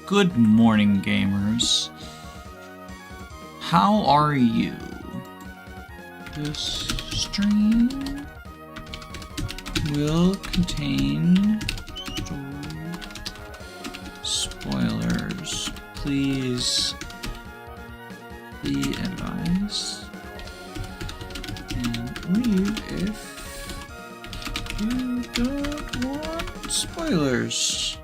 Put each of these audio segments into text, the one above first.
Good morning, gamers. How are you? This stream will contain spoilers. Please be advised and leave if you don't want spoilers.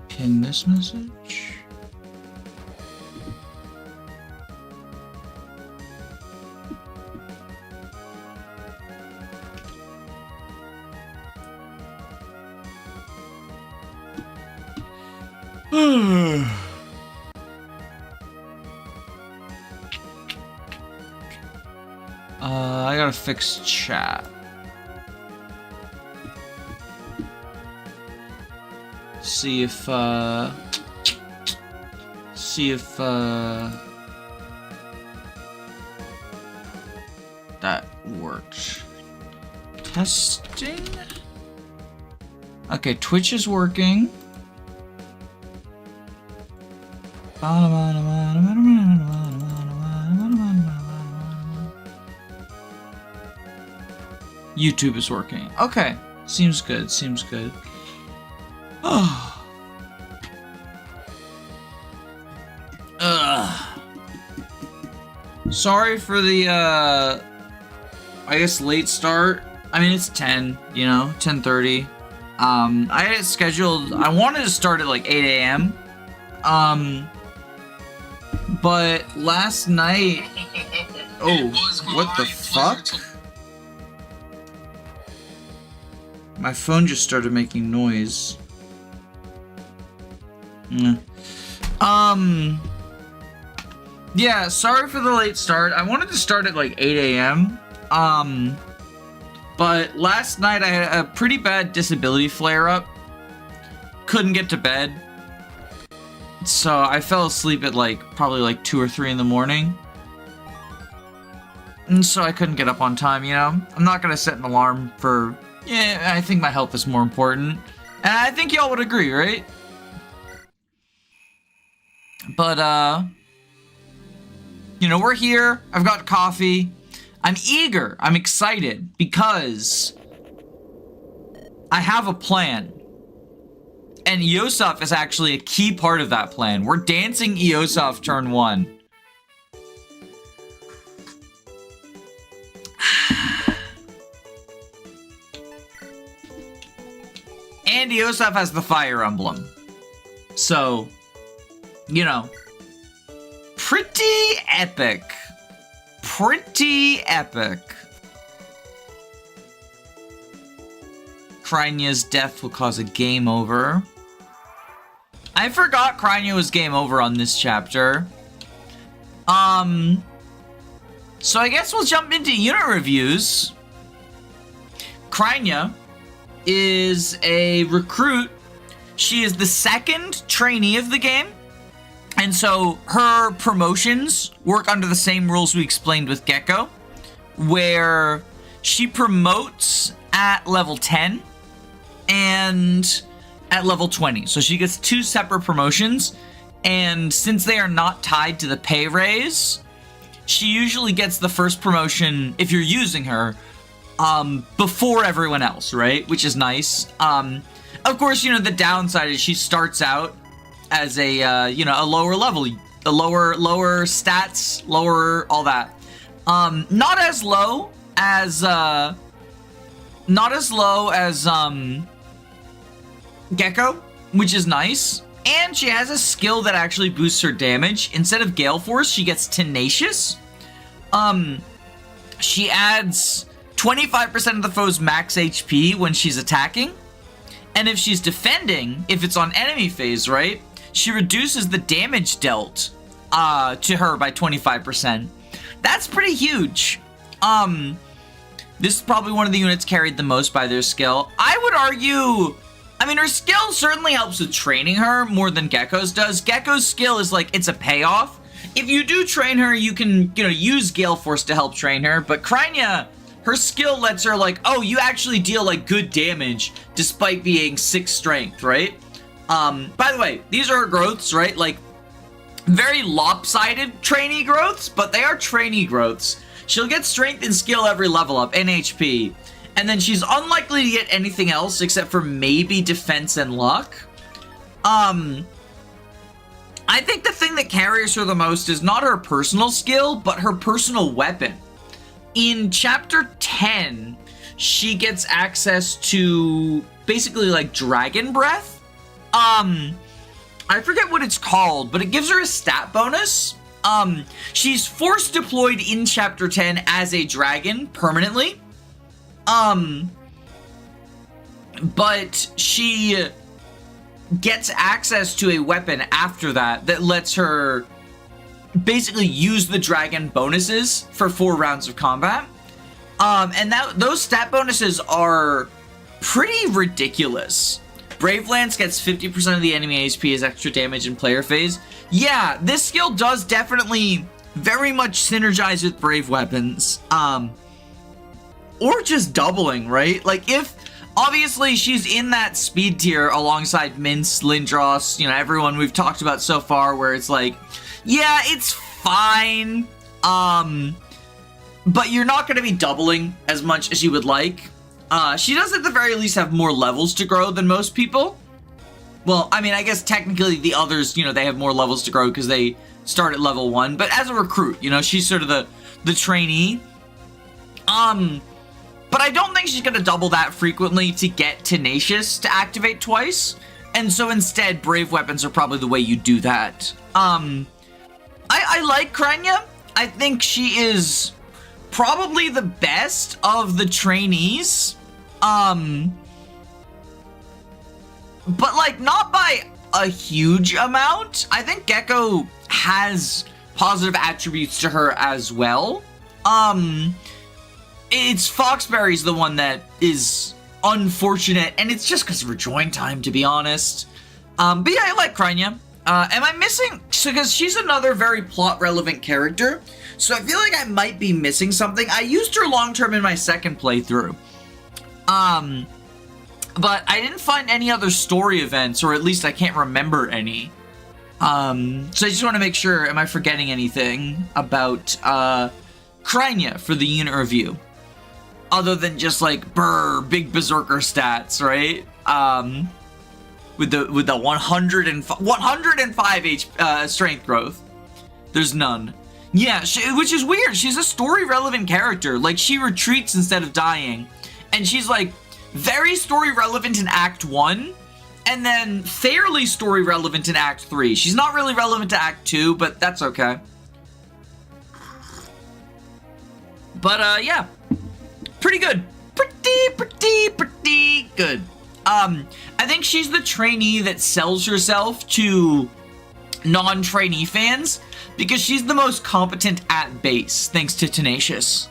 Pin this message. I gotta fix chat. See if that worked. Testing. Okay, Twitch is working. YouTube is working. Okay, seems good. Seems good. Oh. Sorry for the, I guess late start. I mean, it's 10, you know, 10:30. I had it scheduled, I wanted to start at like 8 a.m. But last night, oh, what the fuck? My phone just started making noise. Yeah, sorry for the late start. I wanted to start at like 8 a.m. But last night I had a pretty bad disability flare-up. Couldn't get to bed. So I fell asleep at like, probably like 2 or 3 in the morning. And so I couldn't get up on time, you know? I'm not gonna set an alarm for, yeah, I think my health is more important. And I think y'all would agree, right? But, you know, we're here. I've got coffee. I'm eager. I'm excited because I have a plan. And Yosef is actually a key part of that plan. We're dancing Yosef turn 1. And Yosef has the fire emblem. So, you know, pretty epic. Pretty epic. Krynya's death will cause a game over. I forgot Krynia was game over on this chapter. So I guess we'll jump into unit reviews. Krynia is a recruit. She is the second trainee of the game. And so her promotions work under the same rules we explained with Gecko, where she promotes at level 10 and at level 20. So she gets 2 separate promotions, and since they are not tied to the pay raise, she usually gets the first promotion, if you're using her, before everyone else, right? Which is nice. Of course, you know, the downside is she starts out as a, you know, a lower level, a lower stats, lower all that. Not as low as Gecko, which is nice. And she has a skill that actually boosts her damage. Instead of Gale Force, she gets Tenacious. She adds 25% of the foe's max HP when she's attacking. And if she's defending, if it's on enemy phase, right, she reduces the damage dealt to her by 25%. That's pretty huge. This is probably one of the units carried the most by their skill. I would argue, I mean, her skill certainly helps with training her more than Gecko's does. Gecko's skill is like, it's a payoff. If you do train her, you can, you know, use Gale Force to help train her. But Krynia, her skill lets her like, oh, you actually deal like good damage despite being 6 strength, right? By the way, these are her growths, right? Like, very lopsided trainee growths, but they are trainee growths. She'll get strength and skill every level up, and HP. And then she's unlikely to get anything else except for maybe defense and luck. I think the thing that carries her the most is not her personal skill, but her personal weapon. In Chapter 10, she gets access to basically like Dragon Breath. I forget what it's called, but it gives her a stat bonus. She's force deployed in Chapter 10 as a dragon permanently. But she gets access to a weapon after that lets her basically use the dragon bonuses for 4 rounds of combat. And those stat bonuses are pretty ridiculous. Brave Lance gets 50% of the enemy HP as extra damage in player phase. Yeah, this skill does definitely very much synergize with Brave Weapons. Or just doubling, right? Like, if obviously she's in that speed tier alongside Mince, Lindros, you know, everyone we've talked about so far, where it's like, yeah, it's fine. But you're not going to be doubling as much as you would like. She does at the very least have more levels to grow than most people. Well, I mean, I guess technically the others, you know, they have more levels to grow because they start at level 1. But as a recruit, you know, she's sort of the trainee. But I don't think she's going to double that frequently to get Tenacious to activate twice. And so instead, Brave Weapons are probably the way you do that. I like Krenya. I think she is probably the best of the trainees. But like not by a huge amount. I think Gecko has positive attributes to her as well. It's Foxberry's the one that is unfortunate, and it's just because of her join time, to be honest. But yeah, I like Krenya. Am I missing? So, because she's another very plot-relevant character, so I feel like I might be missing something. I used her long-term in my second playthrough. But I didn't find any other story events, or at least I can't remember any. So I just want to make sure, am I forgetting anything about Krenya for the unit review? Other than just like, big berserker stats, right? With the 105 strength growth. There's none. Yeah, which is weird. She's a story-relevant character. Like, she retreats instead of dying. And she's, like, very story-relevant in Act 1, and then fairly story-relevant in Act 3. She's not really relevant to Act 2, but that's okay. But, yeah. Pretty good. Pretty good. I think she's the trainee that sells herself to non-trainee fans because she's the most competent at base, thanks to Tenacious.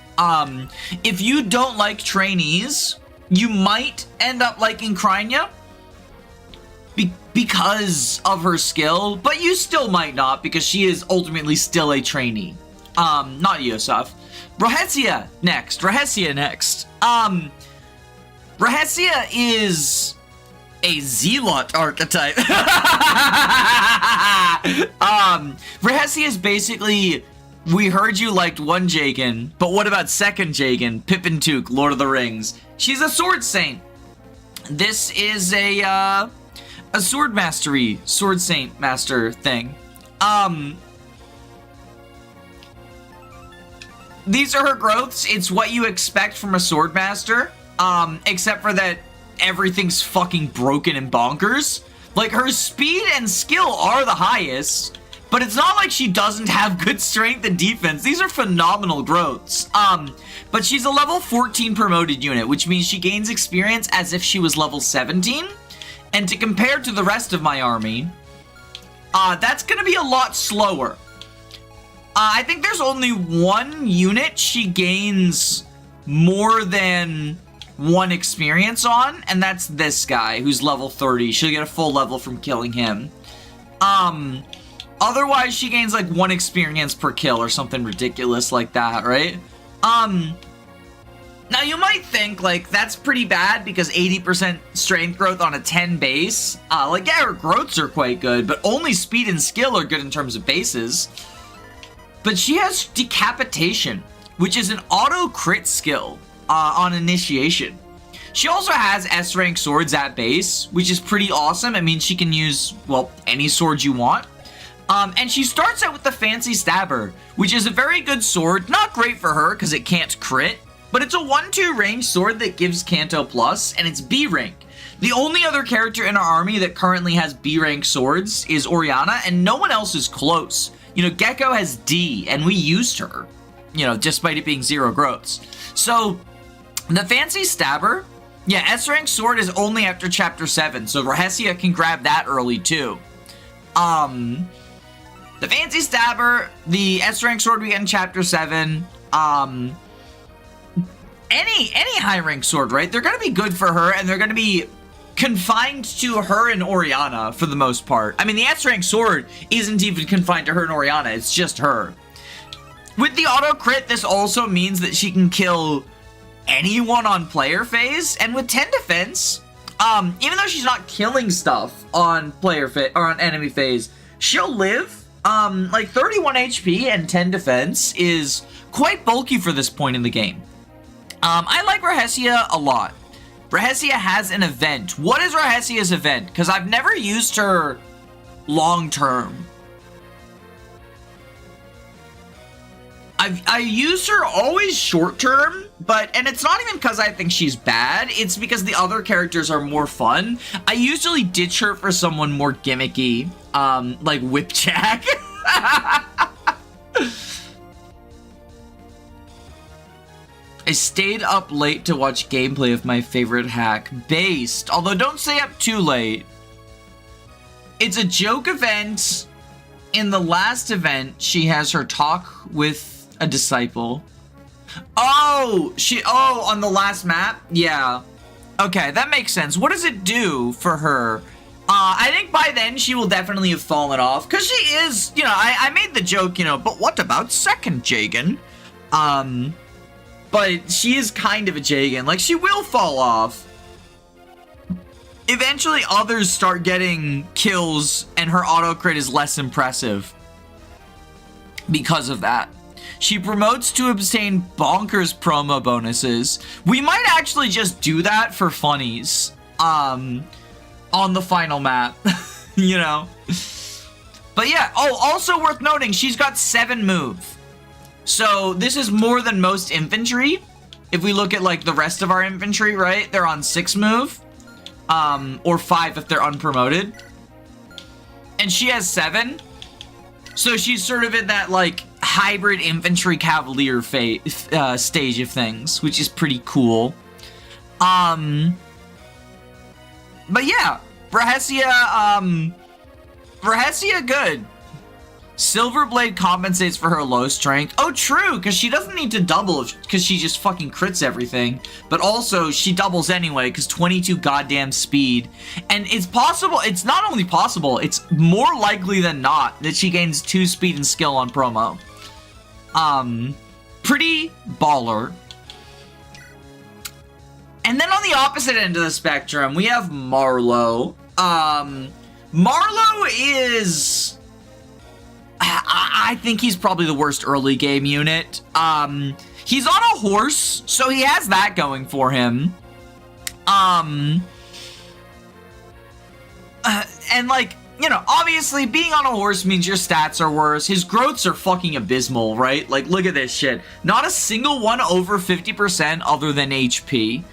If you don't like trainees, you might end up liking Krenya because of her skill, but you still might not because she is ultimately still a trainee. Not Yosef. Rahesia next. Rahesia is a zealot archetype. Rahesia is basically, we heard you liked one Jagan, but what about second Jagan? Pippin Took, Lord of the Rings. She's a sword saint. This is a sword mastery, sword saint master thing. These are her growths. It's what you expect from a sword master. Except for that everything's fucking broken and bonkers. Like, her speed and skill are the highest, but it's not like she doesn't have good strength and defense. These are phenomenal growths. But she's a level 14 promoted unit, which means she gains experience as if she was level 17. And to compare to the rest of my army, that's gonna be a lot slower. I think there's only one unit she gains more than 1 experience on, and that's this guy who's level 30. She'll get a full level from killing him. Otherwise she gains like 1 experience per kill or something ridiculous like that, right? Now, you might think, like, that's pretty bad because 80% strength growth on a 10 base. Like, yeah, her growths are quite good, but only speed and skill are good in terms of bases. But she has Decapitation, which is an auto crit skill on initiation. She also has S-rank swords at base, which is pretty awesome. I mean, she can use, well, any sword you want. And she starts out with the Fancy Stabber, which is a very good sword. Not great for her because it can't crit, but it's a 1-2 range sword that gives Kanto plus, and it's B rank. The only other character in our army that currently has B rank swords is Orianna, and no one else is close. You know, Gecko has D, and we used her, you know, despite it being 0 growths. So, the Fancy Stabber, yeah, S rank sword is only after chapter 7, so Rahesia can grab that early too. The Fancy Stabber, the S rank sword we get in chapter 7, any high rank sword, right? They're gonna be good for her, and they're gonna be confined to her and Orianna for the most part. I mean, the S rank sword isn't even confined to her and Orianna, it's just her. With the auto crit, this also means that she can kill anyone on player phase, and with 10 defense, even though she's not killing stuff on player phase or on enemy phase, she'll live. Like 31 HP and 10 defense is quite bulky for this point in the game. I like Rahesia a lot. Rahesia has an event. What is Rahesia's event? Because I've never used her long term. I use her always short term, and it's not even because I think she's bad, it's because the other characters are more fun. I usually ditch her for someone more gimmicky, like Whipjack. I stayed up late to watch gameplay of my favorite hack, Based, although don't stay up too late. It's a joke event. In the last event, she has her talk with a disciple. Oh, on the last map? Yeah. Okay, that makes sense. What does it do for her? I think by then she will definitely have fallen off, because she is, you know, I made the joke, you know, but what about second Jagan? But she is kind of a Jagan. Like, she will fall off. Eventually, others start getting kills, and her auto crit is less impressive because of that. She promotes to obtain bonkers promo bonuses. We might actually just do that for funnies, on the final map, you know? But yeah, oh, also worth noting, she's got 7 move. So this is more than most infantry. If we look at like the rest of our infantry, right? They're on 6 move, or 5 if they're unpromoted. And she has 7. So she's sort of in that like hybrid infantry cavalier stage of things, which is pretty cool. But yeah, Rahesia good. Silverblade compensates for her low strength. Oh, true, because she doesn't need to double because she just fucking crits everything. But also, she doubles anyway because 22 goddamn speed. And it's possible, it's not only possible, it's more likely than not that she gains 2 speed and skill on promo. Pretty baller. And then on the opposite end of the spectrum, we have Marlowe. Marlowe is... I think he's probably the worst early game unit. He's on a horse, so he has that going for him. And like, you know, obviously being on a horse means your stats are worse. His growths are fucking abysmal, right? Like, look at this shit. Not a single one over 50% other than HP.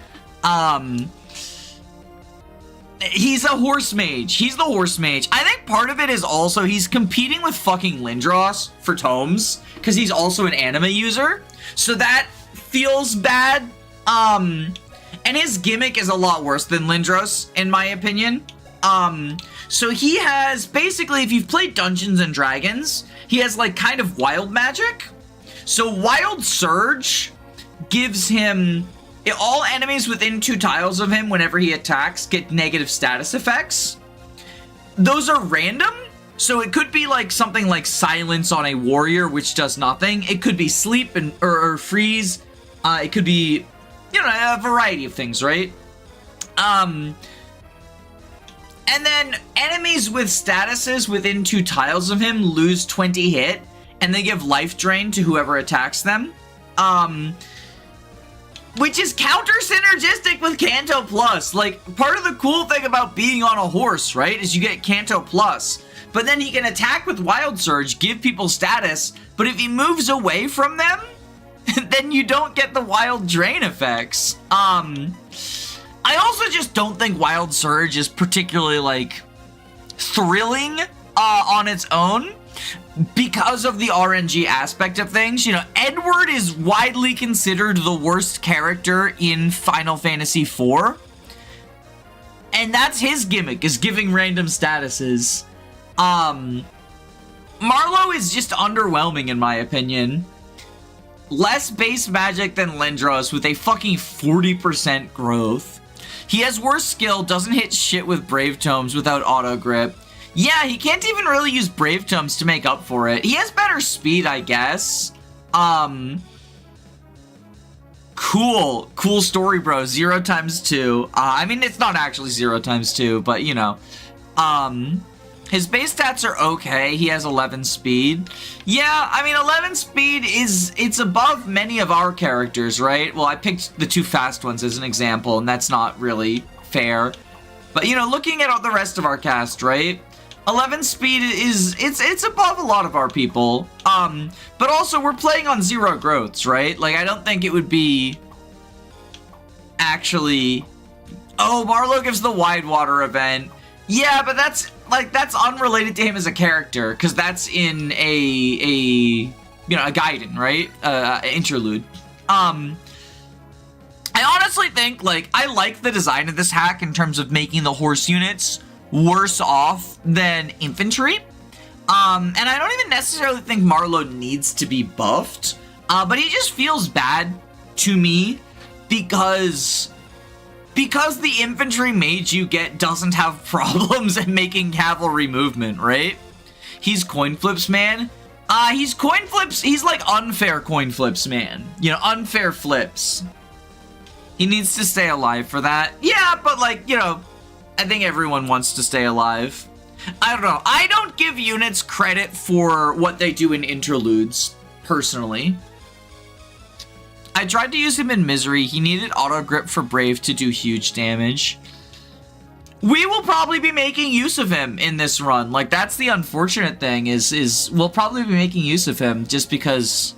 He's a horse mage. He's the horse mage. I think part of it is also he's competing with fucking Lindros for tomes because he's also an anima user. So that feels bad. And his gimmick is a lot worse than Lindros, in my opinion. So he has, basically, if you've played Dungeons and Dragons, he has like kind of wild magic. So Wild Surge gives him... all enemies within 2 tiles of him, whenever he attacks, get negative status effects. Those are random, so it could be like something like Silence on a warrior, which does nothing. It could be Sleep or Freeze. It could be you know, a variety of things, right? And then enemies with statuses within 2 tiles of him lose 20 hit, and they give life drain to whoever attacks them. Which is counter-synergistic with Canto Plus. Like, part of the cool thing about being on a horse, right, is you get Canto Plus. But then he can attack with Wild Surge, give people status, but if he moves away from them, then you don't get the Wild Drain effects. I also just don't think Wild Surge is particularly, like, thrilling on its own because of the RNG aspect of things. You know, Edward is widely considered the worst character in Final Fantasy IV. And that's his gimmick, is giving random statuses. Marlowe is just underwhelming in my opinion. Less base magic than Lindros with a fucking 40% growth. He has worse skill, doesn't hit shit with Brave Tomes without auto grip. Yeah, he can't even really use Brave Tomes to make up for it. He has better speed, I guess. Cool story, bro. 0 times 2. I mean, it's not actually 0 times 2, but you know. His base stats are okay. He has 11 speed. Yeah, I mean, 11 speed it's above many of our characters, right? Well, I picked the 2 fast ones as an example, and that's not really fair. But, you know, looking at all the rest of our cast, right? 11 speed it's above a lot of our people. But also we're playing on 0 growths, right? Like, I don't think it would be actually... Oh, Marlowe gives the Wide Water event. Yeah, but that's unrelated to him as a character, because that's in a Gaiden, right? Interlude. I honestly think, like, I like the design of this hack in terms of making the horse units worse off than infantry. And I don't even necessarily think Marlowe needs to be buffed, but he just feels bad to me because the infantry mage you get doesn't have problems in making cavalry movement, right? He's coin flips, man. He's coin flips. He's like unfair coin flips, man. You know, unfair flips. He needs to stay alive for that. Yeah, but like, you know, I think everyone wants to stay alive. I don't know. I don't give units credit for what they do in interludes, personally. I tried to use him in Misery. He needed auto grip for Brave to do huge damage. We will probably be making use of him in this run. Like, that's the unfortunate thing is we'll probably be making use of him just because,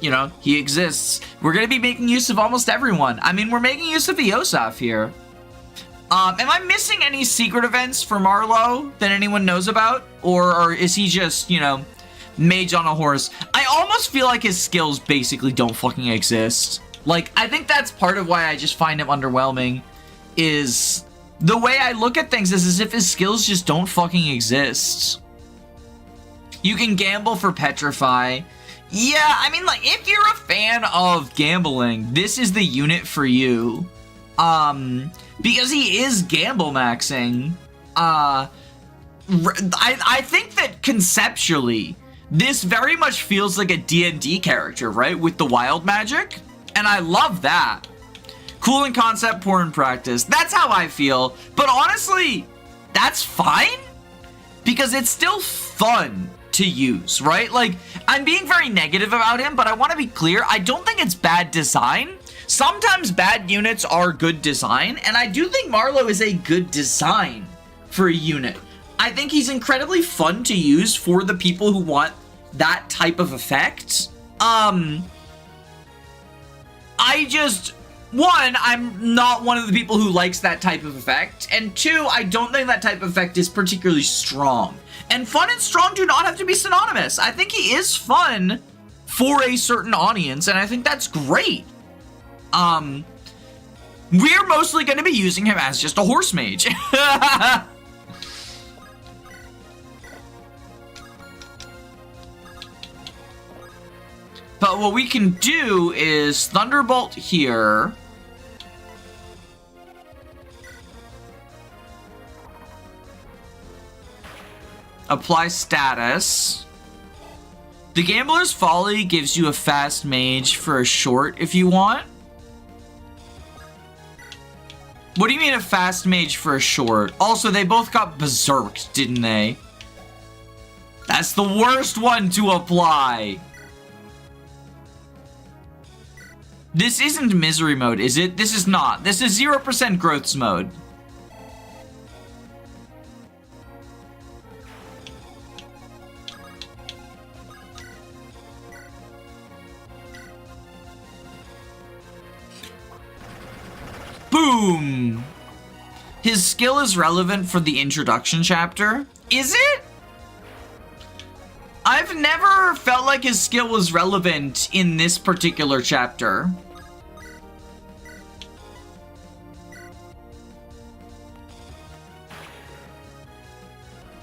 you know, he exists. We're going to be making use of almost everyone. I mean, we're making use of Eosaf here. Am I missing any secret events for Marlowe that anyone knows about? Or is he just, you know, mage on a horse? I almost feel like his skills basically don't fucking exist. Like, I think that's part of why I just find him underwhelming, is the way I look at things is as if his skills just don't fucking exist. You can gamble for Petrify. Yeah, I mean, like, if you're a fan of gambling, this is the unit for you. Because he is gamble maxing. I think that conceptually, this very much feels like a D&D character, right? With the wild magic. And I love that. Cool in concept, poor in practice. That's how I feel. But honestly, that's fine. Because it's still fun to use, right? Like, I'm being very negative about him, but I want to be clear. I don't think it's bad design. Sometimes bad units are good design, and I do think Marlowe is a good design for a unit. I think he's incredibly fun to use for the people who want that type of effect. I'm not one of the people who likes that type of effect, and 2, I don't think that type of effect is particularly strong. And fun and strong do not have to be synonymous. I think he is fun for a certain audience, and I think that's great. We're mostly going to be using him as just a horse mage. But what we can do is Thunderbolt here. Apply status. The Gambler's Folly gives you a fast mage for a short if you want. What do you mean a fast mage for a short? Also, they both got berserked, didn't they? That's the worst one to apply. This isn't misery mode, is it? This is not. This is 0% growths mode. Boom! His skill is relevant for the introduction chapter. Is it? I've never felt like his skill was relevant in this particular chapter.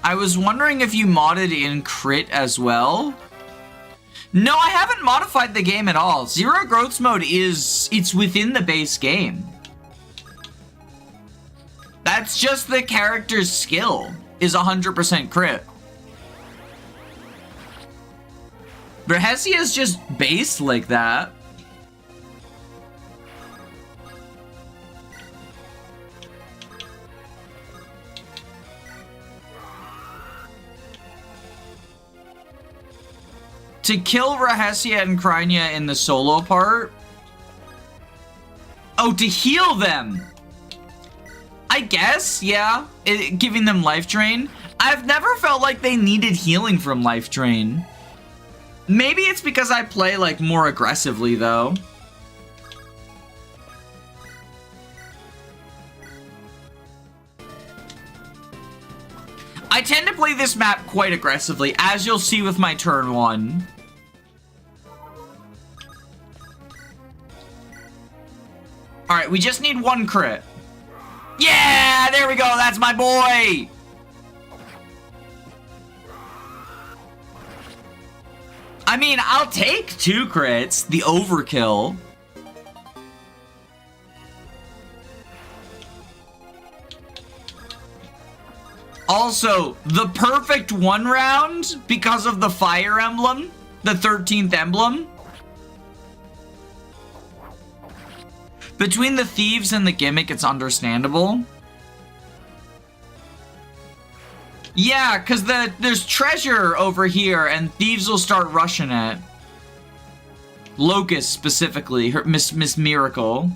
I was wondering if you modded in crit as well. No, I haven't modified the game at all. Zero growths mode it's within the base game. That's just the character's skill is 100% crit. Rahesia is just based like that. To kill Rahesia and Krynia in the solo part? Oh, to heal them! I guess, yeah. Giving them life drain. I've never felt like they needed healing from life drain. Maybe it's because I play, like, more aggressively, though. I tend to play this map quite aggressively, as you'll see with my turn 1. Alright, we just need 1 crit. Yeah! There we go! That's my boy! I mean, I'll take 2 crits. The overkill. Also, the perfect 1 round because of the fire emblem, the 13th emblem. Between the thieves and the gimmick, it's understandable. Yeah, because there's treasure over here, and thieves will start rushing it. Locust, specifically. Miss Miracle.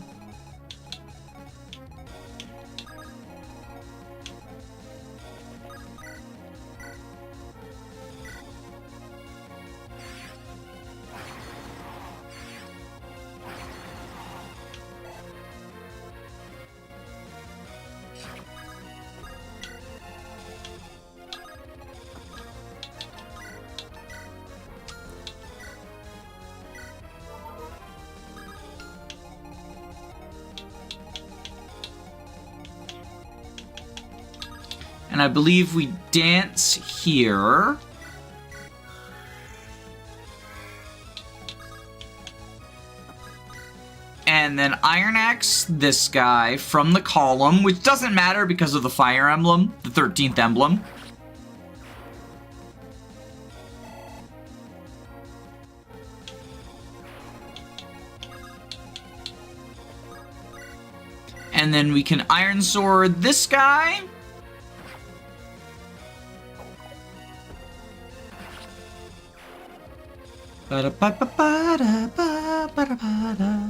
And I believe we dance here. And then Iron Axe this guy from the column, which doesn't matter because of the fire emblem, the 13th emblem. And then we can Iron Sword this guy. Ba-da-ba-ba-ba-da-ba-ba-da-ba-da.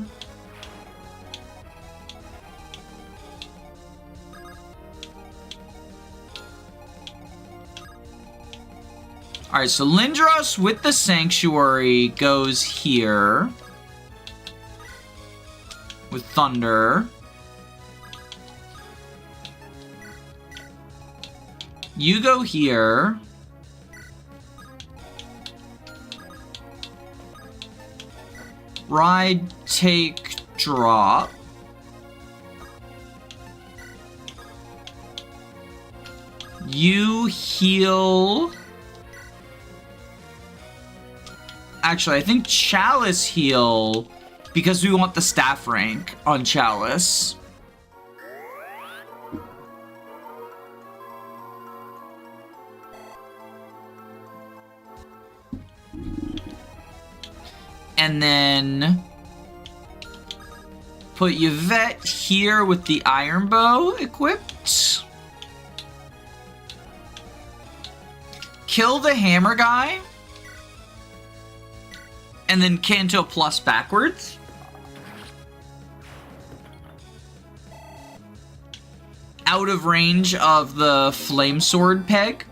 Alright, so Lindros with the Sanctuary goes here. With Thunder. You go here. Ride, take, drop. You heal. Actually, I think Chalice heal because we want the staff rank on Chalice. And then Put Yvette here with the iron bow equipped. Kill the hammer guy. And then Canto plus backwards. Out of range of the flame sword peg.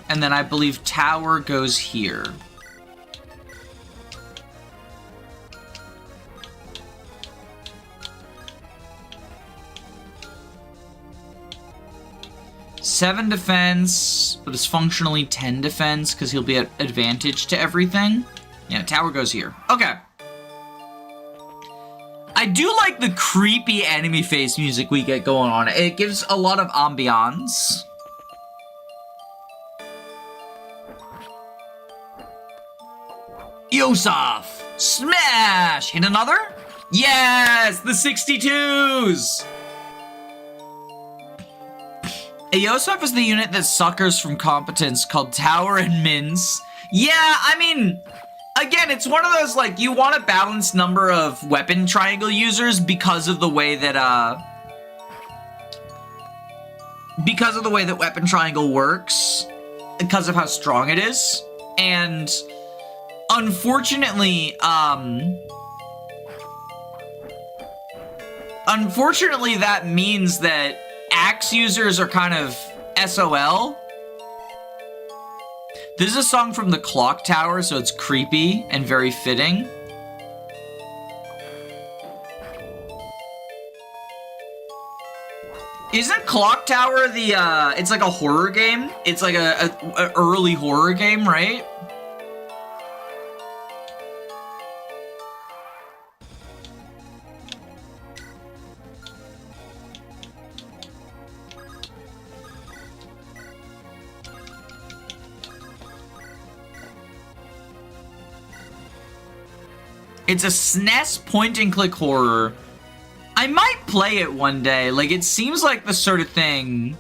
And then I believe tower goes here. Seven defense, but it's functionally 10 defense because he'll be at advantage to everything. Yeah, tower goes here. Okay. I do like the creepy enemy face music we get going on. It gives a lot of ambiance. Yosef! Smash! Hit another? Yes! The 62s! Yosef is the unit that suckers from competence called Tower and Mins. Yeah, I mean, again, it's one of those, like, you want a balanced number of weapon triangle users because of the way that, weapon triangle works. Because of how strong it is. And unfortunately, that means that axe users are kind of SOL. This is a song from the Clock Tower, so it's creepy and very fitting. Isn't Clock Tower the, it's like a horror game? It's like a early horror game, right? It's a SNES point-and-click horror. I might play it one day. Like, it seems like the sort of thing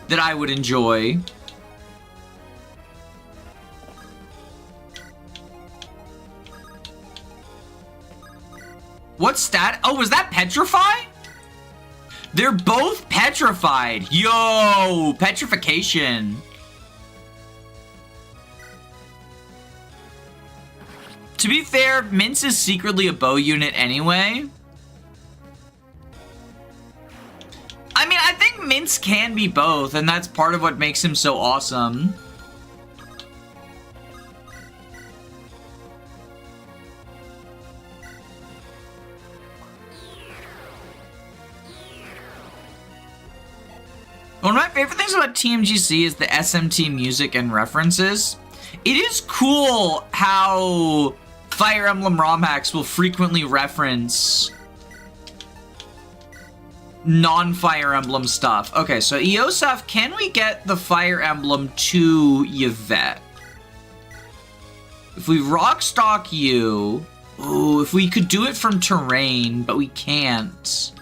that I would enjoy. What stat? Oh, was that Petrify? They're both petrified. Yo, petrification. To be fair, Mince is secretly a bow unit anyway. I mean, I think Mince can be both, and that's part of what makes him so awesome. One of my favorite things about TMGC is the SMT music and references. It is cool how Fire Emblem ROM hacks will frequently reference non-Fire Emblem stuff. Okay, so Eosaf, can we get the Fire Emblem to Yvette? If we rockstock you... Ooh, if we could do it from terrain, but we can't.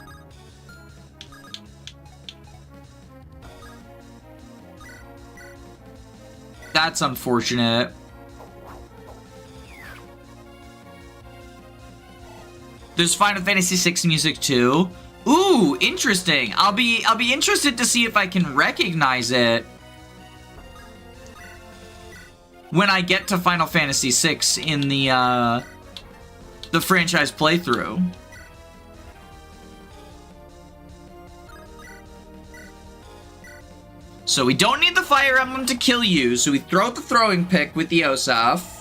That's unfortunate. There's Final Fantasy VI music too. Ooh, interesting. I'll be interested to see if I can recognize it when I get to Final Fantasy VI in the franchise playthrough. So we don't need the Fire Emblem to kill you, so we throw out the throwing pick with the Osaf.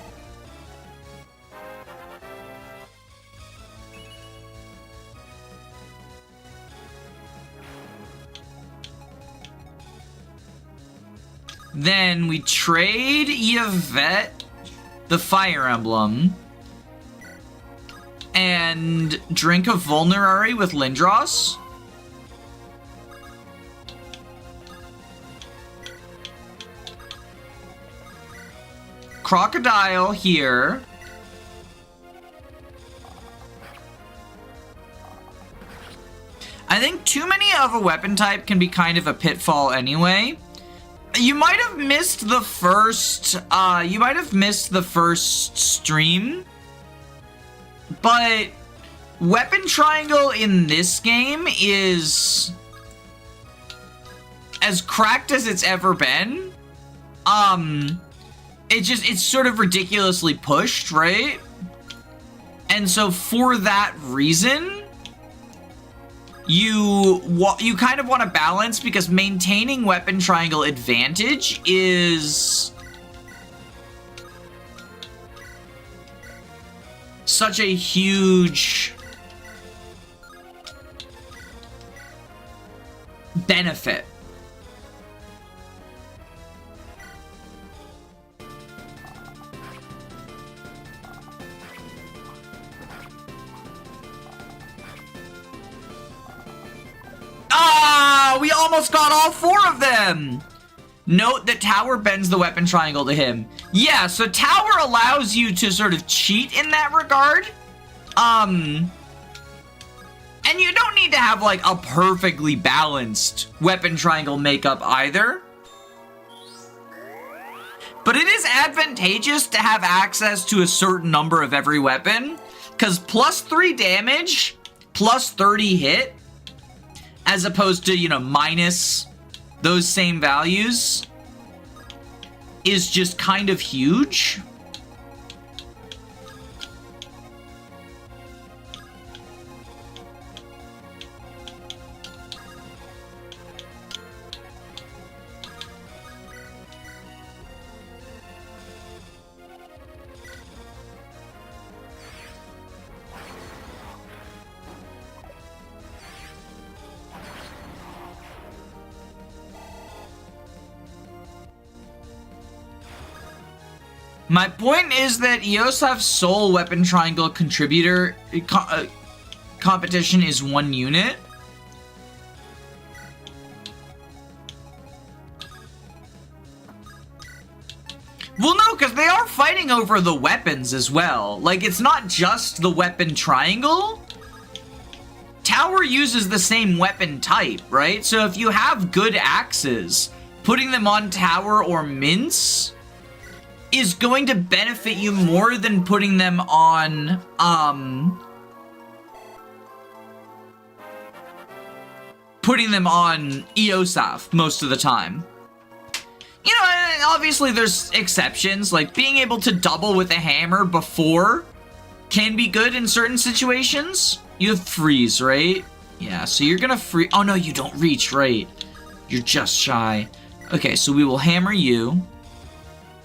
Then we trade Yvette the Fire Emblem and drink a Vulnerary with Lindros. Crocodile here. I think too many of a weapon type can be kind of a pitfall anyway. You might have missed the first stream, but weapon triangle in this game is as cracked as it's ever been. It's sort of ridiculously pushed, right? And so for that reason, you kind of want to balance, because maintaining weapon triangle advantage is such a huge benefit. We almost got all 4 of them! Note that tower bends the weapon triangle to him. Yeah, so tower allows you to sort of cheat in that regard. And you don't need to have, like, a perfectly balanced weapon triangle makeup either. But it is advantageous to have access to a certain number of every weapon, because +3 damage, +30 hit, as opposed to, you know, minus those same values, is just kind of huge. My point is that Eosaf's sole weapon triangle contributor competition is 1 unit. Well, no, because they are fighting over the weapons as well. Like, it's not just the weapon triangle. Tower uses the same weapon type, right? So if you have good axes, putting them on tower or mince is going to benefit you more than putting them on, Eosaf most of the time. You know, and obviously there's exceptions, like being able to double with a hammer before can be good in certain situations. You have freeze, right? Yeah, so you're gonna free. Oh no, you don't reach, right? You're just shy. Okay, so we will hammer you.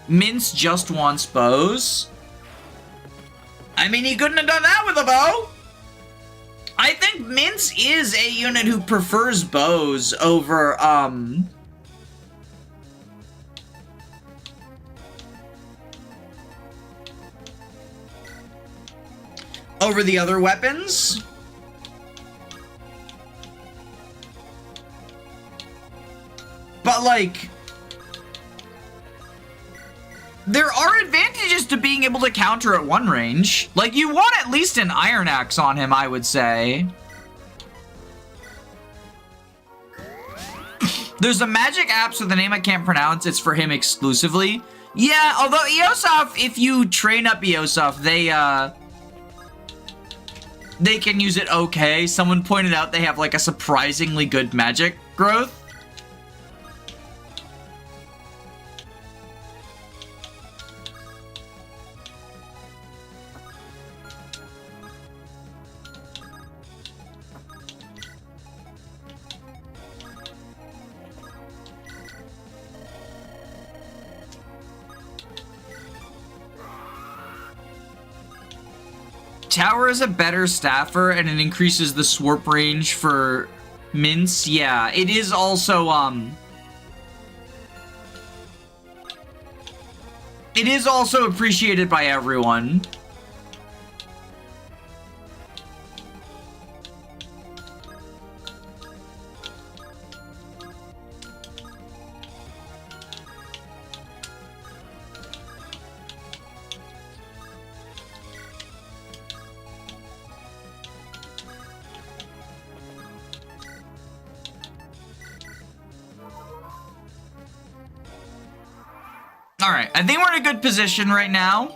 Mince just wants bows. I mean, he couldn't have done that with a bow. I think Mince is a unit who prefers bows over, over the other weapons. But, like, there are advantages to being able to counter at 1 range. Like, you want at least an Iron Axe on him, I would say. There's a magic apps with a name I can't pronounce. It's for him exclusively. Yeah, although Eosaf, if you train up Eosaf, they can use it okay. Someone pointed out they have, like, a surprisingly good magic growth. Tower is a better staffer, and it increases the swarp range for Mince. Yeah, it is also, it is also appreciated by everyone. Alright, I think we're in a good position right now.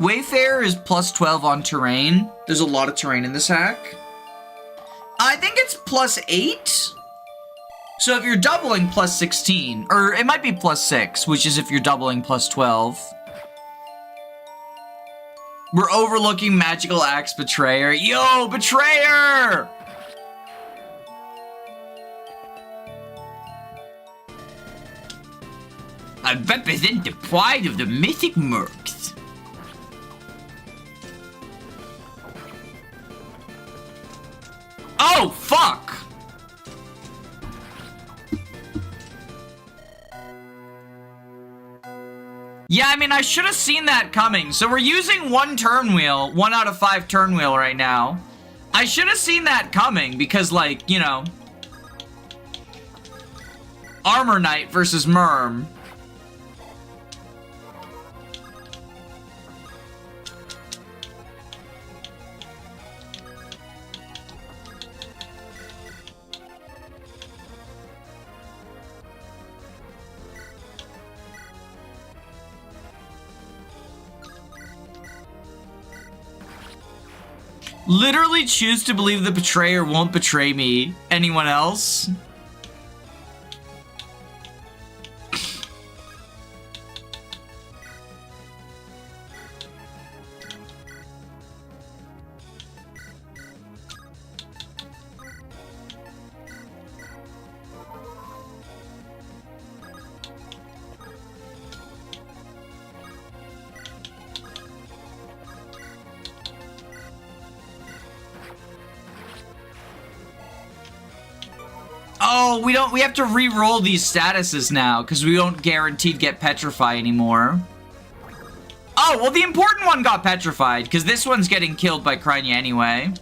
Wayfarer is plus 12 on terrain. There's a lot of terrain in this hack. I think it's plus 8. So if you're doubling, plus 16. Or it might be plus 6, which is if you're doubling plus 12. We're overlooking Magical Axe Betrayer. Yo, Betrayer! I represent the pride of the Mythic Mercs. Oh, fuck! Yeah, I mean, I should have seen that coming. So we're using 1 turn wheel, 1 out of 5 turn wheel right now. I should have seen that coming because, like, you know, Armor Knight versus Merm. Literally choose to believe the betrayer won't betray me. Anyone else? Oh, we have to re-roll these statuses now, because we don't guaranteed get Petrify anymore. Oh, well the important one got Petrified, because this one's getting killed by Krynia anyway.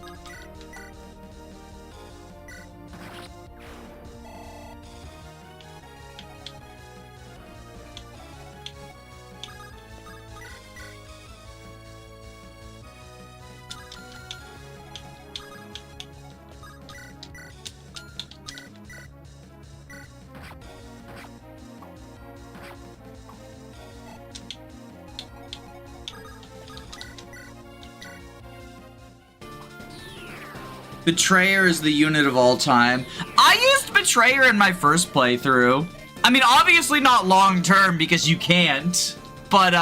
Betrayer is the unit of all time. I used Betrayer in my first playthrough. I mean, obviously not long term because you can't. But,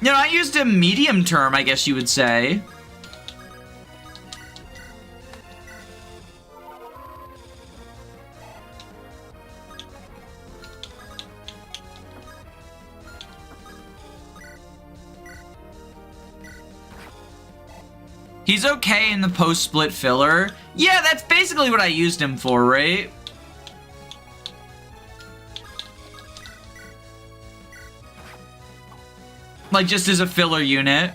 you know, I used him medium term, I guess you would say. He's okay in the post-split filler. Yeah, that's basically what I used him for, right? Like, just as a filler unit.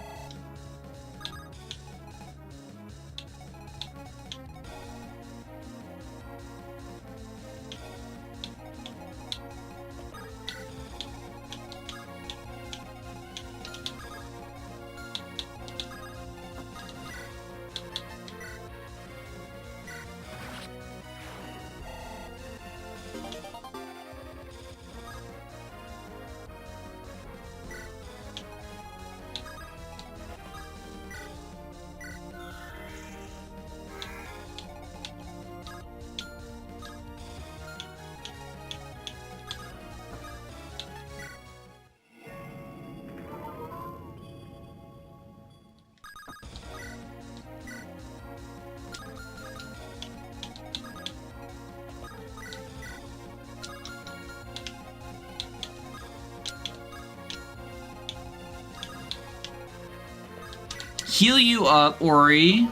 Heal you up, Ori.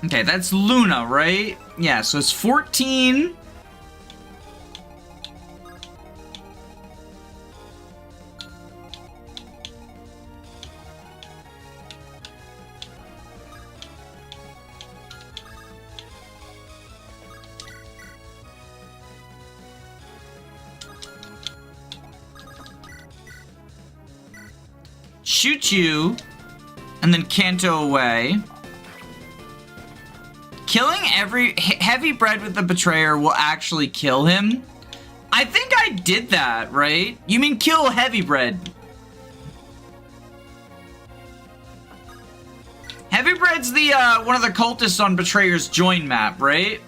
Okay, that's Luna, right? Yeah, so it's 14. shoot you and then canto away. Killing every heavy bread with the betrayer will actually kill him. I think I did that, right? You mean kill heavy bread? Heavy bread's the one of the cultists on Betrayer's join map, right?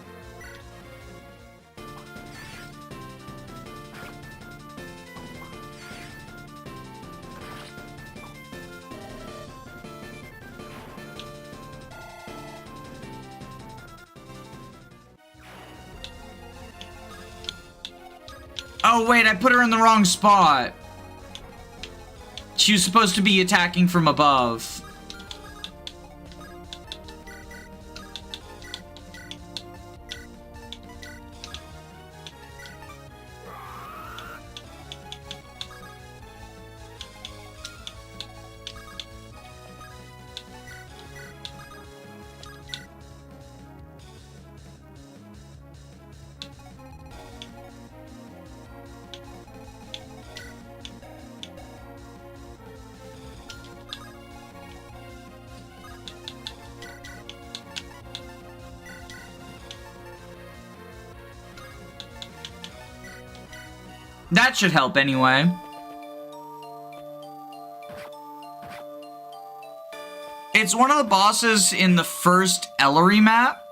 Oh, wait, I put her in the wrong spot. She was supposed to be attacking from above. That should help anyway. It's one of the bosses in the first Ellerie map.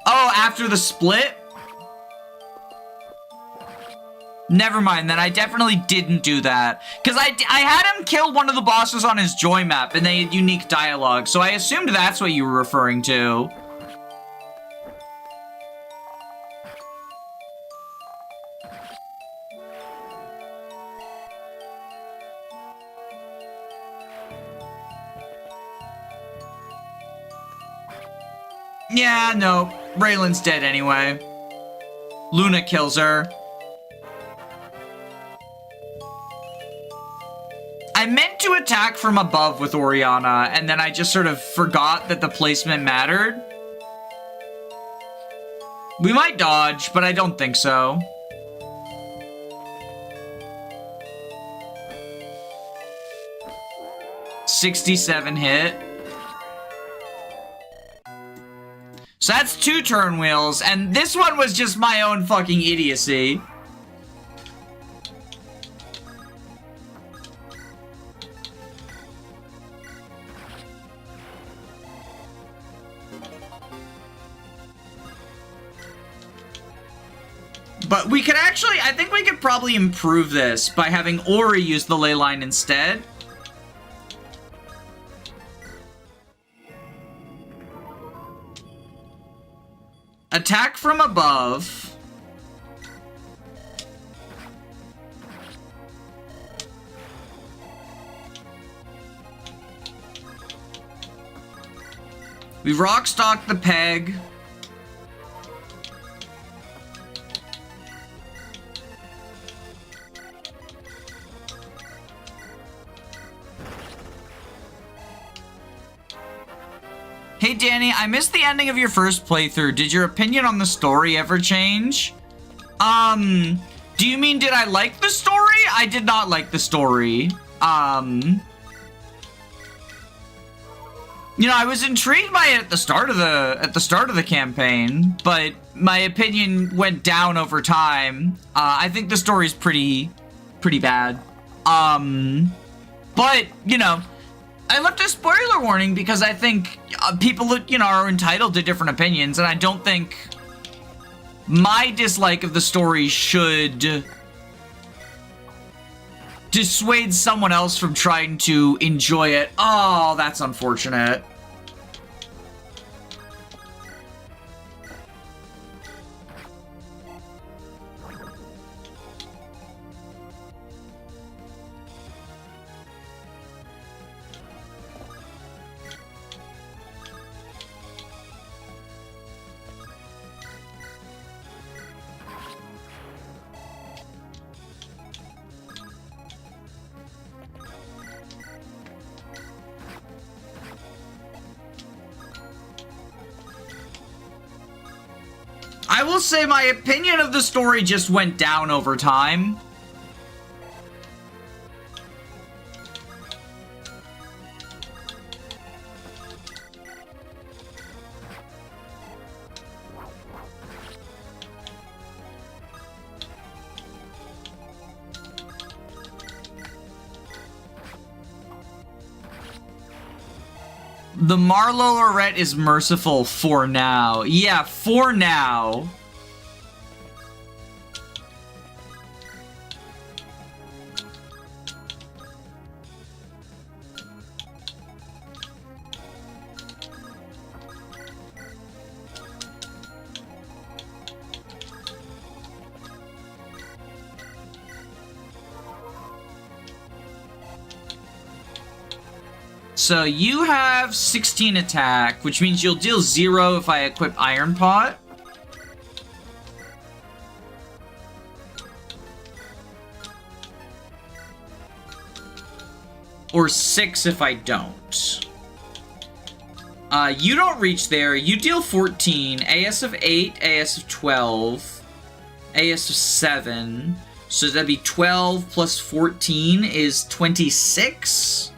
Oh, after the split? Never mind, then I definitely didn't do that. Because I had him kill one of the bosses on his joy map, and they had unique dialogue, so I assumed that's what you were referring to. Yeah, no. Raylan's dead anyway. Luna kills her. I meant to attack from above with Oriana, and then I just sort of forgot that the placement mattered. We might dodge, but I don't think so. $67 hit. So that's 2 turn wheels, and this one was just my own fucking idiocy. But we could actually, I think we could probably improve this by having Ori use the ley line instead. Attack from above. We rockstock the peg. Hey Danny, I missed the ending of your first playthrough. Did your opinion on the story ever change? Do you mean did I like the story? I did not like the story. You know, I was intrigued by it at the start of the campaign, but my opinion went down over time. I think the story's pretty bad. But, you know, I left a spoiler warning because I think people, you know, are entitled to different opinions, and I don't think my dislike of the story should dissuade someone else from trying to enjoy it. Oh, that's unfortunate. I will say my opinion of the story just went down over time. The Marlowe Lorette is merciful for now. Yeah, for now. So you have 16 attack, which means you'll deal 0 if I equip Iron Pot. Or 6 if I don't. You don't reach there. You deal 14. AS of 8, AS of 12, AS of 7. So that'd be 12 plus 14 is 26.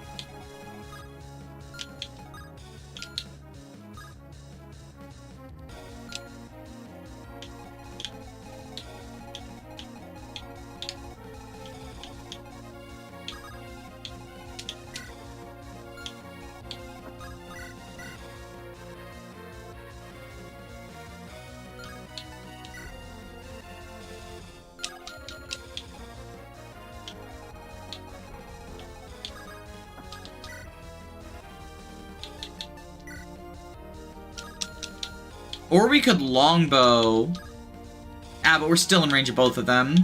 Or we could longbow. Ah, but we're still in range of both of them.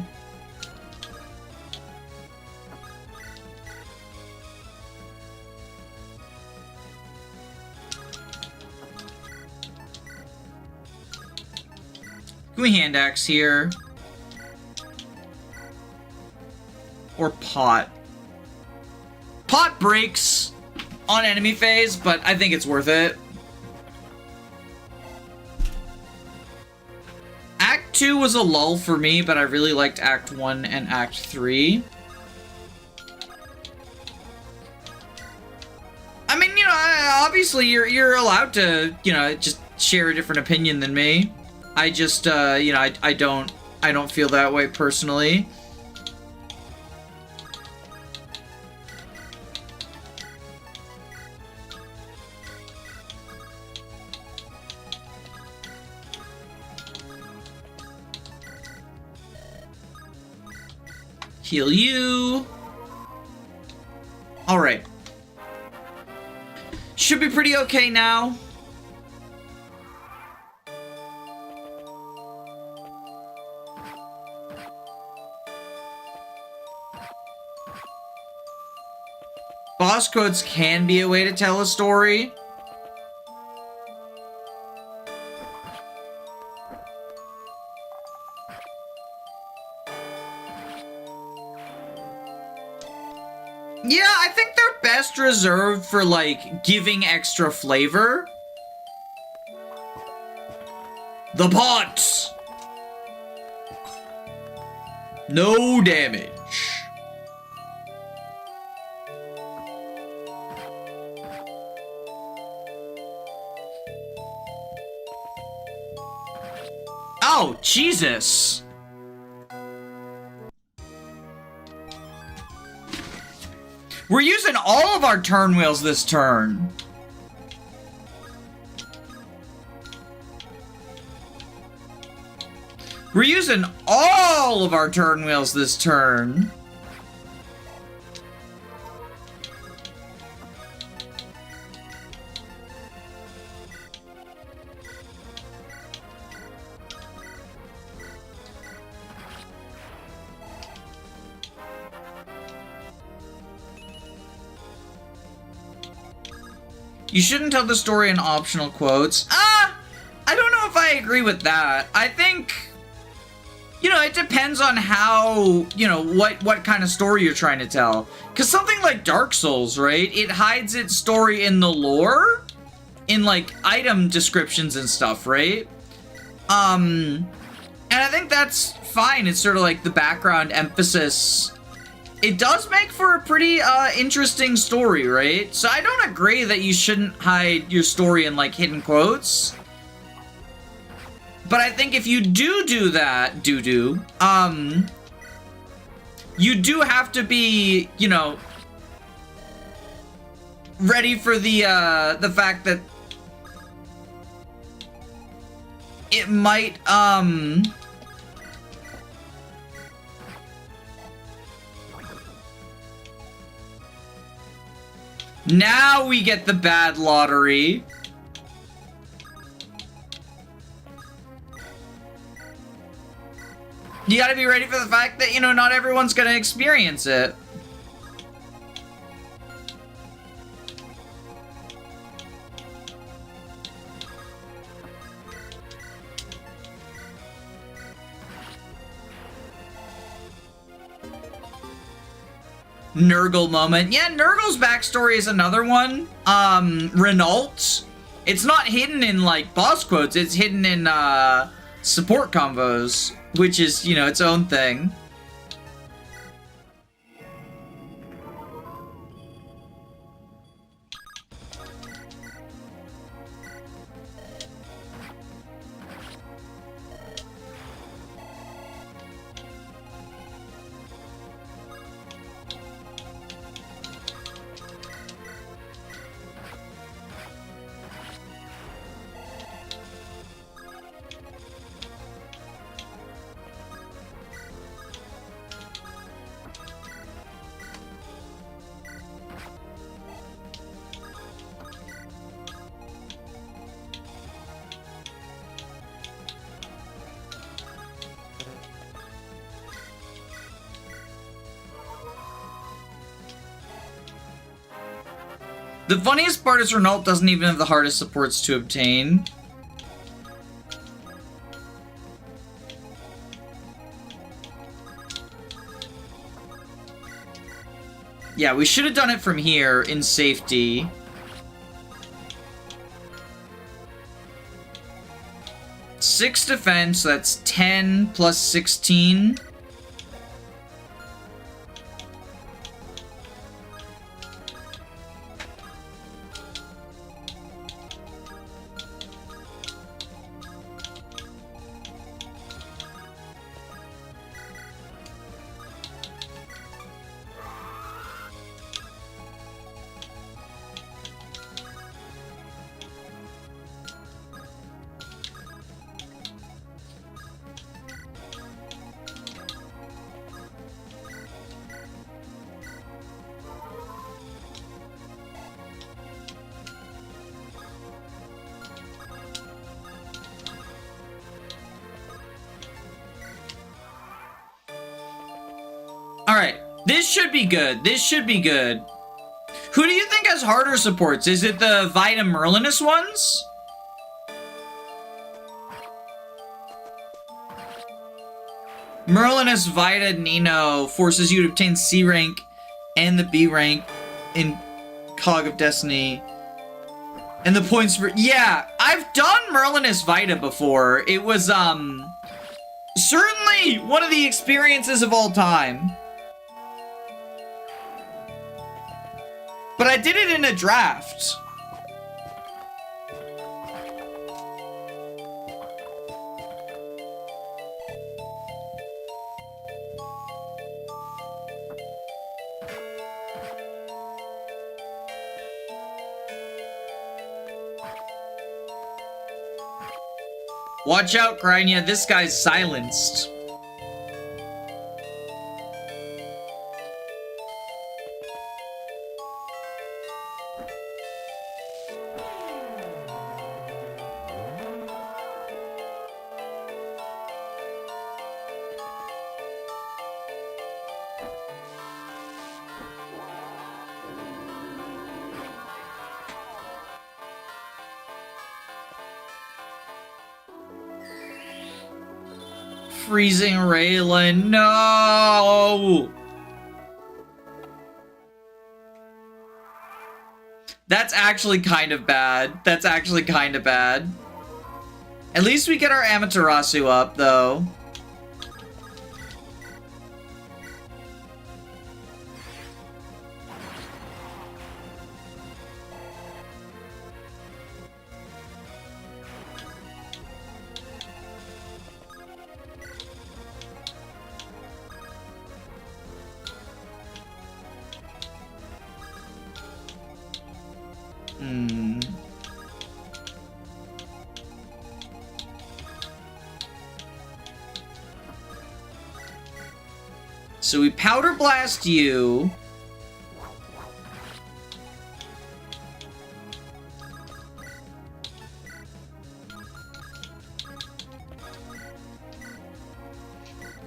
Can we hand axe here? Or pot? Pot breaks on enemy phase, but I think it's worth it. Act 2 was a lull for me, but I really liked Act 1 and Act 3. I mean, you know, obviously you're allowed to, you know, just share a different opinion than me. I just, you know, I don't feel that way personally. Heal you. All right. Should be pretty okay now. Boss codes can be a way to tell a story. Yeah, I think they're best reserved for, like, giving extra flavor. The pot! No damage. Oh, Jesus! We're using all of our turn wheels this turn. We're using all of our turn wheels this turn. You shouldn't tell the story in optional quotes. I don't know if I agree with that. I think, you know, it depends on how, you know, what kind of story you're trying to tell. Because something like Dark Souls, right? It hides its story in the lore, in, like, item descriptions and stuff, right? And I think that's fine. It's sort of like the background emphasis. It does make for a pretty interesting story, right? So I don't agree that you shouldn't hide your story in, like, hidden quotes. But I think if you do that, you do have to be, you know, ready for the fact that it might, now we get the bad lottery. You gotta be ready for the fact that, you know, not everyone's gonna experience it. Nurgle moment. Yeah, Nurgle's backstory is another one. Renault. It's not hidden in, like, boss quotes. It's hidden in, support combos, which is, you know, its own thing. The funniest part is Renault doesn't even have the hardest supports to obtain. Yeah, we should have done it from here in safety. Six defense, so that's 10 plus 16. Alright, this should be good. This should be good. Who do you think has harder supports? Is it the Vita Merlinus ones? Merlinus Vita Nino forces you to obtain C rank and the B rank in Cog of Destiny. And the points for... Yeah, I've done Merlinus Vita before. It was, certainly one of the experiences of all time. But I did it in a draft. Watch out, Grania, this guy's silenced. Freezing Raylan, no! That's actually kind of bad. That's actually kind of bad. At least we get our Amaterasu up, though. So we Powder Blast you.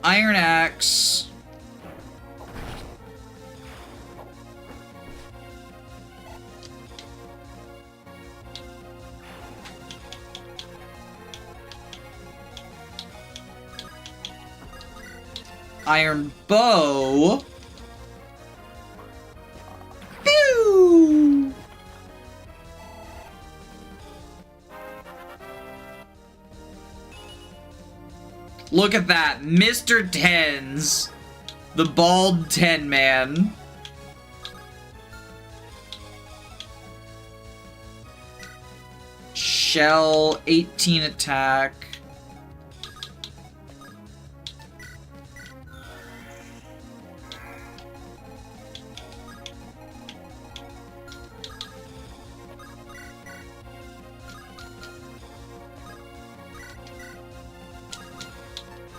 Iron Axe. Iron Bow. Pew! Look at that. Mr. Tens. The bald 10 man. Shell, 18 attack.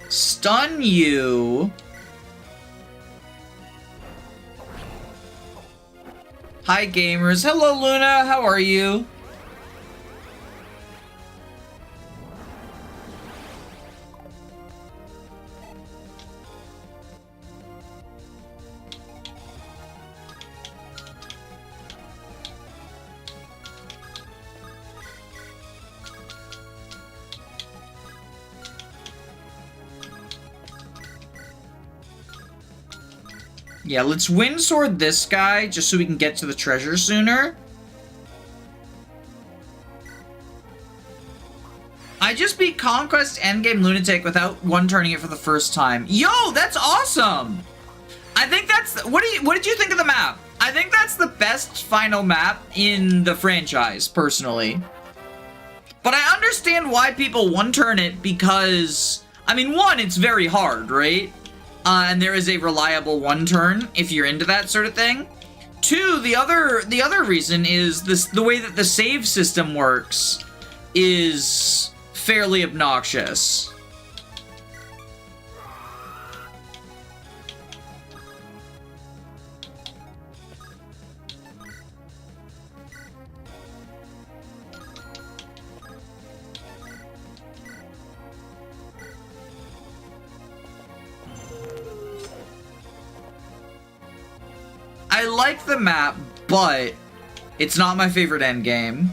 Stun you. Hi gamers. Hello Luna, how are you? Yeah, let's wind sword this guy just so we can get to the treasure sooner. I just beat Conquest Endgame Lunatic without one-turning it for the first time. Yo, that's awesome! I think that's... What did you think of the map? I think that's the best final map in the franchise, personally. But I understand why people one-turn it because... I mean, one, it's very hard, right? And there is a reliable one-turn if you're into that sort of thing. Two, the other reason is the way that the save system works is fairly obnoxious. I like the map, but it's not my favorite endgame.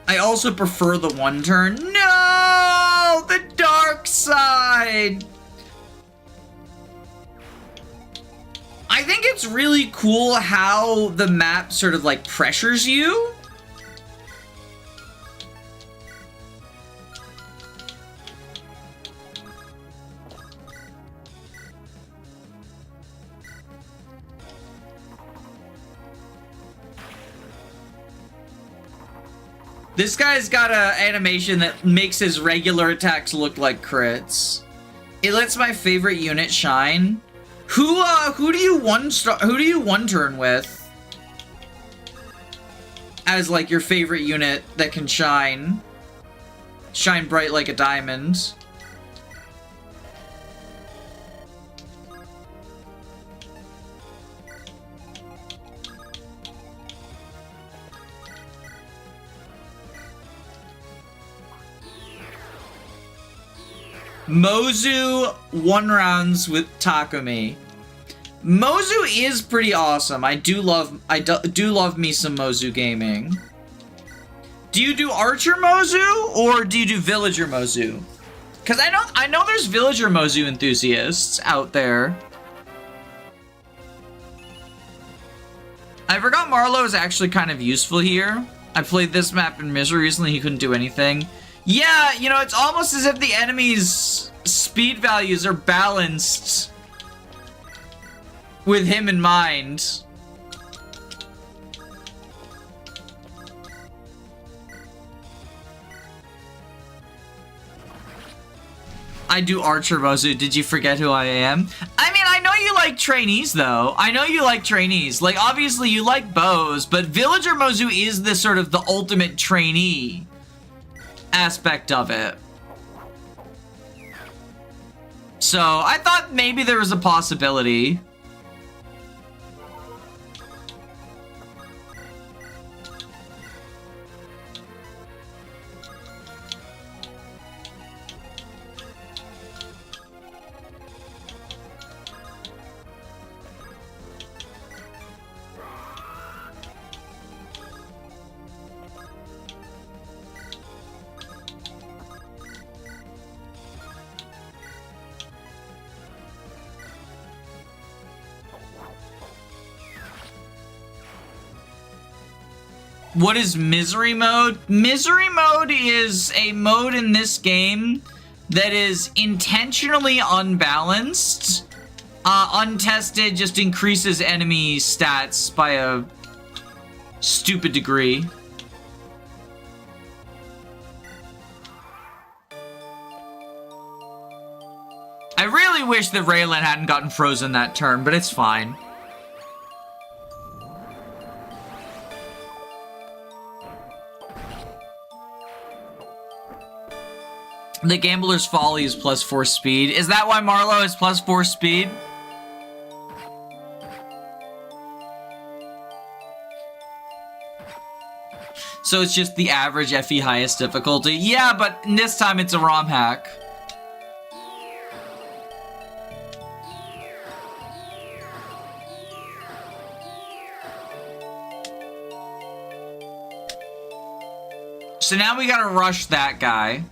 I also prefer the one turn. No! The dark side! I think it's really cool how the map sort of like pressures you. This guy's got an animation that makes his regular attacks look like crits. It lets my favorite unit shine. Who do you one turn with? As like your favorite unit that can shine. Shine bright like a diamond. Mozu 1 rounds with Takumi. Mozu is pretty awesome. I do love me some Mozu gaming. Do you do Archer Mozu or do you do Villager Mozu? Because I know there's Villager Mozu enthusiasts out there. I forgot Marlowe is actually kind of useful here. I played this map in Misery recently, he couldn't do anything. Yeah, you know, it's almost as if the enemy's speed values are balanced with him in mind. I do Archer Mozu. Did you forget who I am? I mean, I know you like trainees, though. I know you like trainees. Like, obviously, you like bows, but Villager Mozu is the sort of the ultimate trainee aspect of it. So, I thought maybe there was a possibility. What is Misery Mode? Misery Mode is a mode in this game that is intentionally unbalanced. Untested just increases enemy stats by a stupid degree. I really wish that Raylan hadn't gotten frozen that turn, but it's fine. The Gambler's Folly is +4 speed. Is that why Marlowe is +4 speed? So it's just the average FE highest difficulty? Yeah, but this time it's a ROM hack. So now we gotta rush that guy.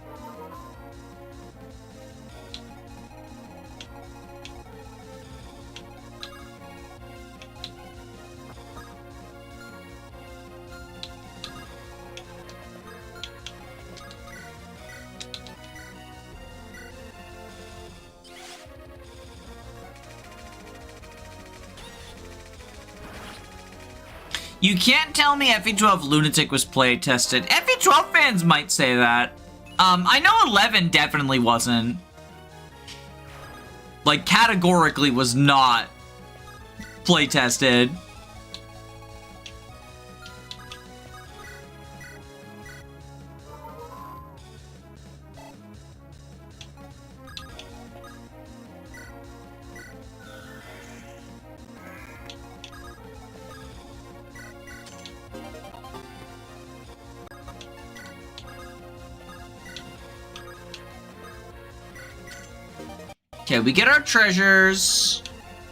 You can't tell me FE12 Lunatic was play tested. FE12 fans might say that. I know 11 definitely wasn't. Like, categorically was not play tested. Okay, we get our treasures.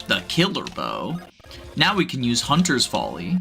The killer bow. Now we can use Hunter's Folly.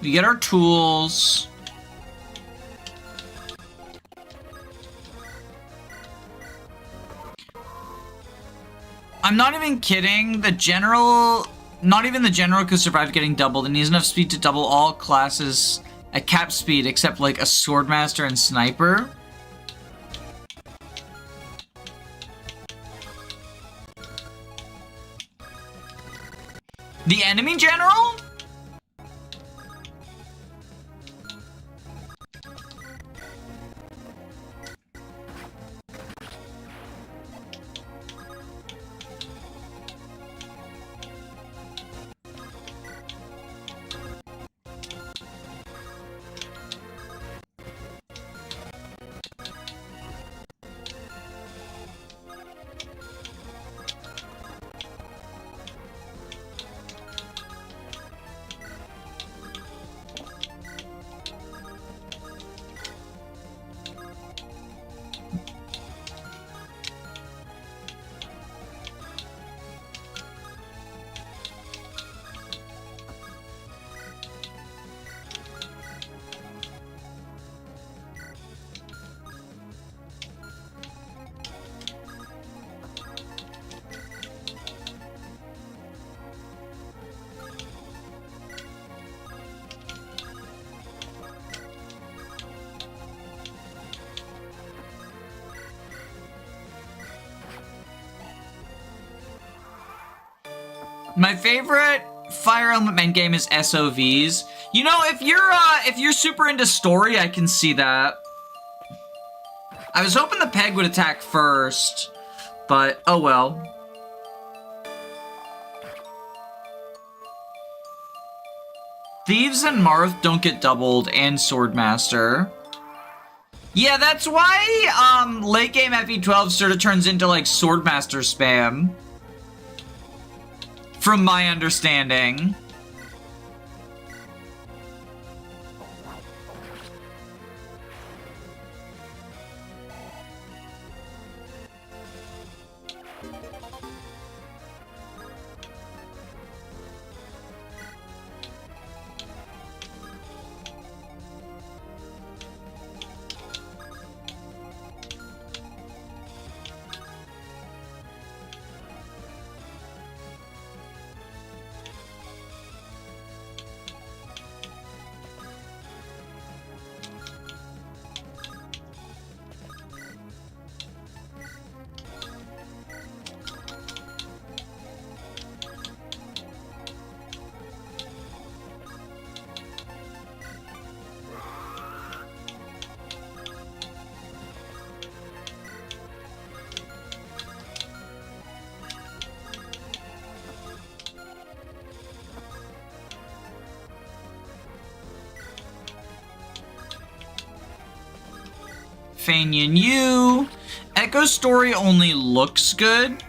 We get our tools. I'm not even kidding. The general, not even the general could survive getting doubled. It needs enough speed to double all classes at cap speed except like a swordmaster and sniper. The enemy general? My favorite Fire Emblem endgame is SOVs. You know, if you're super into story, I can see that. I was hoping the peg would attack first, but oh well. Thieves and Marth don't get doubled, and Swordmaster. Yeah, that's why late game FE12 sort of turns into like Swordmaster spam. From my understanding. Fanyan Yu. Echo's story only looks good.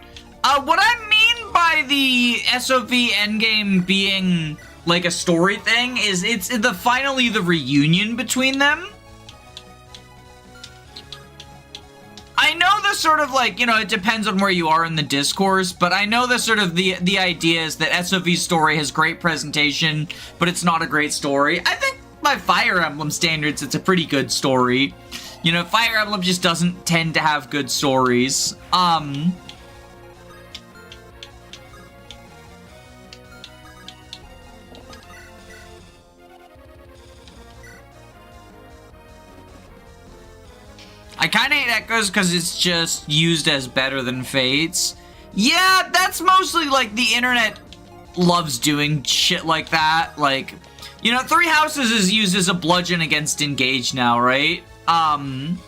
What I mean by the SOV endgame being like a story thing is it's finally the reunion between them. I know the sort of like, you know, it depends on where you are in the discourse, but I know the sort of the idea is that SOV's story has great presentation, but it's not a great story. I think by Fire Emblem standards, it's a pretty good story. You know, Fire Emblem just doesn't tend to have good stories. I kind of hate Echoes because it's just used as better than Fates. Yeah, that's mostly like the internet loves doing shit like that. Like, you know, Three Houses is used as a bludgeon against Engage now, right? SOV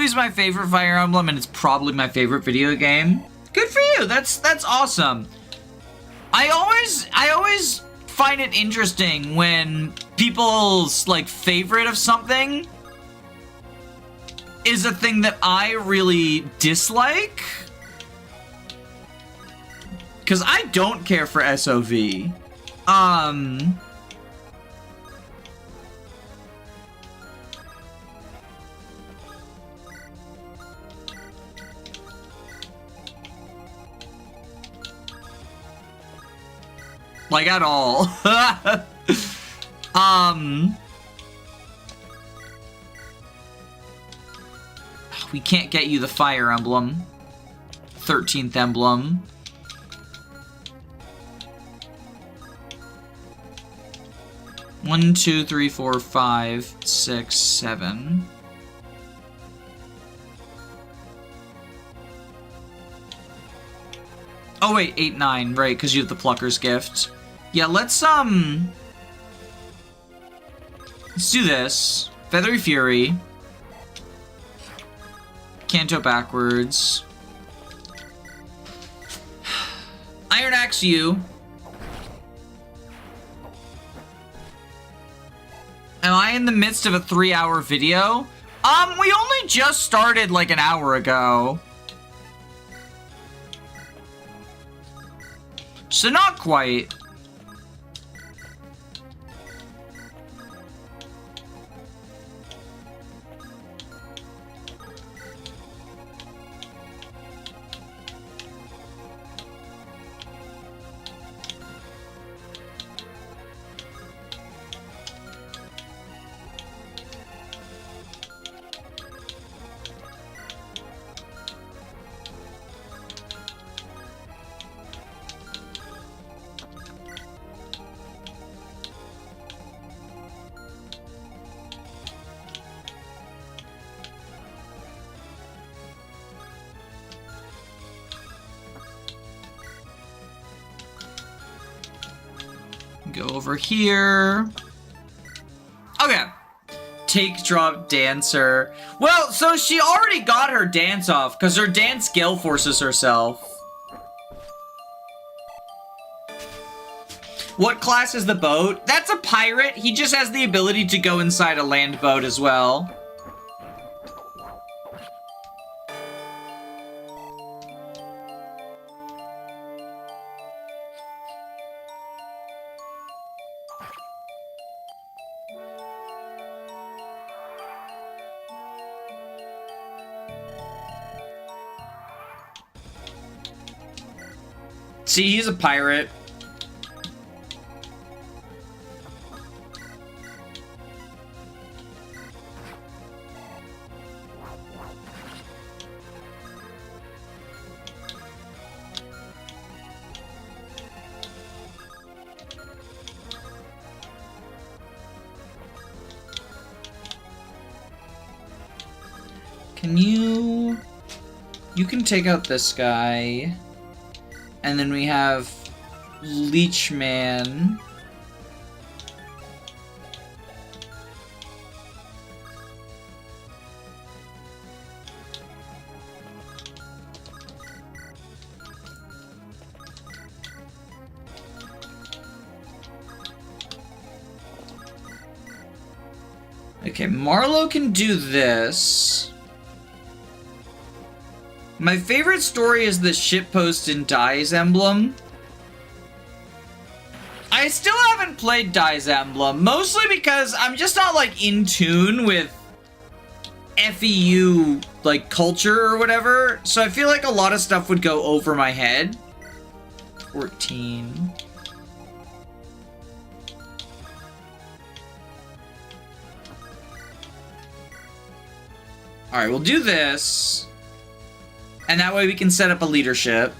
is my favorite Fire Emblem, and it's probably my favorite video game. Good for you. That's awesome. I always find it interesting when people's like favorite of something is a thing that I really dislike. Because I don't care for SOV. Like, at all. We can't get you the Fire Emblem. 13th emblem. One, two, three, four, 5, 6, 7. Oh wait, 8, 9, right, because you have the Plucker's Gift. Yeah, let's do this. Feathery Fury. Canto backwards. Iron Axe you. Am I in the midst of a 3-hour video? We only just started like an hour ago. So not quite. Go over here. Okay. Take, drop, dancer. Well, so she already got her dance off, because her dance gale forces herself. What class is the boat? That's a pirate. He just has the ability to go inside a land boat as well. See, he's a pirate. Can you... You can take out this guy. And then we have Leechman. Okay, Marlowe can do this. My favorite story is the shitpost in Dye's Emblem. I still haven't played Dye's Emblem, mostly because I'm just not, like, in tune with FEU, like, culture or whatever, so I feel like a lot of stuff would go over my head. 14. Alright, we'll do this. And that way we can set up a leadership.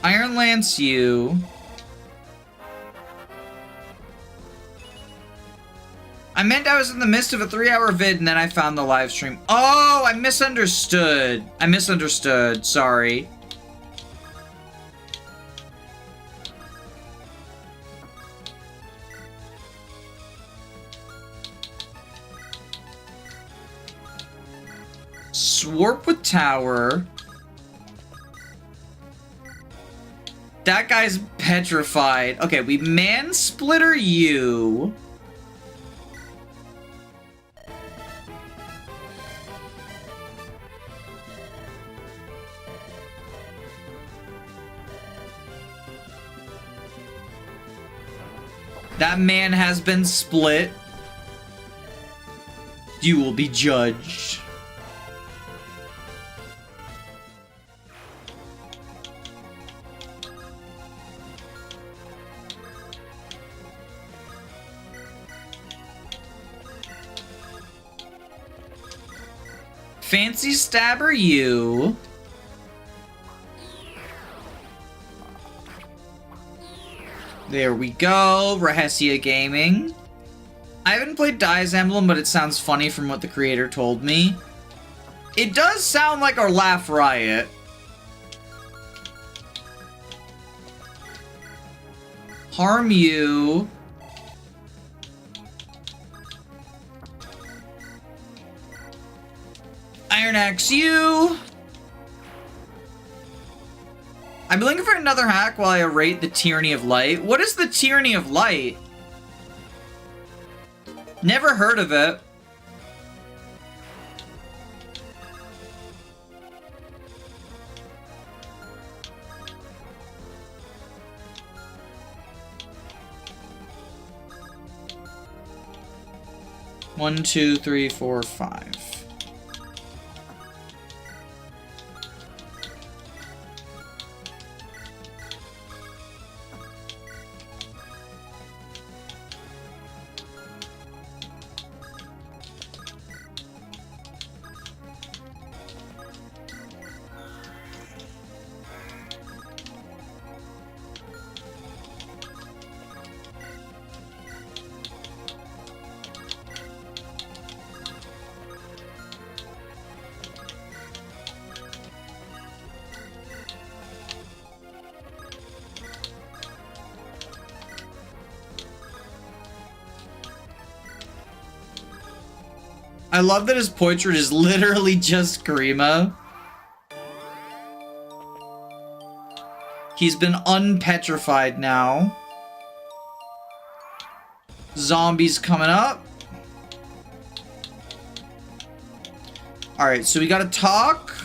Iron Lance you. I meant I was in the midst of a 3-hour vid and then I found the live stream. Oh, I misunderstood. I misunderstood. Sorry. Swarp with tower. That guy's petrified. Okay, we man-splitter you. That man has been split. You will be judged. Fancy Stabber you. There we go, Rahesia Gaming. I haven't played Dye's Emblem, but it sounds funny from what the creator told me. It does sound like our Laugh Riot. Harm you. Iron Axe you. I'm looking for another hack while I rate the Tyranny of Light. What is the Tyranny of Light? Never heard of it. One, two, three, four, five. I love that his portrait is literally just Grima. He's been unpetrified now. Zombies coming up. Alright, so we gotta talk.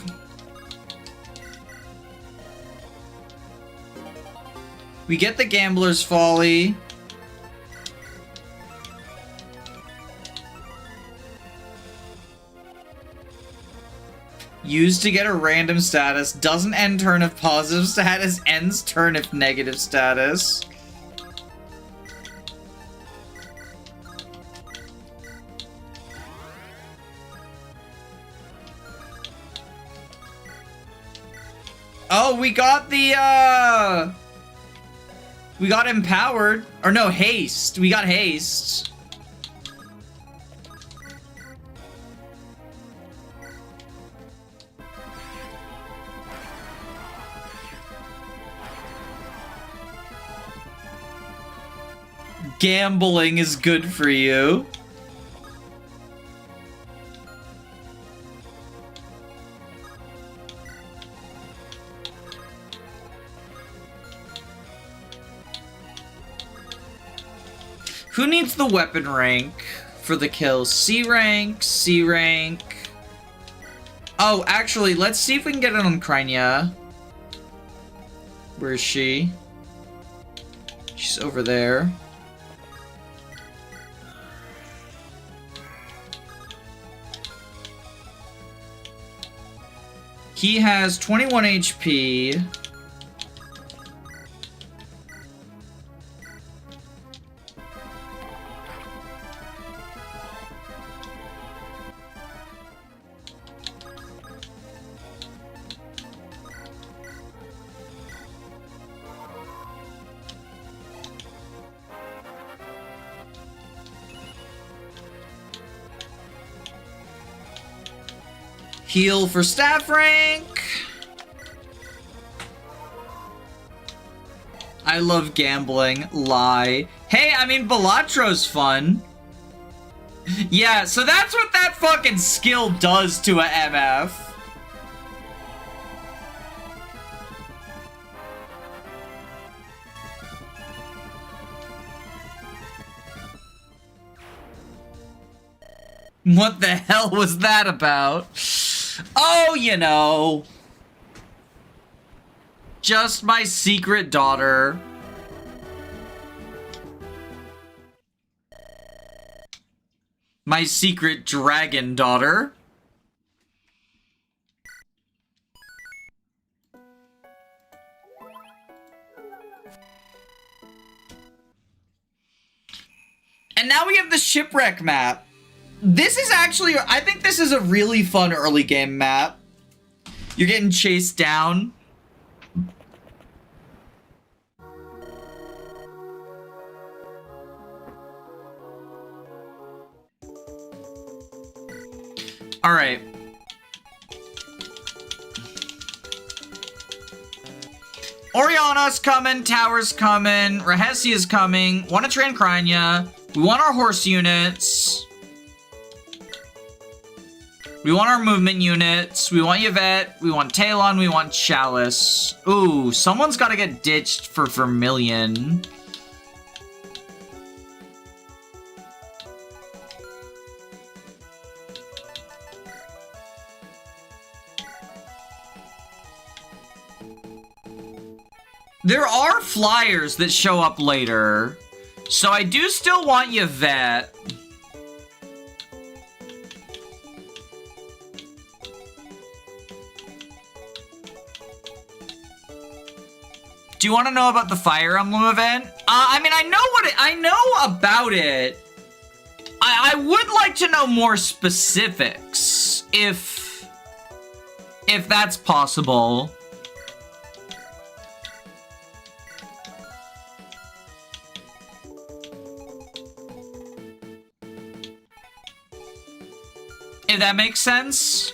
We get the Gambler's Folly. Used to get a random status. Doesn't end turn if positive status. Ends turn if negative status. Oh, we got the, we got empowered. Or no, haste. We got haste. Gambling is good for you. Who needs the weapon rank for the kill? C rank, C rank. Oh, actually, let's see if we can get it on Krynia. Where is she? She's over there. He has 21 HP. Heal for staff rank. I love gambling. Lie. Hey, I mean, Belatro's fun. Yeah, so that's what that fucking skill does to a MF. What the hell was that about? Oh, you know. Just my secret daughter. My secret dragon daughter. And now we have the shipwreck map. This is actually, I think this is a really fun early game map. You're getting chased down. All right. Oriana's coming, Tower's coming, Rahesia's coming, want to train Krynia. We want our horse units. We want our movement units. We want Yvette. We want Talon. We want Chalice. Ooh, someone's got to get ditched for Vermilion. There are flyers that show up later. So I do still want Yvette. Do you want to know about the Fire Emblem event? I mean, I know about it. I would like to know more specifics, if that's possible. If that makes sense.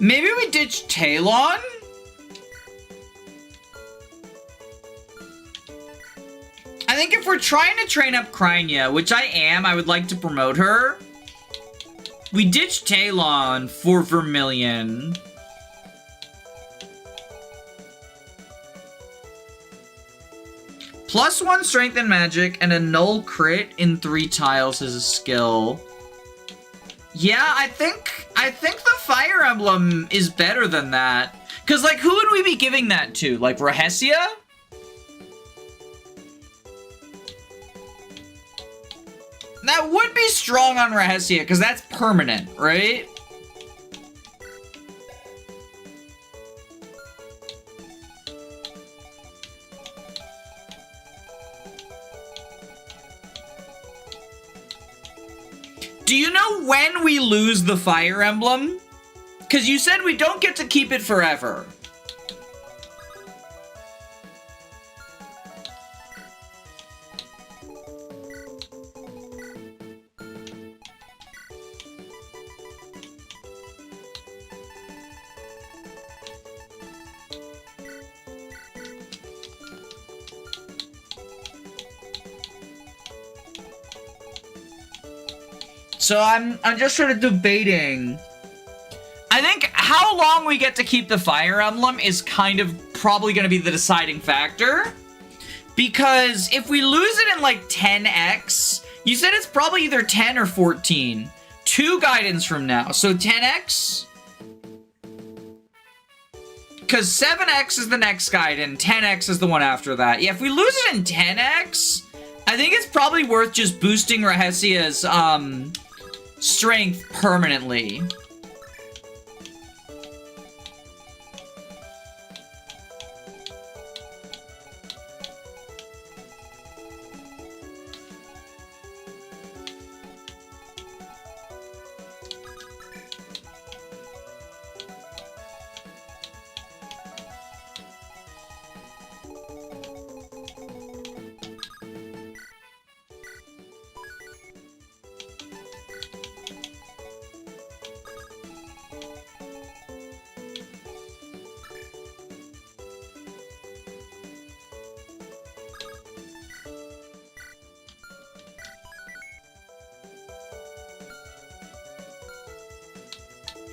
Maybe we ditch Talon? I think if we're trying to train up Krynia, which I am, I would like to promote her. We ditch Talon for Vermilion. +1 strength and magic and a null crit in 3 tiles as a skill. Yeah, I think the Fire Emblem is better than that. Cause like, who would we be giving that to? Like Rahesia? That would be strong on Rahesia, because that's permanent, right? Do you know when we lose the Fire Emblem? Because you said we don't get to keep it forever. So I'm just sort of debating. I think how long we get to keep the Fire Emblem is kind of probably going to be the deciding factor. Because if we lose it in like 10x, you said it's probably either 10 or 14. 2 guidance from now. So 10x? Because 7x is the next guidance, 10x is the one after that. Yeah, if we lose it in 10x, I think it's probably worth just boosting Rahesia's, strength permanently.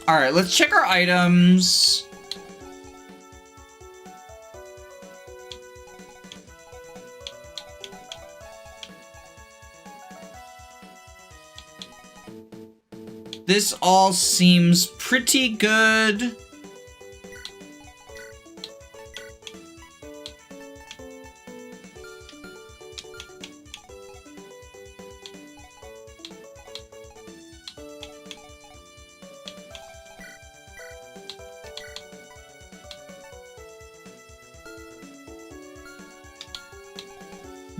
Alright, let's check our items. This all seems pretty good.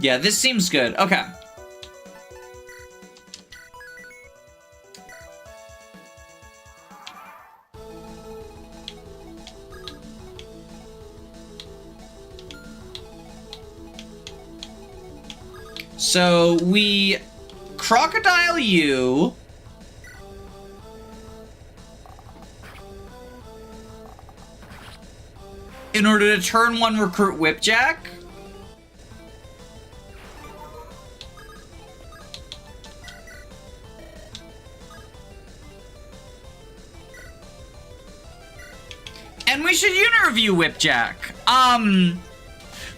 Yeah, this seems good. Okay. So we crocodile you. In order to turn 1 recruit Whipjack. And we should interview Whipjack.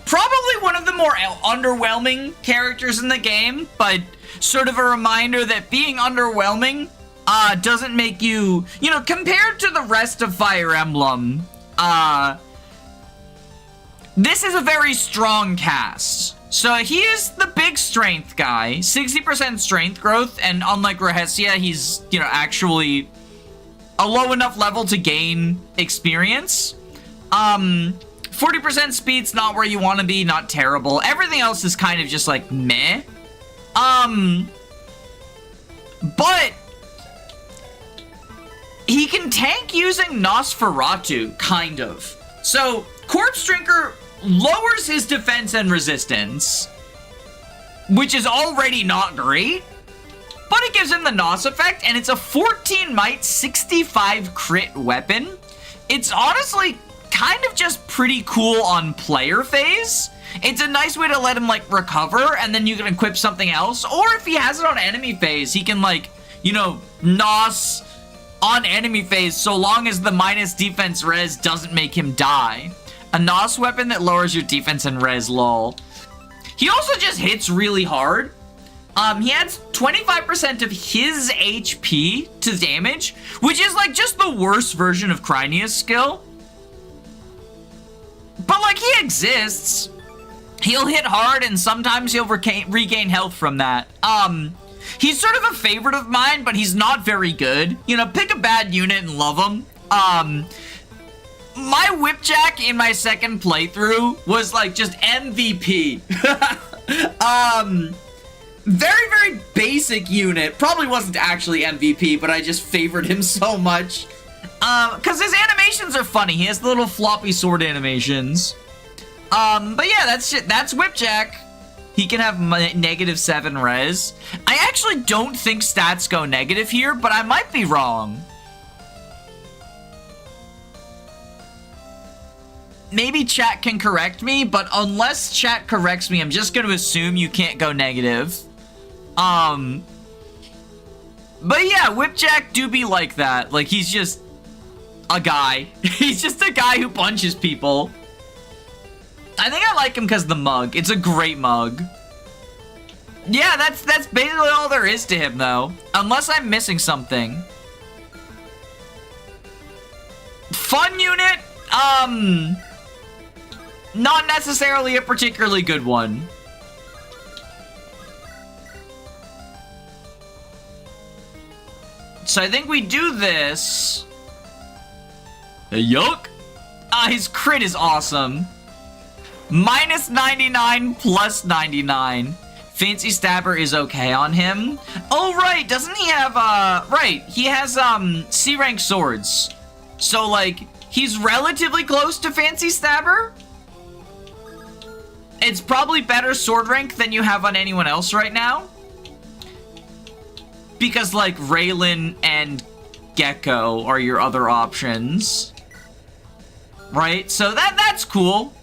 Probably one of the more underwhelming characters in the game, but sort of a reminder that being underwhelming doesn't make you, you know, compared to the rest of Fire Emblem, this is a very strong cast. So he is the big strength guy, 60% strength growth, and unlike Rahesia, he's, you know, actually a low enough level to gain experience. 40% speed's not where you want to be, not terrible. Everything else is kind of just like meh. But he can tank using Nosferatu, kind of. So Corpse Drinker lowers his defense and resistance, which is already not great. But it gives him the Nos effect, and it's a 14 might, 65 crit weapon. It's honestly kind of just pretty cool on player phase. It's a nice way to let him, like, recover, and then you can equip something else. Or if he has it on enemy phase, he can, like, you know, NOS on enemy phase so long as the minus defense res doesn't make him die. A NOS weapon that lowers your defense and res, lol. He also just hits really hard. He adds 25% of his HP to damage, which is, like, just the worst version of Crynia's skill. But, like, he exists. He'll hit hard, and sometimes he'll regain health from that. He's sort of a favorite of mine, but he's not very good. You know, pick a bad unit and love him. My Whipjack in my second playthrough was, like, just MVP. Very, very basic unit. Probably wasn't actually MVP, but I just favored him so much. Because his animations are funny. He has the little floppy sword animations. But yeah, that's Whipjack. He can have -7 res. I actually don't think stats go negative here, but I might be wrong. Maybe chat can correct me, but unless chat corrects me, I'm just going to assume you can't go negative. But yeah, Whipjack do be like that. Like, he's just a guy. He's just a guy who punches people. I think I like him because the mug. It's a great mug. Yeah, that's basically all there is to him, though. Unless I'm missing something. Fun unit? Not necessarily a particularly good one. So I think we do this. Yuck. His crit is awesome. -99 plus 99. Fancy Stabber is okay on him. Oh, right. Doesn't he have, right. He has, C-rank swords. So, like, he's relatively close to Fancy Stabber. It's probably better sword rank than you have on anyone else right now. Because, like, Raylan and Gecko are your other options. Right? So that's cool.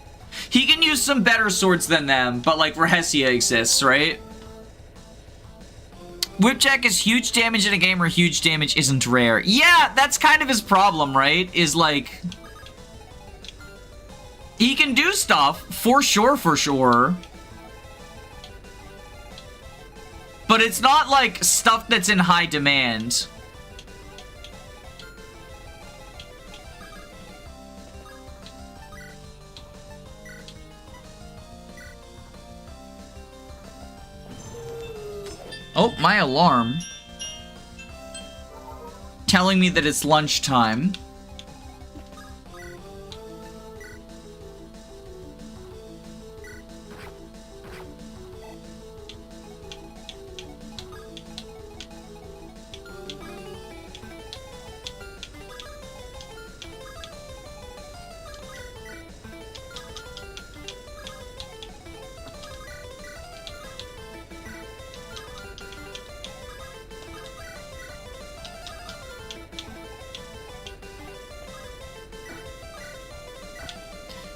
He can use some better swords than them, but, like, Rahesia exists, right? Whipjack is huge damage in a game where huge damage isn't rare. Yeah, that's kind of his problem, right? Is, like, he can do stuff, for sure. But it's not, like, stuff that's in high demand. Oh, my alarm. Telling me that it's lunchtime.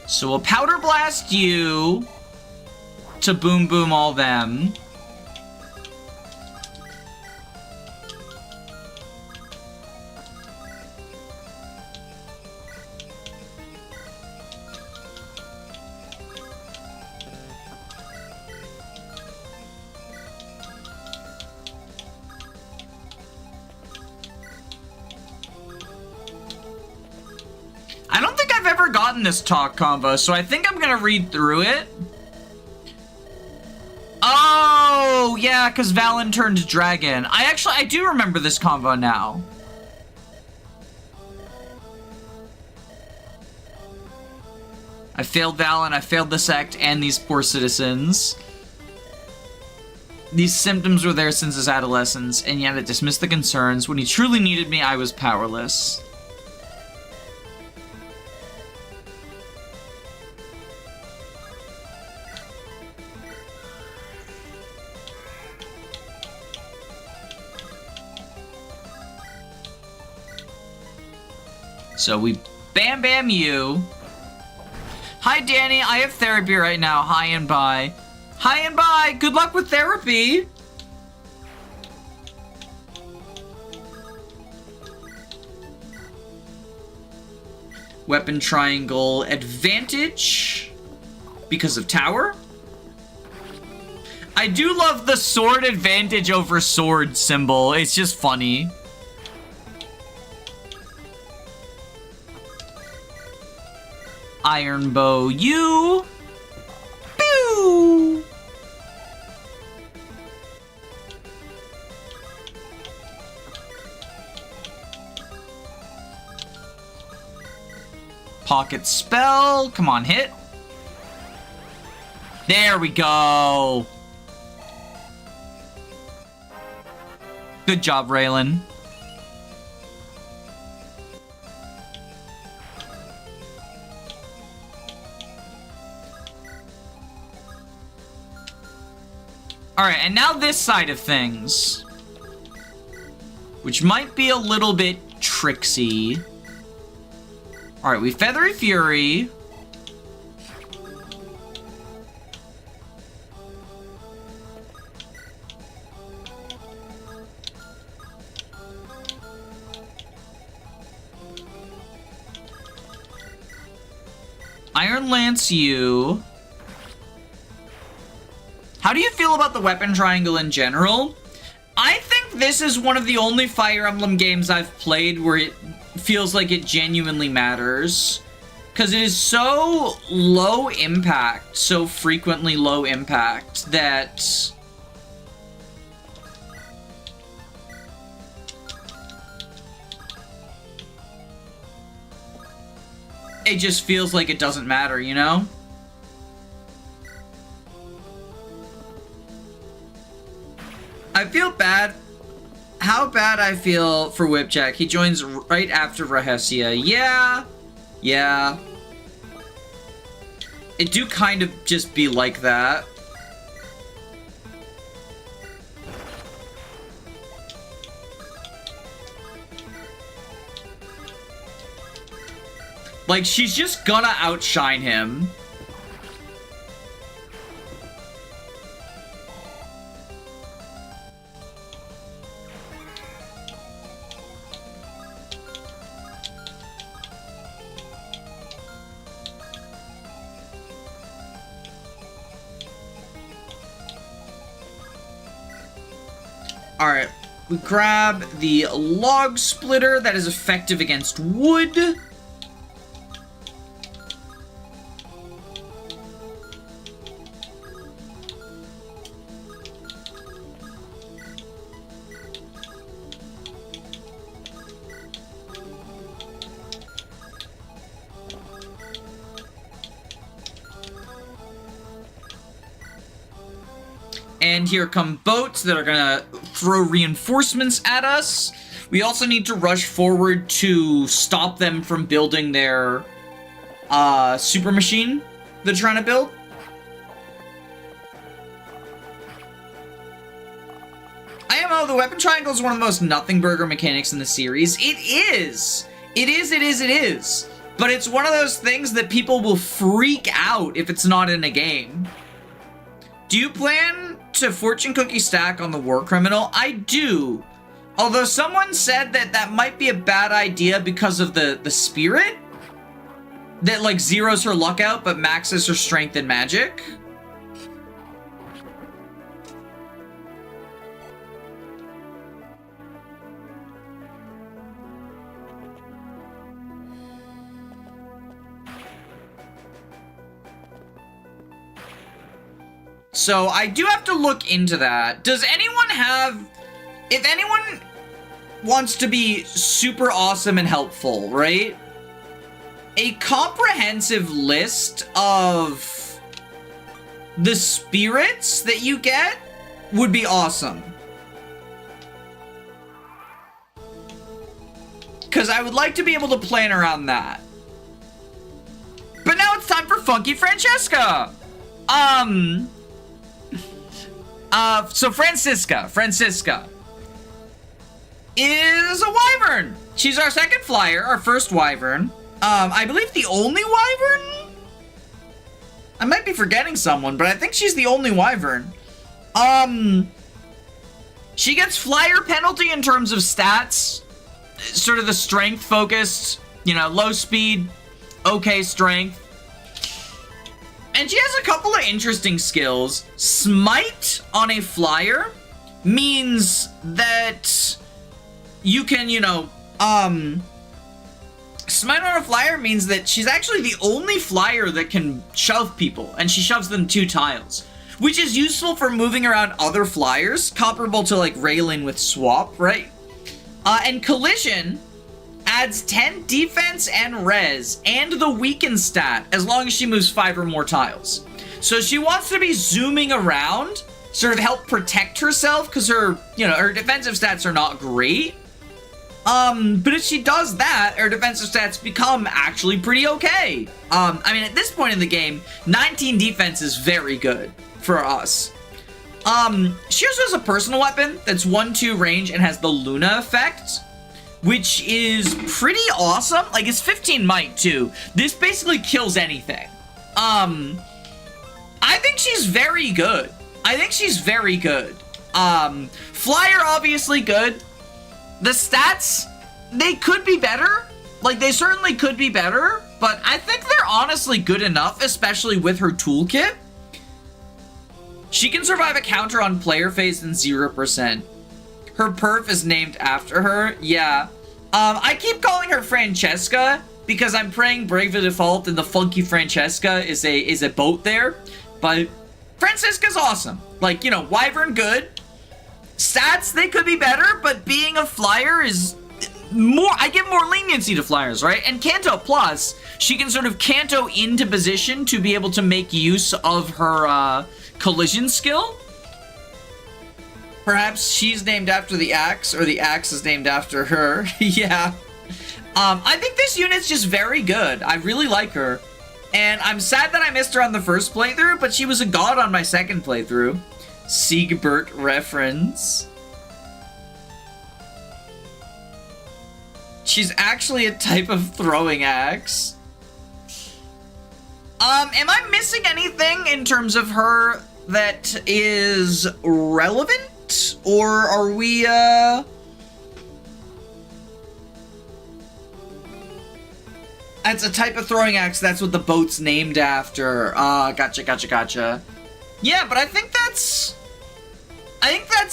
So we'll Powder Blast you to Boom Boom all them. I don't think I've ever gotten this talk combo, so I think I'm gonna read through it. Oh, yeah, because Valen turned dragon. I do remember this combo now. I failed Valen, I failed the sect, and these poor citizens. These symptoms were there since his adolescence, and yet it dismissed the concerns. When he truly needed me, I was powerless. So we Bam Bam you. Hi, Danny. I have therapy right now. Hi and bye. Hi and bye. Good luck with therapy. Weapon triangle advantage because of tower. I do love the sword advantage over sword symbol. It's just funny. Iron bow you. Pew! Pocket spell. Come on, hit. There we go. Good job, Raylan. Alright, and now this side of things. Which might be a little bit tricksy. Alright, we Feathery Fury. Iron Lance you. How do you feel about the weapon triangle in general? I think this is one of the only Fire Emblem games I've played where it feels like it genuinely matters. Because it is so low impact, so frequently low impact, that it just feels like it doesn't matter, you know? I feel bad. How bad I feel for Whipjack. He joins right after Rahesia. Yeah. Yeah. It do kind of just be like that. Like, she's just gonna outshine him. Alright, we grab the log splitter that is effective against wood. And here come boats that are gonna throw reinforcements at us. We also need to rush forward to stop them from building their super machine they're trying to build. IMO, the weapon triangle is one of the most nothing burger mechanics in the series. It is. It is. But it's one of those things that people will freak out if it's not in a game. Do you plan to fortune cookie stack on the war criminal? I do. Although someone said that that might be a bad idea because of the spirit. That like zeroes her luck out but maxes her strength and magic. So I do have to look into that. Does anyone have... If anyone wants to be super awesome and helpful, right? A comprehensive list of the spirits that you get would be awesome. Because I would like to be able to plan around that. But now it's time for Funky Francesca! So Francisca is a wyvern. She's our second flyer, our first wyvern. I believe the only wyvern? I might be forgetting someone, but I think she's the only wyvern. She gets flyer penalty in terms of stats. Sort of the strength focused, you know, low speed, okay strength. And she has a couple of interesting skills. Smite on a flyer means that you can, you know, Smite on a flyer means that she's actually the only flyer that can shove people, and she shoves them 2 tiles, which is useful for moving around other flyers, comparable to like railing with swap, right? And collision adds 10 defense and res and the weaken stat as long as she moves 5 or more tiles. So she wants to be zooming around, sort of help protect herself because her, you know, her defensive stats are not great. But if she does that, her defensive stats become actually pretty okay. I mean, at this point in the game, 19 defense is very good for us. She also has a personal weapon that's 1-2 range and has the Luna effect, which is pretty awesome. Like, it's 15 might, too. This basically kills anything. I think she's very good. I think she's very good. Flyer, obviously good. The stats, they could be better. Like, they certainly could be better, but I think they're honestly good enough, especially with her toolkit. She can survive a counter on player phase in 0%. Her perf is named after her. Yeah. I keep calling her Francesca because I'm praying Brave the Default and the funky Francesca is a boat there. But Francesca's awesome. Like, you know, wyvern good. Stats, they could be better, but being a flyer is more, I give more leniency to flyers, right? And Canto Plus, she can sort of Canto into position to be able to make use of her collision skill. Perhaps she's named after the axe, or the axe is named after her. Yeah. I think this unit's just very good. I really like her. And I'm sad that I missed her on the first playthrough, but she was a god on my second playthrough. Siegbert reference. She's actually a type of throwing axe. Am I missing anything in terms of her that is relevant? Or are we, It's a type of throwing axe, that's what the boat's named after. Gotcha. Yeah, but I think that's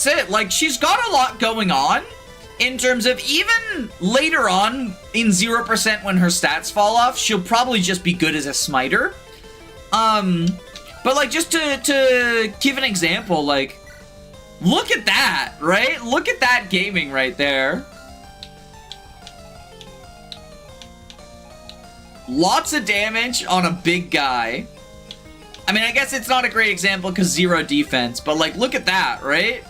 it. Like, she's got a lot going on in terms of even later on in 0% when her stats fall off, she'll probably just be good as a smiter. But like, just to give an example, like, look at that, right? Look at that gaming right there. Lots of damage on a big guy. I mean, I guess it's not a great example because 0 defense, but like, look at that, right?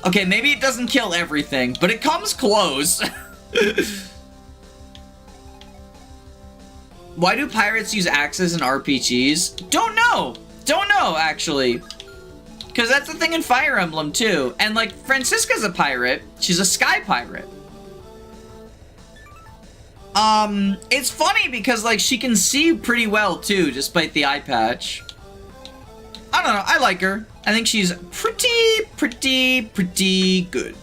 Okay, maybe it doesn't kill everything, but it comes close. Why do pirates use axes in RPGs? Don't know, actually. Because that's the thing in Fire Emblem, too. And like, Francisca's a pirate. She's a sky pirate. It's funny because like, she can see pretty well, too, despite the eye patch. I don't know, I like her. I think she's pretty good.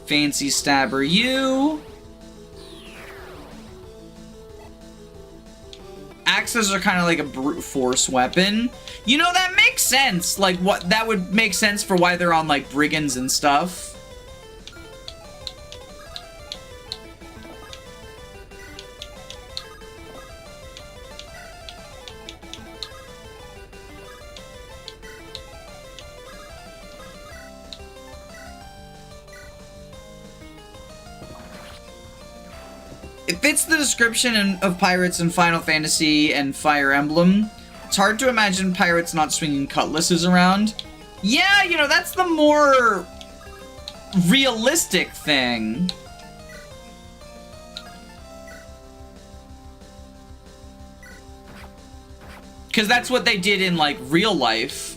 Fancy stabber you. Axes are kind of like a brute force weapon. You know, that makes sense. Like, what, that would make sense for why they're on like brigands and stuff. fits the description of pirates in Final Fantasy and Fire Emblem. It's hard to imagine pirates not swinging cutlasses around. Yeah, you know, that's the more realistic thing. Because that's what they did in, like, real life.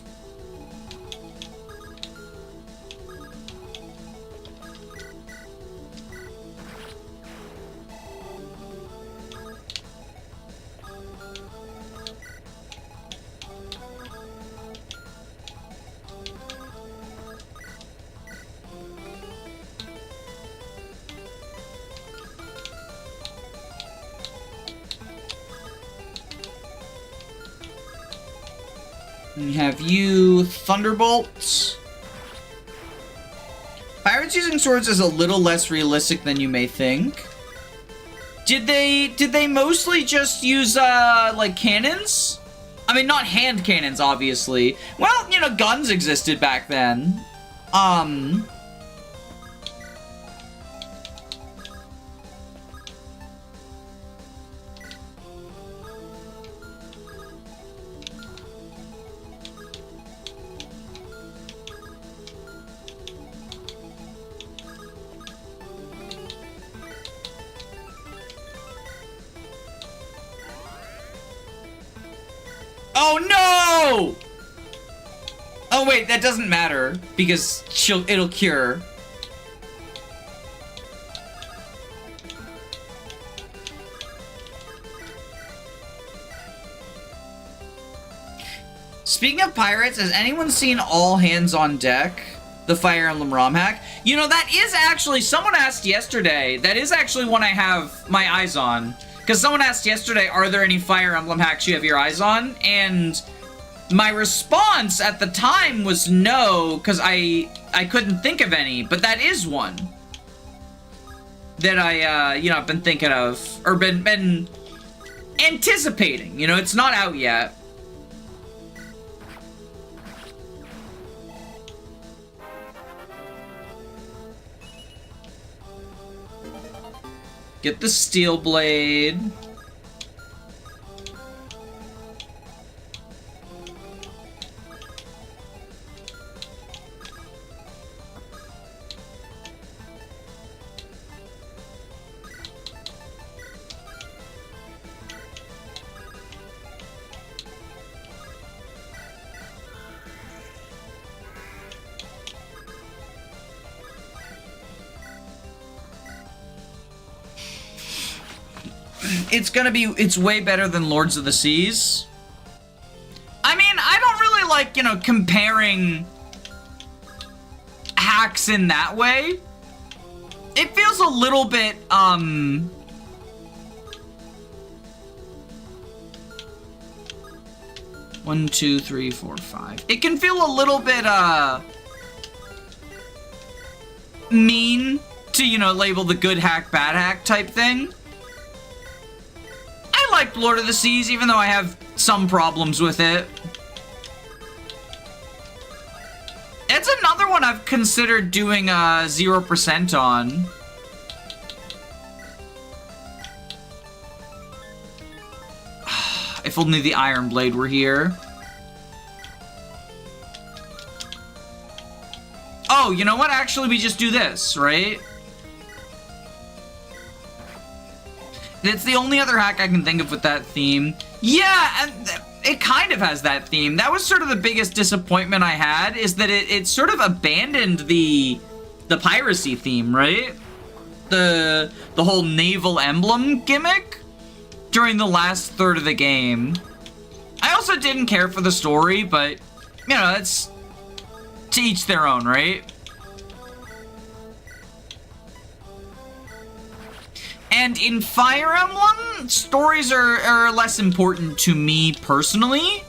We have you, Thunderbolt. Pirates using swords is a little less realistic than you may think. Did they mostly just use like cannons? I mean, not hand cannons, obviously. Well, you know, guns existed back then. Oh no! Oh wait, that doesn't matter because it'll cure. Speaking of pirates, has anyone seen All Hands on Deck? The Fire Emblem ROM hack? You know, that is actually, someone asked yesterday, that is actually one I have my eyes on. Because someone asked yesterday, are there any Fire Emblem hacks you have your eyes on? And my response at the time was no, because I couldn't think of any, but that is one. That I, you know, I've been thinking of, or been anticipating. You know, it's not out yet. Get the steel blade. It's way better than Lords of the Seas. I mean, I don't really like, you know, comparing hacks in that way. It feels a little bit, 1, 2, 3, 4, 5. It can feel a little bit, mean to, you know, label the good hack, bad hack type thing. I like Lord of the Seas, even though I have some problems with it. It's another one I've considered doing 0% on. If only the Iron Blade were here. Oh, you know what? Actually, we just do this, right? It's the only other hack I can think of with that theme. Yeah, and it kind of has that theme. That was sort of the biggest disappointment I had, is that it sort of abandoned the piracy theme, right? The whole naval emblem gimmick during the last third of the game. I also didn't care for the story, but, you know, it's to each their own, right? And in Fire Emblem, stories are less important to me personally.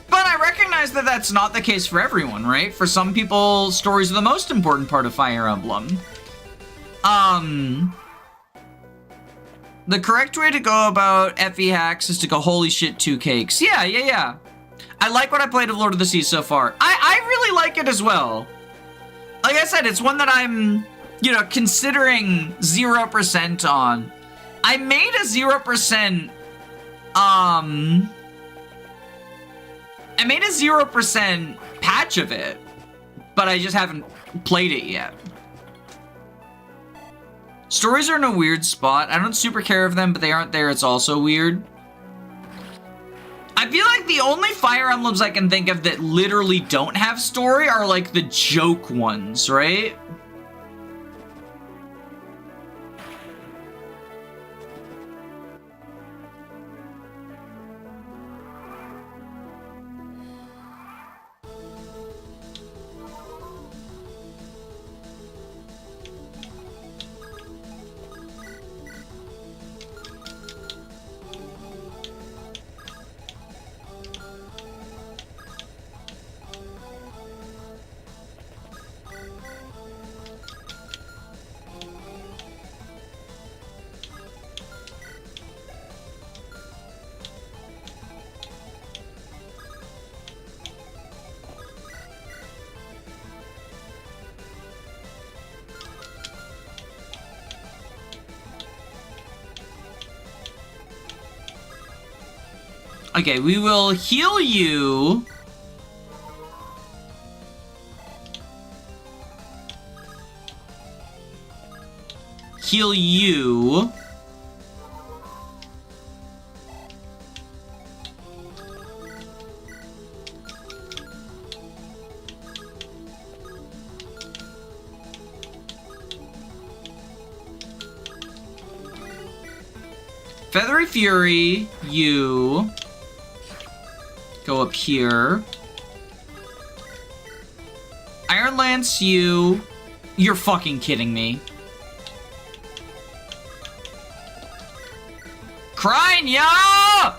But I recognize that that's not the case for everyone, right? For some people, stories are the most important part of Fire Emblem. The correct way to go about FE hacks is to go, holy shit, 2 cakes. Yeah. I like what I played of Lord of the Seas so far. I really like it as well. Like I said, it's one that I'm, you know, considering 0% on. I made a 0%, I made a 0% patch of it, but I just haven't played it yet. Stories are in a weird spot. I don't super care of them, but they aren't there. It's also weird. I feel like the only Fire Emblems I can think of that literally don't have story are like the joke ones, right? Okay, we will heal you. Heal you. Feathery Fury, you. Go up here. Iron Lance, you. You're fucking kidding me. Crying, yeah!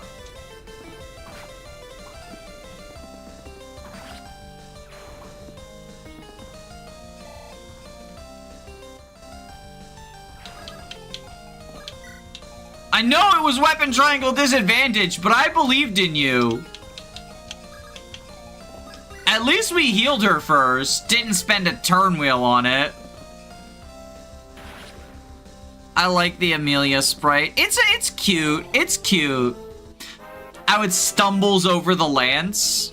I know it was weapon triangle disadvantage, but I believed in you. At least we healed her first. Didn't spend a turn wheel on it. I like the Amelia sprite. It's cute. It's cute. How it stumbles over the lance.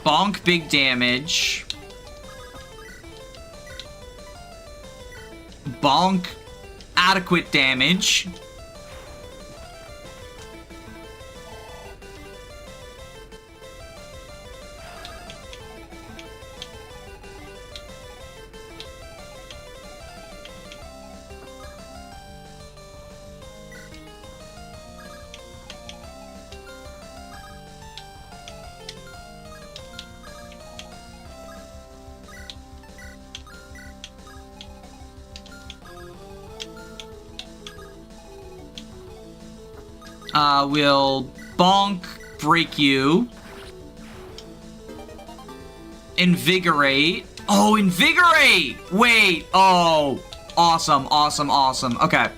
Bonk, big damage. Bonk, adequate damage. We'll bonk, break you. Invigorate. Oh, invigorate! Wait, oh. Awesome, awesome, awesome. Okay.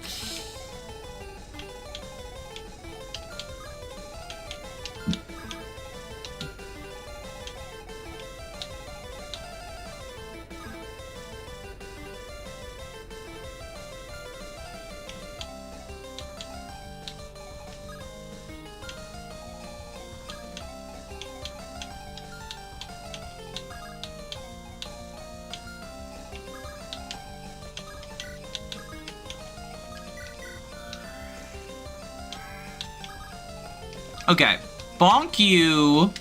Okay, bonk you.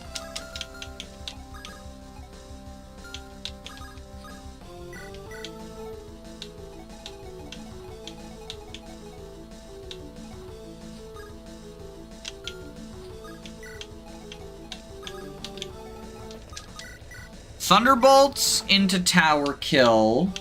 Thunderbolts into tower kill.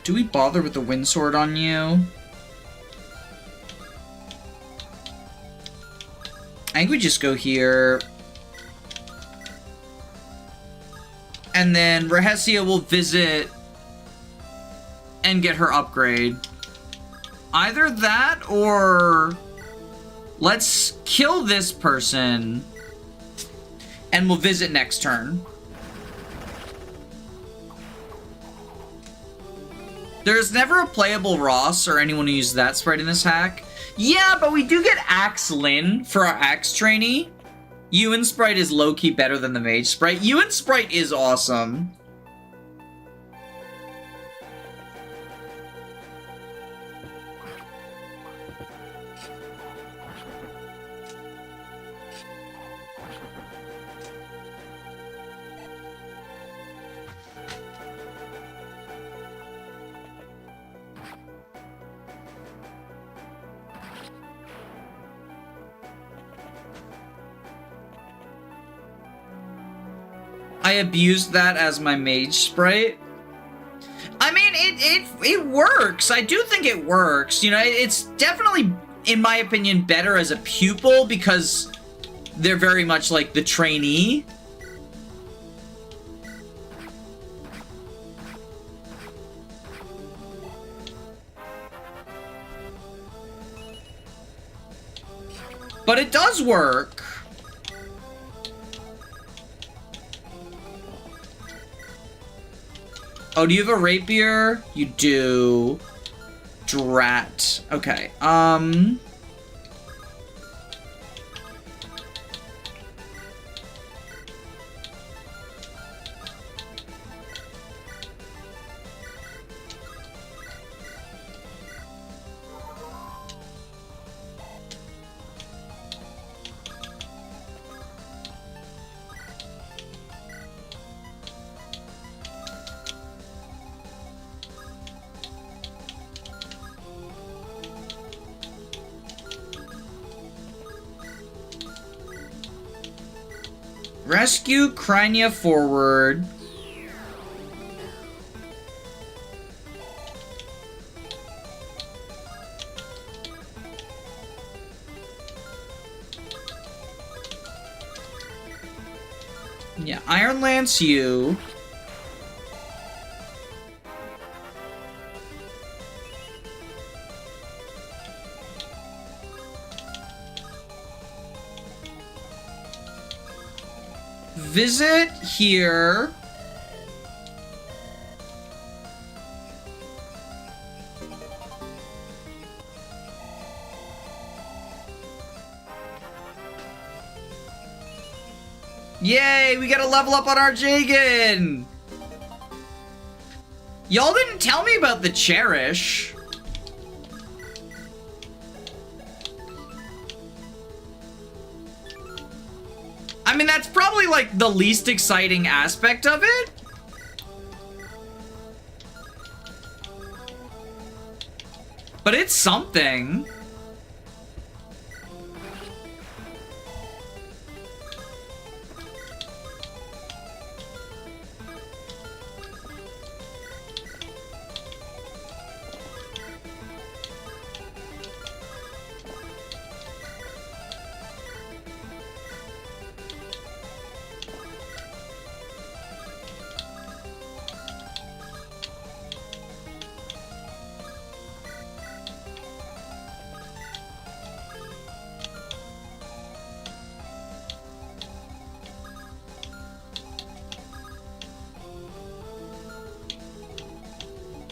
Do we bother with the wind sword on you? I think we just go here. And then Rahesia will visit and get her upgrade. Either that or let's kill this person and we'll visit next turn. There's never a playable Ross or anyone who uses that sprite in this hack. Yeah, but we do get Axe Lyn for our Axe trainee. Ewan sprite is low-key better than the Mage sprite. Ewan sprite is awesome. I abused that as my Mage sprite. I mean, it works. I do think it works. You know, it's definitely, in my opinion, better as a pupil because they're very much like the trainee. But it does work. Oh, do you have a rapier? You do. Drat. Okay. Rescue Krynia forward. Yeah, Iron Lance you. Visit here. Yay, we gotta level up on our Jagan! Y'all didn't tell me about the Cherish. I mean, that's probably, like, the least exciting aspect of it. But it's something.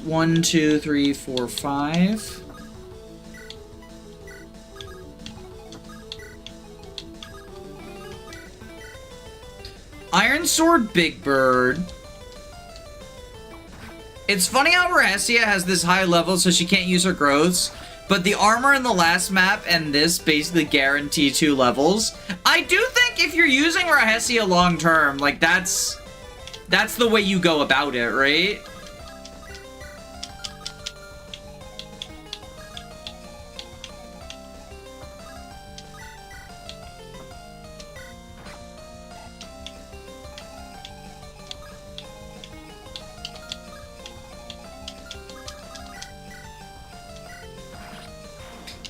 One, two, three, four, five. Iron Sword Big Bird. It's funny how Rahesia has this high level so she can't use her growths, but the armor in the last map and this basically guarantee 2 levels. I do think if you're using Rahesia long term, like that's the way you go about it, right?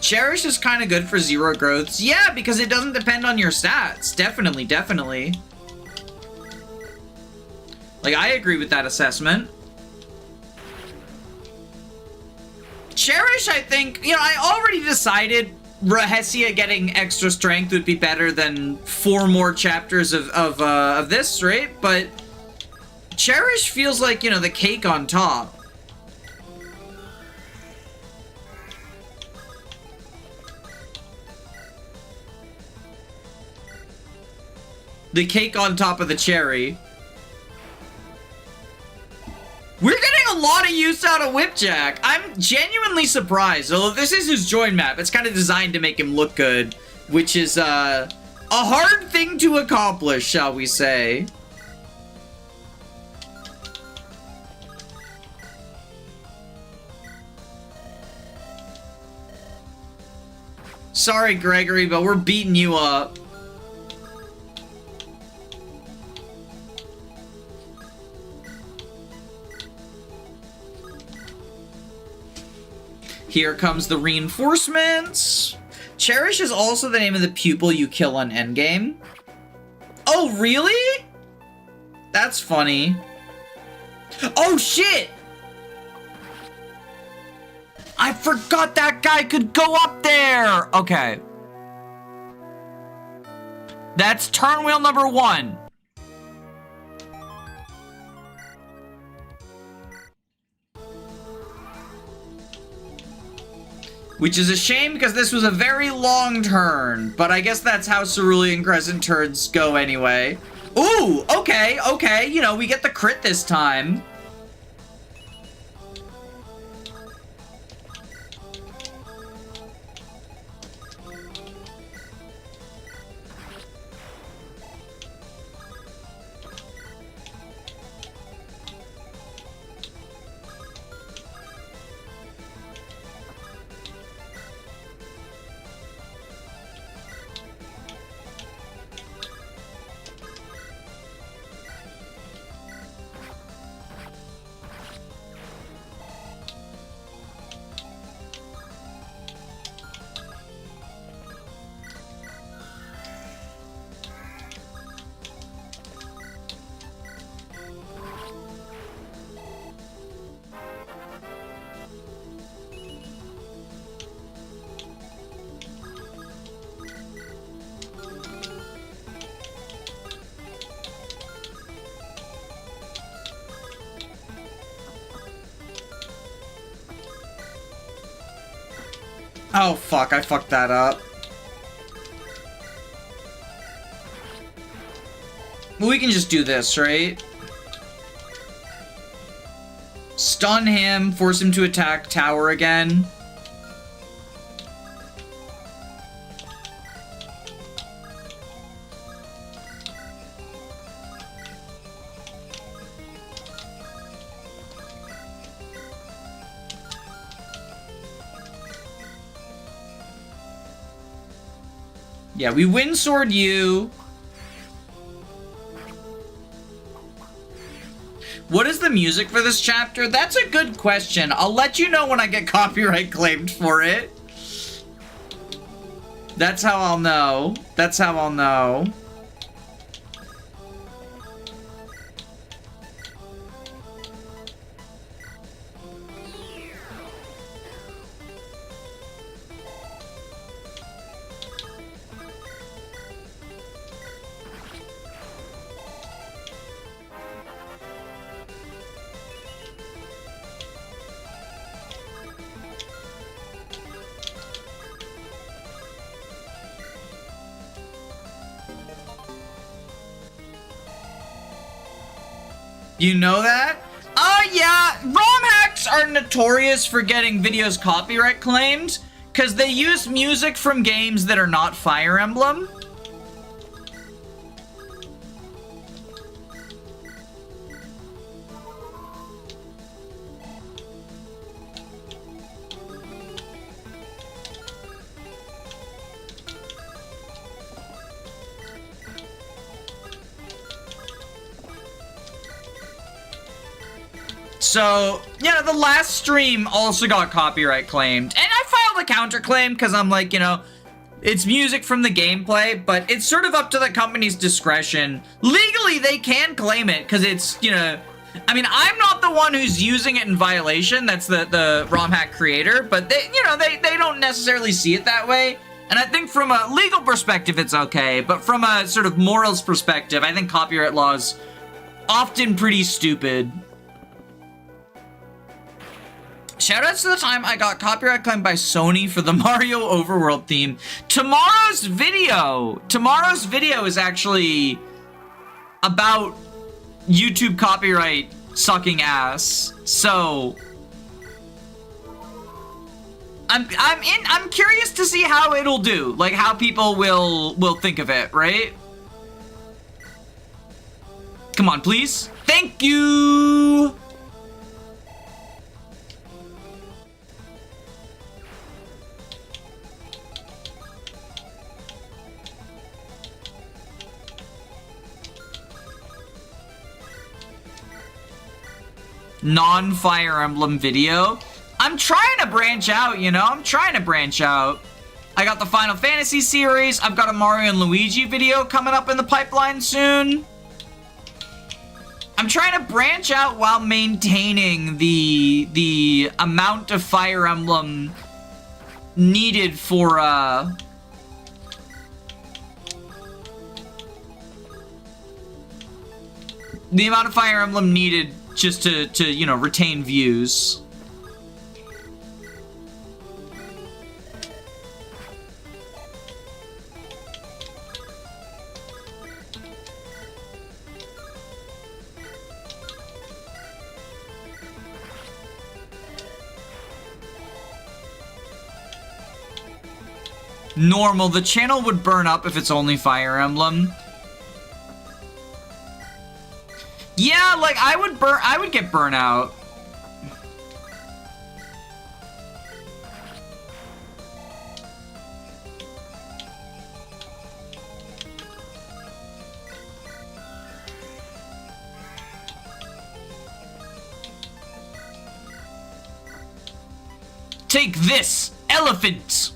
Cherish is kind of good for zero growths. Yeah, because it doesn't depend on your stats. Definitely, definitely. Like, I agree with that assessment. Cherish, I think, you know, I already decided Rahesia getting extra strength would be better than 4 more chapters of this, right? But Cherish feels like, you know, the cake on top. The cake on top of the cherry. We're getting a lot of use out of Whipjack. I'm genuinely surprised. Although this is his join map, it's kind of designed to make him look good, which is a hard thing to accomplish, shall we say. Sorry, Gregory, but we're beating you up. Here comes the reinforcements. Cherish is also the name of the pupil you kill on endgame. Oh, really? That's funny. Oh, shit! I forgot that guy could go up there! Okay. That's turn wheel number 1. Which is a shame because this was a very long turn, but I guess that's how Cerulean Crescent turns go anyway. Ooh, okay, okay, you know, we get the crit this time. Oh, fuck, I fucked that up. Well, we can just do this, right? Stun him, force him to attack tower again. Yeah, we win sword you. What is the music for this chapter? That's a good question. I'll let you know when I get copyright claimed for it. That's how I'll know. That's how I'll know. You know that? Yeah, ROM hacks are notorious for getting videos copyright claimed because they use music from games that are not Fire Emblem. So, yeah, the last stream also got copyright claimed. And I filed a counterclaim because I'm like, you know, it's music from the gameplay, but it's sort of up to the company's discretion. Legally, they can claim it because it's, you know, I mean, I'm not the one who's using it in violation. That's the ROM hack creator, but they, you know, they don't necessarily see it that way. And I think from a legal perspective, it's okay. But from a sort of morals perspective, I think copyright law is often pretty stupid. Shoutouts to the time I got copyright claimed by Sony for the Mario Overworld theme. Tomorrow's video is actually about YouTube copyright sucking ass. So I'm curious to see how it'll do, like how people will think of it, right? Come on, please. Thank you. Non-Fire Emblem video. I'm trying to branch out, you know? I'm trying to branch out. I got the Final Fantasy series. I've got a Mario and Luigi video coming up in the pipeline soon. I'm trying to branch out while maintaining the amount of Fire Emblem needed for, the amount of Fire Emblem needed just to you know, retain views. Normal, the channel would burn up if it's only Fire Emblem. Yeah, like I would get burnout. Take this, elephant!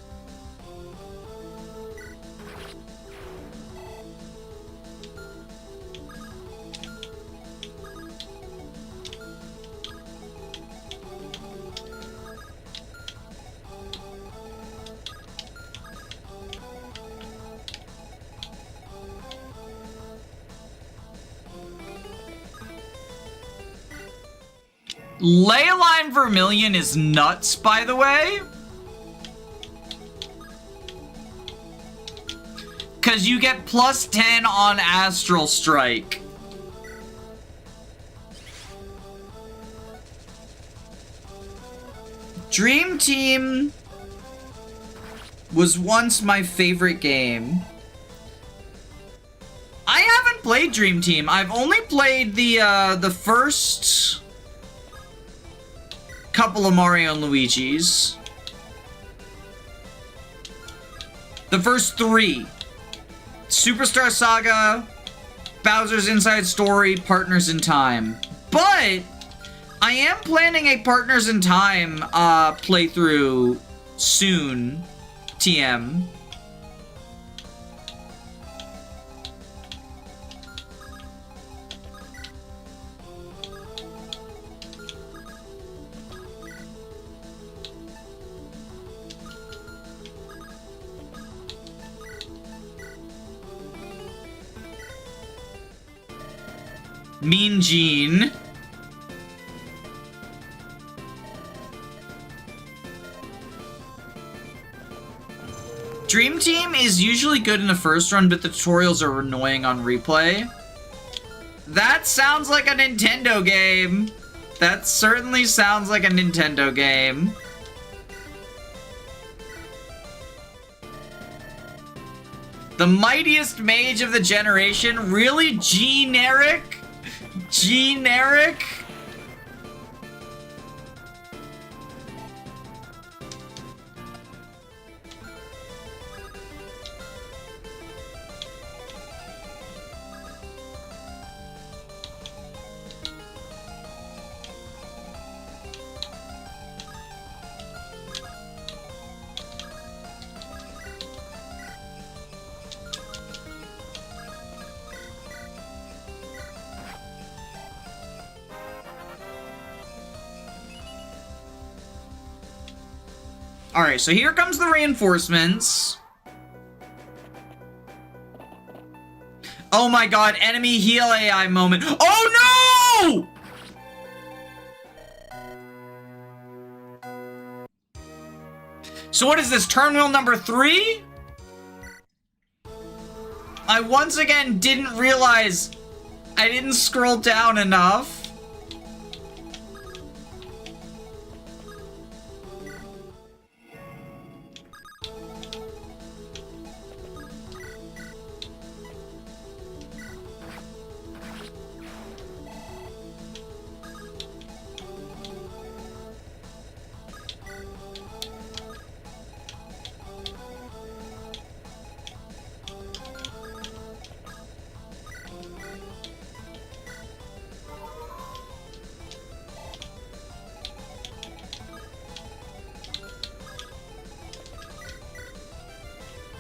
Leyline Vermilion is nuts, by the way. Because you get plus 10 on Astral Strike. Dream Team was once my favorite game. I haven't played Dream Team. I've only played the first couple of Mario and Luigi's. The first three. Superstar Saga, Bowser's Inside Story, Partners in Time. But I am planning a Partners in Time playthrough soon, TM. Mean Gene. Dream Team is usually good in the first run, but the tutorials are annoying on replay. That sounds like a Nintendo game. That certainly sounds like a Nintendo game. The mightiest mage of the generation? Really? Generic? Generic? Alright, so here comes the reinforcements. Oh my god, enemy heal AI moment. Oh no! So what is this, terminal number 3? I once again didn't realize I didn't scroll down enough.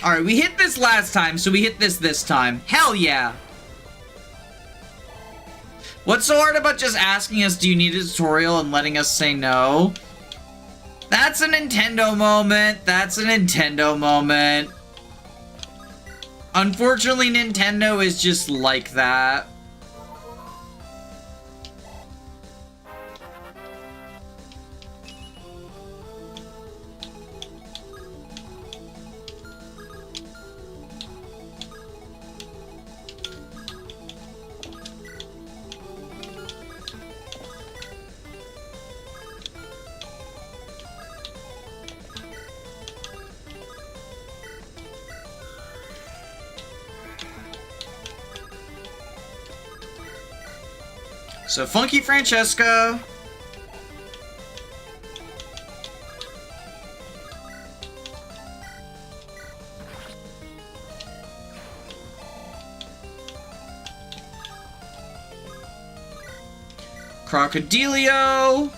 Alright, we hit this last time, so we hit this time. Hell yeah! What's so hard about just asking us, do you need a tutorial, and letting us say no? That's a Nintendo moment. That's a Nintendo moment. Unfortunately, Nintendo is just like that. So, Funky Francesca. Crocodilio.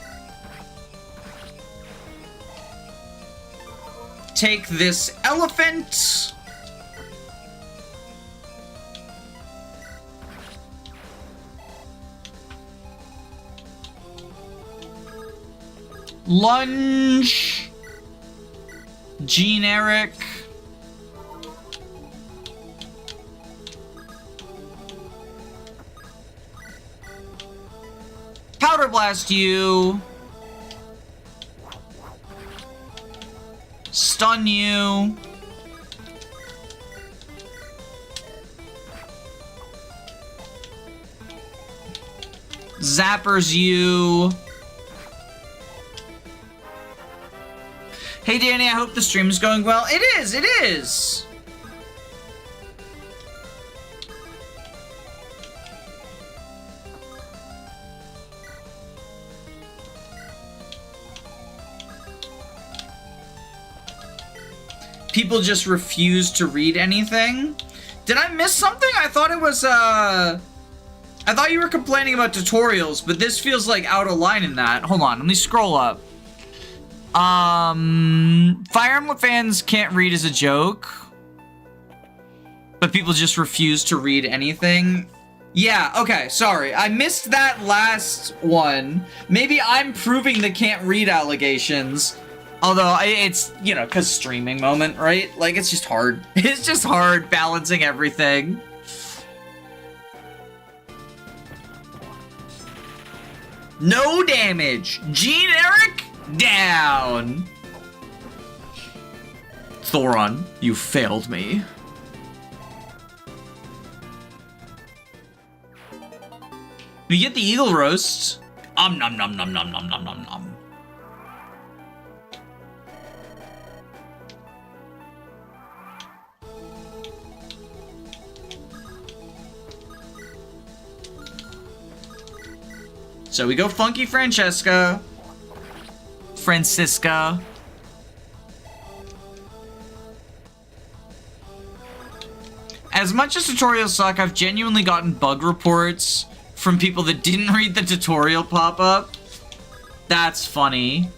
Take this elephant. Lunge. Generic. Powder Blast you. Stun you. Zappers you. Hey Danny, I hope the stream is going well. It is, it is! People just refuse to read anything? Did I miss something? I thought it was, I thought you were complaining about tutorials, but this feels like out of line in that. Hold on, let me scroll up. Fire Emblem fans can't read as a joke, but people just refuse to read anything. Yeah, okay, sorry. I missed that last one. Maybe I'm proving the can't read allegations. Although, it's, you know, because streaming moment, right? Like, it's just hard. It's just hard balancing everything. No damage. Generic? Down! Thoron, you failed me. We get the eagle roast. Nom nom nom nom nom nom nom nom. So we go Funky Francesca. Francisca. As much as tutorials suck, I've genuinely gotten bug reports from people that didn't read the tutorial pop-up. That's funny.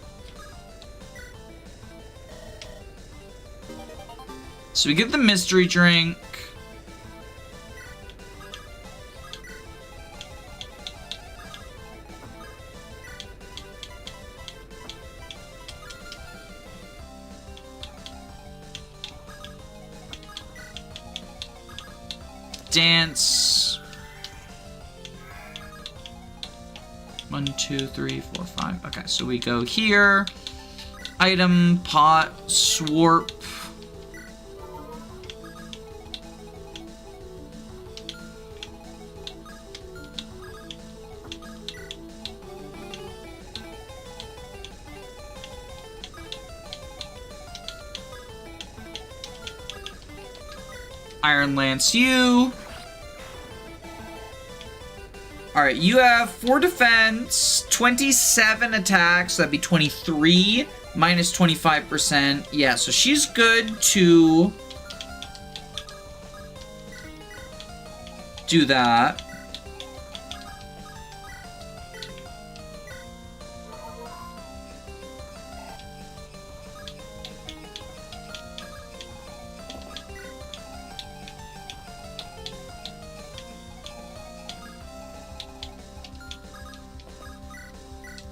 So we get the mystery drink. dance. 1, 2, 3, 4, 5. Okay, so we go here. Item, pot, swarp. Iron Lance you. Alright, you have 4 defense, 27 attacks, that'd be 23, minus 25%. Yeah, so she's good to do that.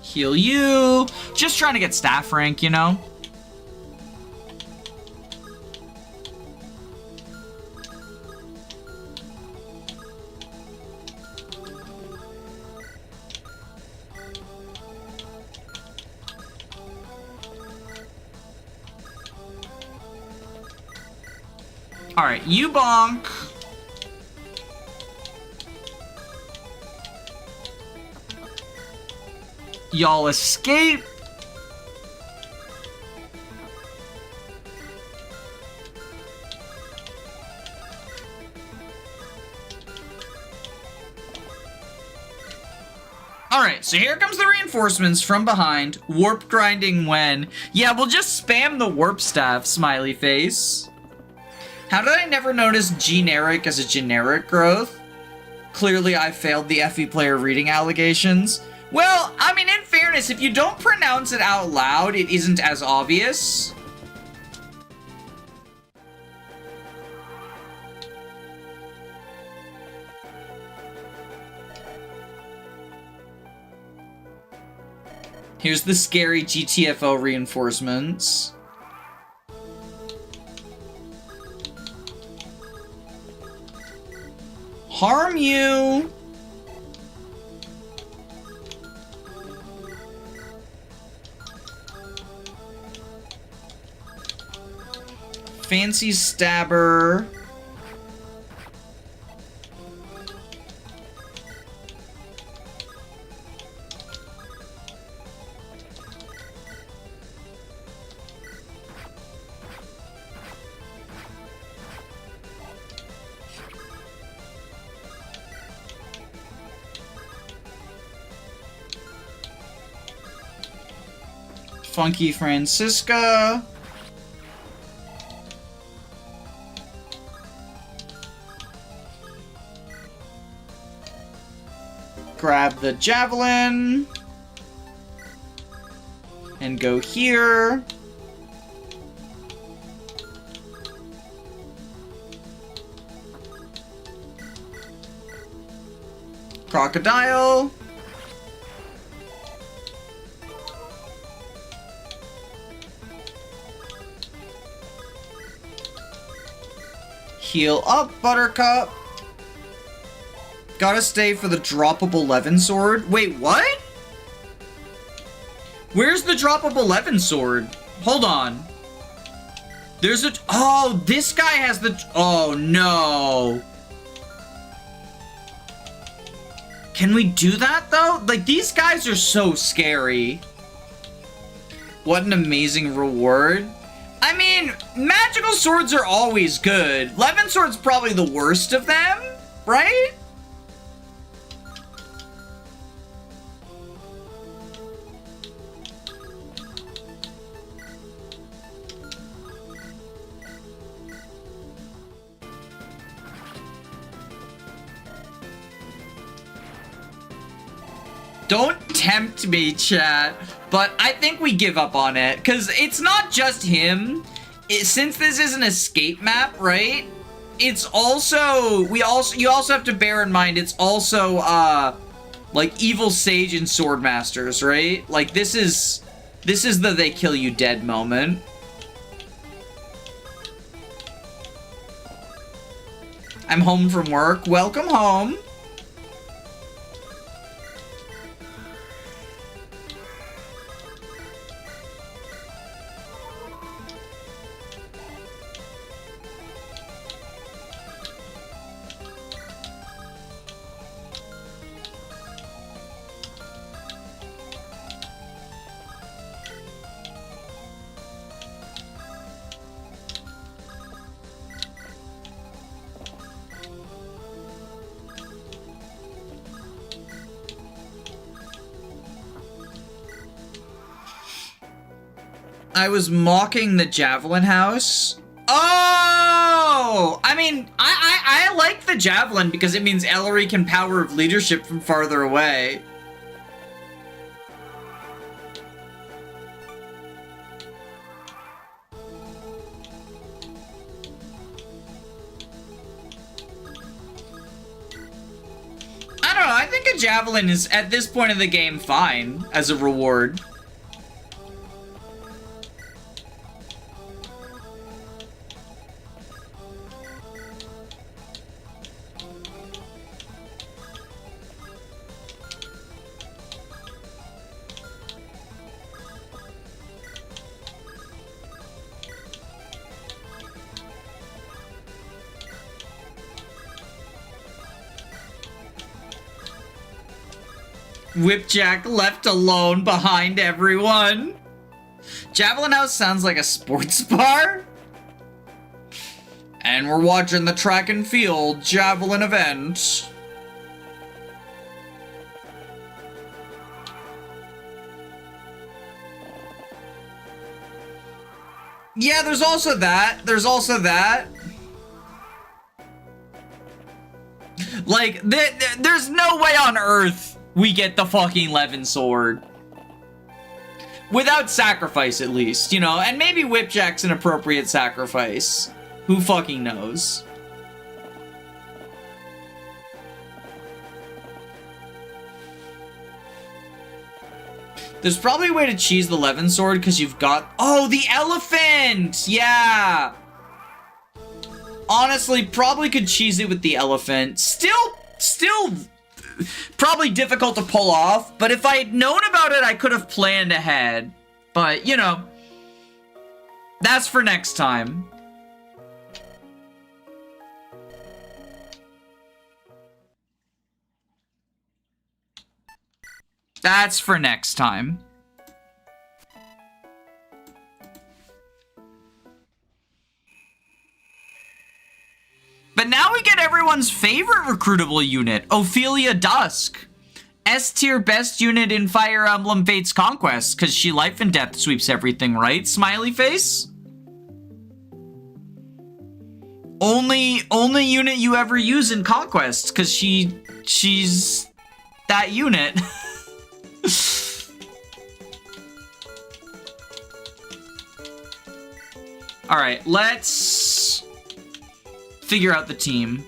Heal you. Just trying to get staff rank, you know? Alright, you bonk. Y'all escape. Alright, so here comes the reinforcements from behind. Warp grinding when. Yeah, we'll just spam the warp staff, smiley face. How did I never notice generic as a generic growth? Clearly I failed the FE player reading allegations. Well, I mean, in fairness, if you don't pronounce it out loud, it isn't as obvious. Here's the scary GTFO reinforcements. Harm you! Fancy stabber. Funky Francisca. Grab the javelin. And go here. Crocodile. Heal up, Buttercup. Gotta stay for the droppable Levin sword. Wait, what? Where's the droppable Levin sword? Hold on. There's a... Oh, this guy has the... Oh, no. Can we do that, though? Like, these guys are so scary. What an amazing reward. I mean, magical swords are always good. Levin sword's probably the worst of them, right? Don't tempt me, chat. But I think we give up on it. Because it's not just him. Since this is an escape map, right? It's also... You also have to bear in mind it's also, like, Evil Sage and Swordmasters, right? Like, this is the they kill you dead moment. I'm home from work. Welcome home. I was mocking the Javelin House. Oh! I mean, I like the Javelin because it means Ellerie can power of leadership from farther away. I don't know, I think a Javelin is, at this point of the game, fine as a reward. Whipjack left alone behind everyone. Javelin House sounds like a sports bar. And we're watching the track and field javelin event. Yeah, there's also that. There's also that. Like, there's no way on earth we get the fucking Levin sword. Without sacrifice, at least, you know? And maybe Whipjack's an appropriate sacrifice. Who fucking knows? There's probably a way to cheese the Levin sword because you've got... Oh, the elephant! Yeah! Honestly, probably could cheese it with the elephant. Still probably difficult to pull off, but if I had known about it, I could have planned ahead. But, you know, that's for next time. That's for next time. But now we get everyone's favorite recruitable unit, Ophelia Dusk. S-tier best unit in Fire Emblem Fates Conquest, because she life and death sweeps everything, right? Smiley face? Only unit you ever use in Conquest, because she's that unit. Alright, let's figure out the team.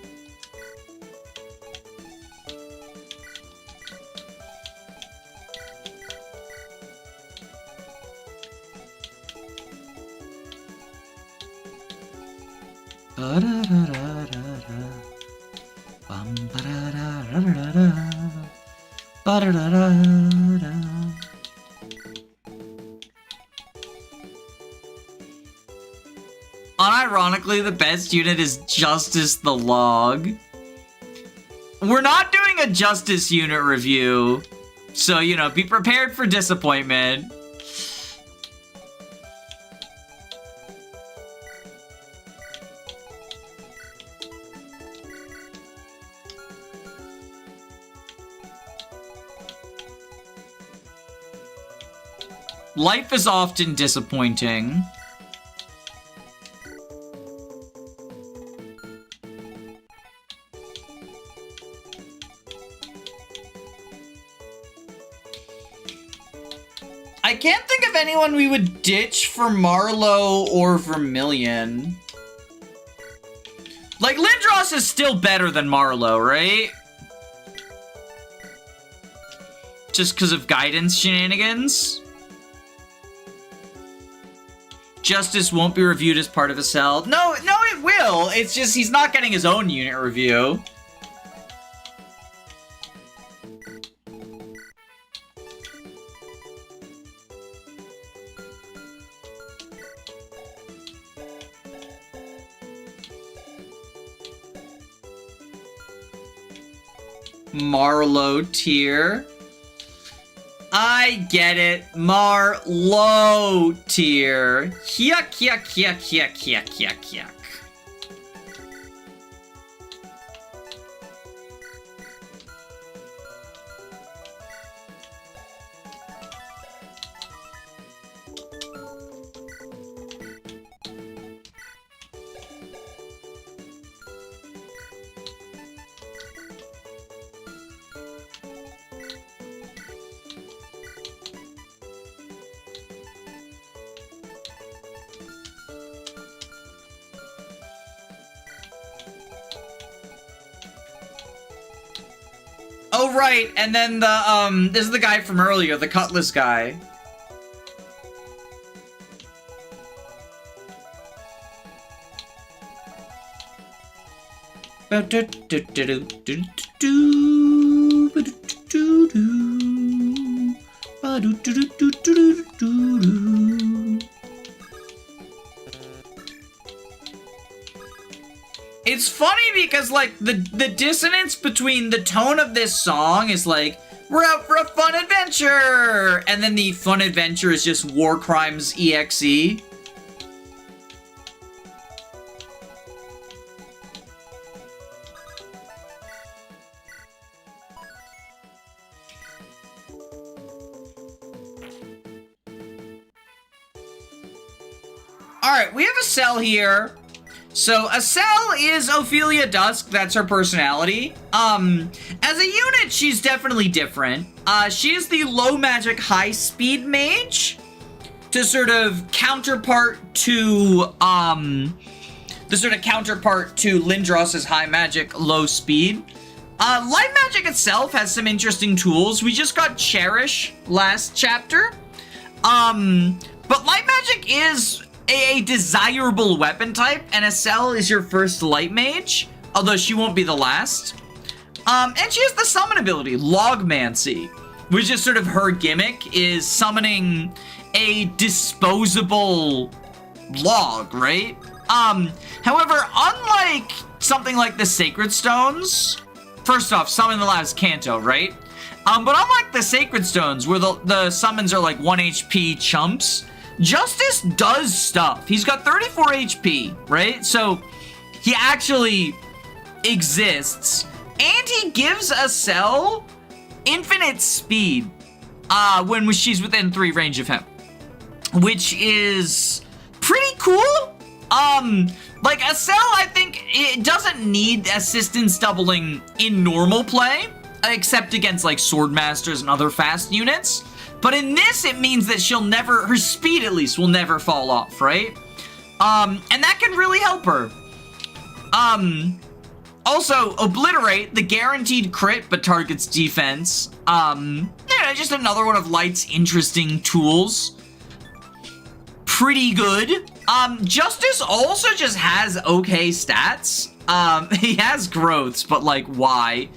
Unironically, the best unit is Justice the Log. We're not doing a Justice unit review, so, you know, be prepared for disappointment. Life is often disappointing. I can't think of anyone we would ditch for Marlowe or Vermilion. Like, Lindros is still better than Marlowe, right? Just because of guidance shenanigans? Justice won't be reviewed as part of a cell. No, it will. It's just he's not getting his own unit review. Marlow tier. I get it. Marlow tier. Yuck, yuck, yuck, yuck, yuck, yuck, yuck. Oh, right, and then the, this is the guy from earlier, the Cutlass guy. It's funny because, like, the dissonance between the tone of this song is like, we're out for a fun adventure! And then the fun adventure is just War Crimes EXE. Alright, we have a cell here. So, Acel is Ophelia Dusk, that's her personality. As a unit, she's definitely different. She is the low magic, high speed mage to sort of counterpart to, Lindros's high magic, low speed. Light magic itself has some interesting tools. We just got Cherish last chapter. But light magic is a desirable weapon type, and Acel is your first light mage, although she won't be the last. And she has the summon ability, Logmancy, which is sort of her gimmick, is summoning a disposable log, right? However, unlike something like the Sacred Stones, first off, summon allows Kanto, right? But unlike the Sacred Stones, where the summons are like 1 HP chumps, Justice does stuff. He's got 34 HP, right? So he actually exists. And he gives Acel infinite speed when she's within 3 range of him, which is pretty cool. Like Acel, I think it doesn't need assistance doubling in normal play, except against like Swordmasters and other fast units. But in this, it means that she'll never, her speed at least, will never fall off, right? And that can really help her. Also, Obliterate, the guaranteed crit, but targets defense. Yeah, just another one of Light's interesting tools. Pretty good. Justice also just has okay stats. He has growths, but like, why?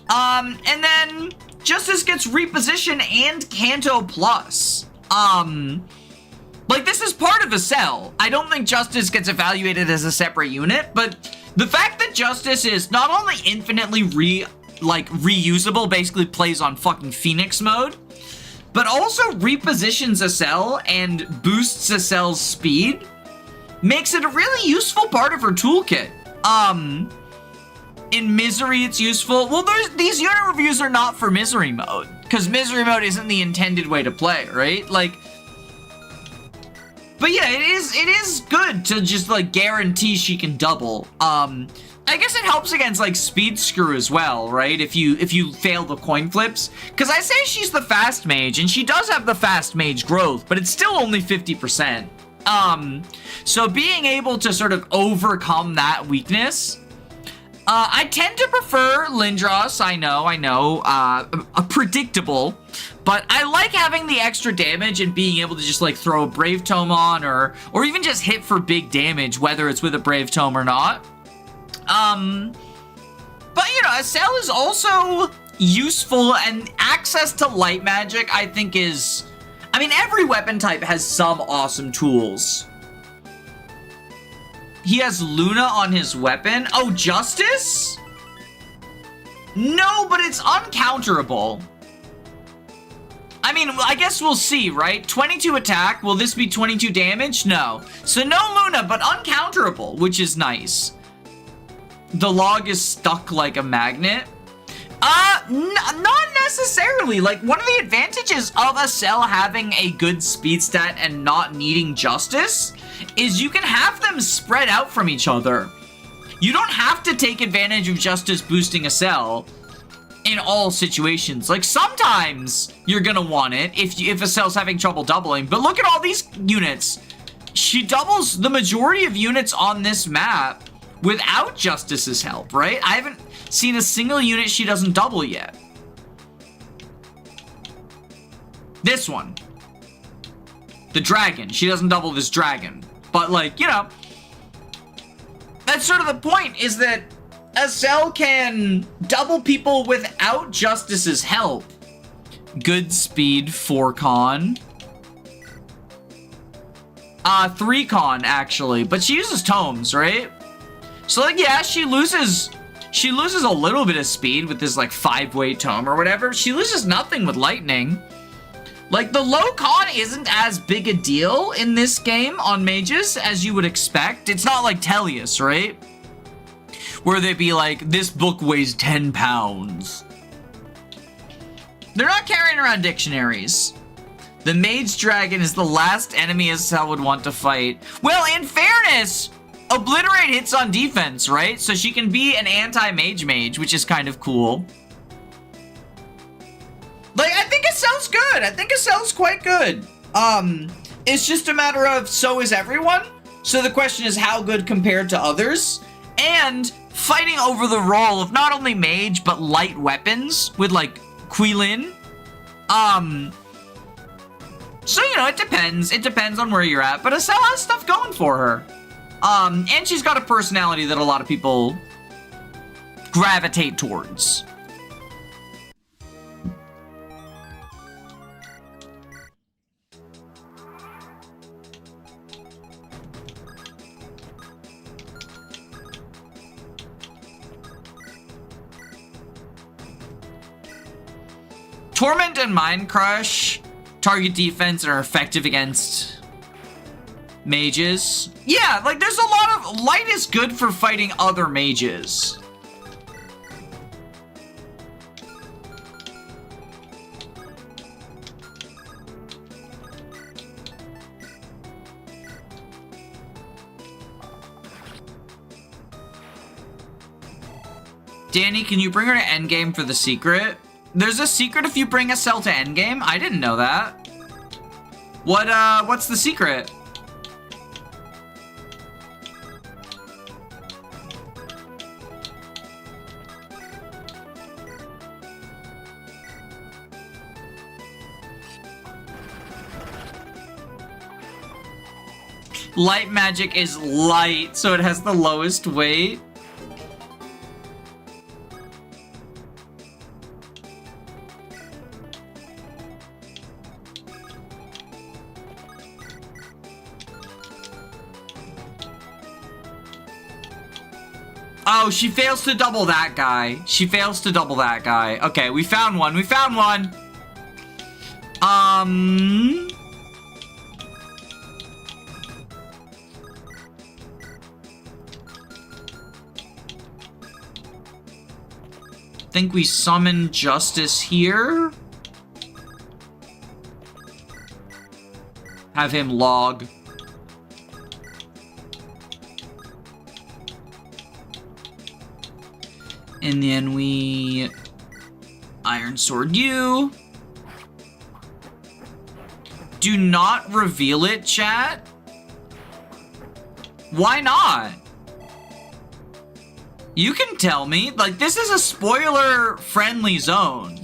And then Justice gets reposition and Kanto plus. Like, this is part of Acel. I don't think Justice gets evaluated as a separate unit, but the fact that Justice is not only infinitely reusable, basically plays on fucking Phoenix mode, but also repositions Acel and boosts Acel's speed, makes it a really useful part of her toolkit. In Misery, it's useful. Well, these unit reviews are not for Misery mode, because Misery mode isn't the intended way to play, right? Like, but yeah, it is good to just, like, guarantee she can double. I guess it helps against, like, Speed Screw as well, right? If you fail the coin flips. Because I say she's the fast mage, and she does have the fast mage growth, but it's still only 50%. So being able to sort of overcome that weakness I tend to prefer Lindros, I know, predictable, but I like having the extra damage and being able to just like throw a Brave Tome on or even just hit for big damage, whether it's with a Brave Tome or not. But you know, Acel is also useful, and access to light magic I think is, I mean, every weapon type has some awesome tools. He has Luna on his weapon. Oh, Justice? No, but it's uncounterable. I mean, I guess we'll see, right? 22 attack. Will this be 22 damage? No. So no Luna, but uncounterable, which is nice. The log is stuck like a magnet. Not necessarily. Like, one of the advantages of Acel having a good speed stat and not needing Justice is you can have them spread out from each other. You don't have to take advantage of Justice boosting Acel in all situations. Like, sometimes you're gonna want it if Acel's having trouble doubling, but look at all these units. She doubles the majority of units on this map without Justice's help, right? I haven't seen a single unit she doesn't double yet. This one. The dragon. She doesn't double this dragon. But, like, you know, that's sort of the point, is that Acel can double people without Justice's help. Good speed, 4 con. 3 con, actually. But she uses tomes, right? So, like, yeah, she loses a little bit of speed with this, like, 5-weight tome or whatever. She loses nothing with lightning. Like, the low con isn't as big a deal in this game on mages as you would expect. It's not like Tellius, right? Where they'd be like, this book weighs 10 pounds. They're not carrying around dictionaries. The Mage Dragon is the last enemy Acel would want to fight. Well, in fairness, Obliterate hits on defense, right? So she can be an anti-mage mage, which is kind of cool. Like, I think Acel's good. I think Acel's quite good. It's just a matter of, so is everyone? So the question is, how good compared to others? And fighting over the role of not only mage, but light weapons with, like, Quilin. So, you know, it depends. It depends on where you're at. But Acel has stuff going for her. And she's got a personality that a lot of people gravitate towards. Torment and Mind Crush target defense and are effective against mages. Yeah, like, there's a lot of... Light is good for fighting other mages. Danny, can you bring her to endgame for the secret? There's a secret if you bring Acel to endgame? I didn't know that. What's the secret? Light magic is light, so it has the lowest weight. Oh, she fails to double that guy. She fails to double that guy. Okay, we found one. We found one. Think we summon Justice here. Have him log. And then we Iron Sword you. Do not reveal it, chat. Why not? You can tell me. Like, this is a spoiler-friendly zone.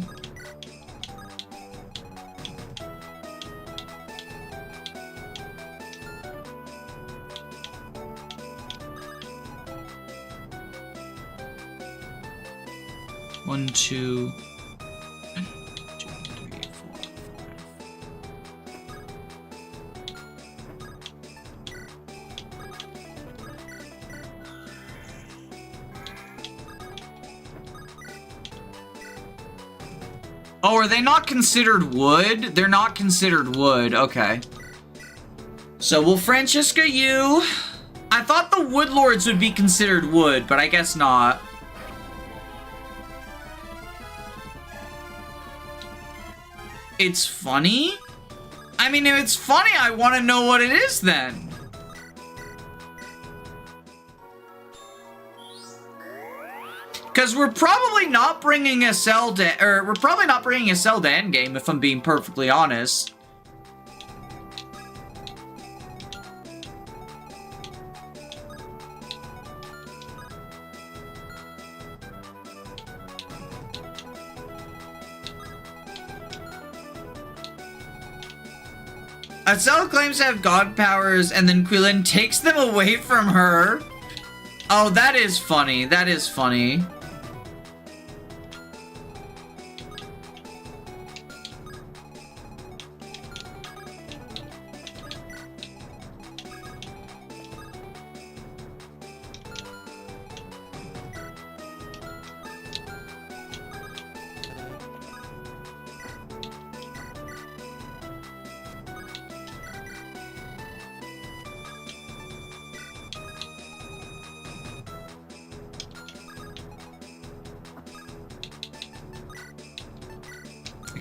One, two, 3, 4, 5. Oh, are they not considered wood? They're not considered wood. Okay. So will Francesca you? I thought the wood lords would be considered wood, but I guess not. It's funny? I mean, if it's funny, I want to know what it is then. Because we're probably not bringing a cell to, we're probably not bringing a cell to endgame, if I'm being perfectly honest. Acel claims to have god powers, and then Quillen takes them away from her. Oh, that is funny. That is funny.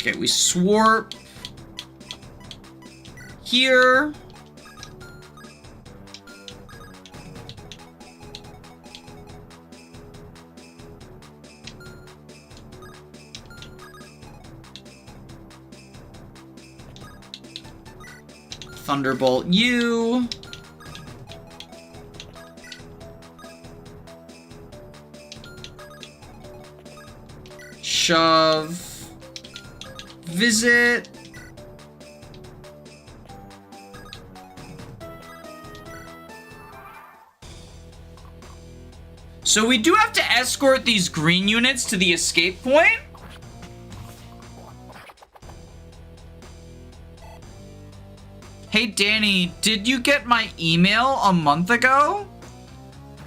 Okay, we swarp here. Thunderbolt you. Shove. Visit. So we do have to escort these green units to the escape point. Hey Danny, did you get my email a month ago?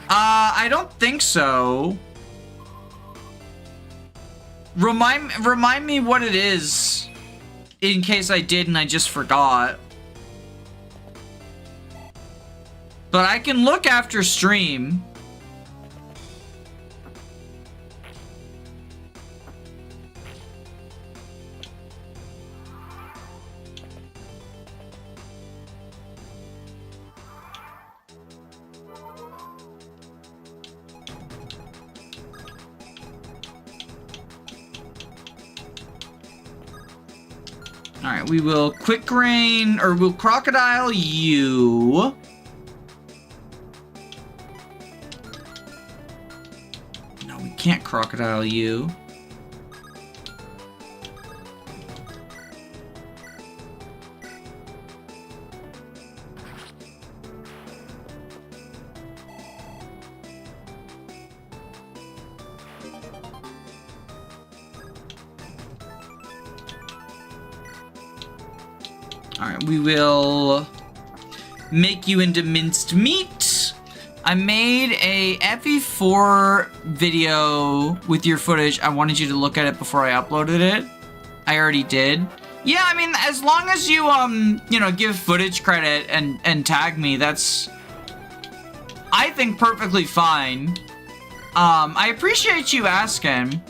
I don't think so. Remind me what it is, in case I did and I just forgot. But I can look after stream. Alright, we will quick rain, or we'll crocodile you. No, we can't crocodile you. Alright, we will make you into minced meat. I made a FE4 video with your footage. I wanted you to look at it before I uploaded it. I already did. Yeah, I mean, as long as you, you know, give footage credit and tag me, that's, I think, perfectly fine. I appreciate you asking,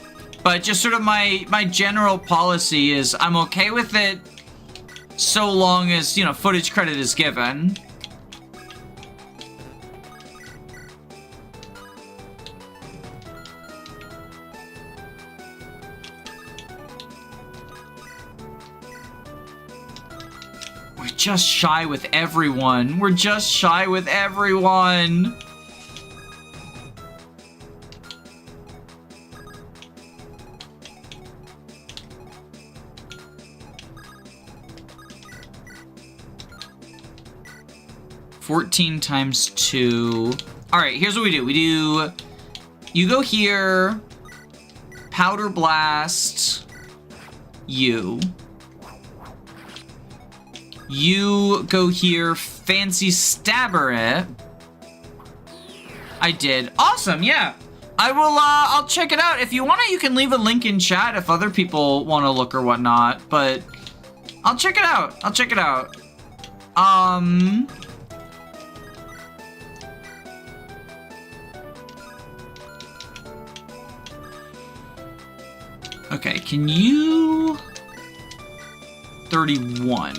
but just sort of my general policy is I'm okay with it so long as, you know, footage credit is given. We're just shy with everyone. We're just shy with everyone. 14 times 2. All right, here's what we do. You go here, Powder Blast, you. You go here, Fancy Stabber it. I did. Awesome, yeah. I will, I'll check it out. If you want to, you can leave a link in chat if other people want to look or whatnot, but I'll check it out. I'll check it out. Okay, can you... 31.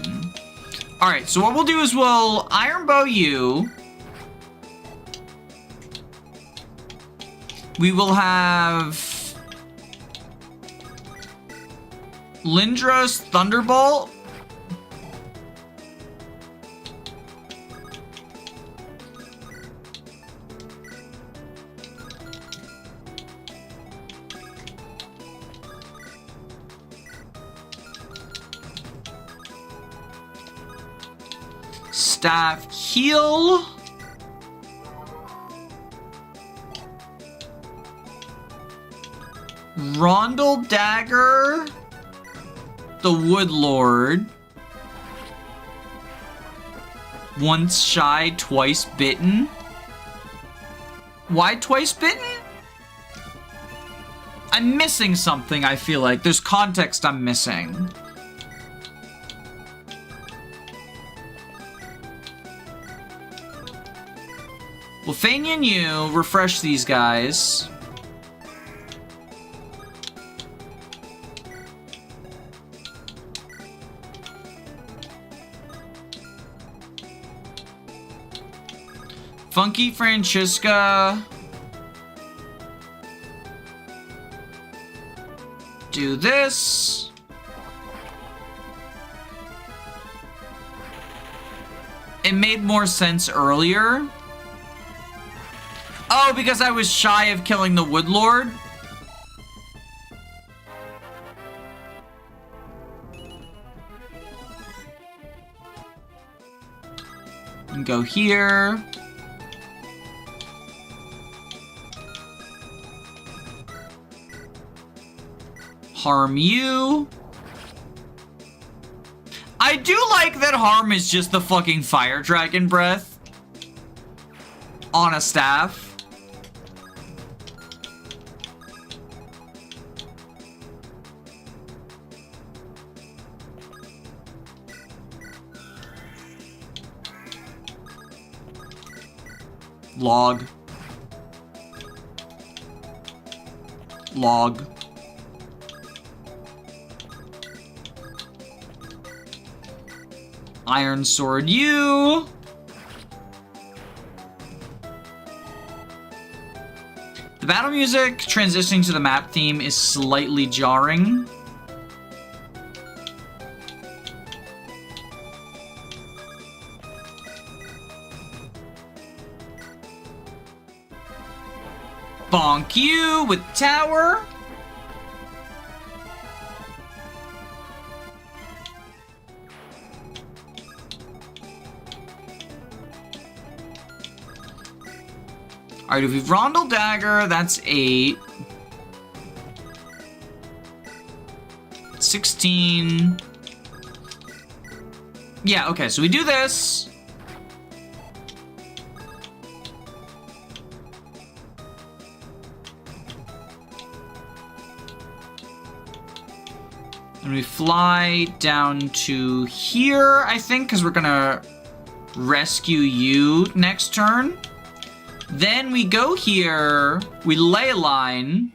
All right, so what we'll do is we'll Iron Bow you. We will have Lindra's Thunderbolt. Staff Heal. Rondel Dagger. The Woodlord. Once shy, twice bitten. Why twice bitten? I'm missing something, I feel like. There's context I'm missing. Well, Fane and you refresh these guys. Funky Francisca. Do this. It made more sense earlier. Oh, because I was shy of killing the Woodlord? And go here. Harm you. I do like that Harm is just the fucking Fire Dragon Breath on a staff. Log. Log. Iron Sword you. The battle music transitioning to the map theme is slightly jarring. Bonk you with Tower. Alright, if we've Rondel Dagger, that's 8. 16. Yeah, okay, so we do this. And we fly down to here, I think, because we're gonna rescue you next turn. Then we go here, we ley line.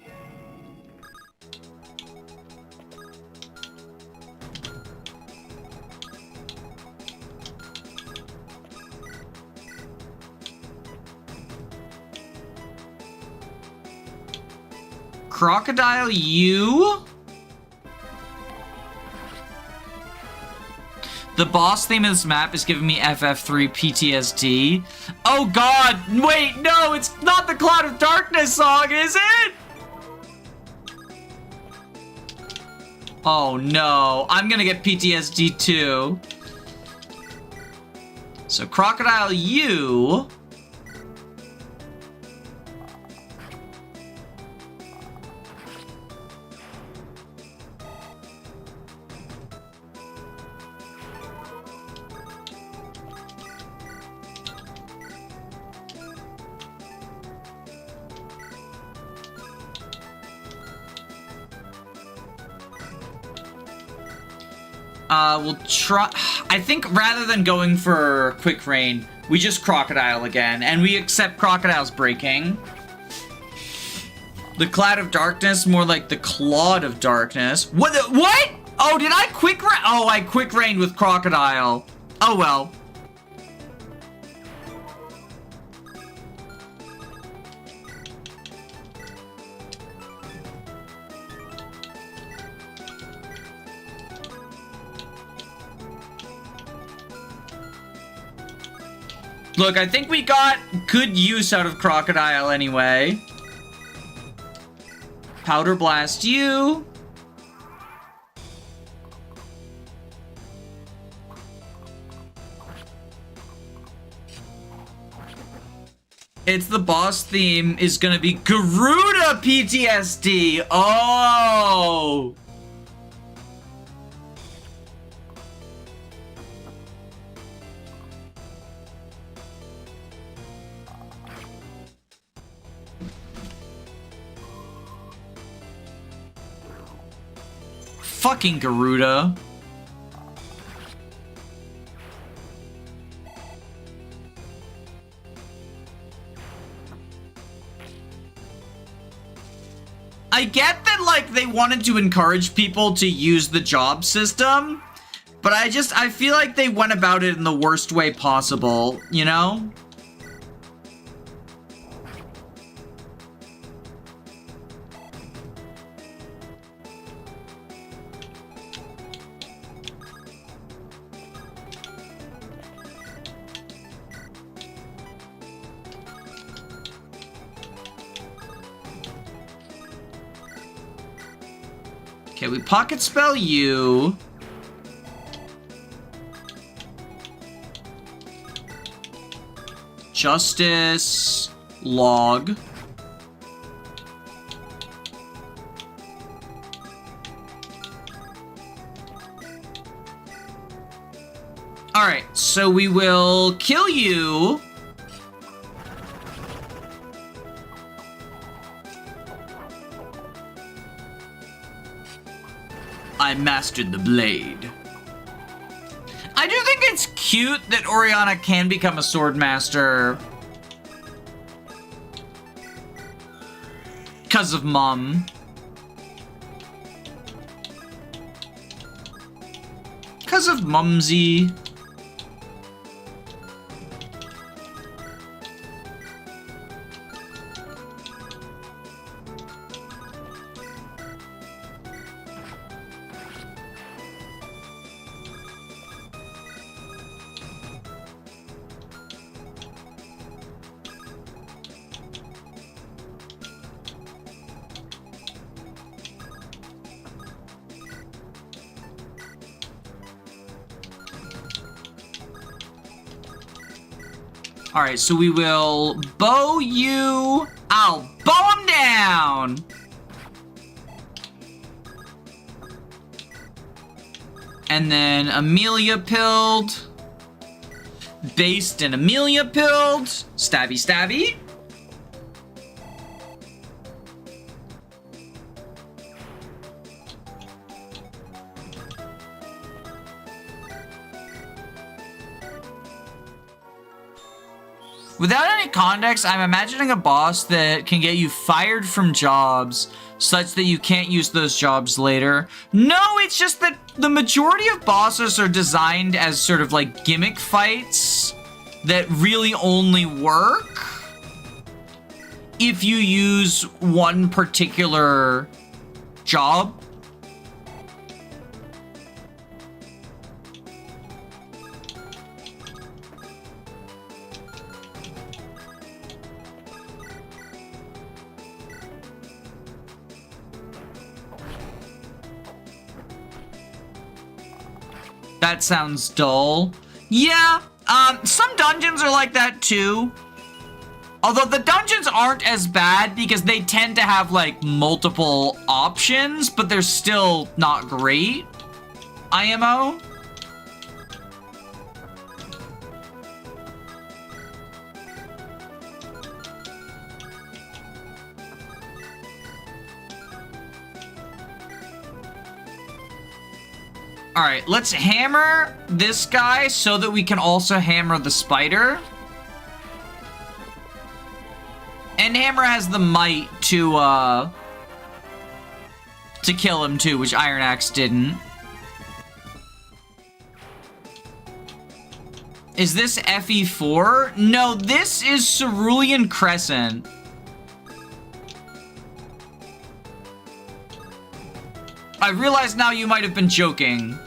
Crocodile you. The boss theme of this map is giving me FF3 PTSD. Oh god, wait, no, it's not the Cloud of Darkness song, is it? Oh no, I'm gonna get PTSD too. So Crocodile, you... we'll try... I think rather than going for Quick Rain, we just Crocodile again, and we accept Crocodile's breaking. The Cloud of Darkness, more like the Clawed of Darkness. What? What? Oh, did I Quick Rain? Oh, I Quick Rained with Crocodile. Oh, well. Look, I think we got good use out of Crocodile anyway. Powder Blast you. It's the boss theme is gonna be Garuda PTSD. Oh! Fucking Garuda. I get that, like, they wanted to encourage people to use the job system, but I feel like they went about it in the worst way possible, you know? Okay, we pocket spell you. Justice log. All right, so we will kill you. I mastered the blade. I do think it's cute that Oriana can become a sword master. Because of Mum. Because of Mumsy. All right, so we will bow you. I'll bow him down. And then Amelia pilled. Based and Amelia pilled. Stabby, stabby. Without any context, I'm imagining a boss that can get you fired from jobs such that you can't use those jobs later. No, it's just that the majority of bosses are designed as sort of like gimmick fights that really only work if you use one particular job. That sounds dull. Yeah, Some dungeons are like that too. Although the dungeons aren't as bad because they tend to have like multiple options, but they're still not great. IMO. All right, let's hammer this guy so that we can also hammer the spider. And hammer has the might to kill him too, which Iron Axe didn't. Is this FE4? No, this is Cerulean Crescent. I realize now you might have been joking.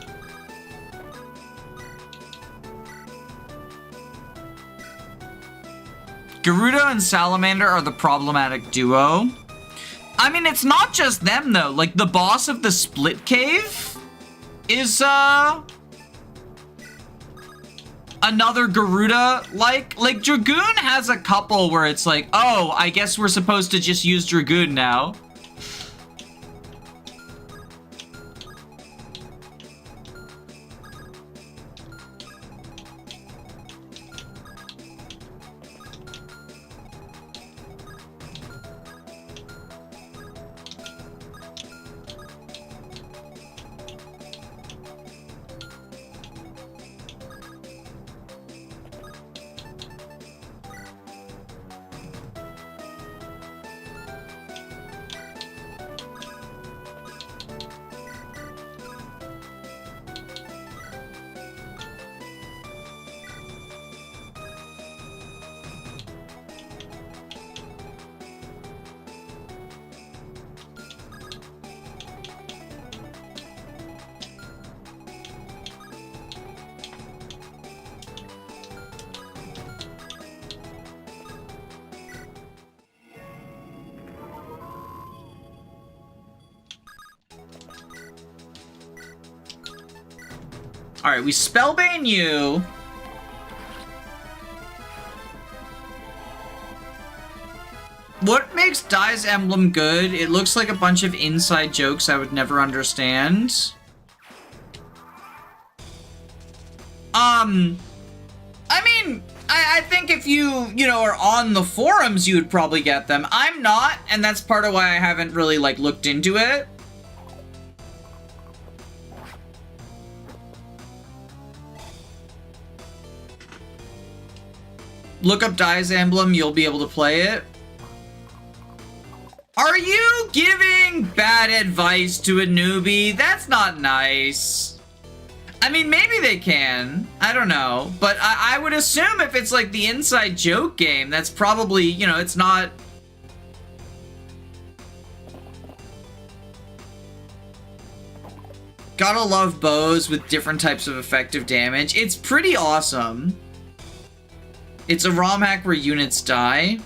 Gerudo and Salamander are the problematic duo. I mean, it's not just them, though. Like, the boss of the Split Cave is, another Garuda. Like, Dragoon has a couple where it's like, oh, I guess we're supposed to just use Dragoon now. Alright, we spellbane you. What makes Dai's emblem good? It looks like a bunch of inside jokes I would never understand. I mean, I think if you know, are on the forums, you would probably get them. I'm not, and that's part of why I haven't really, like, looked into it. Look up Dai's emblem, you'll be able to play it. Are you giving bad advice to a newbie? That's not nice. I mean, maybe they can. I don't know. But I would assume if it's like the inside joke game, that's probably, you know, it's not... Gotta love bows with different types of effective damage. It's pretty awesome. It's a ROM hack where units die.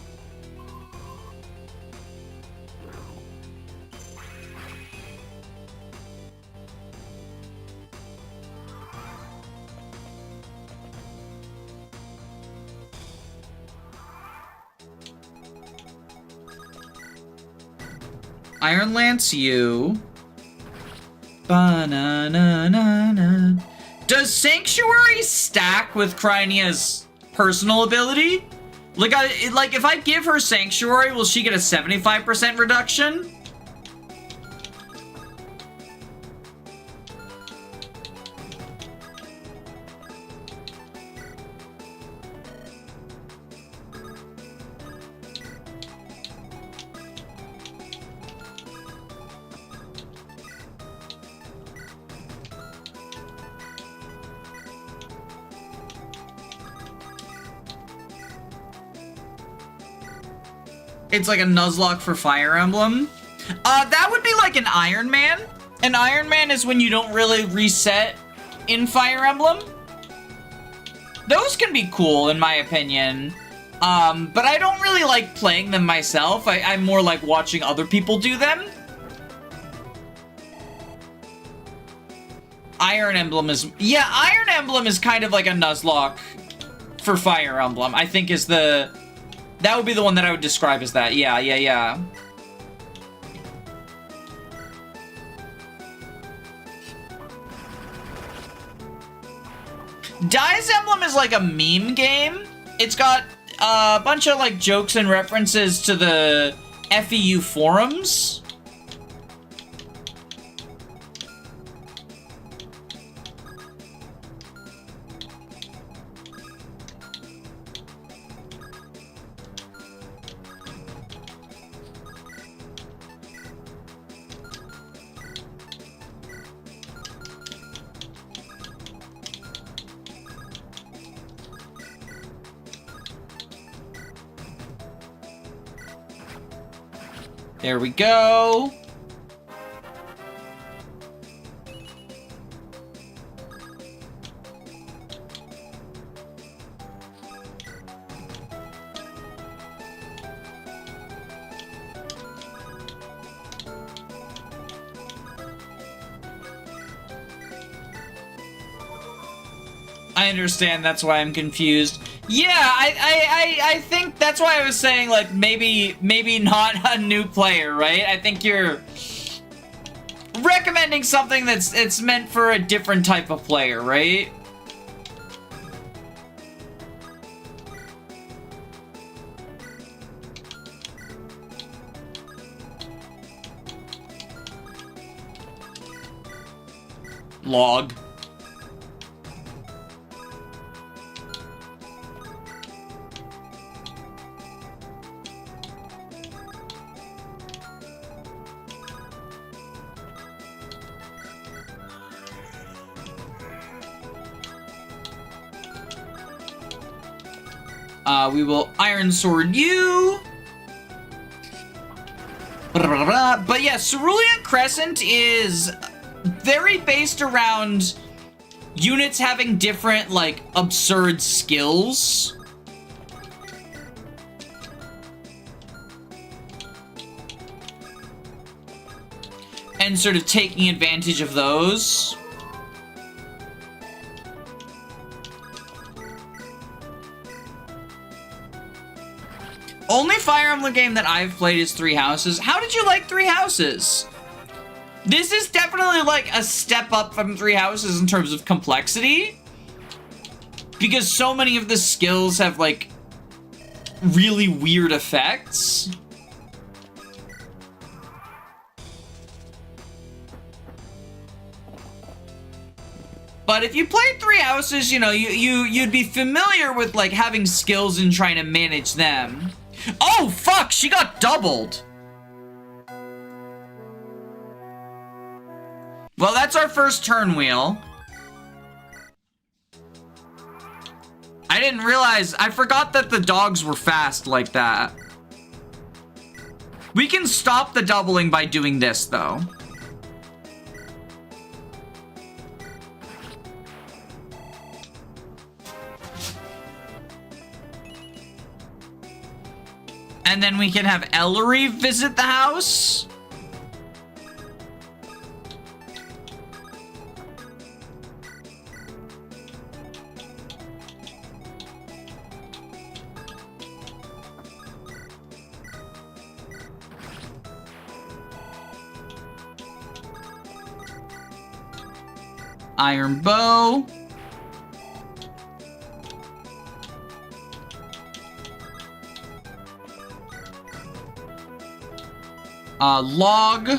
Iron Lance you. Ba-na-na-na-na. Does Sanctuary stack with Crynia's personal ability? Like, if I give her Sanctuary, will she get a 75% reduction? It's like a Nuzlocke for Fire Emblem. That would be like an Iron Man. An Iron Man is when you don't really reset in Fire Emblem. Those can be cool, in my opinion. But I don't really like playing them myself. I'm more like watching other people do them. Iron Emblem is... Yeah, Iron Emblem is kind of like a Nuzlocke for Fire Emblem, I think is the... That would be the one that I would describe as that. Yeah. Dice Emblem is like a meme game. It's got a bunch of like jokes and references to the FEU forums. There we go. I understand, that's why I'm confused. Yeah, I think that's why I was saying, like, maybe not a new player, right? I think you're recommending something it's meant for a different type of player, right? Log. We will Iron Sword you. But yeah, Cerulean Crescent is very based around units having different, like, absurd skills. And sort of taking advantage of those. Only Fire Emblem game that I've played is Three Houses. How did you like Three Houses? This is definitely like a step up from Three Houses in terms of complexity. Because so many of the skills have like really weird effects. But if you played Three Houses, you know, you'd be familiar with like having skills and trying to manage them. Oh, fuck! She got doubled! Well, that's our first turn wheel. I didn't realize... I forgot that the dogs were fast like that. We can stop the doubling by doing this, though. And then we can have Ellerie visit the house. Iron Bow. Log.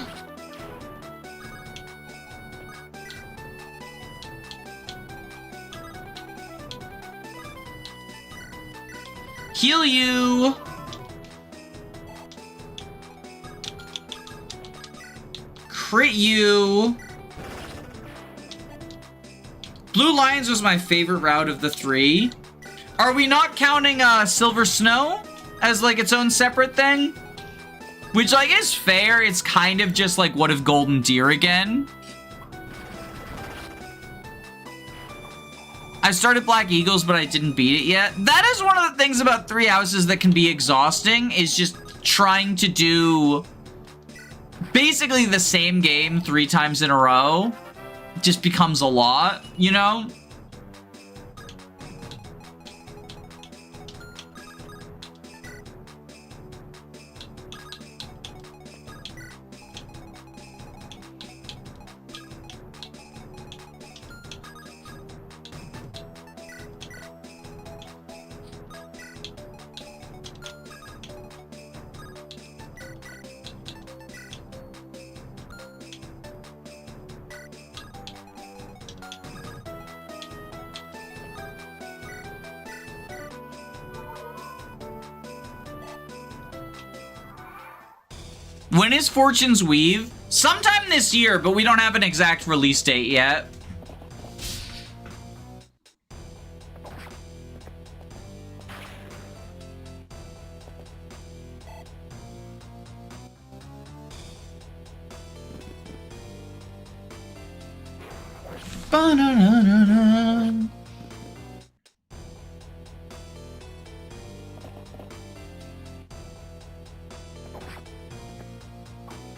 Heal you. Crit you. Blue Lions was my favorite route of the three. Are we not counting Silver Snow as like its own separate thing? Which, like, is fair. It's kind of just like What If Golden Deer again. I started Black Eagles, but I didn't beat it yet. That is one of the things about Three Houses that can be exhausting, is just trying to do basically the same game 3 times in a row. It just becomes a lot, you know? When is Fortune's Weave? Sometime this year, but we don't have an exact release date yet. Ba-na-na-na-na.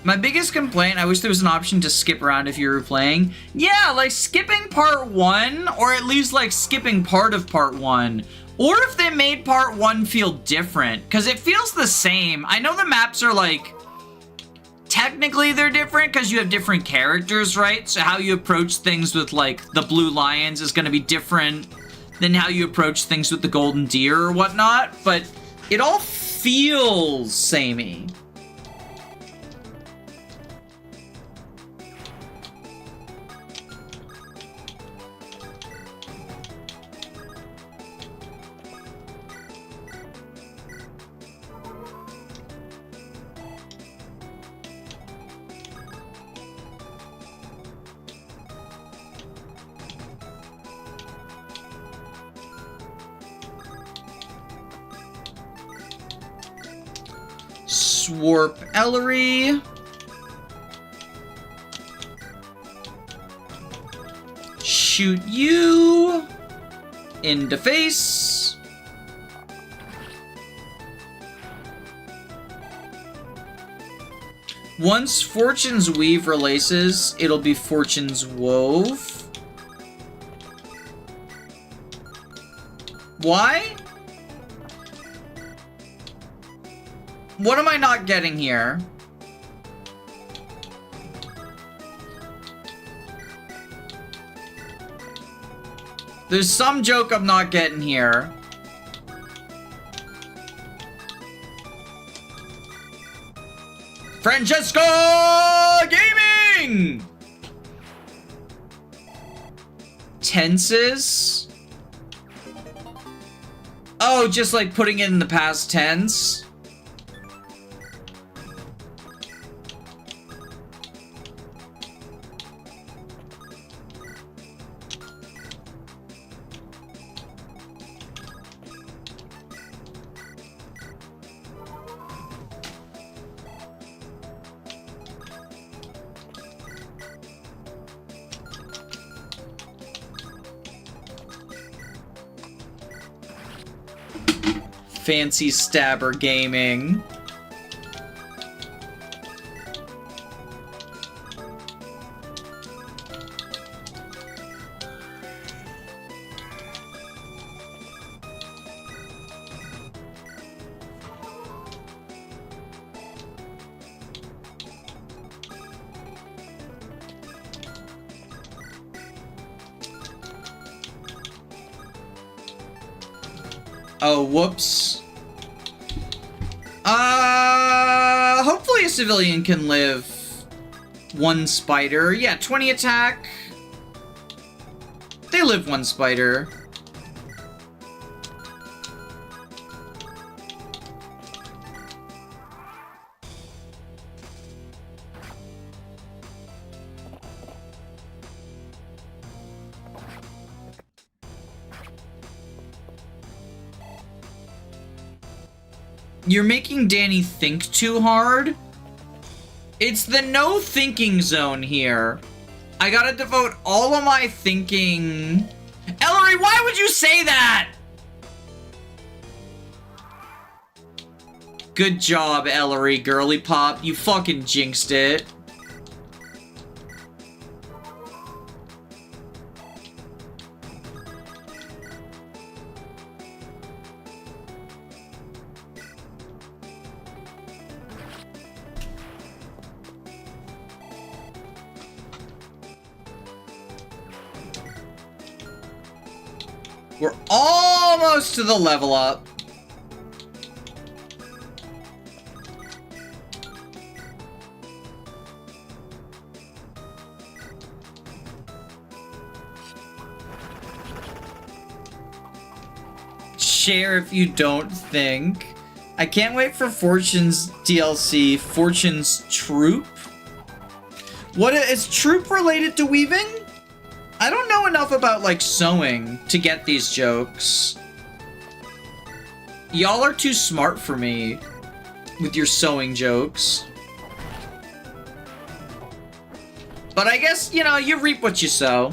My biggest complaint, I wish there was an option to skip around if you were playing. Yeah, like skipping part 1, or at least like skipping part of part 1. Or if they made part 1 feel different, because it feels the same. I know the maps are like, technically they're different because you have different characters, right? So how you approach things with like the blue lions is going to be different than how you approach things with the golden deer or whatnot. But it all feels samey. Swarp Ellerie. Shoot you in the face. Once Fortune's Weave releases, it'll be Fortune's Wove. Why? What am I not getting here? There's some joke I'm not getting here. Francesca Gaming! Tenses? Oh, just like putting it in the past tense? Fancy Stabber Gaming. Oh, whoops. Hopefully a civilian can live one spider. Yeah, 20 attack. They live one spider. You're making Danny think too hard? It's the no thinking zone here. I gotta devote all of my thinking... Ellerie, why would you say that? Good job, Ellerie, girly pop. You fucking jinxed it. We're almost to the level up. Share if you don't think. I can't wait for Fortune's DLC, Fortune's Troop. What is Troop related to weaving? I don't know enough about, like, sewing to get these jokes. Y'all are too smart for me with your sewing jokes. But I guess, you know, you reap what you sow.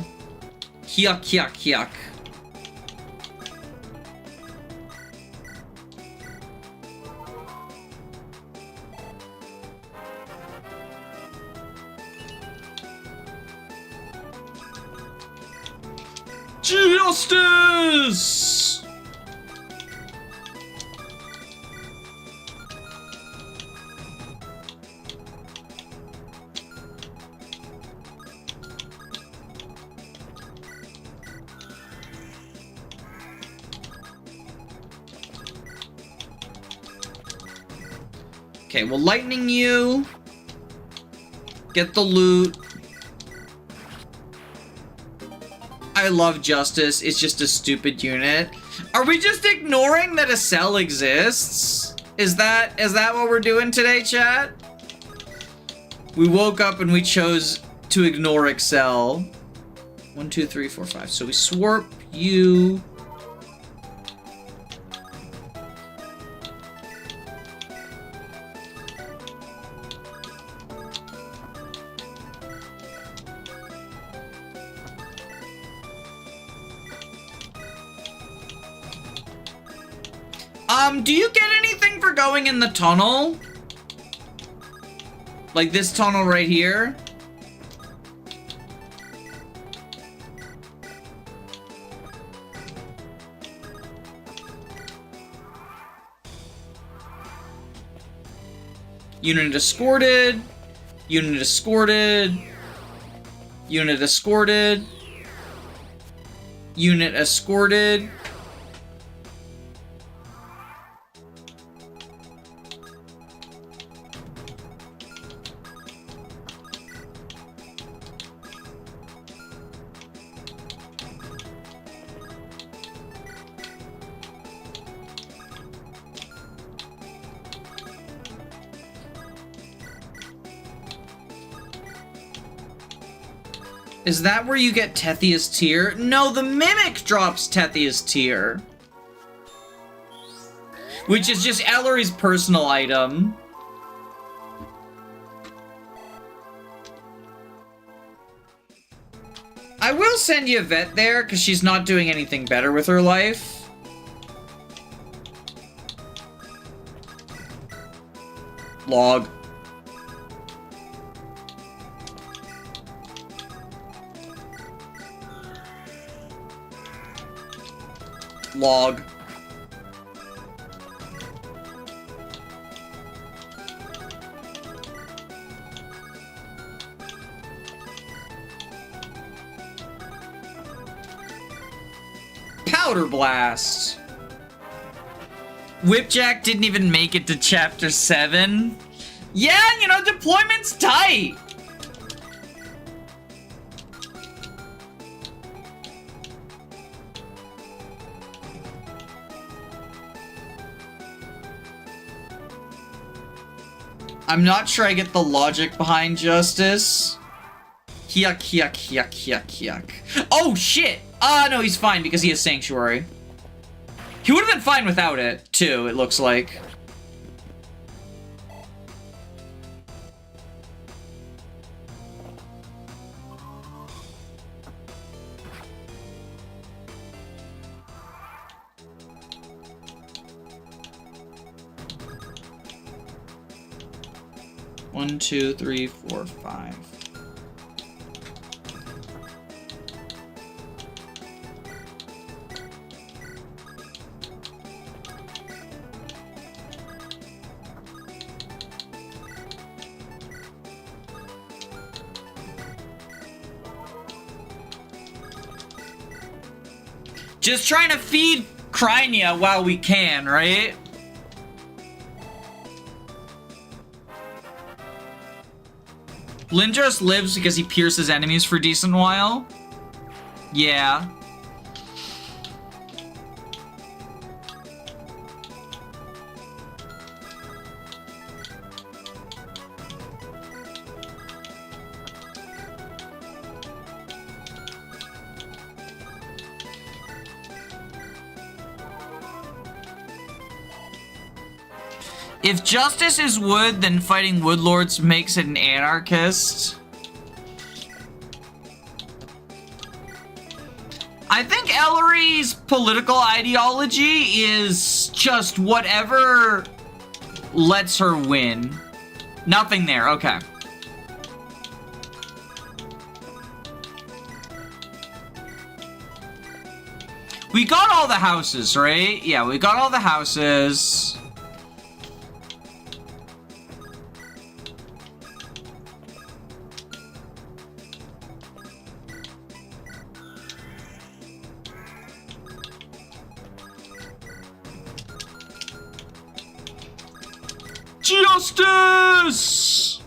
Yuck, yuck, yuck. Justice! Okay, we'll lightning you. Get the loot. I love Justice. It's just a stupid unit. Are we just ignoring that a cell exists? Is that what we're doing today, chat? We woke up and we chose to ignore Excel. 1, 2, 3, 4, 5. So we swarp you. Do you get anything for going in the tunnel? Like this tunnel right here? Unit escorted. Unit escorted. Unit escorted. Unit escorted. Is that where you get Tethia's Tear? No, the Mimic drops Tethia's Tear. Which is just Ellerie's personal item. I will send you a vet there, because she's not doing anything better with her life. Log. Log. Powder Blast. Whipjack didn't even make it to chapter 7. Yeah, you know, deployment's tight. I'm not sure I get the logic behind Justice. Yuck, yuck, yuck, yuck, yuck. Oh, shit! No, he's fine because he has Sanctuary. He would have been fine without it, too, it looks like. One, two, three, four, five. Just trying to feed Krynia while we can, right? Lindros lives because he pierces enemies for a decent while. Yeah. If justice is wood, then fighting woodlords makes it an anarchist. I think Ellerie's political ideology is just whatever lets her win. Nothing there, okay. We got all the houses, right? Yeah, we got all the houses. Justice!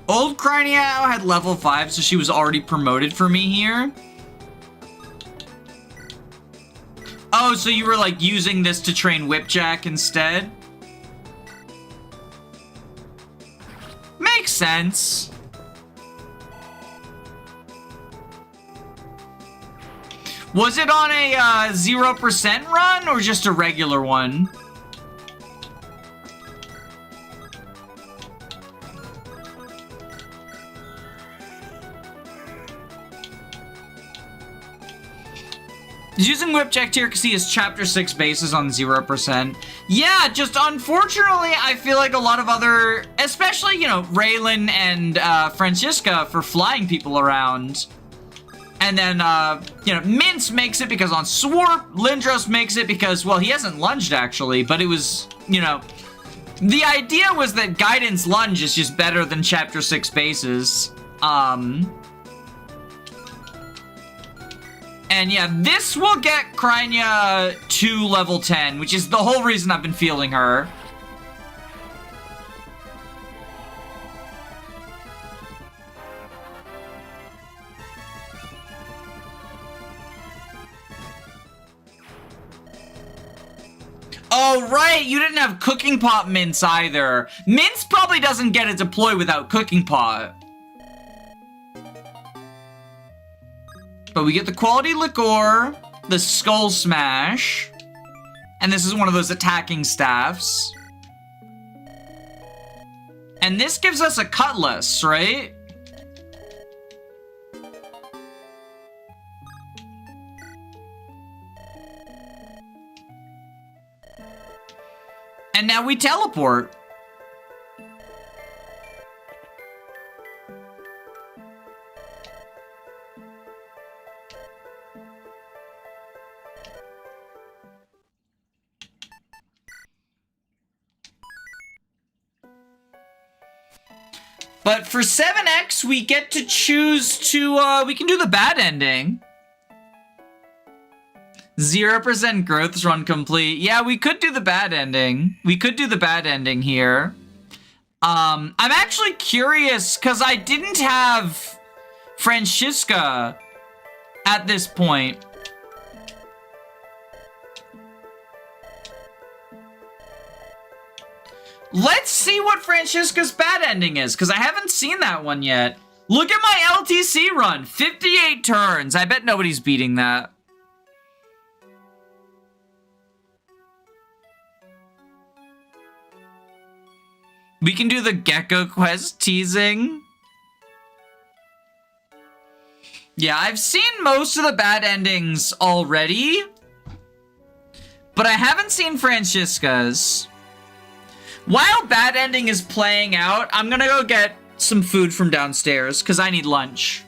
Old Craniao had level 5, so she was already promoted for me here. Oh, so you were like using this to train Whipjack instead? Makes sense. Was it on a 0% run or just a regular one? He's using Whipjack here because he has Chapter 6 bases on 0%. Yeah, just unfortunately, I feel like a lot of other, especially, you know, Raylan and Francisca for flying people around. And then, you know, Mince makes it because on Swarp, Lindros makes it because, well, he hasn't lunged actually, but it was, you know, the idea was that Guidance Lunge is just better than Chapter 6 bases. And yeah, this will get Krynia to level 10, which is the whole reason I've been feeling her. Oh, right, you didn't have Cooking Pot Mince either. Mince probably doesn't get a deploy without Cooking Pot. But we get the Quality Liqueur, the Skull Smash, and this is one of those attacking staffs. And this gives us a Cutlass, right? And now we teleport. But for 7X, we get to choose to, we can do the bad ending. 0% growth run complete. Yeah, we could do the bad ending. We could do the bad ending here. I'm actually curious, because I didn't have Francisca at this point. Let's see what Francisca's bad ending is, because I haven't seen that one yet. Look at my LTC run, 58 turns. I bet nobody's beating that. We can do the Gecko quest teasing. Yeah, I've seen most of the bad endings already, but I haven't seen Francisca's. While bad ending is playing out, I'm gonna go get some food from downstairs, because I need lunch.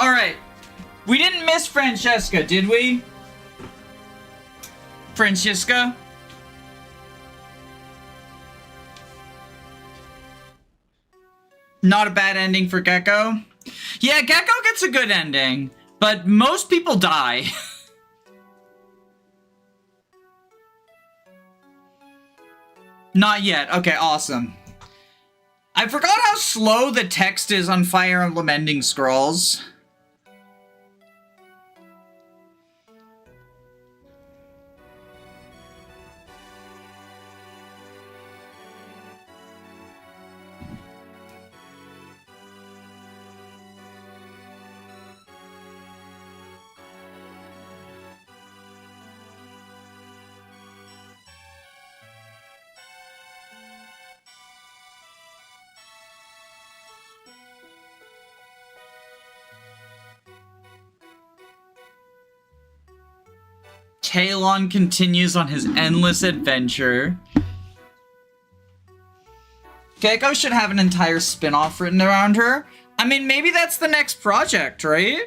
Alright. We didn't miss Francesca, did we? Francesca? Not a bad ending for Gecko. Yeah, Gecko gets a good ending, but most people die. Not yet. Okay, awesome. I forgot how slow the text is on Fire Emblem Ending Scrolls. Talon continues on his endless adventure. Gecko should have an entire spin-off written around her. I mean, maybe that's the next project, right?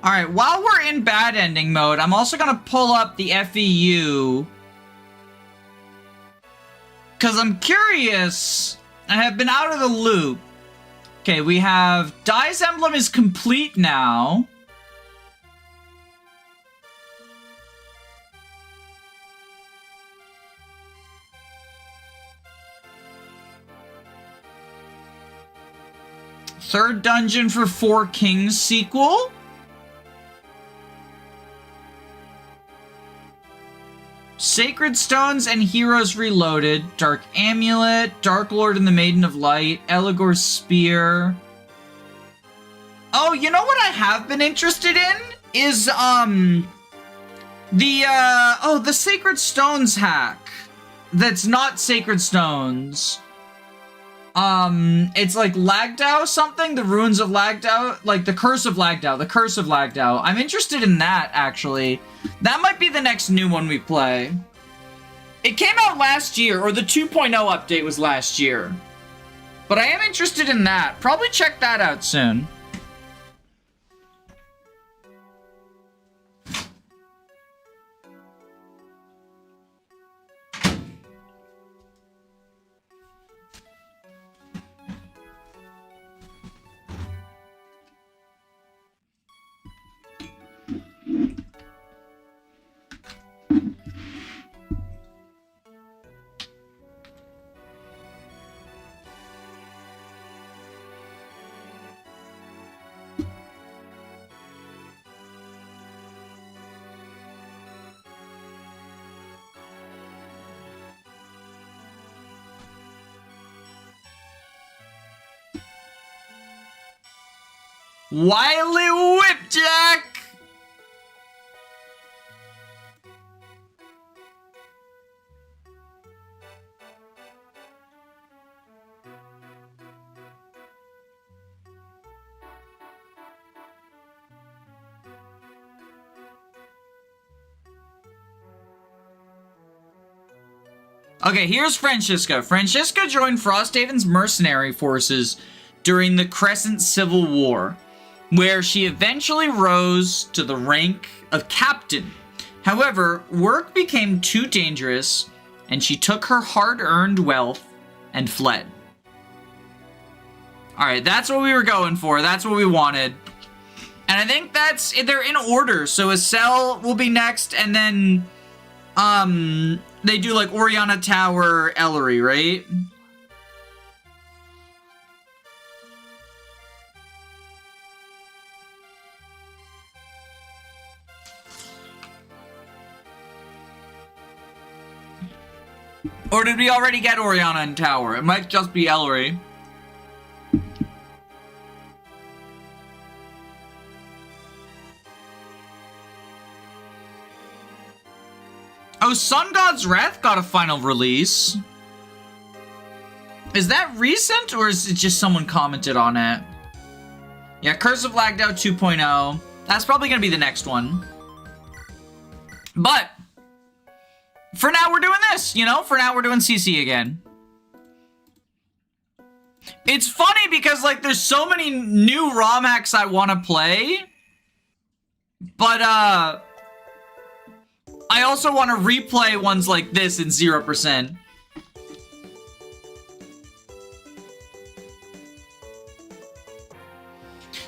Alright, while we're in bad ending mode, I'm also gonna pull up the FEU. Because I'm curious. I have been out of the loop. Okay, we have Dai's Emblem is complete now. Third dungeon for Four Kings sequel. Sacred Stones and Heroes Reloaded, Dark Amulet, Dark Lord and the Maiden of Light, Eligor's Spear. Oh, you know what I have been interested in? Is, the Sacred Stones hack. That's not Sacred Stones. It's like Lagdao something, the Ruins of Lagdao, like the Curse of Lagdao. I'm interested in that, actually. That might be the next new one we play. It came out last year, or the 2.0 update was last year. But I am interested in that. Probably check that out soon. Wily Whipjack! Okay, here's Francesca. Francesca joined Frosthaven's mercenary forces during the Crescent Civil War, where she eventually rose to the rank of captain. However, work became too dangerous, and she took her hard-earned wealth and fled. Alright, that's what we were going for. That's what we wanted. And I think they're in order. So Acel will be next, and then, they do like Oriana Tower, Ellerie, right? Or did we already get Oriana and Tower? It might just be Ellerie. Oh, Sun God's Wrath got a final release. Is that recent, or is it just someone commented on it? Yeah, Curse of Lagdao 2.0. That's probably going to be the next one. But, for now we're doing this, you know? For now we're doing CC again. It's funny because, like, there's so many new ROM hacks I want to play. But, I also want to replay ones like this in 0%.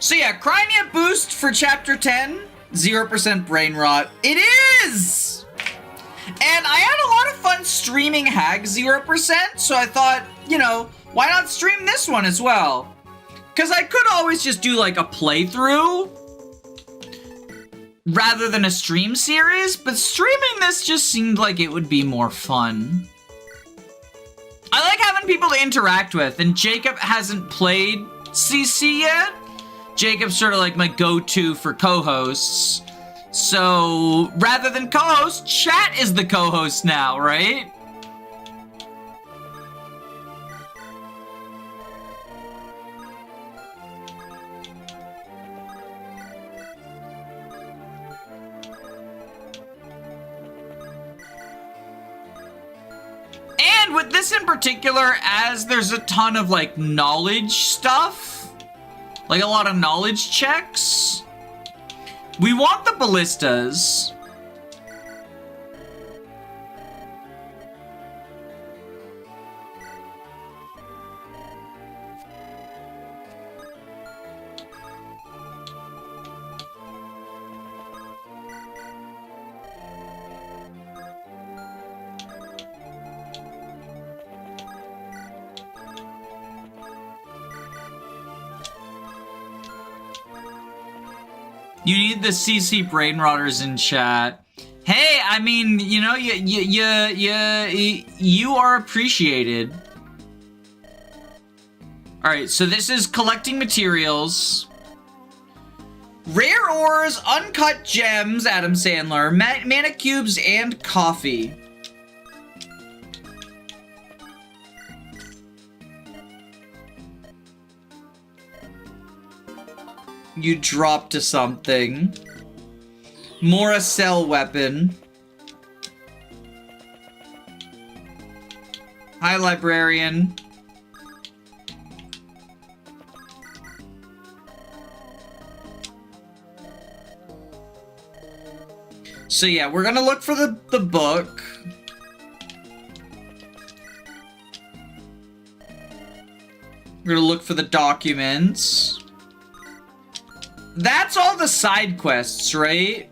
So yeah, Crynia boost for Chapter 10, 0% brain rot. It is! And I had a lot of fun streaming Hag 0%, so I thought, you know, why not stream this one as well? Because I could always just do like a playthrough rather than a stream series, but streaming this just seemed like it would be more fun. I like having people to interact with, and Jacob hasn't played CC yet. Jacob's sort of like my go-to for co-hosts. So, rather than co-host, chat is the co-host now, right? And with this in particular, as there's a ton of, like, knowledge stuff, like a lot of knowledge checks, we want the ballistas. You need the CC brain rotters in chat. Hey, I mean, you know, you are appreciated. All right, so this is collecting materials. Rare ores, uncut gems, Adam Sandler, mana cubes, and coffee. You dropped to something. More a cell weapon. Hi, librarian. So yeah, we're gonna look for the book. We're gonna look for the documents. That's all the side quests, right?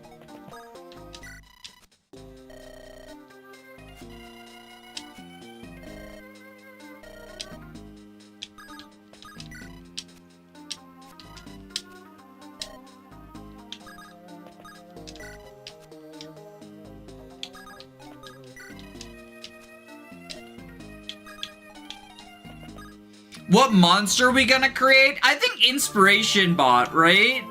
What monster are we gonna create? I think Inspiration Bot, right?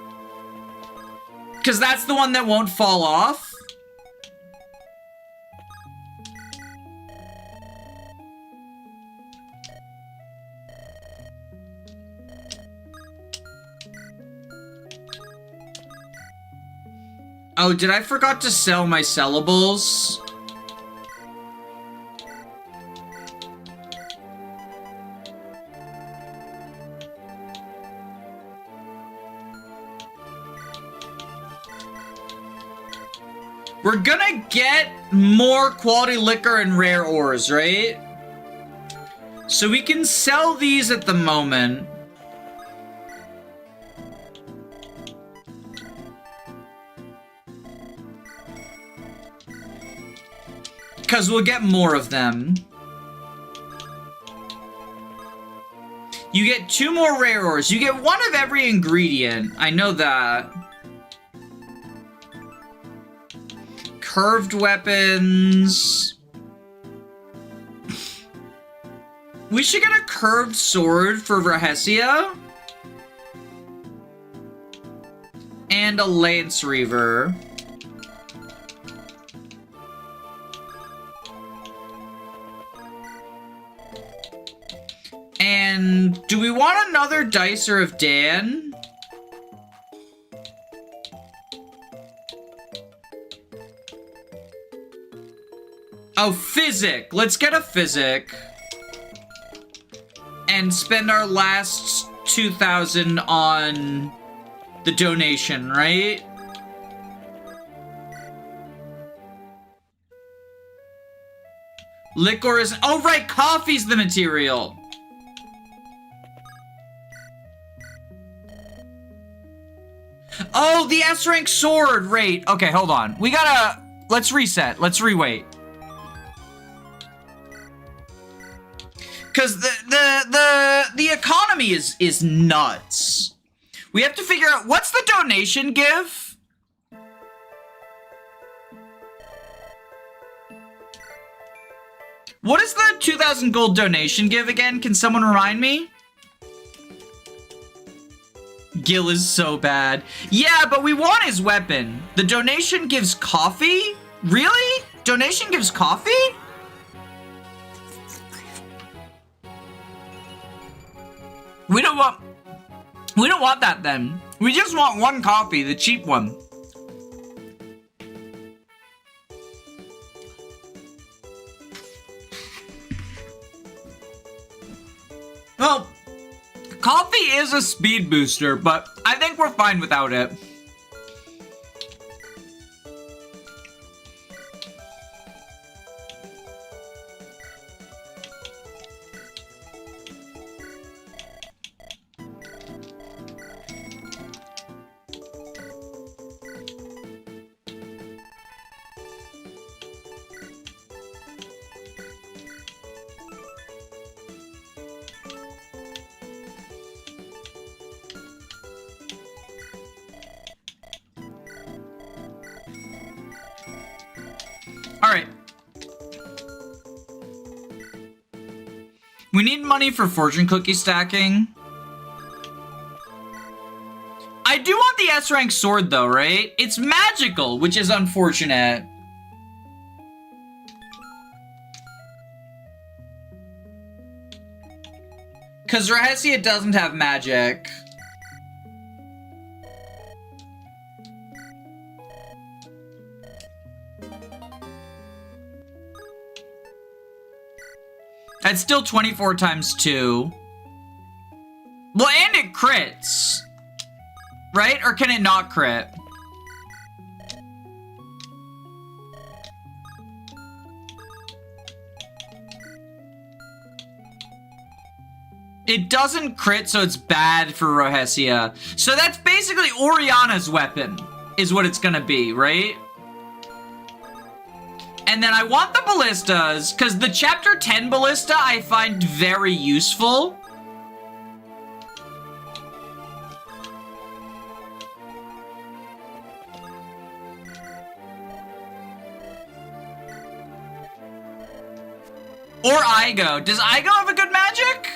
Because that's the one that won't fall off. Oh, did I forgot to sell my sellables? We're gonna get more quality liquor and rare ores, right? So we can sell these at the moment. Because we'll get more of them. You get 2 more rare ores. You get 1 of every ingredient. I know that. Curved weapons. We should get a curved sword for Rahesia. And a Lance Reaver. And do we want another Dicer of Dan? Oh, Physic. Let's get a Physic. And spend our last 2,000 on the donation, right? Liquor is... Oh, right, coffee's the material. Oh, the S-rank sword, right. Okay, hold on. We gotta... Let's reset. Let's rewait. Because the economy is nuts. We have to figure out... What's the donation give? What does the 2,000 gold donation give again? Can someone remind me? Gil is so bad. Yeah, but we want his weapon. The donation gives coffee? Really? Donation gives coffee? We don't want that then. We just want one coffee, the cheap one. Well, coffee is a speed booster, but I think we're fine without it. Alright. We need money for fortune cookie stacking. I do want the S-rank sword though, right? It's magical, which is unfortunate. Because Rahesia doesn't have magic. That's still 24 times 2. Well, and it crits. Right? Or can it not crit? It doesn't crit, so it's bad for Rahesia. So that's basically Oriana's weapon, is what it's gonna be, right? And then I want the ballistas, because the chapter 10 ballista I find very useful. Or Igo. Does Igo have a good magic?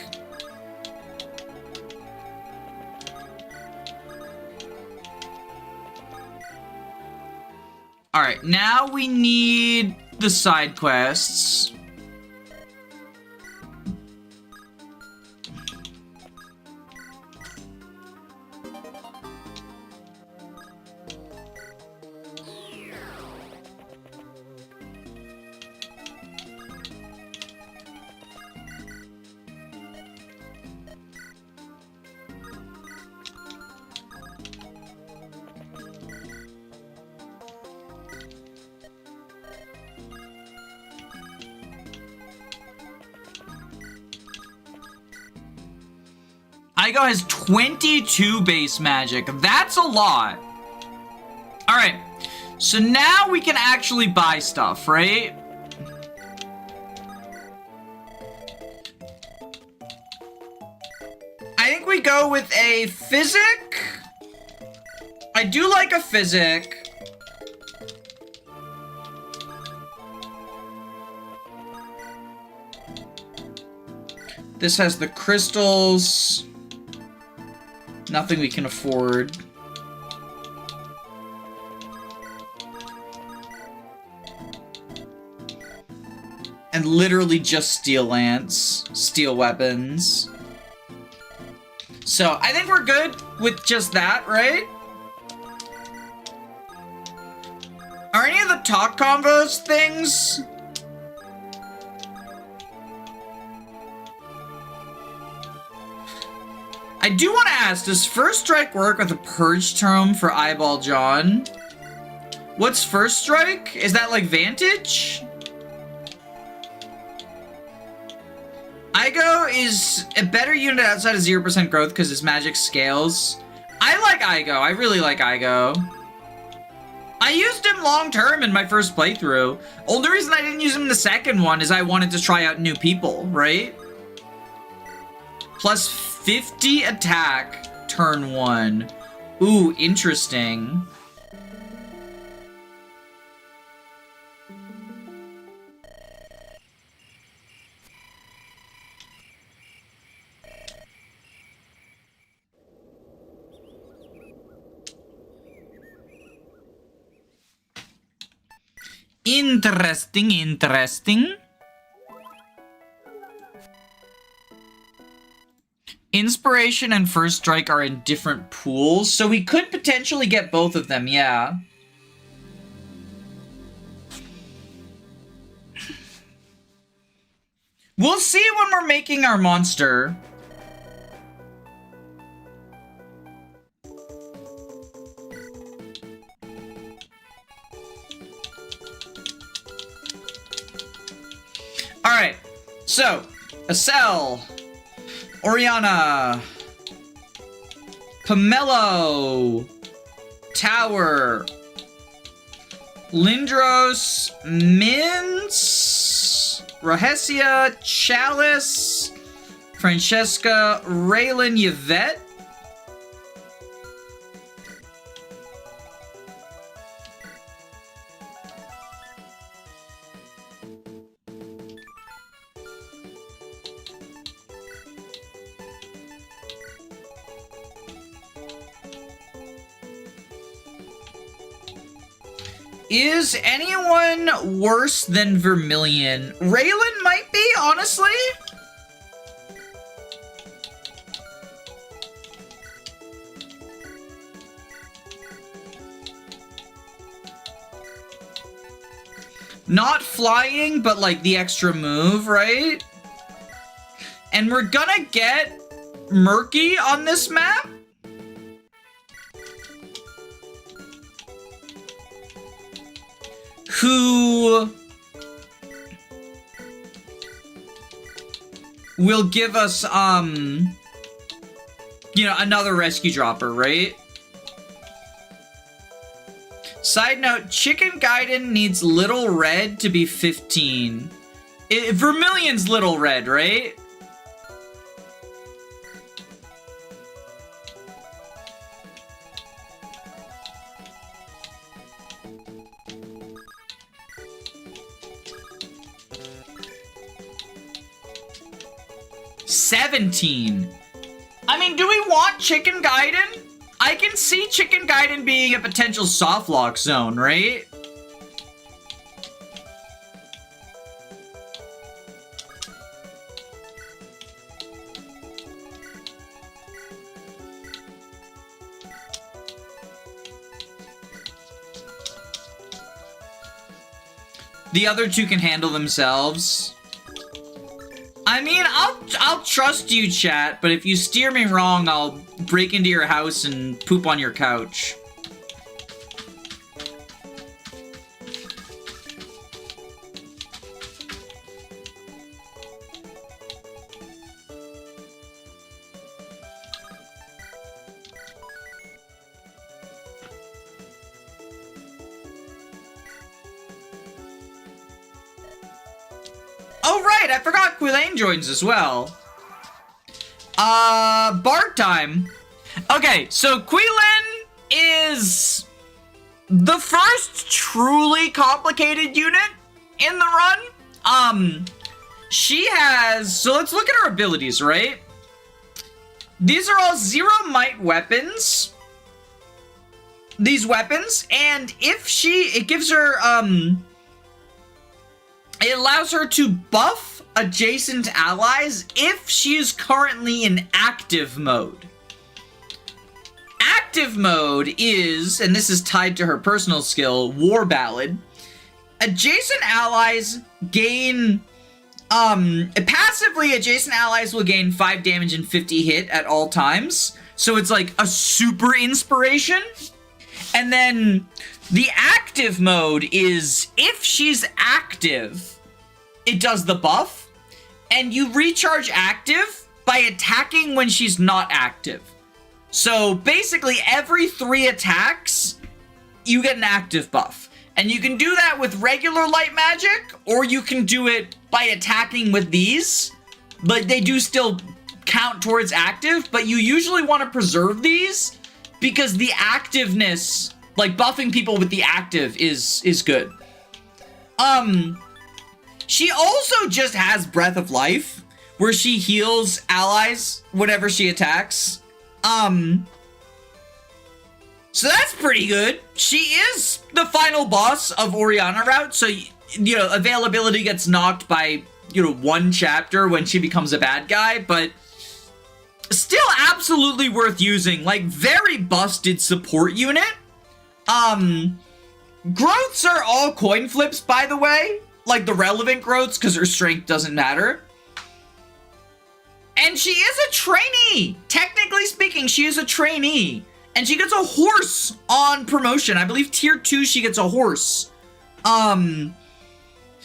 Alright, now we need the side quests. Igo has 22 base magic. That's a lot. Alright. So now we can actually buy stuff, right? I think we go with a Physic. I do like a Physic. This has the crystals. Nothing we can afford. And literally just steel lance, steel weapons. So I think we're good with just that, right? Are any of the talk combos things? I do want to ask, does First Strike work with a Purge Tome for Eyeball John? What's First Strike? Is that like Vantage? Igo is a better unit outside of 0% growth because his magic scales. I like Igo. I really like Igo. I used him long term in my first playthrough. Only reason I didn't use him in the second one is I wanted to try out new people, right? Plus 50 attack, turn 1. Ooh, interesting. Interesting, interesting. Inspiration and First Strike are in different pools, so we could potentially get both of them, yeah. We'll see when we're making our monster. Alright, so, Acel, Oriana, Pomelo, Tower, Lindros, Mince, Rahesia, Chalice, Francesca, Raylan, Yvette. Is anyone worse than Vermilion? Raylan might be, honestly. Not flying, but like the extra move, right? And we're gonna get Murky on this map. Who will give us, you know, another rescue dropper, right? Side note, Chicken Gaiden needs Little Red to be 15. Vermilion's Little Red, right? $17. I mean, do we want Chicken Gaiden? I can see Chicken Gaiden being a potential soft lock zone, right? The other two can handle themselves. I mean, I'll trust you, chat, but if you steer me wrong, I'll break into your house and poop on your couch. Oh, right, I forgot Quillane joins as well. Bard time. Okay, so Quillane is the first truly complicated unit in the run. She has, so let's look at her abilities, right? These are all 0 might weapons. These weapons, and if it gives her, it allows her to buff adjacent allies if she is currently in active mode. active mode is, and this is tied to her personal skill, War Ballad. Adjacent allies gain... passively, adjacent allies will gain 5 damage and 50 hit at all times. So it's like a super inspiration. And then the active mode is, if she's active, it does the buff. And you recharge active by attacking when she's not active. So basically, every 3 attacks, you get an active buff. And you can do that with regular light magic, or you can do it by attacking with these. But they do still count towards active, but you usually want to preserve these because the activeness, like buffing people with the active is good. She also just has Breath of Life, where she heals allies whenever she attacks. So that's pretty good. She is the final boss of Oriana route, so, you know, availability gets knocked by, you know, 1 chapter when she becomes a bad guy, but still absolutely worth using. Like, very busted support unit. Growths are all coin flips, by the way. Like, the relevant growths, because her strength doesn't matter. And she is a trainee! Technically speaking, she is a trainee. And she gets a horse on promotion. I believe tier 2, she gets a horse.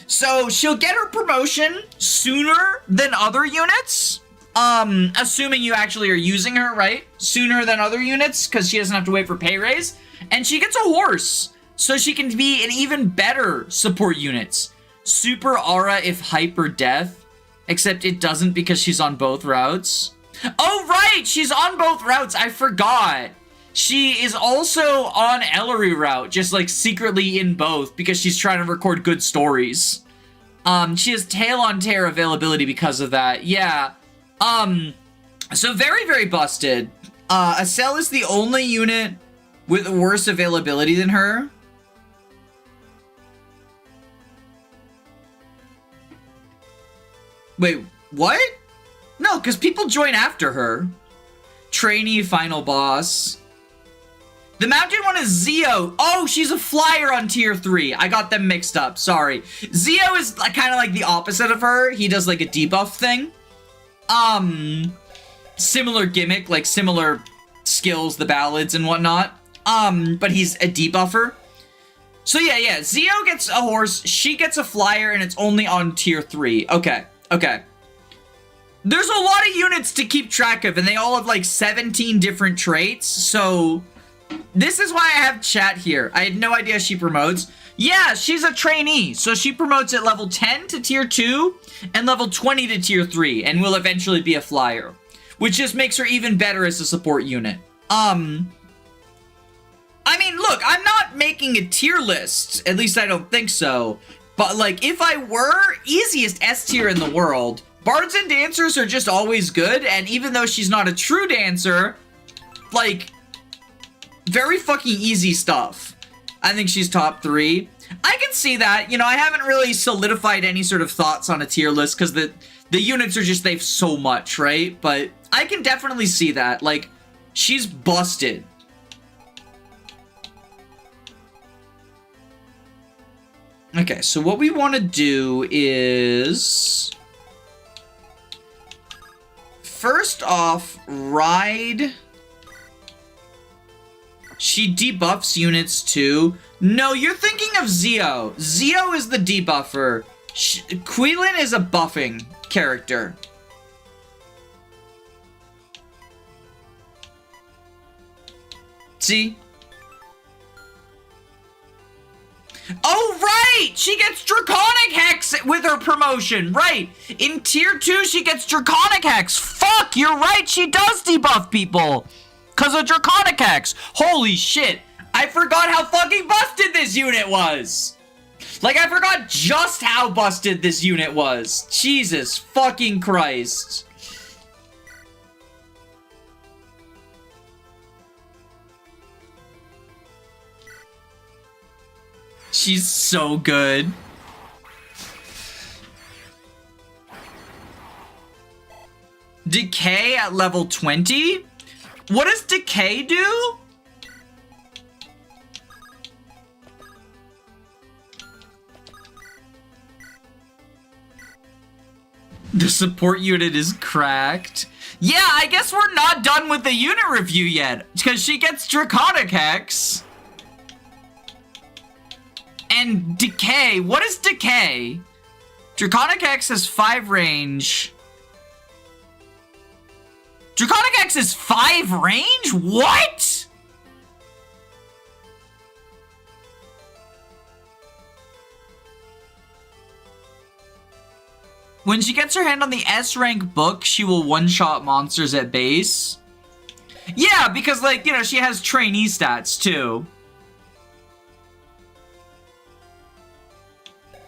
So she'll get her promotion sooner than other units. Assuming you actually are using her, right? Sooner than other units, because she doesn't have to wait for pay raise. And she gets a horse, so she can be an even better support unit. Super aura if hyper death, except it doesn't because she's on both routes. Oh, right! She's on both routes. I forgot. She is also on Ellerie route, just like secretly in both because she's trying to record good stories. She has tail on tear availability because of that. Yeah. So very, very busted. Acel is the only unit with worse availability than her. Wait, what? No, because people join after her. Trainee final boss. The mounted one is Zio. Oh, she's a flyer on tier 3. I got them mixed up. Sorry. Zio is kind of like the opposite of her. He does like a debuff thing. Similar gimmick, like similar skills, the ballads and whatnot. But he's a debuffer. So yeah. Zio gets a horse. She gets a flyer, and it's only on tier 3. Okay. There's a lot of units to keep track of, and they all have like 17 different traits. So this is why I have chat here. I had no idea she promotes. Yeah, she's a trainee. So she promotes at level 10 to tier 2 and level 20 to tier 3 and will eventually be a flyer, which just makes her even better as a support unit. I mean, look, I'm not making a tier list. At least I don't think so. But like, if I were, easiest S tier in the world. Bards and dancers are just always good. And even though she's not a true dancer, like, very fucking easy stuff. I think she's top 3. I can see that. You know, I haven't really solidified any sort of thoughts on a tier list because the units are just, they've so much, right? But I can definitely see that. Like, she's busted. Okay, so what we want to do is... First off, ride... She debuffs units too. No, you're thinking of Zio. Zio is the debuffer. Quilin is a buffing character. See? Oh, right! She gets Draconic Hex with her promotion. Right. In tier 2, she gets Draconic Hex. Fuck, you're right. She does debuff people. Because of Draconic Hex. Holy shit. I forgot how fucking busted this unit was. Like, I forgot just how busted this unit was. Jesus fucking Christ. She's so good. Decay at level 20? What does Decay do? The support unit is cracked. Yeah, I guess we're not done with the unit review yet, because she gets Draconic Hex. And Decay. What is Decay? Draconic Hex has 5 range. Draconic Hex is 5 range? What? When she gets her hand on the S rank book, she will one-shot monsters at base. Yeah, because, like, you know, she has trainee stats, too.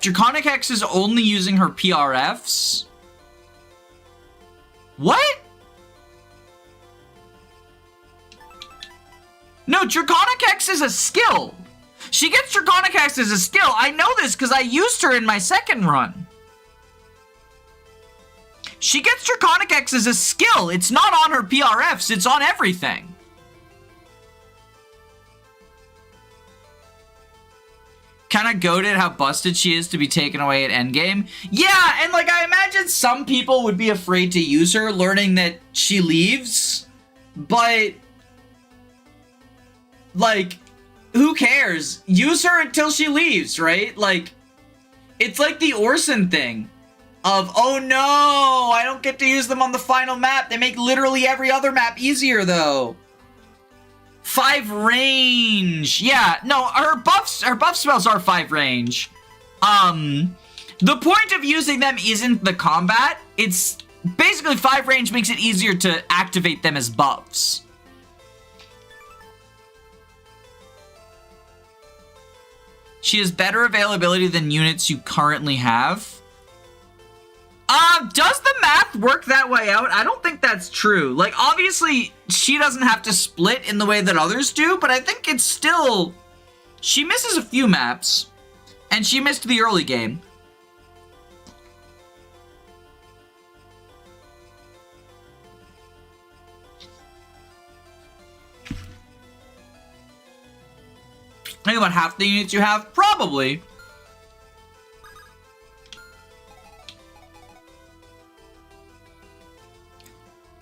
Draconic Hex is only using her PRFs? What? No, Draconic Hex is a skill. She gets Draconic Hex as a skill. I know this because I used her in my second run. She gets Draconic Hex as a skill. It's not on her PRFs. It's on everything. Kind of goated how busted she is to be taken away at endgame. Yeah, and like I imagine some people would be afraid to use her, learning that she leaves. But like, who cares? Use her until she leaves, right? Like, it's like the Orson thing. Of, oh no, I don't get to use them on the final map. They make literally every other map easier, though. 5 range. Yeah, no, her buff spells are 5 range. The point of using them isn't the combat. It's basically 5 range makes it easier to activate them as buffs. She has better availability than units you currently have. Does the math work that way out? I don't think that's true. Like, obviously, she doesn't have to split in the way that others do, but I think it's still... She misses a few maps, and she missed the early game. Think about half the units you have? Probably.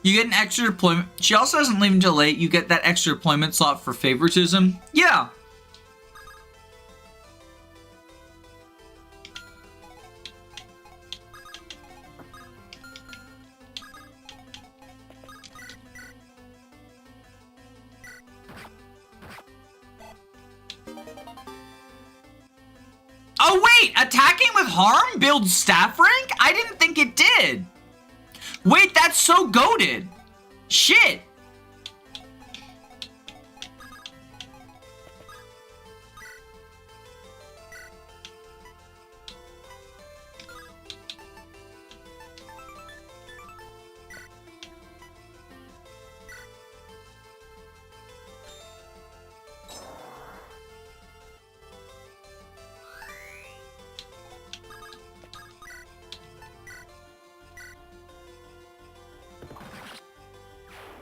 You get an extra deployment. She also doesn't leave until late. You get that extra deployment slot for favoritism. Yeah. Oh wait, attacking with harm builds staff rank? I didn't think it did. Wait, that's so goated. Shit.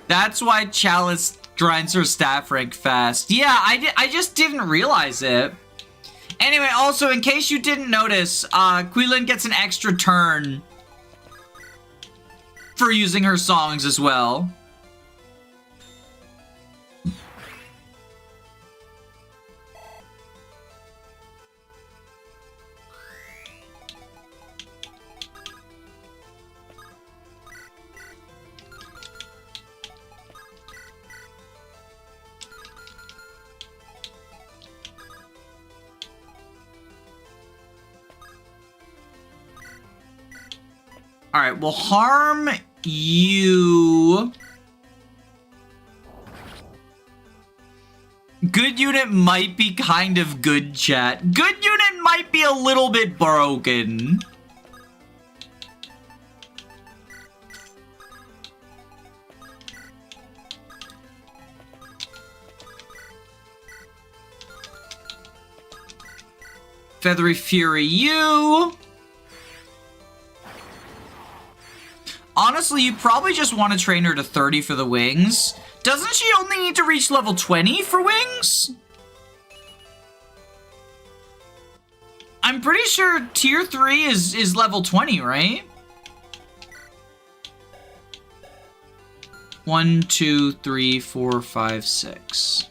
That's why Chalice grinds her staff rank fast. Yeah, I just didn't realize it. Anyway, also, in case you didn't notice, Quilin gets an extra turn for using her songs as well. Alright, we'll harm you. Good unit might be kind of good, chat. Good unit might be a little bit broken. Feathery Fury you. Honestly, you probably just want to train her to 30 for the wings. Doesn't she only need to reach level 20 for wings? I'm pretty sure tier 3 is level 20, right? 1, 2, 3, 4, 5, 6.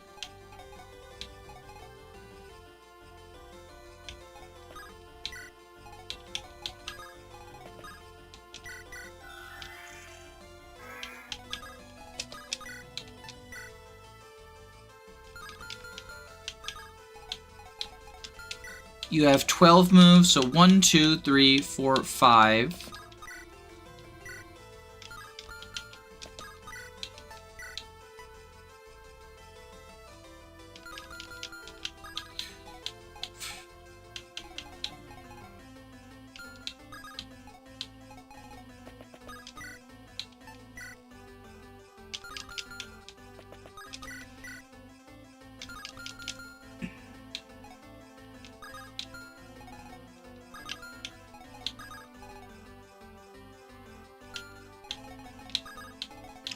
You have 12 moves, so 1, 2, 3, 4, 5.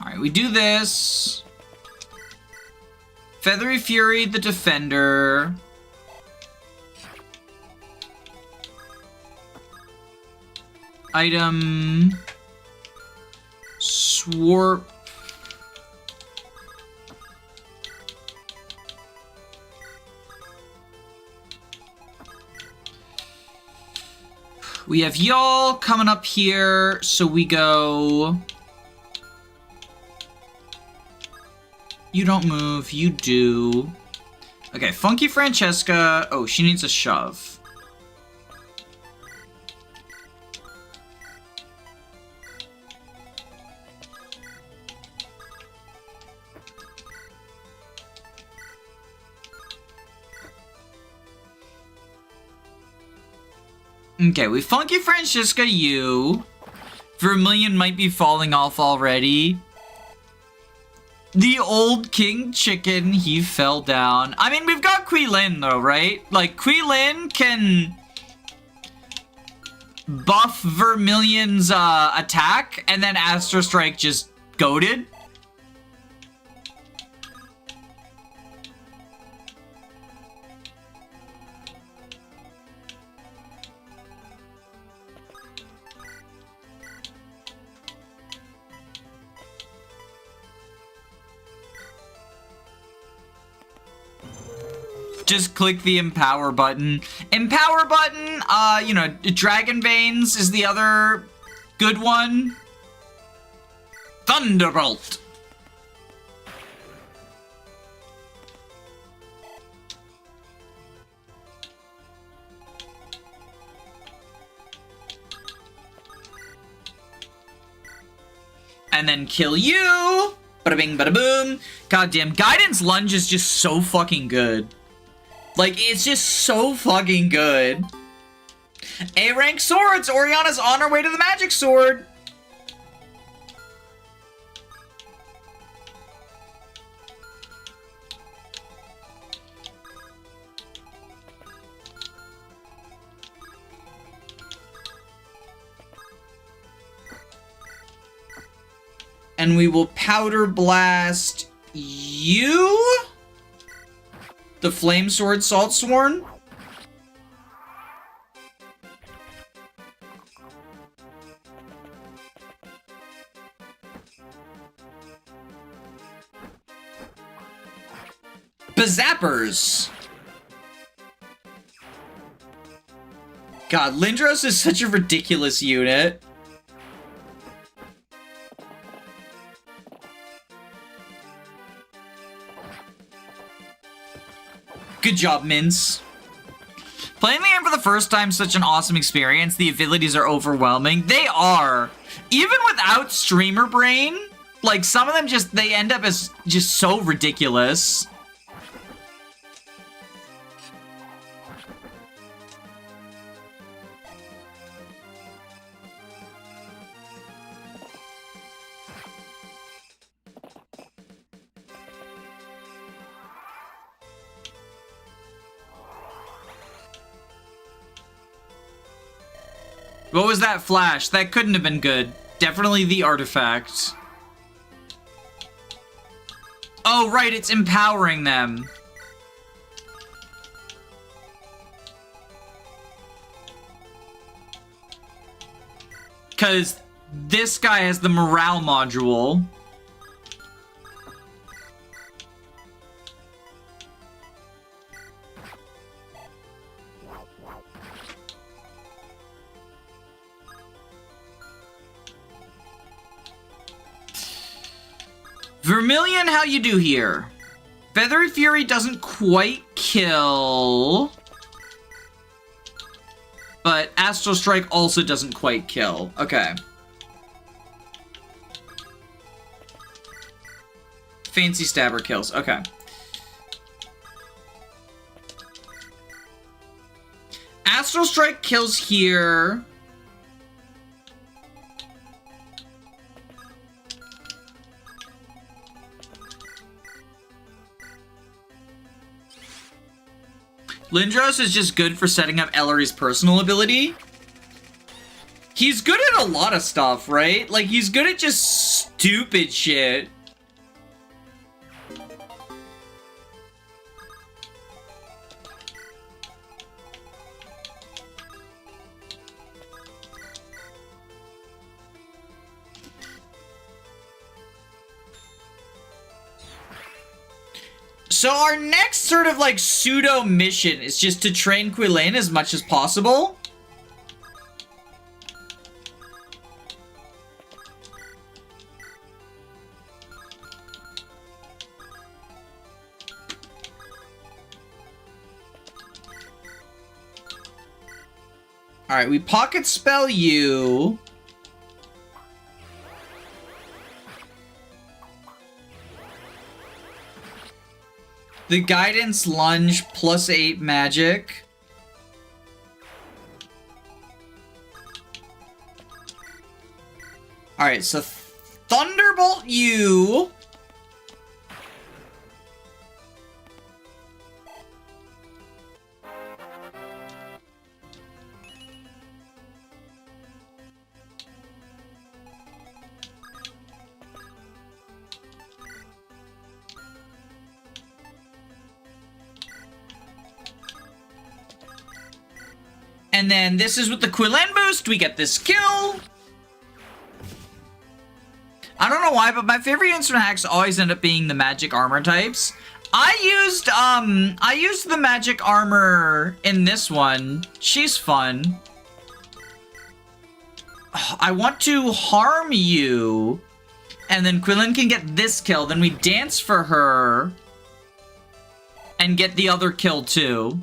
Alright, we do this. Feathery Fury, the defender. Item... Swarp. We have y'all coming up here, so we go... You don't move, you do. Okay, Funky Francesca. Oh, she needs a shove. Okay, we Funky Francesca you. Vermilion might be falling off already. The old king chicken, he fell down. I mean, we've got Kui Lin, though, right? Like, Kui Lin can buff Vermilion's attack, and then Astro Strike just goated. Just click the empower button. Empower button, you know, Dragon Veins is the other good one. Thunderbolt. And then kill you. Bada bing, bada boom. Goddamn, Guidance Lunge is just so fucking good. Like, it's just so fucking good. A-rank swords! Oriana's on her way to the magic sword! And we will Powder Blast you? The Flame Sword Salt Sworn? Bazappers! God, Lindros is such a ridiculous unit. Good job, Mince. Playing the game for the first time, such an awesome experience. The abilities are overwhelming. They are. Even without Streamer Brain, like, some of them just, they end up as just so ridiculous. What was that flash? That couldn't have been good. Definitely the artifact. Oh, right, it's empowering them. Because this guy has the morale module. Vermilion, how you do here? Feathery Fury doesn't quite kill. But Astral Strike also doesn't quite kill. Okay. Fancy Stabber kills. Okay. Astral Strike kills here. Lindros is just good for setting up Ellerie's personal ability. He's good at a lot of stuff, right? Like, he's good at just stupid shit. So our next sort of like pseudo mission is just to train Quillen as much as possible. Alright, we pocket spell you. The Guidance Lunge +8 magic. Alright, so Thunderbolt you. And then this is with the Quillen boost, we get this kill. I don't know why, but my favorite instant hacks always end up being the magic armor types. I used the magic armor in this one. She's fun. I want to harm you. And then Quillen can get this kill. Then we dance for her. And get the other kill too.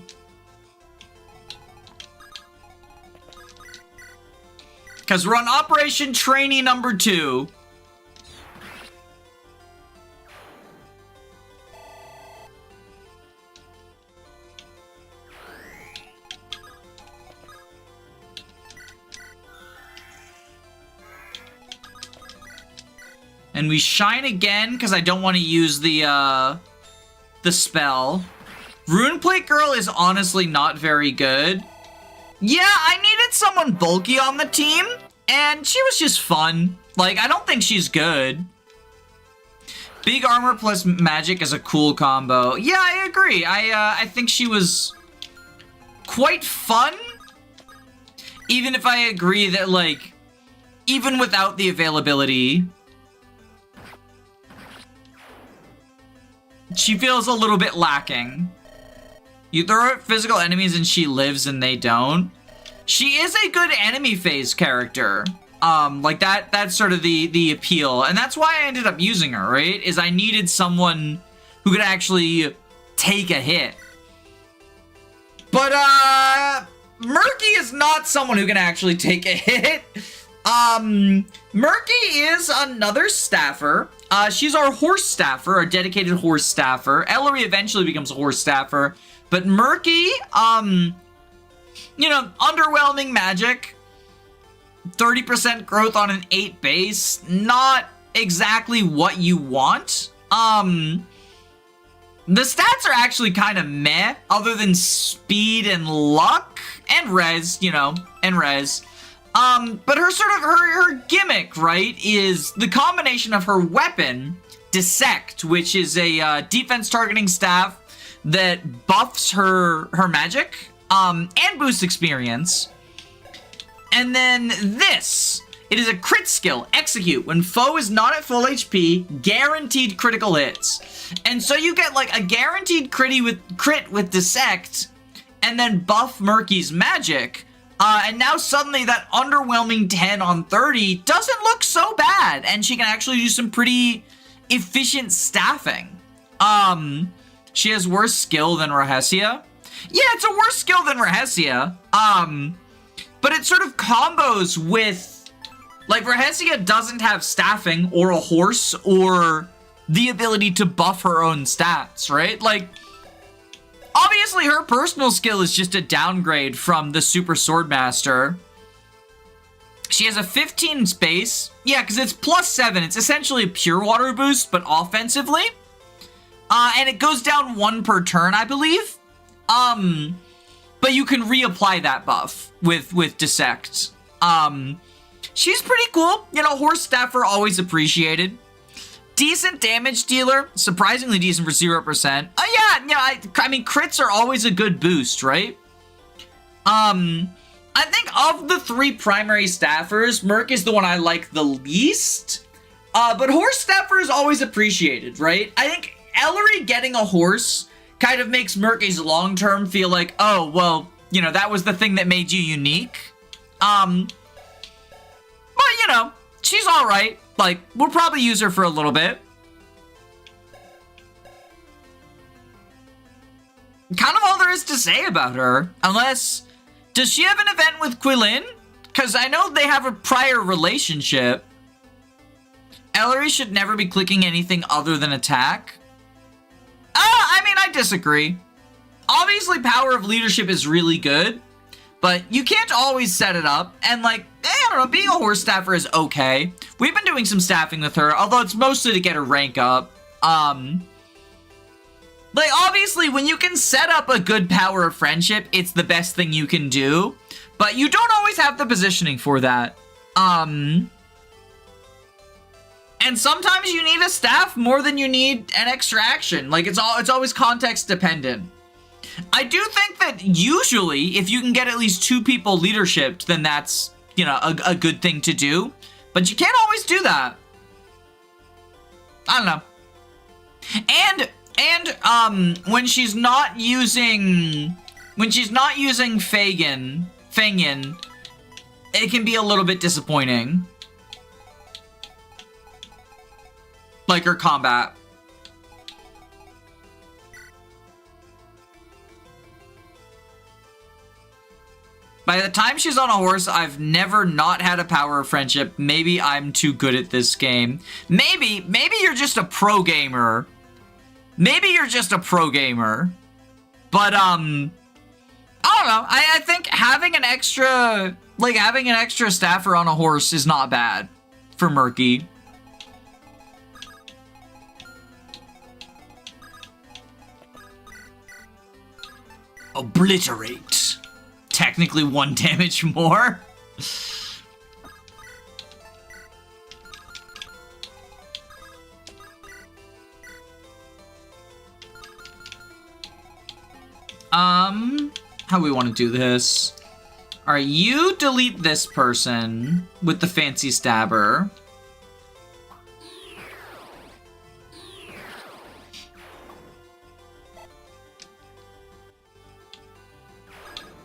Because we're on Operation Trainee number 2. And we shine again, because I don't want to use the spell. Runeplate Girl is honestly not very good. Yeah, I needed someone bulky on the team, and she was just fun. Like, I don't think she's good. Big armor plus magic is a cool combo. Yeah, I agree. I think she was quite fun. Even if I agree that, like, even without the availability, she feels a little bit lacking. You throw at physical enemies and she lives and they don't. She is a good enemy phase character. Like that's sort of the appeal. And that's why I ended up using her, right? Is I needed someone who could actually take a hit. But, Murky is not someone who can actually take a hit. Murky is another staffer. She's our horse staffer, our dedicated horse staffer. Ellerie eventually becomes a horse staffer. But Murky, you know, underwhelming magic. 30% growth on an 8 base. Not exactly what you want. The stats are actually kind of meh, other than speed and luck. And res, you know, and res. But her sort of, her gimmick, right, is the combination of her weapon, Dissect, which is a defense targeting staff that buffs her magic, and boosts experience. And then this. It is a crit skill, Execute. When foe is not at full HP, guaranteed critical hits. And so you get like a guaranteed crit with Dissect, and then buff Murky's magic. And now suddenly that underwhelming 10 on 30 doesn't look so bad, and she can actually do some pretty efficient staffing. She has worse skill than Rahesia. Yeah, it's a worse skill than Rahesia. But it sort of combos with, like, Rahesia doesn't have staffing or a horse or the ability to buff her own stats, right? Like, obviously her personal skill is just a downgrade from the Super Swordmaster. She has a 15 space. Yeah, because it's +7. It's essentially a pure water boost, but offensively. And it goes down 1 per turn, I believe. But you can reapply that buff with Dissect. She's pretty cool. You know, Horse Staffer, always appreciated. Decent damage dealer. Surprisingly decent for 0%. I mean, crits are always a good boost, right? I think of the 3 primary staffers, Merc is the one I like the least. But Horse Staffer is always appreciated, right? I think Ellerie getting a horse kind of makes Murky's long-term feel like, oh, well, you know, that was the thing that made you unique. But, you know, she's alright. Like, we'll probably use her for a little bit. Kind of all there is to say about her. Unless, does she have an event with Quilin? Because I know they have a prior relationship. Ellerie should never be clicking anything other than attack. I mean, I disagree. Obviously, Power of Leadership is really good, but you can't always set it up. And, like, I don't know, being a horse staffer is okay. We've been doing some staffing with her, although it's mostly to get her rank up. Like, obviously, when you can set up a good Power of Friendship, it's the best thing you can do. But you don't always have the positioning for that. And sometimes you need a staff more than you need an extra action. Like, it's always context dependent. I do think that usually, if you can get at least 2 people leadership, then that's, you know, a good thing to do. But you can't always do that. I don't know. And when she's not using Fangin, it can be a little bit disappointing. Like her combat. By the time she's on a horse, I've never not had a Power of Friendship. Maybe I'm too good at this game. Maybe you're just a pro gamer. Maybe you're just a pro gamer. But, I don't know. I think having an extra staffer on a horse is not bad for Murky. Obliterate. Technically 1 damage more. How we want to do this? Alright, you delete this person with the fancy stabber.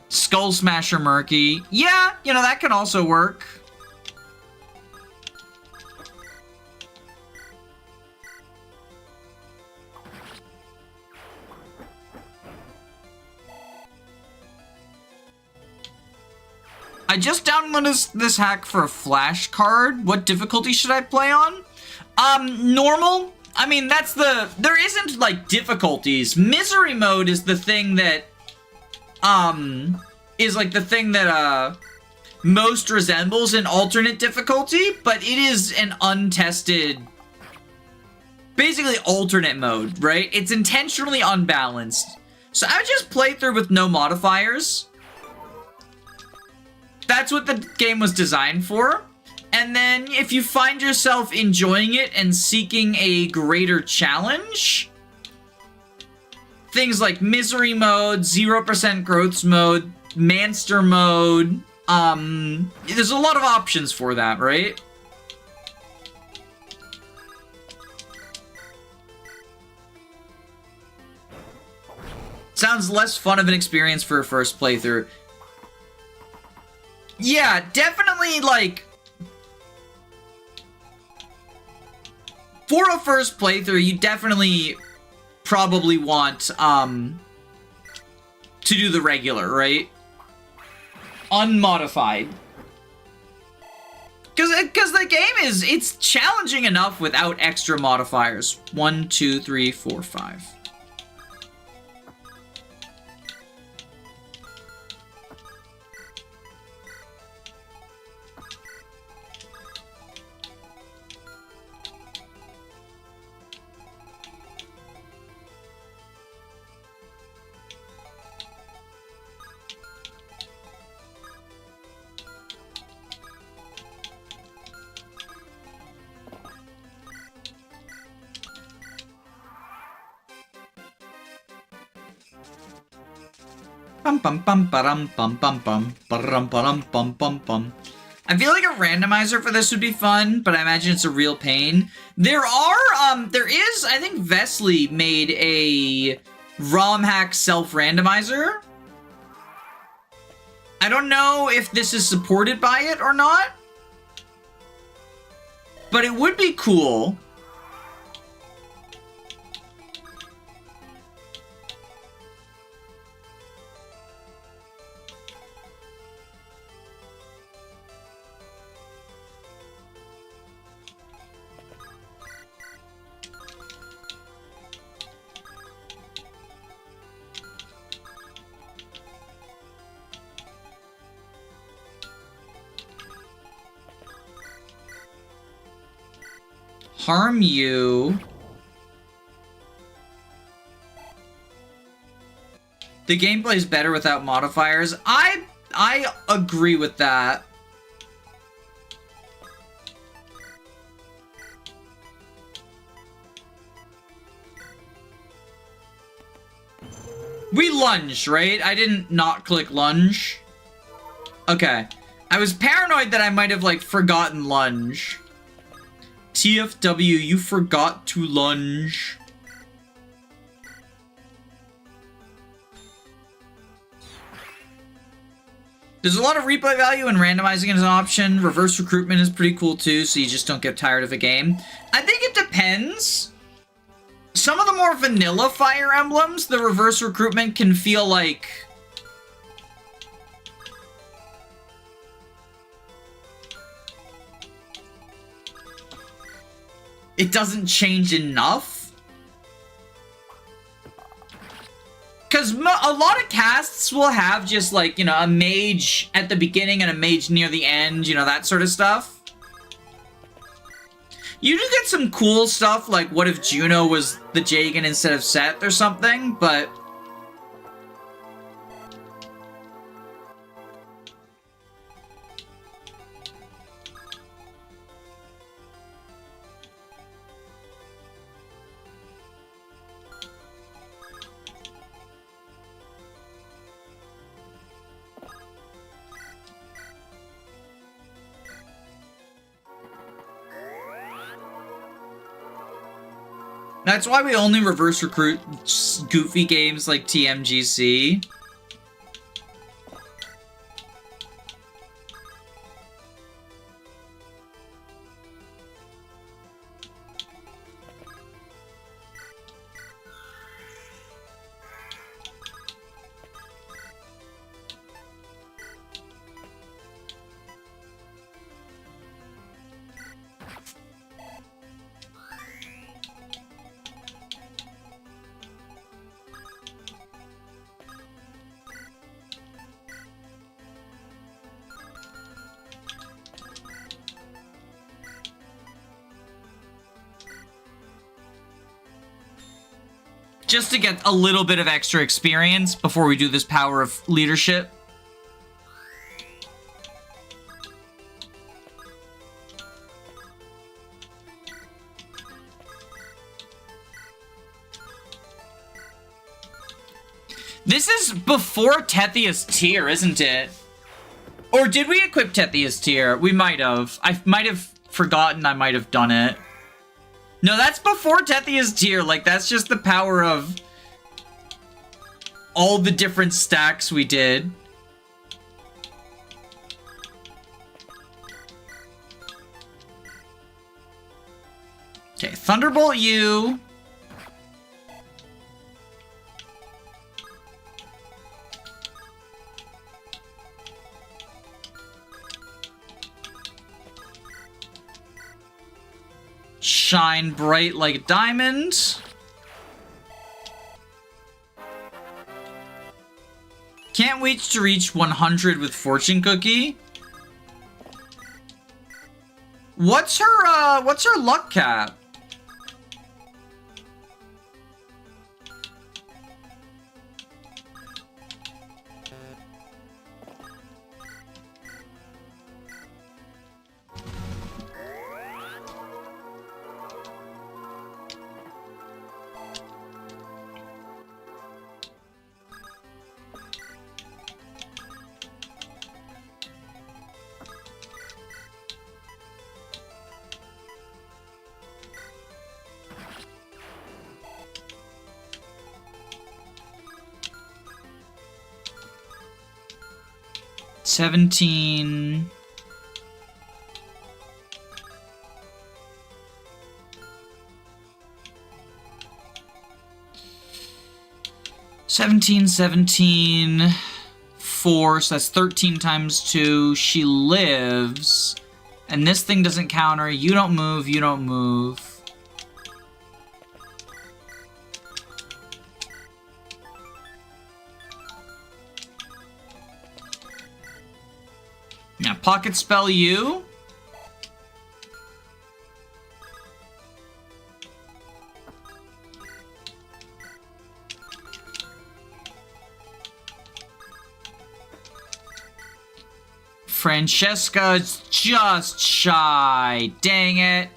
Skull Smasher Murky. Yeah, you know, that can also work. I just downloaded this hack for a flashcard. What difficulty should I play on? Normal. I mean, there isn't, like, difficulties. Misery mode is the thing that, most resembles an alternate difficulty, but it is an untested, basically alternate mode, right? It's intentionally unbalanced. So I would just play through with no modifiers. That's what the game was designed for. And then if you find yourself enjoying it and seeking a greater challenge, things like Misery mode, 0% growth mode, Manster mode, there's a lot of options for that, right? Sounds less fun of an experience for a first playthrough. Yeah, definitely, like... For a first playthrough, you definitely probably want, to do the regular, right? Unmodified. Because the game it's challenging enough without extra modifiers. 1, 2, 3, 4, 5. Bum bum bum bum bum bum bum bum bum bum bum bum. I feel like a randomizer for this would be fun, but I imagine it's a real pain. There is, I think Vesely made a ROM hack self-randomizer. I don't know if this is supported by it or not, but it would be cool. Harm you. The gameplay is better without modifiers. I agree with that. We lunge, right? I didn't not click lunge. Okay. I was paranoid that I might have, like, forgotten lunge. TFW, you forgot to lunge. There's a lot of replay value in randomizing as an option. Reverse recruitment is pretty cool too, so you just don't get tired of a game. I think it depends. Some of the more vanilla Fire Emblems, the reverse recruitment can feel like... it doesn't change enough. Because a lot of casts will have just, like, you know, a mage at the beginning and a mage near the end, you know, that sort of stuff. You do get some cool stuff, like what if Juno was the Jagan instead of Seth or something, but... that's why we only reverse recruit goofy games like TMGC. Just to get a little bit of extra experience before we do this power of leadership. This is before Tethia's tier, isn't it? Or did we equip Tethia's tier? We might have. I might have forgotten I might have done it. No, that's before Tethia's tier. Like, that's just the power of... all the different stacks we did. Okay, Thunderbolt you. Shine bright like a diamond. Can't wait to reach 100 with Fortune Cookie. What's her luck cap? $17. $17, 4, so that's 13 times 2. She lives. And this thing doesn't counter. You don't move, you don't move. Now, pocket spell you. Francesca's just shy. Dang it.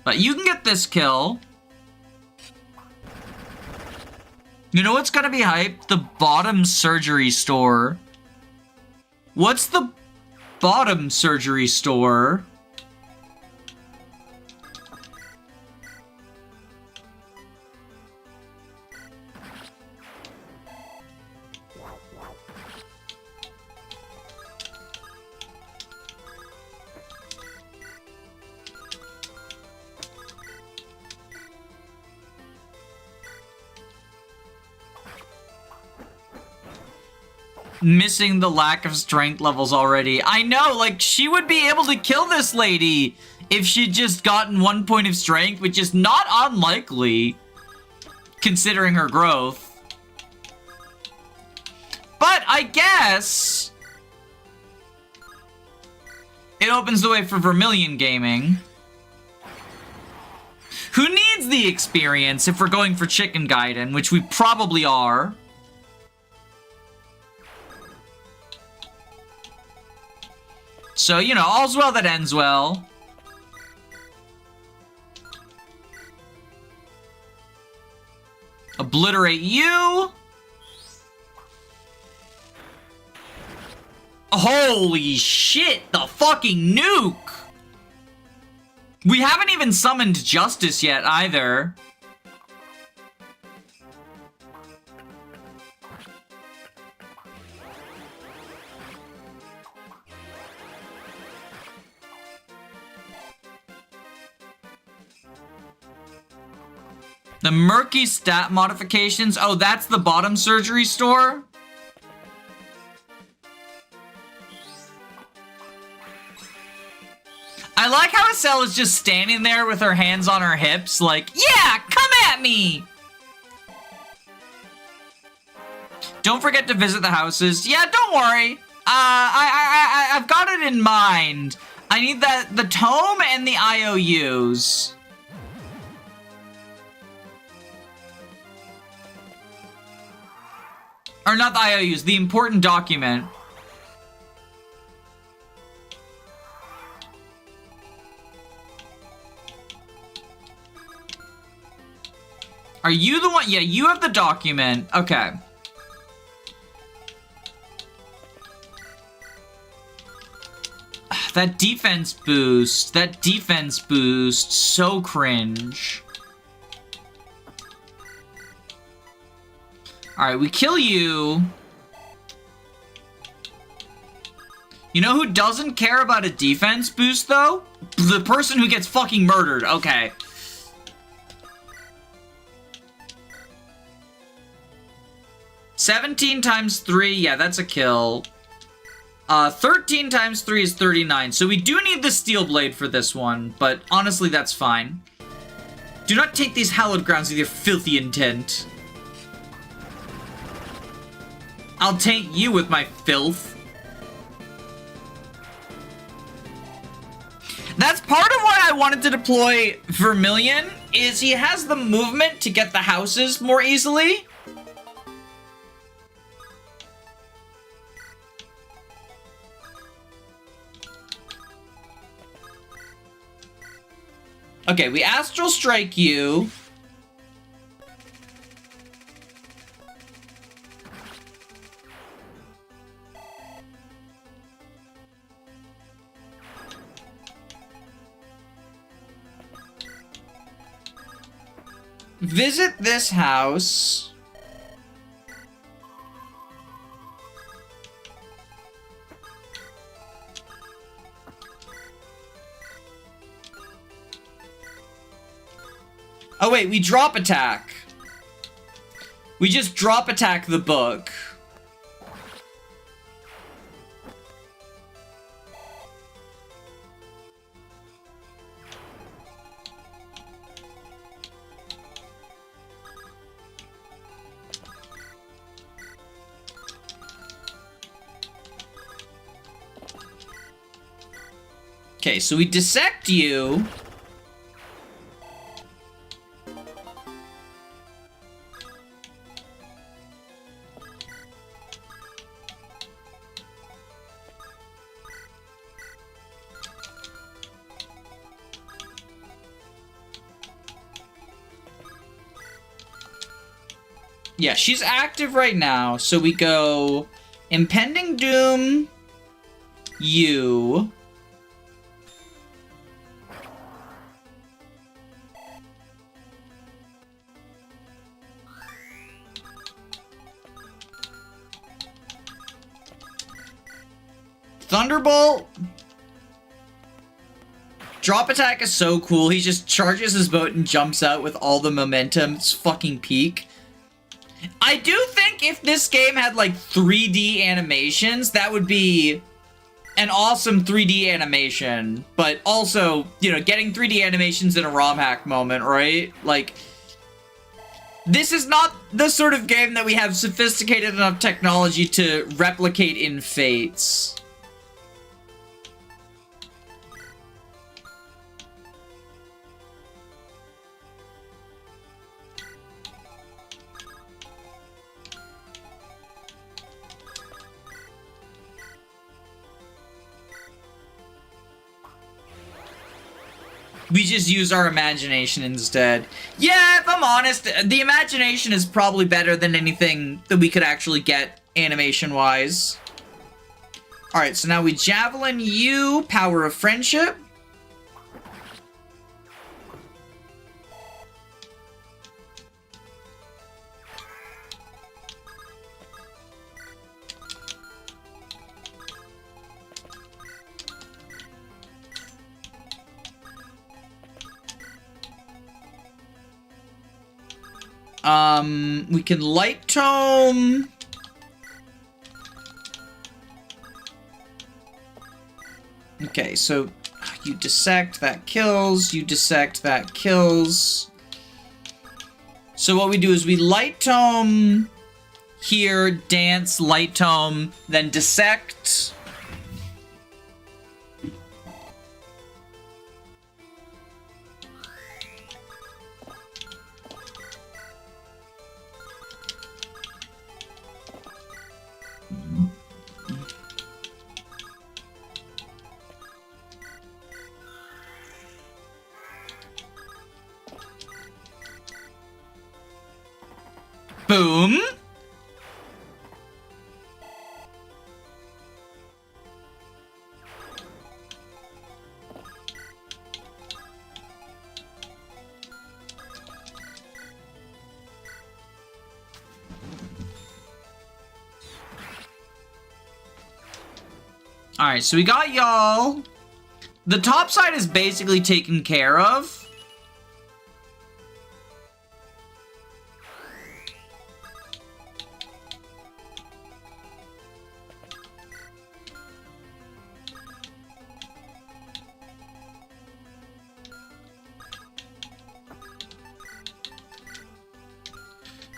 But you can get this kill. You know what's gonna be hype? The bottom surgery store. What's the bottom surgery store? Missing the lack of strength levels already. I know, like, she would be able to kill this lady if she'd just gotten 1 point of strength, which is not unlikely, considering her growth. But I guess it opens the way for Vermilion Gaming. Who needs the experience if we're going for Chicken Gaiden, which we probably are. So, you know, all's well that ends well. Obliterate you. Holy shit, the fucking nuke! We haven't even summoned Justice yet, either. The murky stat modifications. Oh, that's the bottom surgery store? I like how Estelle is just standing there with her hands on her hips, like, yeah, come at me! Don't forget to visit the houses. Yeah, don't worry. I've got it in mind. I need the tome and the IOUs. Or not the IOUs, the important document. Are you the one? Yeah, you have the document. Okay. That defense boost. That defense boost. So cringe. Alright, we kill you. You know who doesn't care about a defense boost, though? The person who gets fucking murdered. Okay. $17 times 3, yeah, that's a kill. 13 times 3 is 39, so we do need the steel blade for this one, but honestly, that's fine. Do not take these hallowed grounds with your filthy intent. I'll taint you with my filth. That's part of why I wanted to deploy Vermilion, is he has the movement to get the houses more easily. Okay, we Astral Strike you. Visit this house. Oh wait, we drop attack. We just drop attack the book. Okay, so we dissect you. Yeah, she's active right now, so we go Impending Doom, you. Thunderbolt. Drop attack is so cool. He just charges his boat and jumps out with all the momentum. It's fucking peak. I do think if this game had like 3D animations, that would be an awesome 3D animation. But also, you know, getting 3D animations in a ROM hack moment, right? Like, this is not the sort of game that we have sophisticated enough technology to replicate in Fates. We just use our imagination instead. Yeah, if I'm honest, the imagination is probably better than anything that we could actually get animation-wise. Alright, so now we Javelin you, Power of Friendship. We can Light Tome. Okay, so you dissect, that kills. You dissect, that kills. So what we do is we Light Tome here, dance, Light Tome, then dissect. Boom. Alright, so we got y'all. The top side is basically taken care of.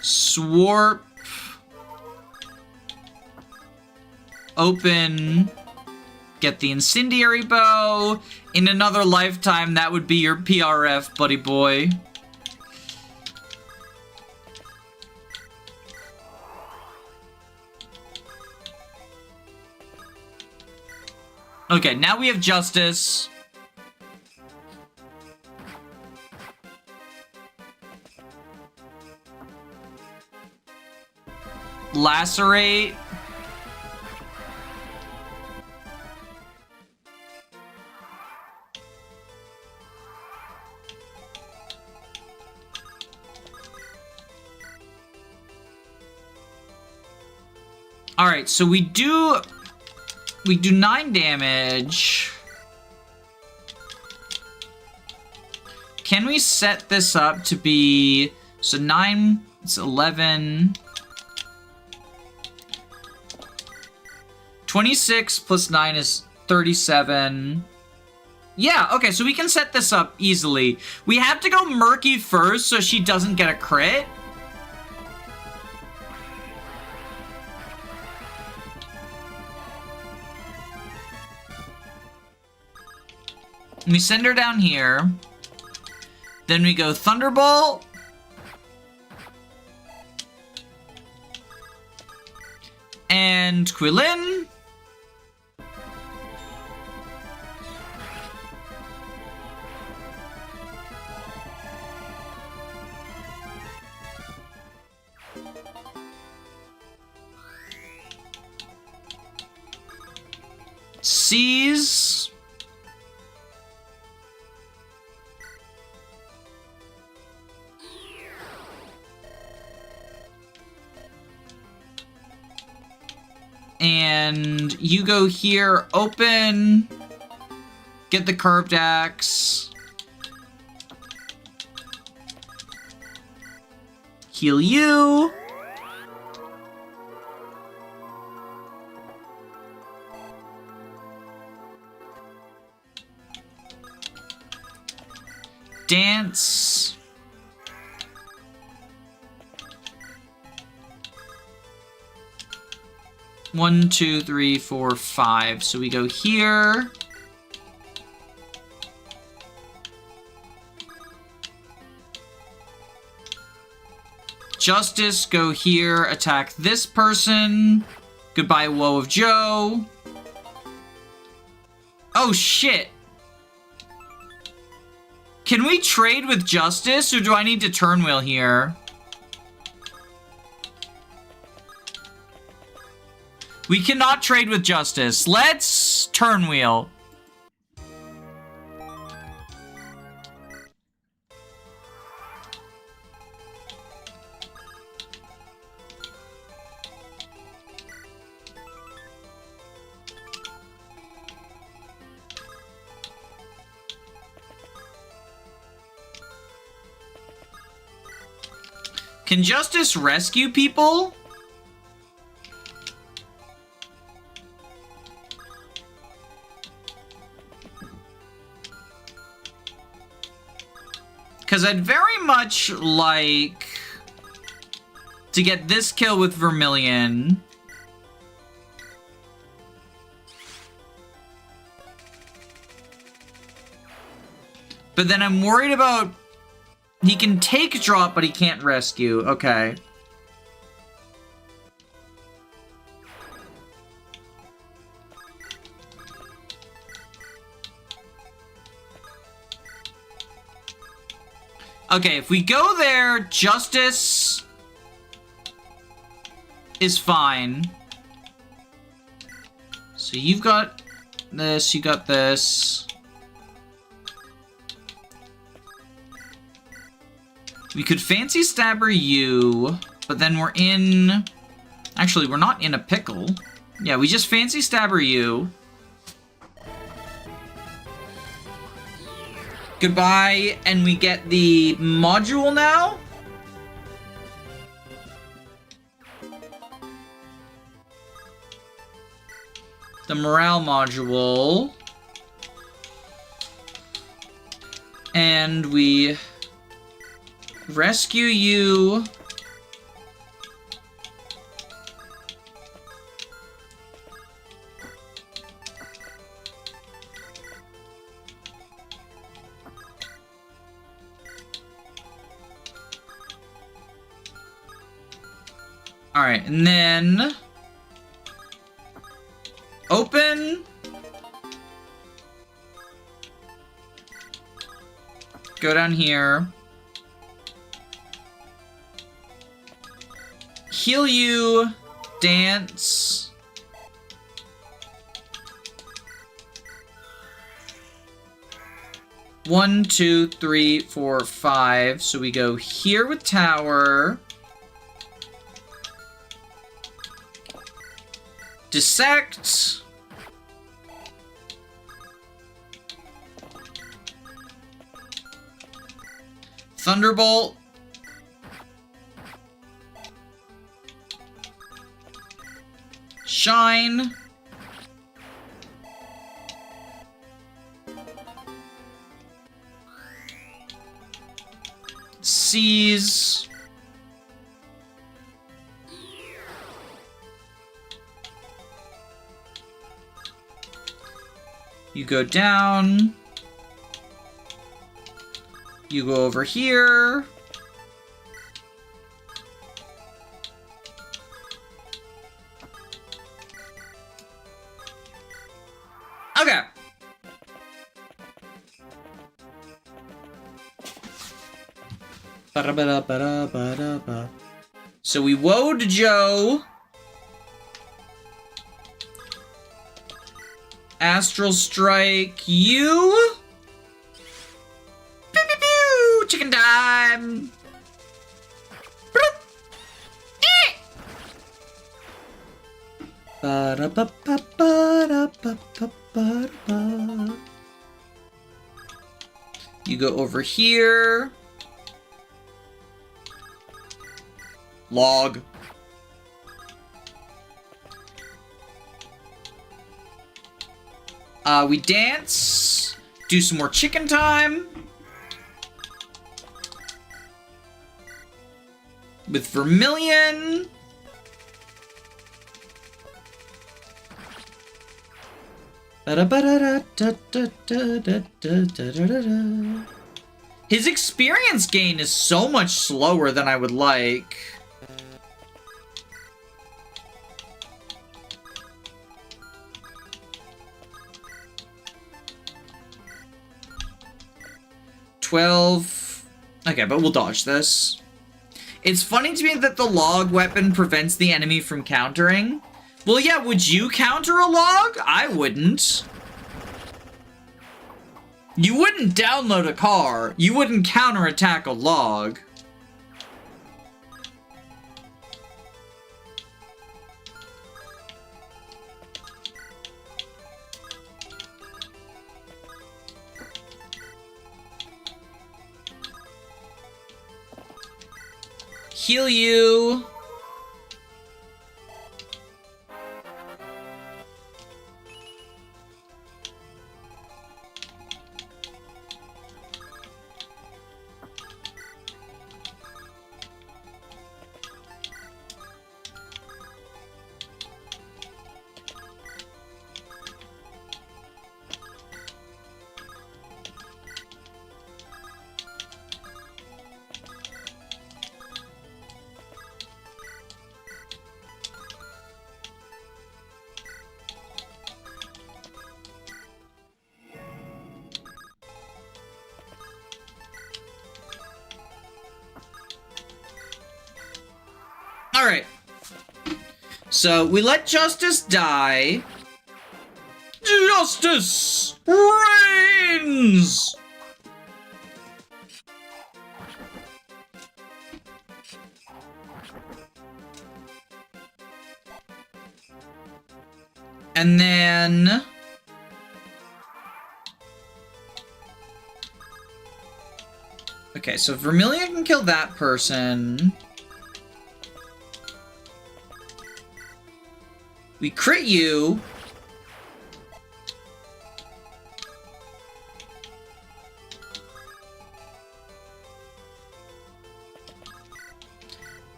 Swarp. Open. Get the incendiary bow. In another lifetime, that would be your PRF, buddy boy. Okay, now we have Justice. Lacerate. Alright, so we do 9 damage. Can we set this up to be, so 9, it's 11. 26 plus 9 is 37. Yeah, okay, so we can set this up easily. We have to go Murky first so she doesn't get a crit. We send her down here. Then we go Thunderbolt. And Quillin. Seize. And you go here, open, get the curved axe, heal you. Dance. One, two, three, four, five. So we go here. Justice, go here, attack this person. Goodbye, Woe of Joe. Oh, shit. Can we trade with Justice, or do I need to turn wheel here? We cannot trade with Justice. Let's turn wheel. Can Justice rescue people? Because I'd very much like to get this kill with Vermilion. But then I'm worried about... He can take drop, but he can't rescue. Okay. Okay, if we go there, Justice is fine. So you've got this, you got this. We could Fancy Stabber you, but then we're in... Actually, we're not in a pickle. Yeah, we just Fancy Stabber you. Goodbye, and we get the module now? The morale module. And we rescue you. All right, and then open. Go down here. Heal you. Dance. One, two, three, four, five. So we go here with tower. Dissect. Thunderbolt. Shine. Seize. You go down. You go over here. Okay. So we woed Joe. Astral Strike you. Pew, pew, pew. Chicken time. You go over here. Log. We dance. Do some more chicken time. With Vermilion. His experience gain is so much slower than I would like. Okay, but we'll dodge this. It's funny to me that the log weapon prevents the enemy from countering. Well, yeah, would you counter a log? I wouldn't. You wouldn't download a car. You wouldn't counterattack a log. Heal you. Alright. So, we let Justice die. Justice reigns! And then... Okay, so Vermilion can kill that person. We crit you.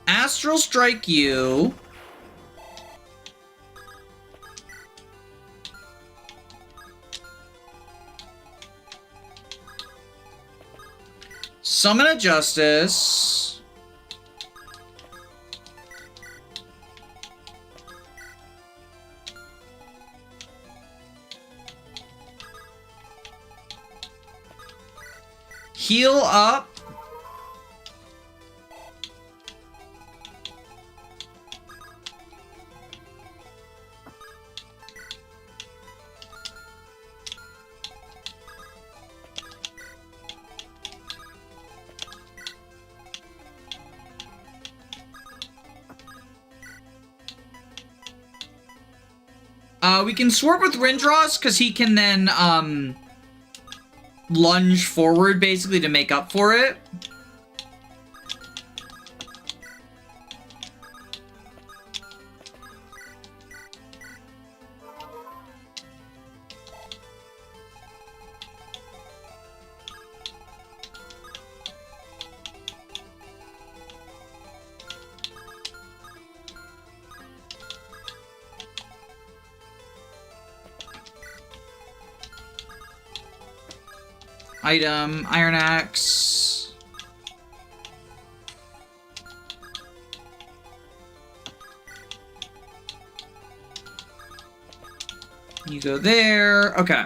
Astral Strike you. Summon a Justice. Heal up. We can sword with Rindros, because he can then, lunge forward, basically, to make up for it. Item, Iron Axe. You go there. Okay.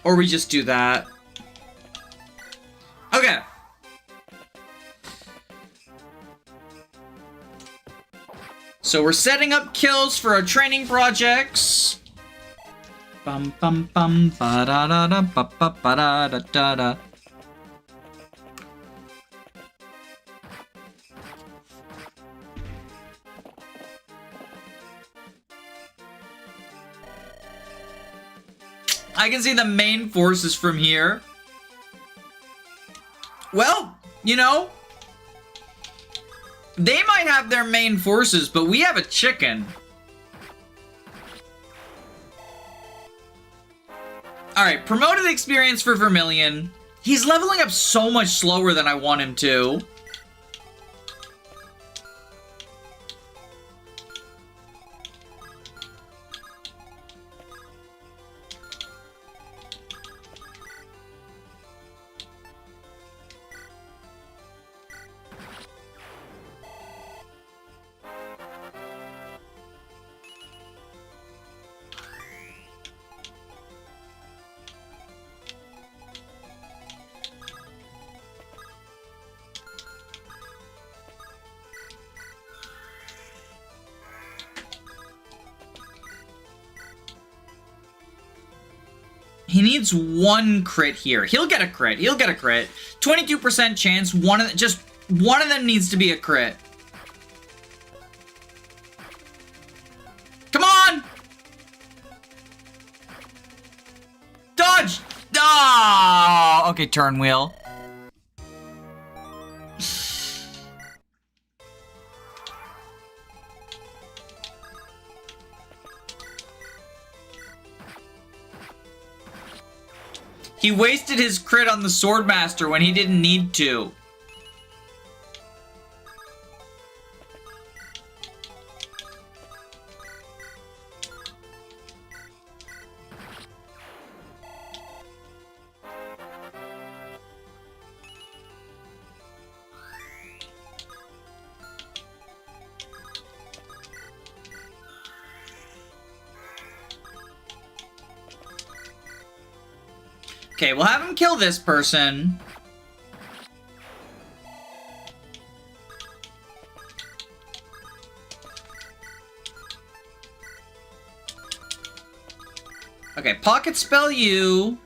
Or we just do that. Okay. So we're setting up kills for our training projects. Bum bum bum ba da da da ba ba ba da da da da. I can see the main forces from here. Well, you know, they might have their main forces, but we have a chicken. Alright, promoted experience for Vermilion. He's leveling up so much slower than I want him to. He needs one crit here. He'll get a crit. He'll get a crit. 22% chance. Just one of them needs to be a crit. Come on! Dodge! Oh, okay, turn wheel. He wasted his crit on the Swordmaster when he didn't need to. Okay, we'll have him kill this person. Okay, pocket spell you.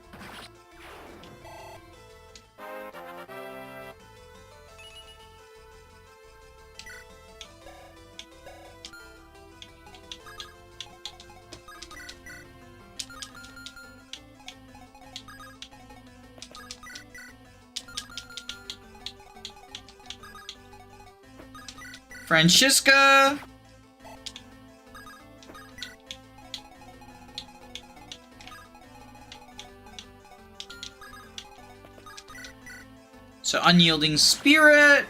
Francisca. So Unyielding Spirit.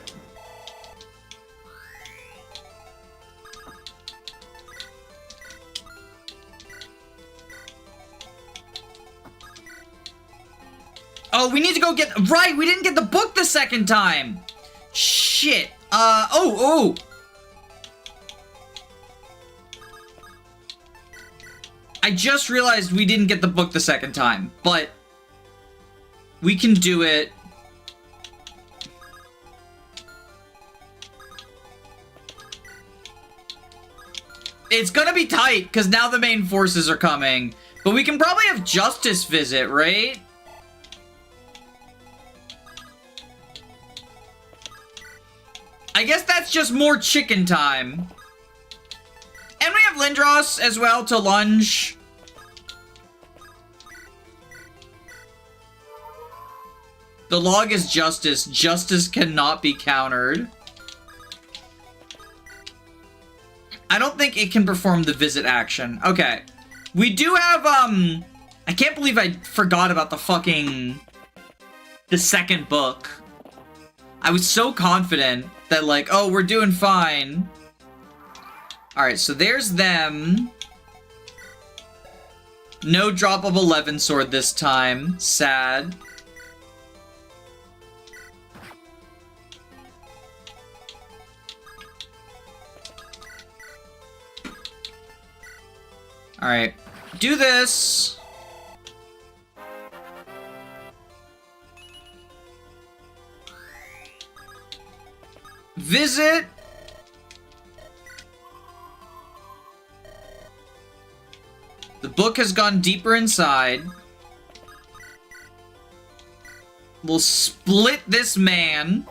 Oh, we need to go get... Right, we didn't get the book the second time. Shit. Oh. I just realized we didn't get the book the second time, but we can do it. It's gonna be tight, because now the main forces are coming. But we can probably have Justice visit, right? I guess that's just more chicken time. And we have Lindros as well to lunge. The log is Justice. Justice cannot be countered. I don't think it can perform the visit action. Okay. We do have, I can't believe I forgot about the second book. I was so confident that, like, oh, we're doing fine. Alright, so there's them. No drop of 11 sword this time. Sad. Alright. Do this. Visit. The book has gone deeper inside. We'll split this man.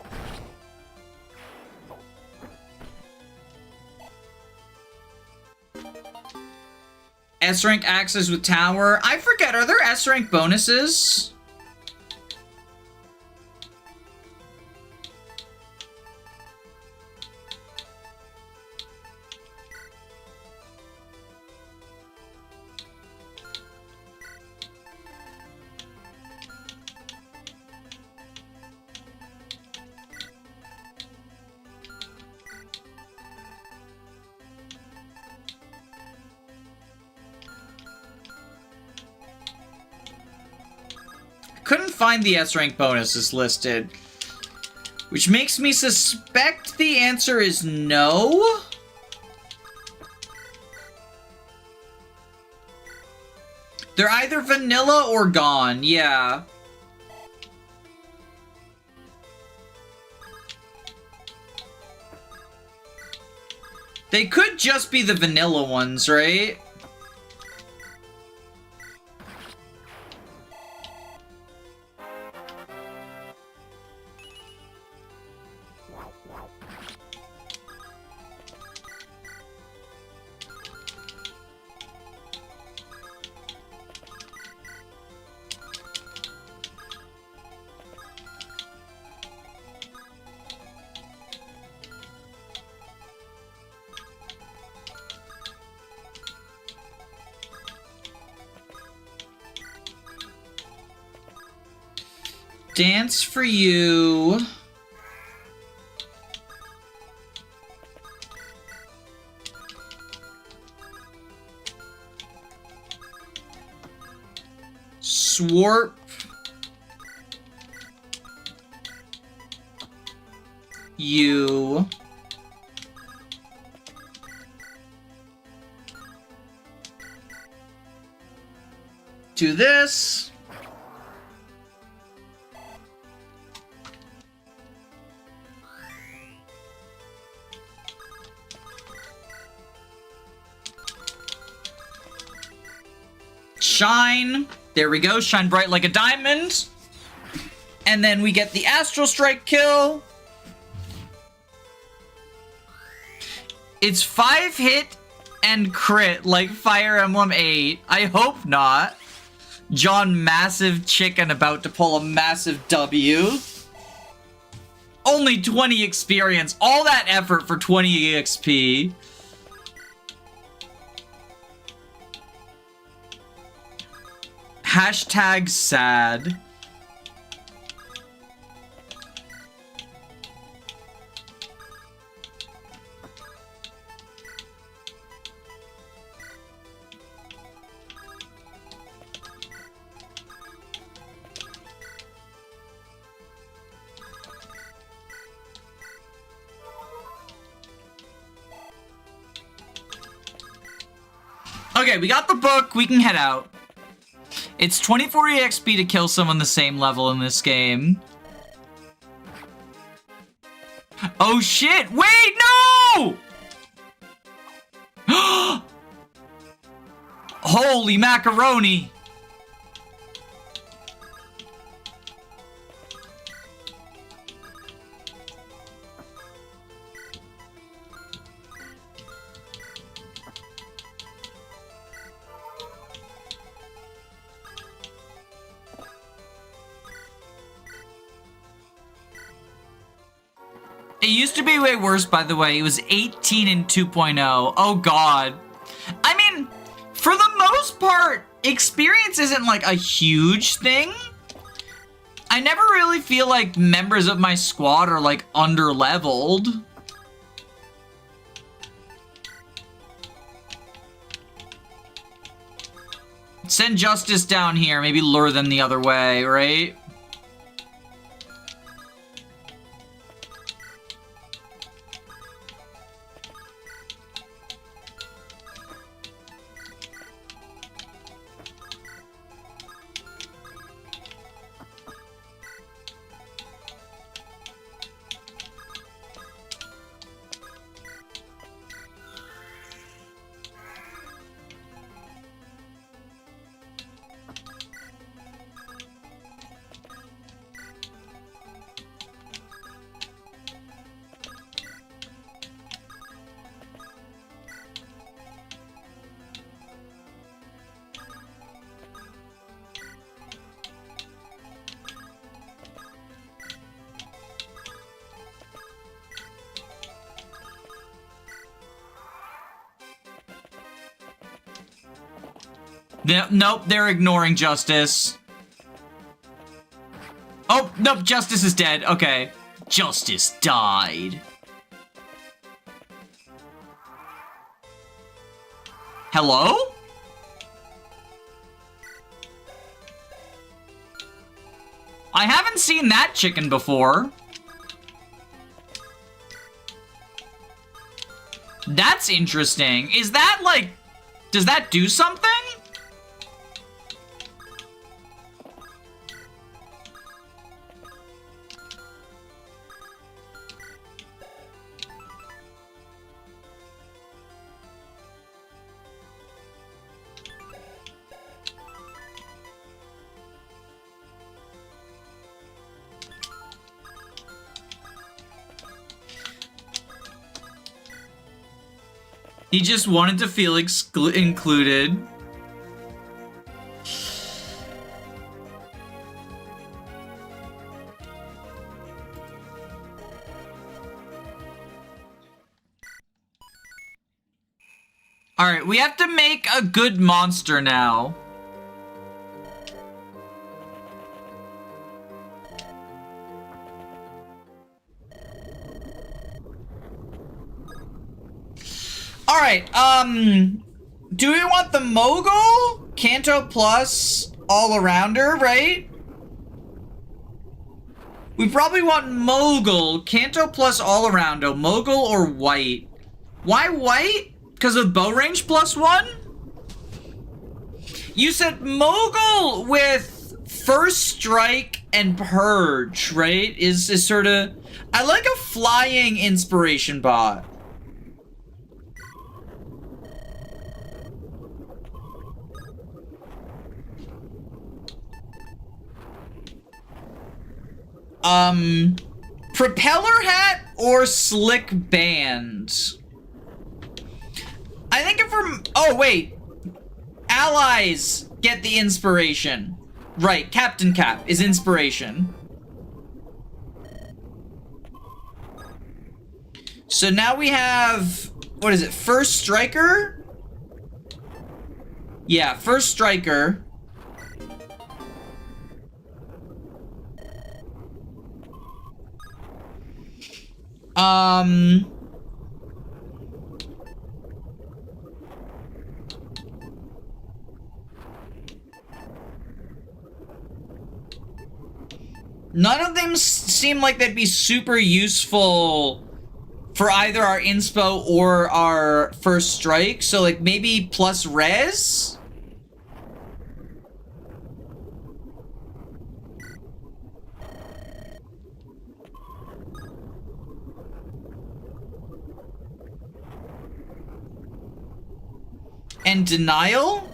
S-rank axes with tower. I forget, are there S-rank bonuses? Couldn't find the S-rank bonuses listed, which makes me suspect the answer is no. They're either vanilla or gone, yeah. They could just be the vanilla ones, right? Dance for you. Swarp. You. Do this. Shine. There we go. Shine bright like a diamond. And then we get the Astral Strike kill. It's 5 hit and crit like Fire Emblem 8. I hope not. John Massive Chicken about to pull a massive W. Only 20 experience. All that effort for 20 EXP. Hashtag sad. Okay, we got the book. We can head out. It's 24 EXP to kill someone the same level in this game. Oh shit! Wait, no! Holy macaroni! It used to be way worse, by the way. It was 18 in 2.0. Oh, God. I mean, for the most part, experience isn't like a huge thing. I never really feel like members of my squad are like under-leveled. Send Justice down here, maybe lure them the other way, right? Nope, they're ignoring Justice. Oh, nope, Justice is dead. Okay. Justice died. Hello? I haven't seen that chicken before. That's interesting. Is that like... Does that do something? He just wanted to feel included. Alright, we have to make a good monster now. Alright, do we want the Mogul? Kanto plus all-arounder, right? We probably want Mogul, Kanto plus all-arounder, Mogul or white. Why white? Because of bow range +1? You said Mogul with first strike and purge, right? Is sort of... I like a flying inspiration bot. Propeller hat or slick band? I think if we're... Oh, wait. Allies get the inspiration. Right, Captain Cap is inspiration. So now we have, what is it, first striker? Yeah, first striker. None of them seem like they'd be super useful for either our inspo or our first strike. So like maybe plus res? And denial?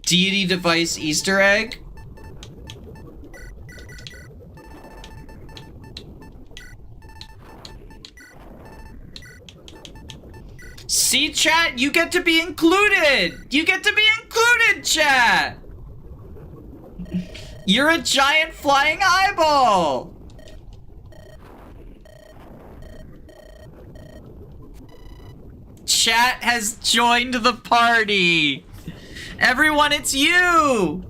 Deity device Easter egg? See, chat? You get to be included! You get to be included, chat! You're a giant flying eyeball! Chat has joined the party! Everyone, it's you!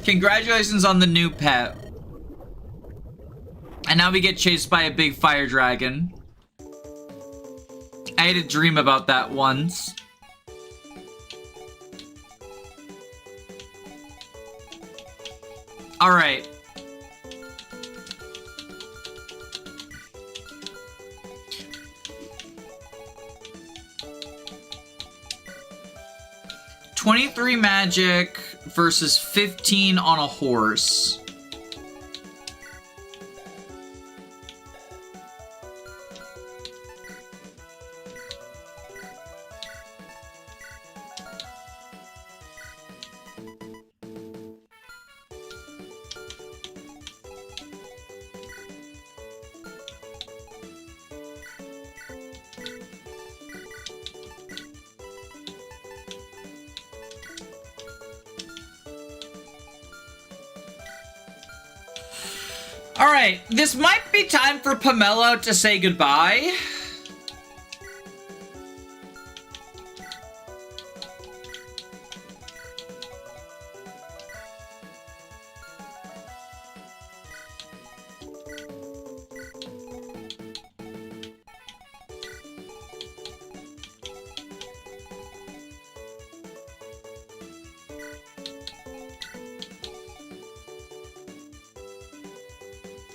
Congratulations on the new pet. And now we get chased by a big fire dragon. I had a dream about that once. All right. $23 magic versus 15 on a horse. Alright, this might be time for Pomelo to say goodbye.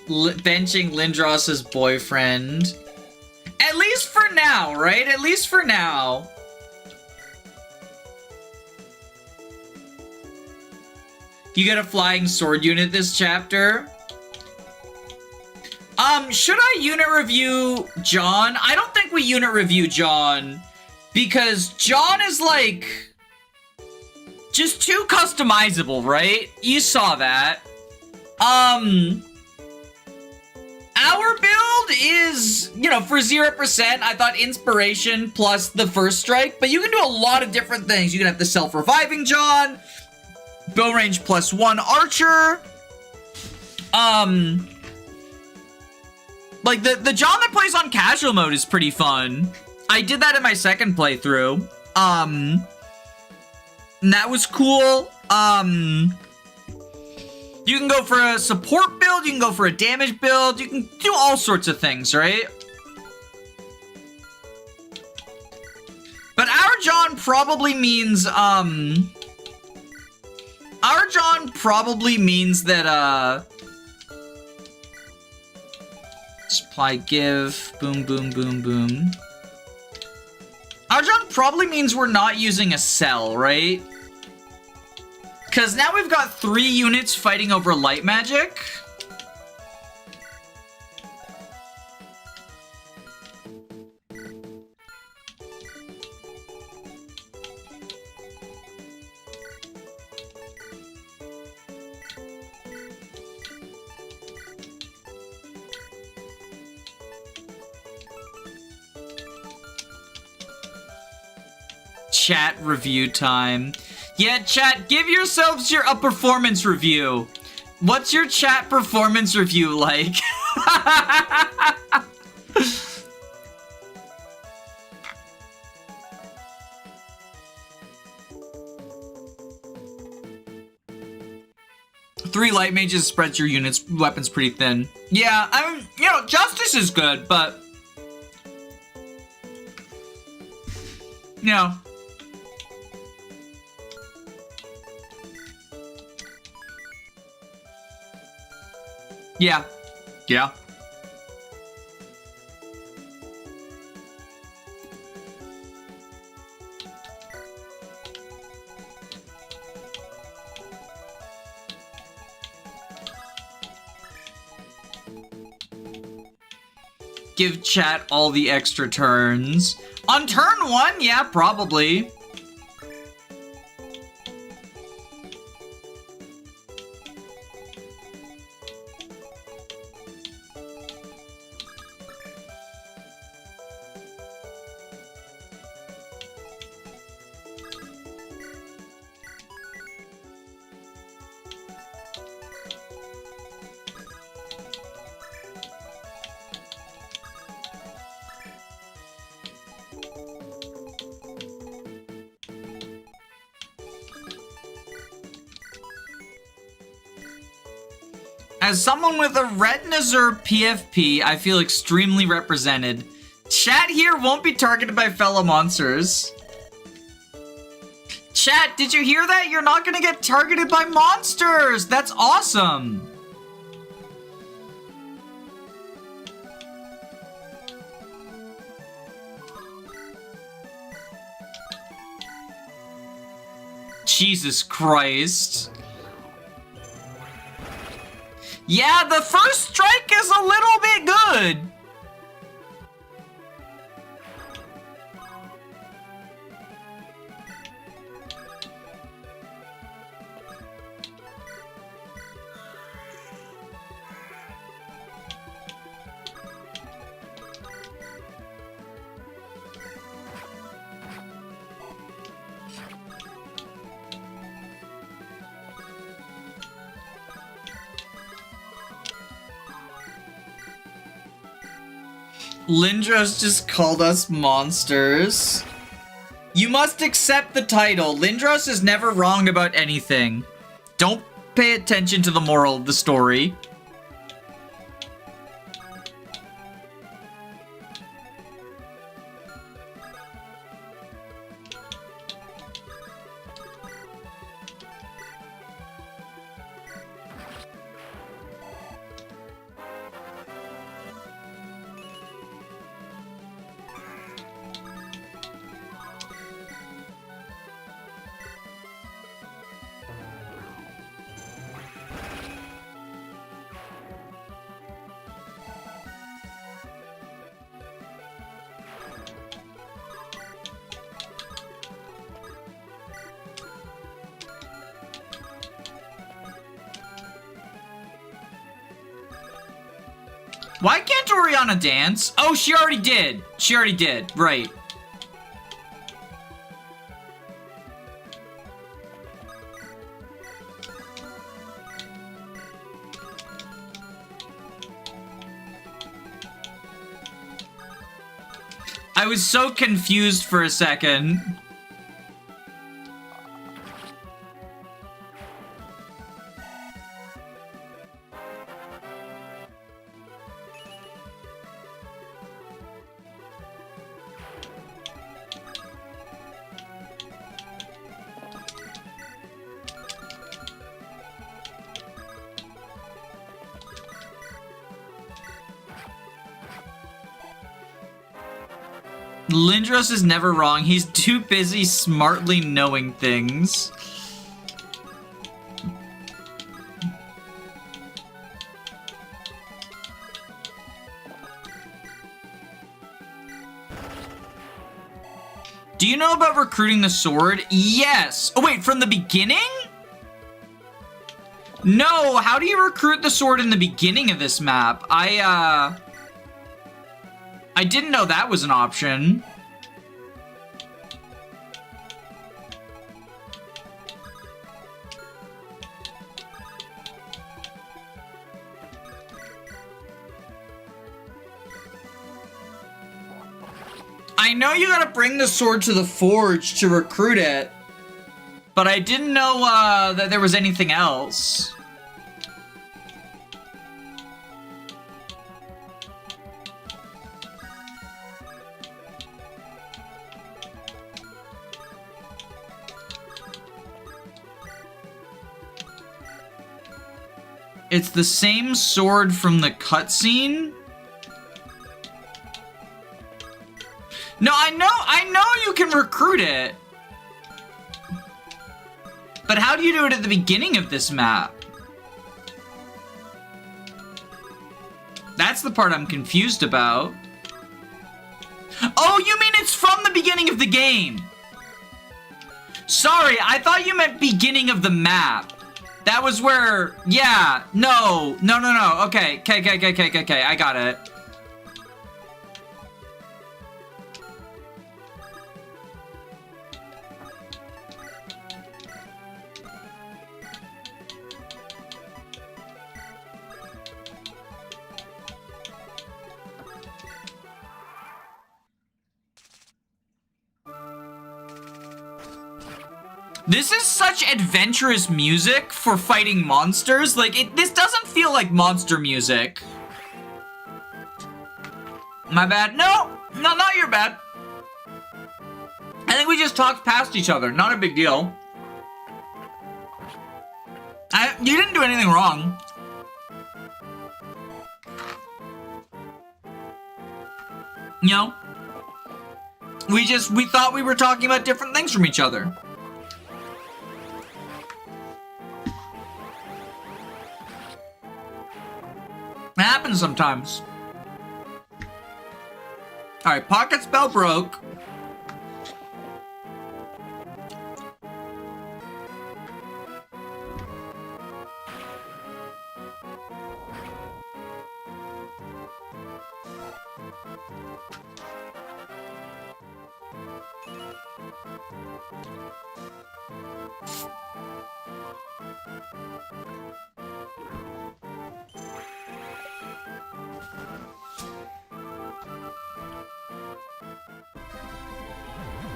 Benching Lindros's boyfriend. At least for now, right? At least for now. You get a flying sword unit this chapter. Should I unit review John? I don't think we unit review John. Because John is like just too customizable, right? You saw that. Our build is, you know, for 0%, I thought inspiration plus the first strike, but you can do a lot of different things. You can have the self-reviving John, bow range +1 archer. Like the John that plays on casual mode is pretty fun. I did that in my second playthrough. And that was cool. You can go for a support build, you can go for a damage build, you can do all sorts of things, right? But our John probably means, that, supply give, boom, boom, boom, boom. Our John probably means we're not using a cell, right? Because now we've got 3 units fighting over light magic. chat review time. Yeah, chat, give yourselves a performance review. What's your chat performance review like? Three light mages spreads your units weapons pretty thin. Yeah, I mean, you know, justice is good, but you know. Yeah. Yeah. Give chat all the extra turns. On turn 1, yeah, probably. As someone with a Red Nazur PFP, I feel extremely represented. Chat here won't be targeted by fellow monsters. Chat, did you hear that? You're not gonna get targeted by monsters! That's awesome! Jesus Christ. Yeah, the first strike is a little bit good. Lindros just called us monsters. You must accept the title. Lindros is never wrong about anything. Don't pay attention to the moral of the story. Why can't Oriana dance? Oh, she already did. She already did. Right. I was so confused for a second. Lindros is never wrong. He's too busy smartly knowing things. Do you know about recruiting the sword? Yes. Oh, wait, from the beginning? No, how do you recruit the sword in the beginning of this map? I didn't know that was an option. I know you gotta bring the sword to the forge to recruit it, but I didn't know that there was anything else. It's the same sword from the cutscene? No, I know you can recruit it. But how do you do it at the beginning of this map? That's the part I'm confused about. Oh, you mean it's from the beginning of the game? Sorry, I thought you meant beginning of the map. That was where, yeah, no. Okay, I got it. This is such adventurous music for fighting monsters. Like, this doesn't feel like monster music. My bad. No, not your bad. I think we just talked past each other. Not a big deal. You didn't do anything wrong. You know? We thought we were talking about different things from each other. It happens sometimes. Alright, pocket spell broke.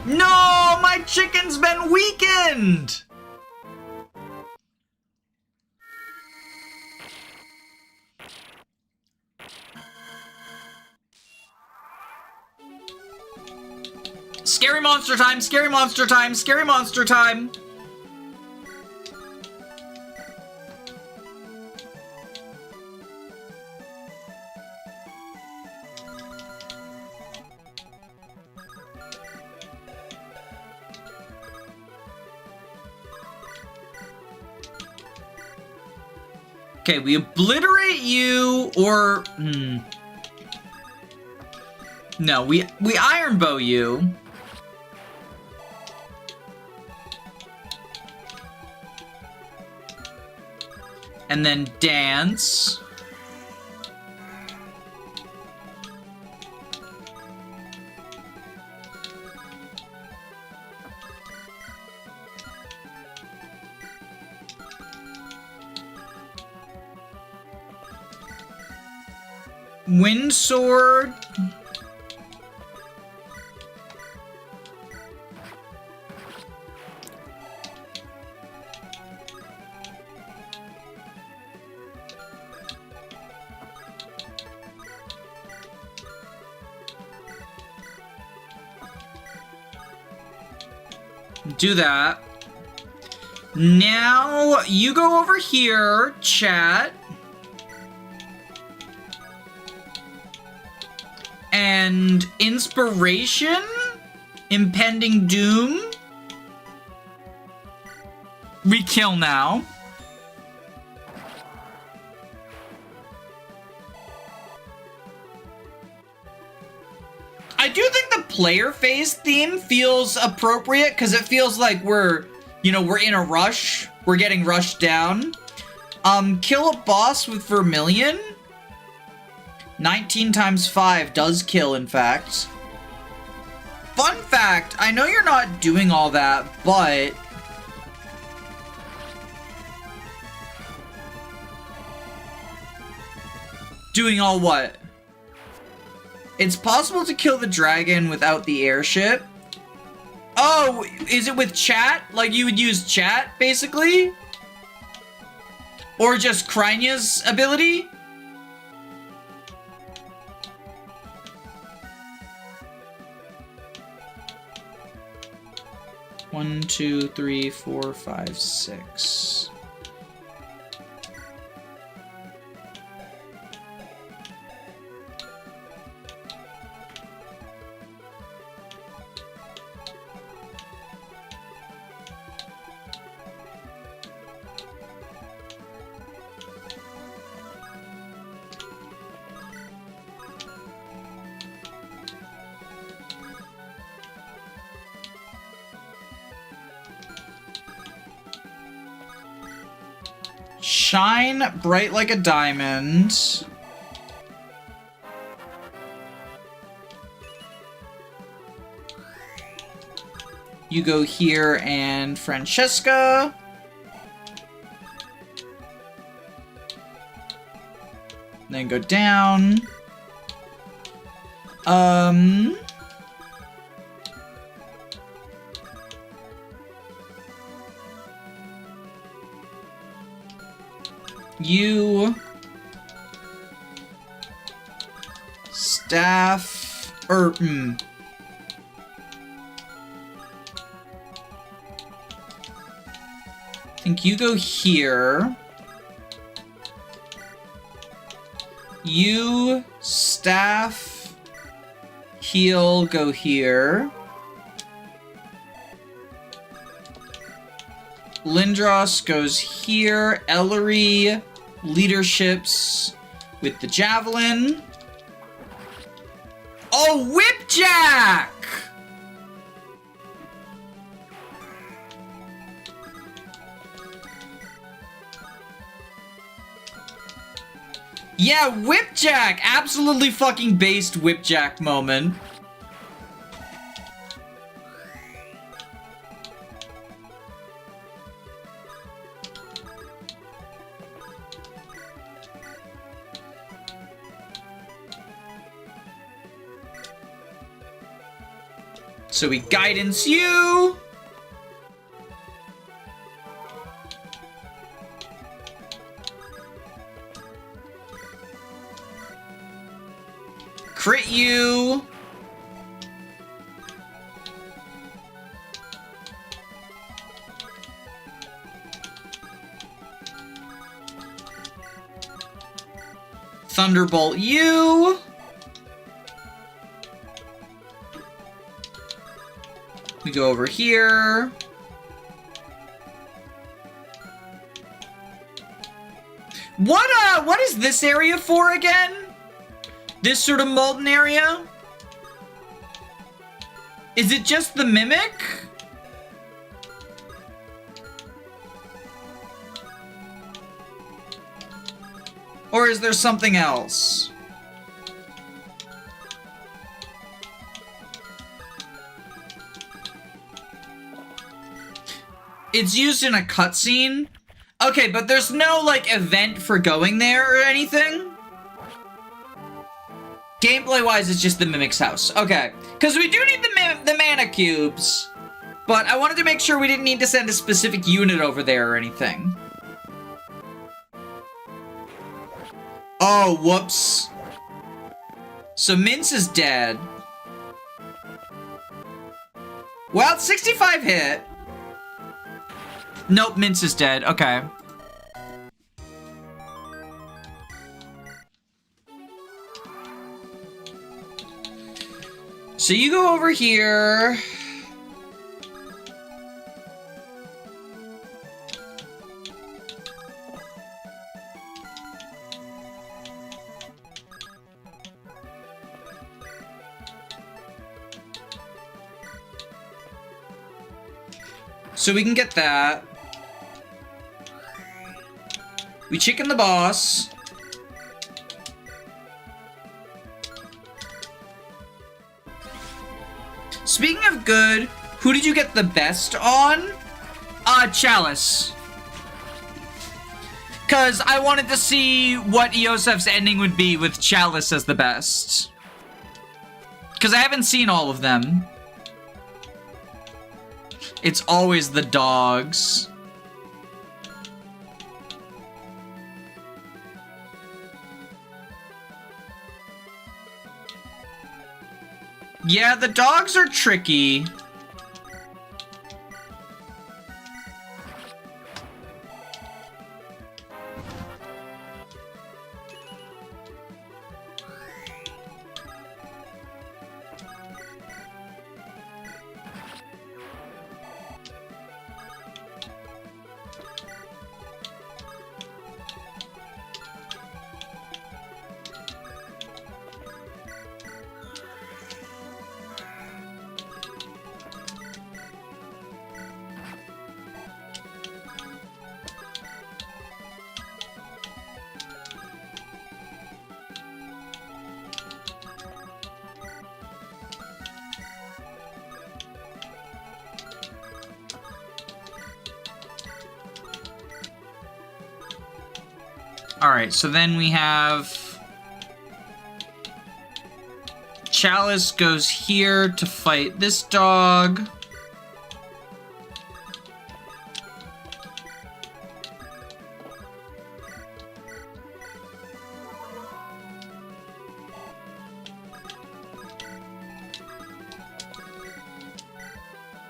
No, my chicken's been weakened! Scary monster time, scary monster time, scary monster time! Okay, we obliterate you, or... No, we iron bow you. And then dance. Wind sword. Do that. Now you go over here, chat. And inspiration, impending doom. We kill now. I do think the player phase theme feels appropriate because it feels like we're in a rush. We're getting rushed down. Kill a boss with Vermilion. 19 times 5 does kill, in fact. Fun fact, I know you're not doing all that, but... Doing all what? It's possible to kill the dragon without the airship. Oh, is it with chat? Like you would use chat, basically? Or just Krynya's ability? One, two, three, four, five, six. Shine bright like a diamond. You go here and Francesca. Then go down. You staff I think you go here. You staff heal go here. Lindros goes here. Ellerie leaderships with the javelin. Oh, Whipjack! Yeah, Whipjack! Absolutely fucking based Whipjack moment. So we guidance you. Crit you. Thunderbolt you. We go over here. What is this area for again? This sort of molten area? Is it just the mimic? Or is there something else? It's used in a cutscene? Okay, but there's no, like, event for going there or anything? Gameplay-wise, it's just the Mimic's house. Okay, because we do need the mana cubes, but I wanted to make sure we didn't need to send a specific unit over there or anything. Oh, whoops. So Mince is dead. Well, 65 hit. Nope, Mince is dead. Okay. So you go over here. So we can get that. We chicken the boss. Speaking of good, who did you get the best on? Chalice. Because I wanted to see what Eosef's ending would be with Chalice as the best. Because I haven't seen all of them. It's always the dogs. Yeah, the dogs are tricky. Alright, so then we have... Chalice goes here to fight this dog.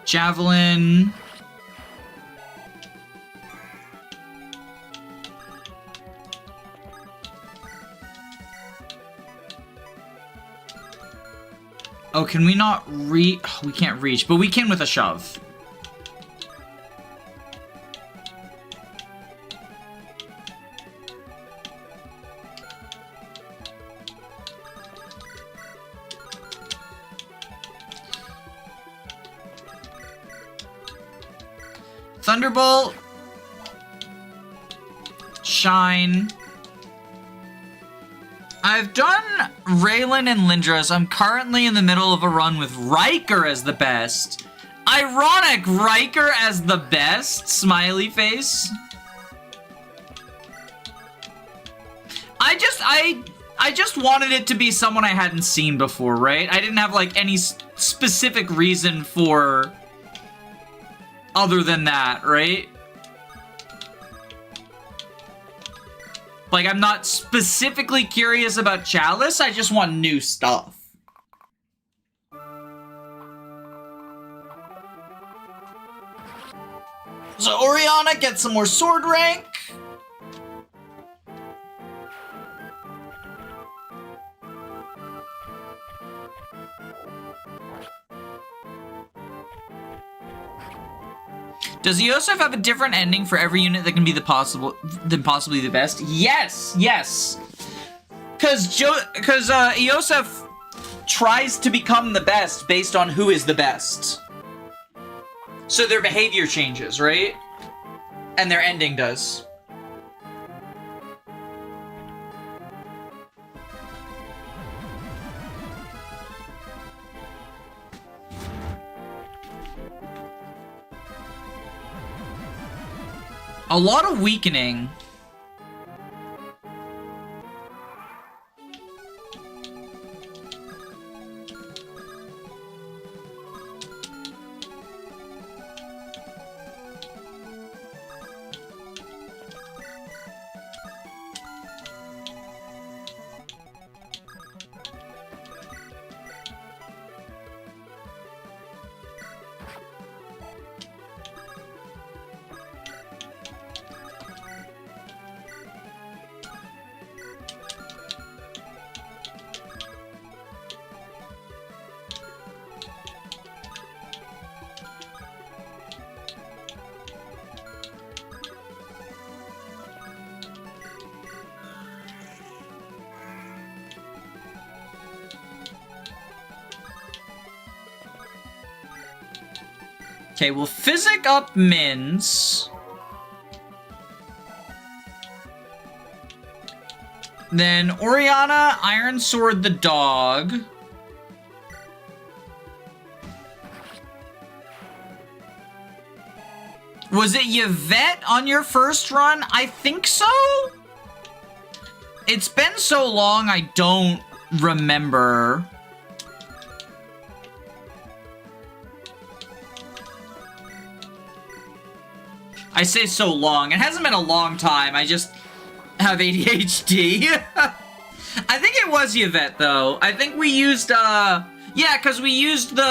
Javelin. Oh, can we not reach? Oh, we can't reach, but we can with a shove. Thunderbolt. Shine. I've done Raylan and Lindras. I'm currently in the middle of a run with Riker as the best. Ironic, Riker as the best? Smiley face. I just wanted it to be someone I hadn't seen before, right? I didn't have, like, any specific reason for other than that, right? Like, I'm not specifically curious about Chalice, I just want new stuff. So Oriana gets some more sword rank. Does Yosef have a different ending for every unit that can be possibly the best? Yes, yes. Because Yosef tries to become the best based on who is the best. So their behavior changes, right? And their ending does. A lot of weakening. Okay, well, Physic up Mins. Then Oriana, Iron Sword the dog. Was it Yvette on your first run? I think so? It's been so long, I don't remember. I say so long. It hasn't been a long time. I just have ADHD. I think it was Yvette, though. I think we used, yeah, because we used the,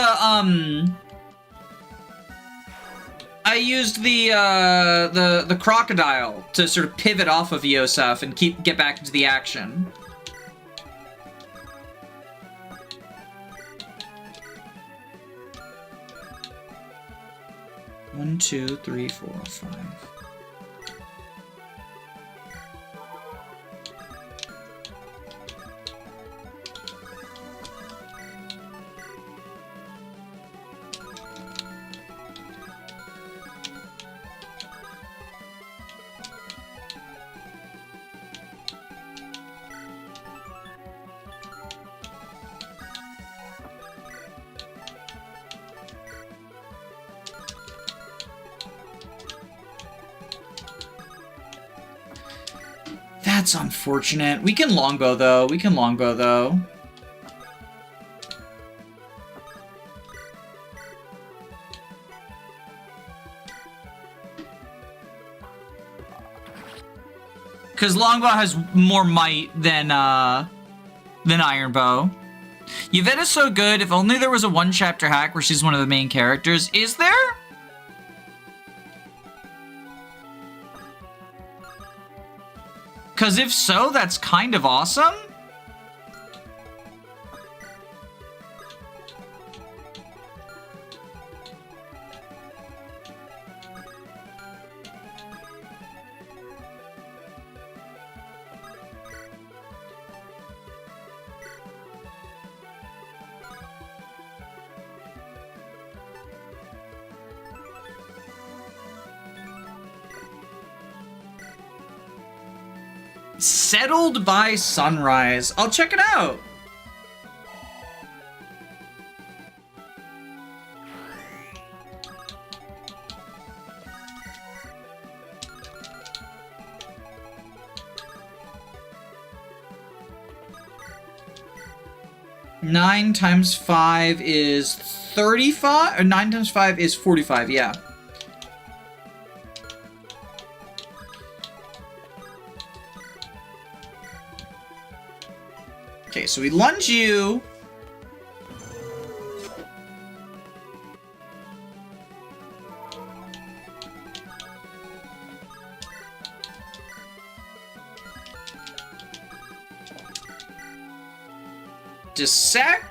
I used the crocodile to sort of pivot off of Yosef and get back into the action. One, two, three, four, five. That's unfortunate. We can longbow, though. We can longbow, though. Because longbow has more might than iron bow. Yvette is so good. If only there was a one-chapter hack where she's one of the main characters. Is there? Because if so, that's kind of awesome. Settled by Sunrise. I'll check it out. Nine times 5 is 35, or 9 times 5 is 45, yeah. Okay, so we lunge you. Dissect.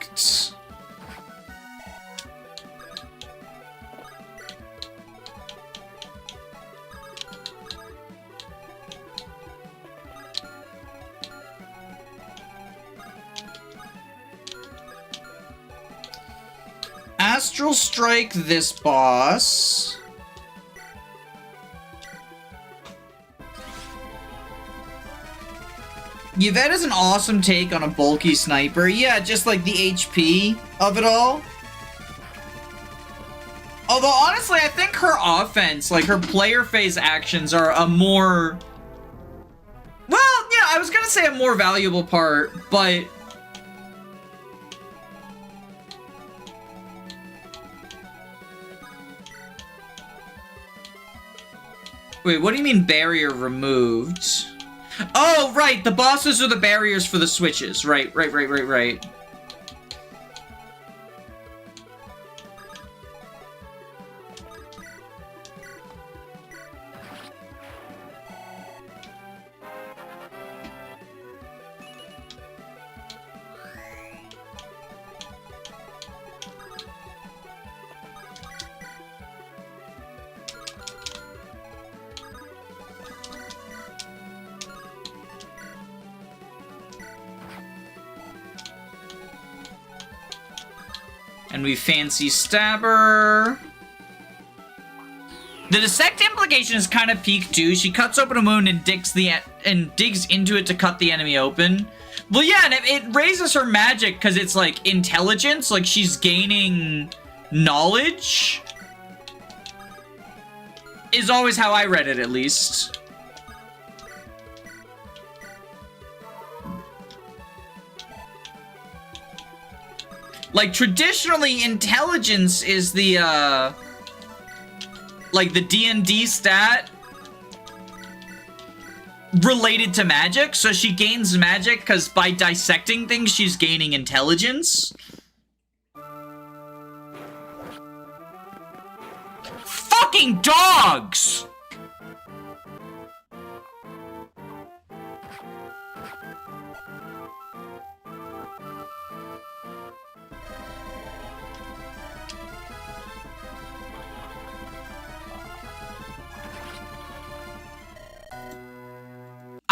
Astral Strike this boss. Yvette is an awesome take on a bulky sniper. Yeah, just like the HP of it all. Although, honestly, I think her offense, like her player phase actions are a more... Well, yeah, I was gonna say a more valuable part, but... Wait, what do you mean barrier removed? Oh, right, the bosses are the barriers for the switches. Right. And we fancy stabber. The dissect implication is kind of peak too. She cuts open a wound and digs into it to cut the enemy open. Well, yeah, and it raises her magic because it's like intelligence, like she's gaining knowledge. Is always how I read it, at least. Like, traditionally, intelligence is the like the D&D stat related to magic. So she gains magic because by dissecting things, she's gaining intelligence. Fucking dogs!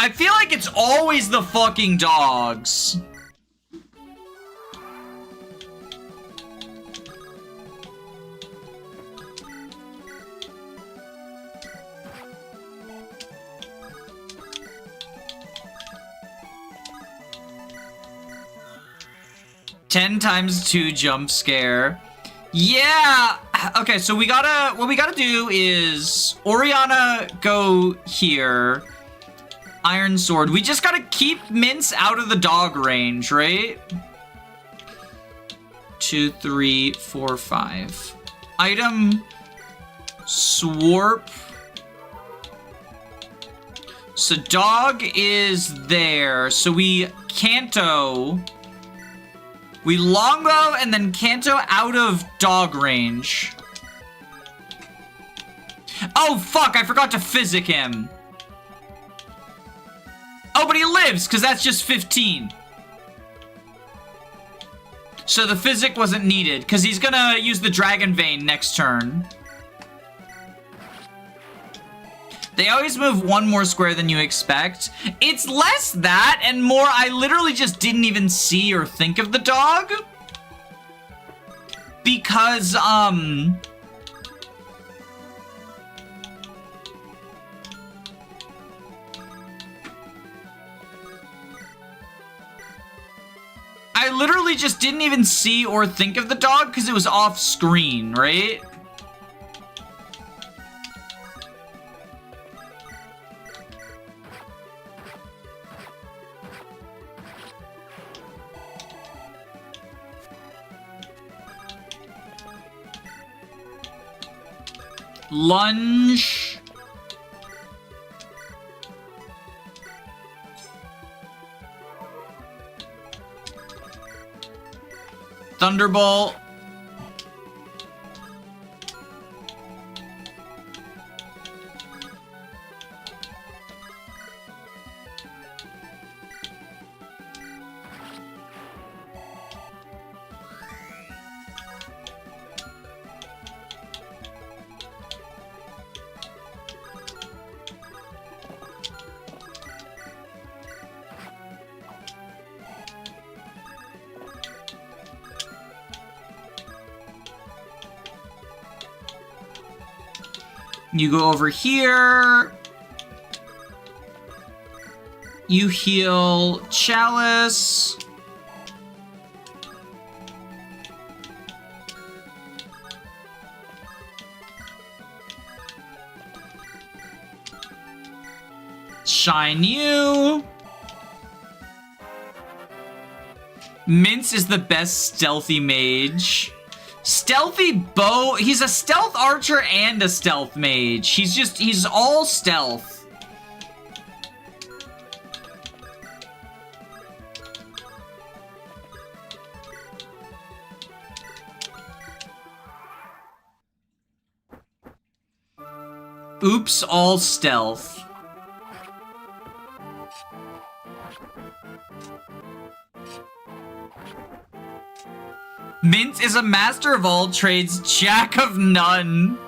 I feel like it's always the fucking dogs. Ten times 2 jump scare. Yeah. Okay, so what we gotta do is Oriana go here. Iron sword. We just gotta keep Mince out of the dog range, right? 2, 3, 4, 5. Item. Swarp. So dog is there. So we Canto. We longbow and then Canto out of dog range. Oh, fuck. I forgot to physic him. Oh, but he lives, because that's just 15. So the physic wasn't needed, because he's gonna use the Dragon Vein next turn. They always move one more square than you expect. It's less that and more I literally just didn't even see or think of the dog. Because, I literally just didn't even see or think of the dog because it was off screen, right? Lunge. Thunderbolt. You go over here. You heal Chalice. Shine you. Mince is the best stealthy mage. Stealthy bow. He's a stealth archer and a stealth mage. He's all stealth. Oops, all stealth. Mince is a master of all trades, jack of none.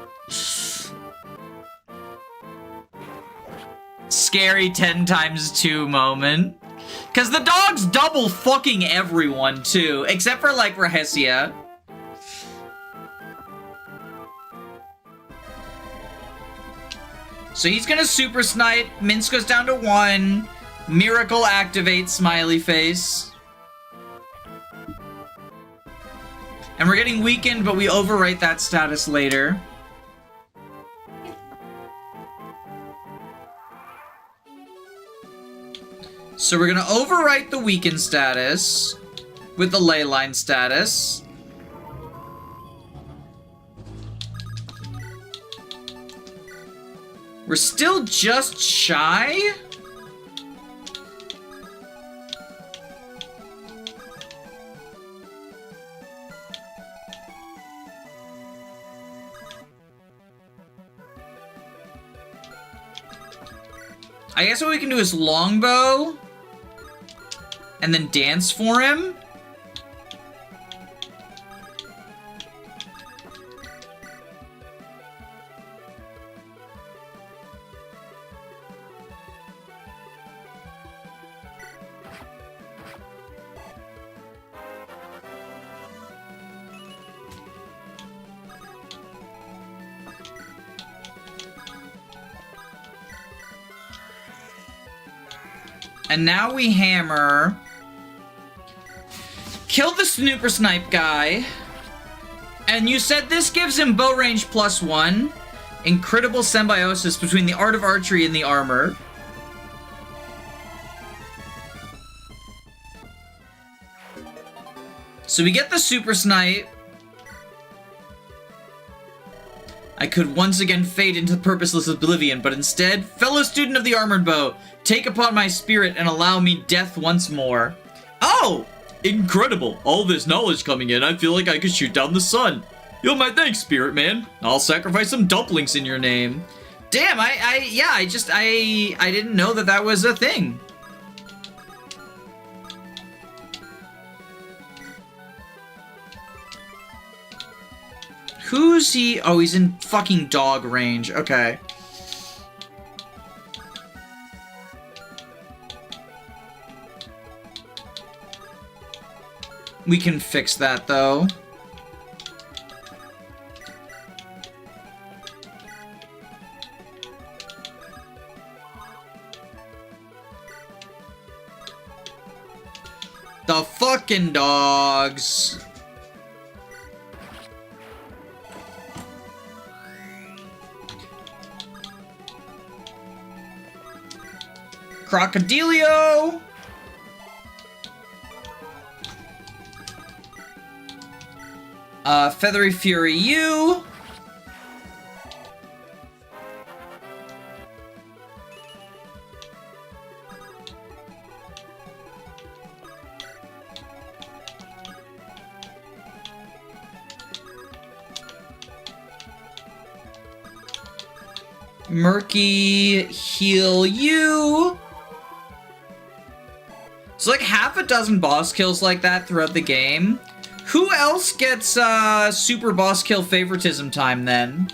Scary 10 times 2 moment. Because the dogs double fucking everyone, too. Except for, like, Rahesia. So he's gonna super snipe. Mince goes down to 1. Miracle activates smiley face. And we're getting weakened, but we overwrite that status later. So we're gonna overwrite the weakened status with the ley line status. We're still just shy? I guess what we can do is longbow and then dance for him. And now we hammer. Kill the snooper snipe guy. And you said this gives him bow range +1. Incredible symbiosis between the art of archery and the armor. So we get the super snipe. I could once again fade into purposeless oblivion, but instead, fellow student of the armored bow, take upon my spirit and allow me death once more. Oh! Incredible! All this knowledge coming in, I feel like I could shoot down the sun. Yo, my thanks, spirit man. I'll sacrifice some dumplings in your name. Damn, I didn't know that that was a thing. Who's he? Oh, he's in fucking dog range. Okay. We can fix that, though. The fucking dogs. Crocodilio! Feathery Fury you. Murky heal you. So like half a dozen boss kills like that throughout the game. Who else gets super boss kill favoritism time then?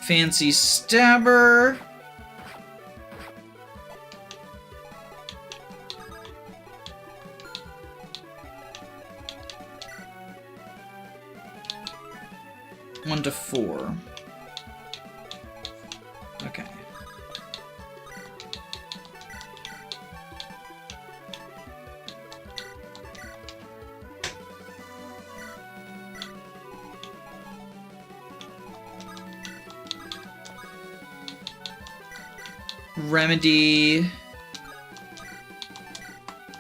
Fancy Stabber. One to 4. Okay. Remedy.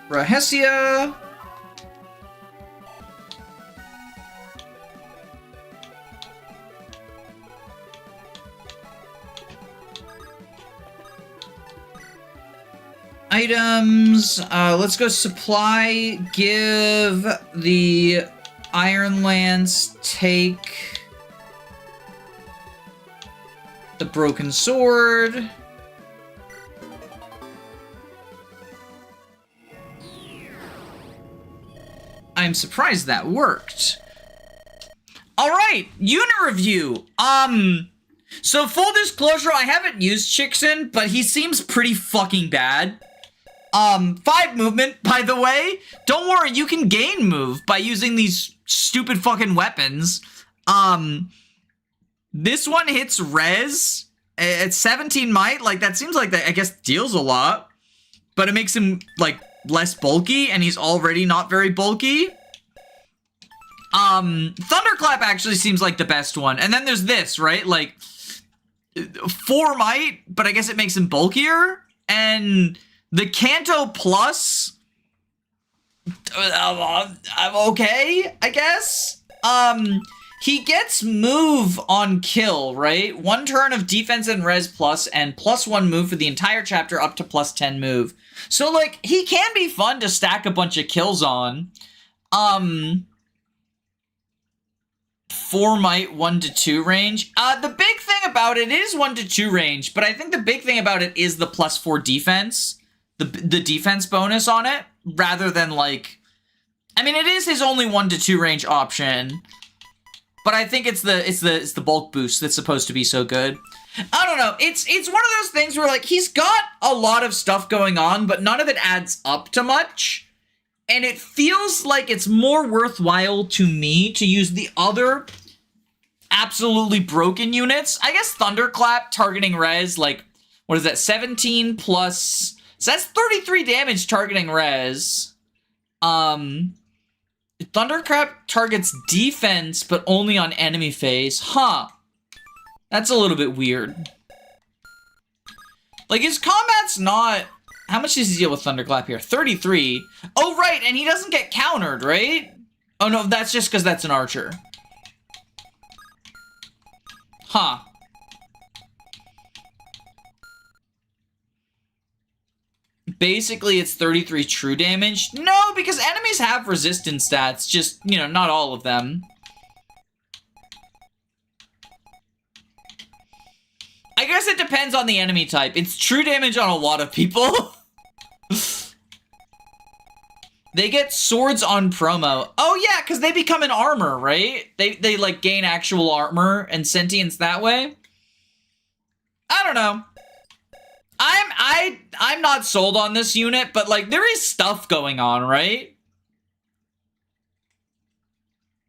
Rahesia. Items, let's go supply, give the Iron Lance, take the Broken Sword. I'm surprised that worked. Alright, unit review. So full disclosure, I haven't used Chixin, but he seems pretty fucking bad. 5 movement, by the way. Don't worry, you can gain move by using these stupid fucking weapons. This one hits res at 17 might. Like, that seems like that, I guess, deals a lot. But it makes him, like, less bulky, and he's already not very bulky. Thunderclap actually seems like the best one. And then there's this, right? Like, 4 might, but I guess it makes him bulkier. And the Canto Plus I'm okay, I guess. He gets move on kill, right? 1 turn of defense and res plus, and +1 move for the entire chapter up to +10 move. So, like, he can be fun to stack a bunch of kills on. 4 might, 1 to 2 range. The big thing about it is 1 to 2 range, but I think the big thing about it is the +4 defense. The defense bonus on it, rather than, like... I mean, it is his only 1 to 2 range option. But I think it's the bulk boost that's supposed to be so good. I don't know. It's one of those things where, like, he's got a lot of stuff going on, but none of it adds up to much. And it feels like it's more worthwhile to me to use the other absolutely broken units. I guess Thunderclap targeting res, like, what is that? 17 plus... So that's 33 damage targeting res. Thunderclap targets defense, but only on enemy phase. Huh. That's a little bit weird. Like, his combat's not... How much does he deal with Thunderclap here? 33. Oh, right, and he doesn't get countered, right? Oh, no, that's just because that's an archer. Huh. Basically, it's 33 true damage. No, because enemies have resistance stats, just, you know, not all of them. I guess it depends on the enemy type. It's true damage on a lot of people. They get swords on promo. Oh, yeah, because they become an armor, right? They like, gain actual armor and sentience that way. I don't know. I'm not sold on this unit, but, like, there is stuff going on, right?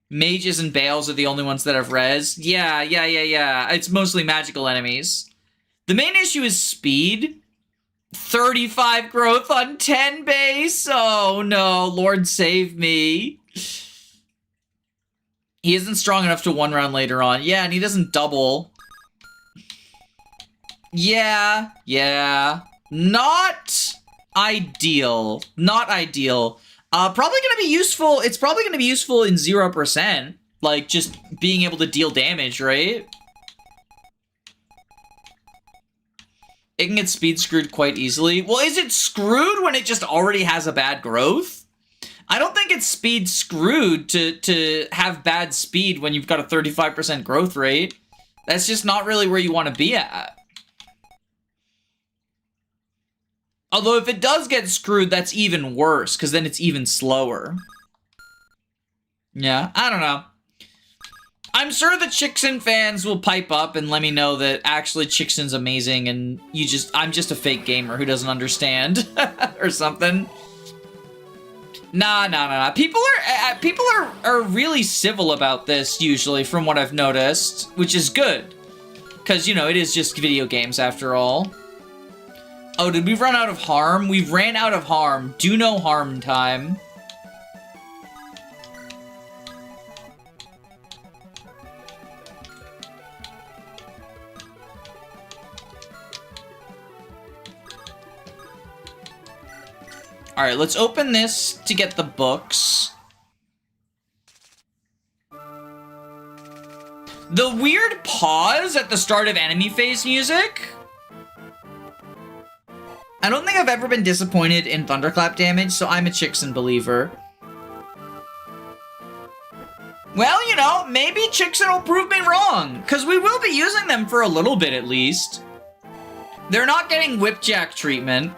Mages and Bales are the only ones that have res. Yeah. It's mostly magical enemies. The main issue is speed. 35 growth on 10 base. Oh, no. Lord save me. He isn't strong enough to 1 round later on. Yeah, and he doesn't double. Yeah. Not ideal. Not ideal. Probably gonna be useful. It's probably gonna be useful in 0%. Like, just being able to deal damage, right? It can get speed screwed quite easily. Well, is it screwed when it just already has a bad growth? I don't think it's speed screwed to have bad speed when you've got a 35% growth rate. That's just not really where you want to be at. Although if it does get screwed, that's even worse, because then it's even slower. Yeah, I don't know. I'm sure the Chickson fans will pipe up and let me know that actually Chickson's amazing and I'm just a fake gamer who doesn't understand or something. Nah. People are really civil about this usually, from what I've noticed, which is good. Because, you know, it is just video games after all. Oh, did we run out of harm? We ran out of harm. Do no harm time. Alright, let's open this to get the books. The weird pause at the start of enemy phase music? I don't think I've ever been disappointed in Thunderclap damage, so I'm a Chickson believer. Well, you know, maybe Chickson will prove me wrong, because we will be using them for a little bit at least. They're not getting Whipjack treatment.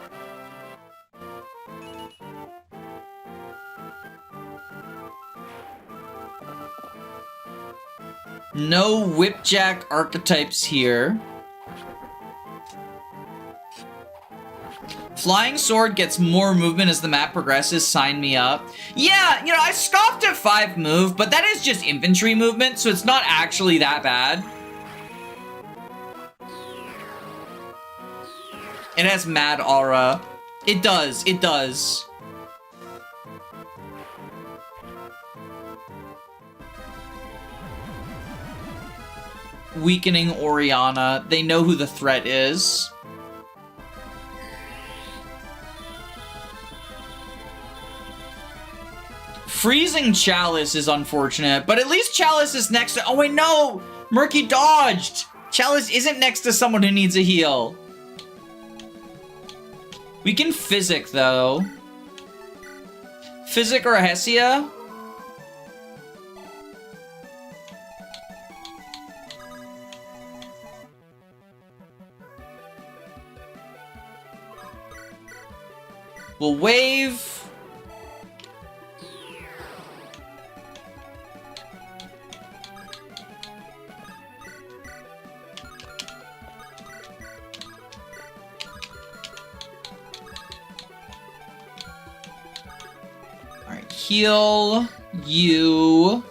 No Whipjack archetypes here. Flying Sword gets more movement as the map progresses, sign me up. Yeah, you know, I scoffed at 5 move, but that is just infantry movement, so it's not actually that bad. It has mad aura. It does. Weakening Oriana. They know who the threat is. Freezing Chalice is unfortunate, but at least Chalice is next to... Oh, wait, no! Murky dodged! Chalice isn't next to someone who needs a heal. We can Physic, though. Physic or Hesia? We'll wave. All right, heal you.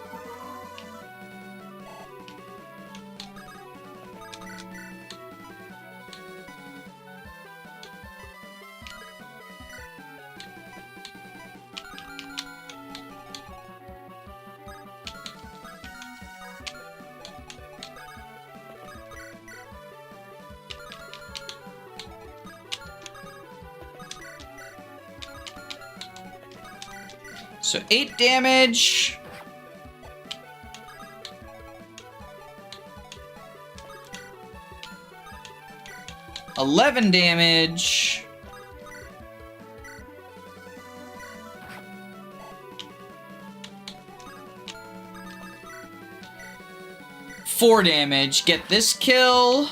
So 8 damage. $11 damage. $4 damage. Get this kill.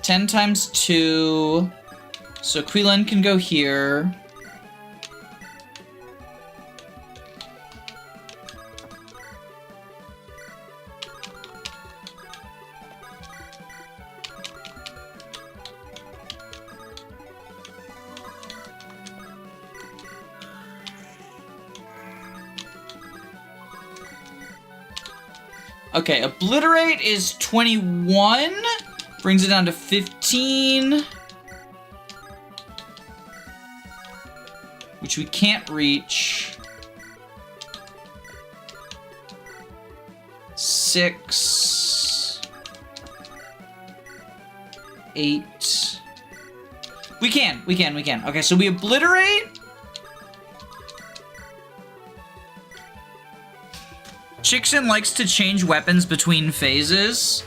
Ten times 2. So Quillen can go here. Okay, Obliterate is 21. Brings it down to 15. Which we can't reach. 6. 8. We can. Okay, so we Obliterate. Chixin likes to change weapons between phases.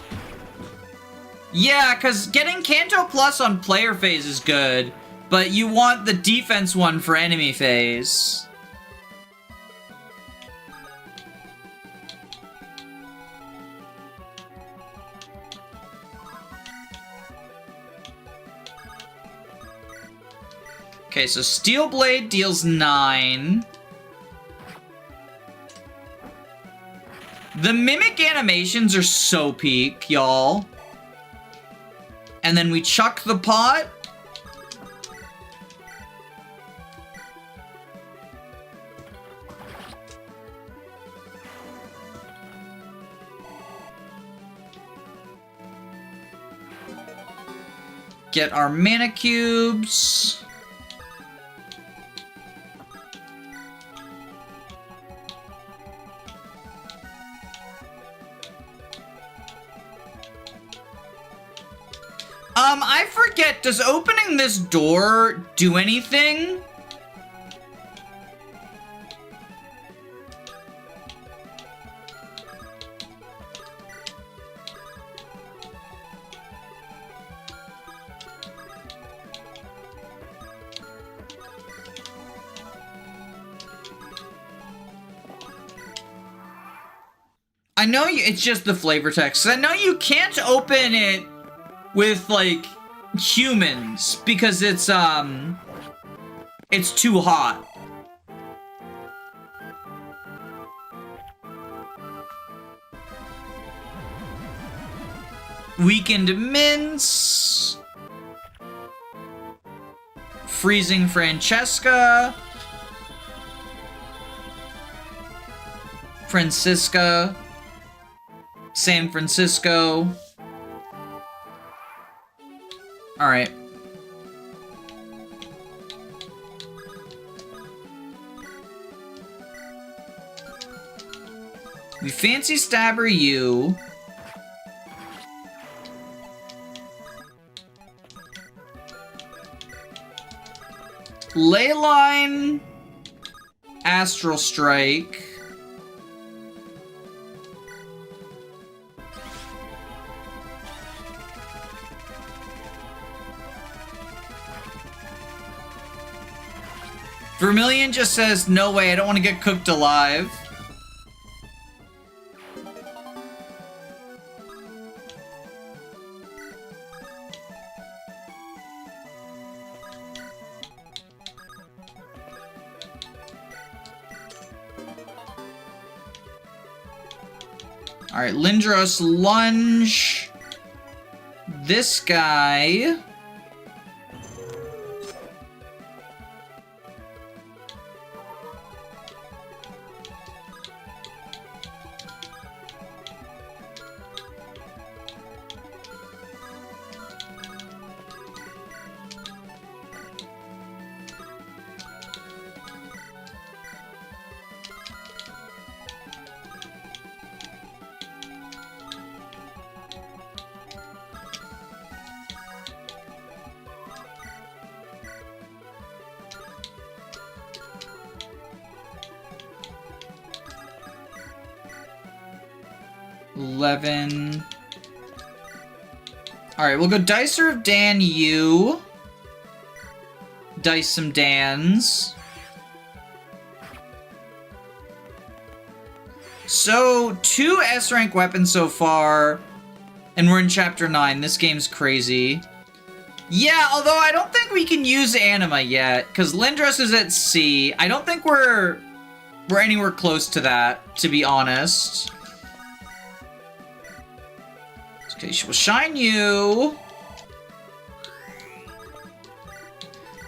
Yeah, because getting Canto Plus on player phase is good, but you want the defense one for enemy phase. Okay, so Steel Blade deals 9. The Mimic animations are so peak, y'all. And then we chuck the pot. Get our mana cubes. I forget, does opening this door do anything? I know it's just the flavor text. I know you can't open it with, like, humans, because it's too hot. Weakened Mince. Freezing Francesca. Francisca. San Francisco. Alright. We fancy stabber you. Leyline, Astral Strike. Vermilion just says, no way, I don't want to get cooked alive. Alright, Lindros, lunge. This guy. $11. Alright, we'll go Dicer of Dan, you. Dice some Dans. So, 2 S-rank weapons so far, and we're in Chapter 9. This game's crazy. Yeah, although I don't think we can use Anima yet, because Lindros is at C. I don't think we're anywhere close to that, to be honest. Okay, she will shine you.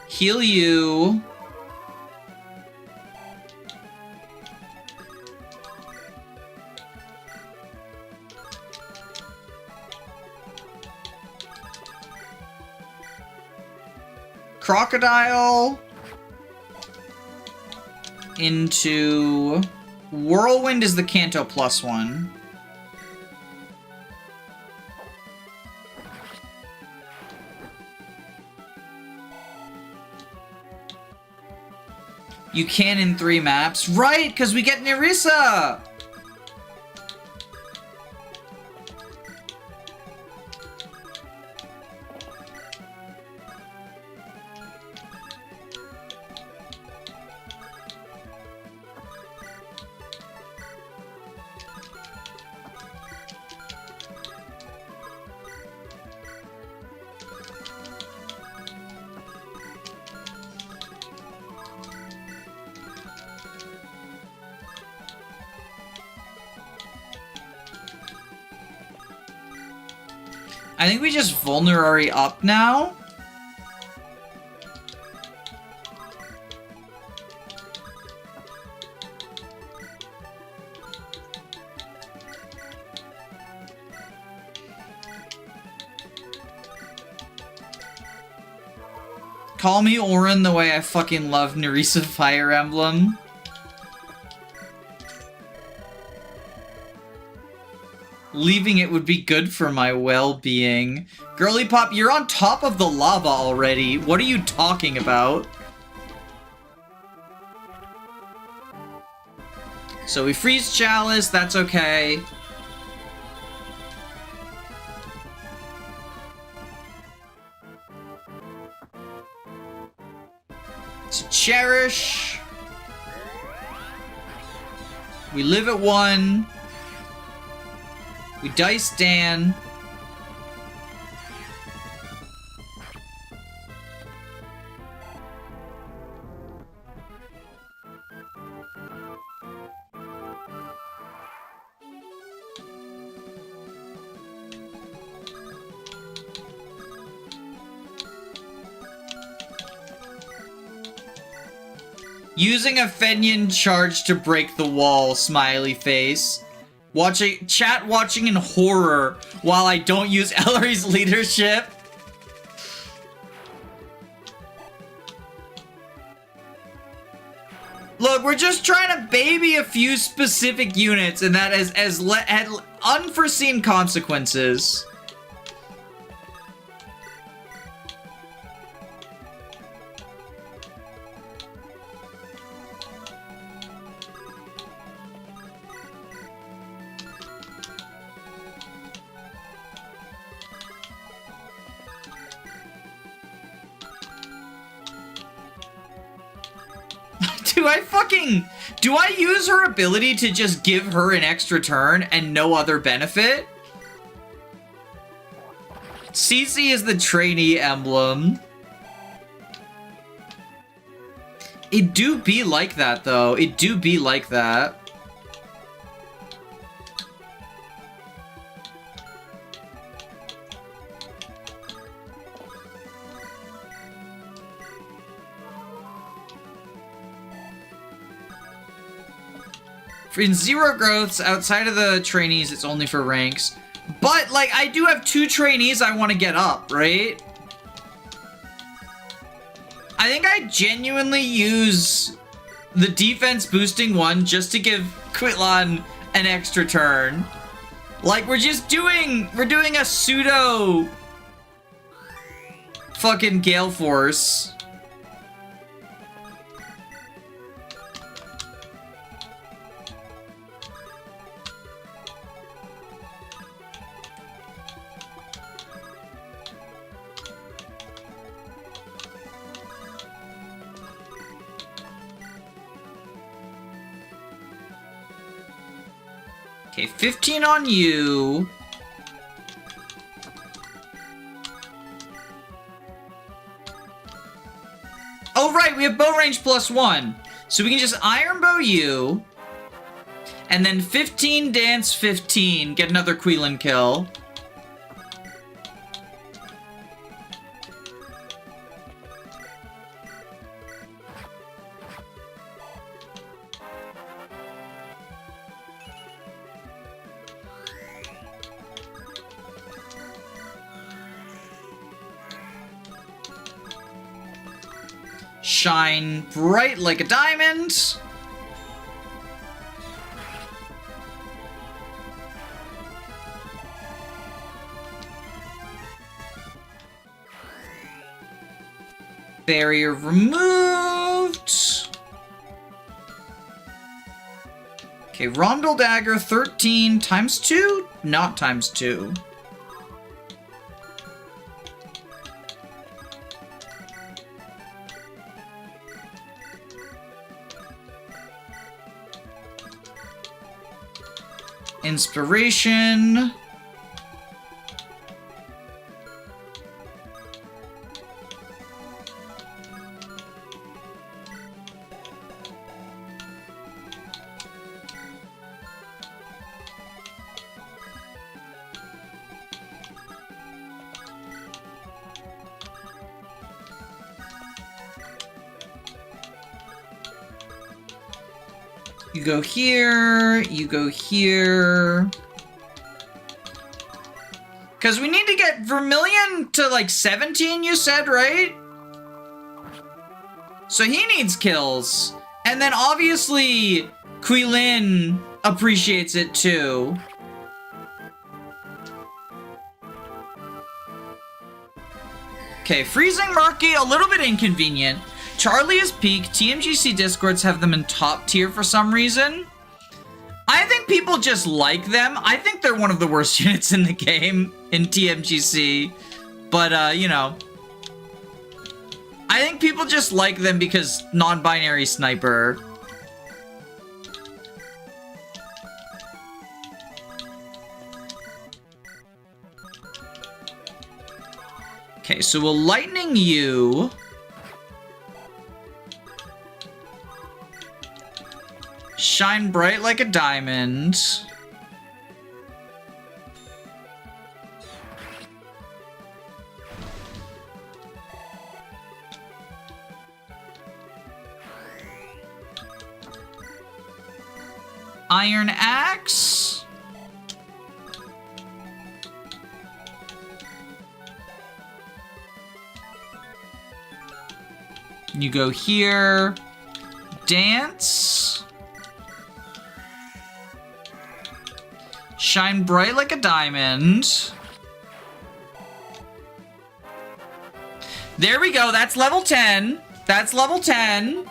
Heal you. Crocodile. Into... Whirlwind is the Kanto +1. You can in 3 maps. Right, because we get Nerissa! I think we just Vulnerary up now. Call me Orin the way I fucking love Nerissa Fire Emblem. Leaving it would be good for my well-being. Girly Pop, you're on top of the lava already. What are you talking about? So we freeze Chalice, that's okay. So Cherish. We live at 1. We dice Dan. Using a Fenyan charge to break the wall, smiley face. Chat watching in horror while I don't use Ellerie's leadership. Look, we're just trying to baby a few specific units, and that had unforeseen consequences. Do I use her ability to just give her an extra turn and no other benefit? Cece is the trainee emblem. It do be like that, though. It do be like that. In zero growths, outside of the trainees, it's only for ranks. But, like, I do have 2 trainees I want to get up, right? I think I genuinely use the defense boosting one just to give Quitlan an extra turn. Like, we're doing a pseudo fucking Gale Force. Okay, 15 on you. Oh, right, we have bow range +1. So we can just iron bow you. And then 15 dance 15, get another Quillen kill. Shine bright like a diamond. Barrier removed. Okay, Rondel Dagger 13 times 2? Not times 2. Inspiration. You go here, you go here. Because we need to get Vermilion to like 17, you said, right? So he needs kills. And then obviously Quillen appreciates it too. Okay, Freezing Murky, a little bit inconvenient. Charlie is peak. TMGC Discords have them in top tier for some reason. I think people just like them. I think they're one of the worst units in the game in TMGC. But, you know. I think people just like them because non-binary sniper. Okay, so we'll lightning you. Shine bright like a diamond. Iron Axe. You go here. Dance. Shine bright like a diamond. There we go. That's level 10. That's level 10.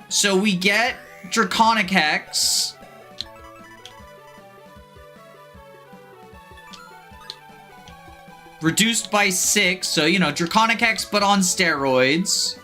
So we get Draconic Hex. Reduced by 6. So, you know, Draconic Hex, but on steroids.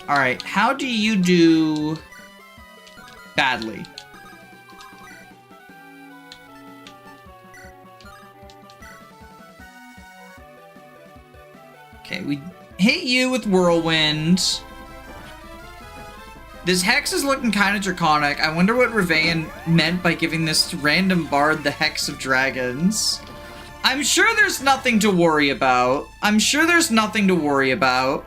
Alright, how do you do badly? Okay, we hit you with Whirlwind. This Hex is looking kind of draconic. I wonder what Rivain meant by giving this random bard the Hex of Dragons. I'm sure there's nothing to worry about. I'm sure there's nothing to worry about.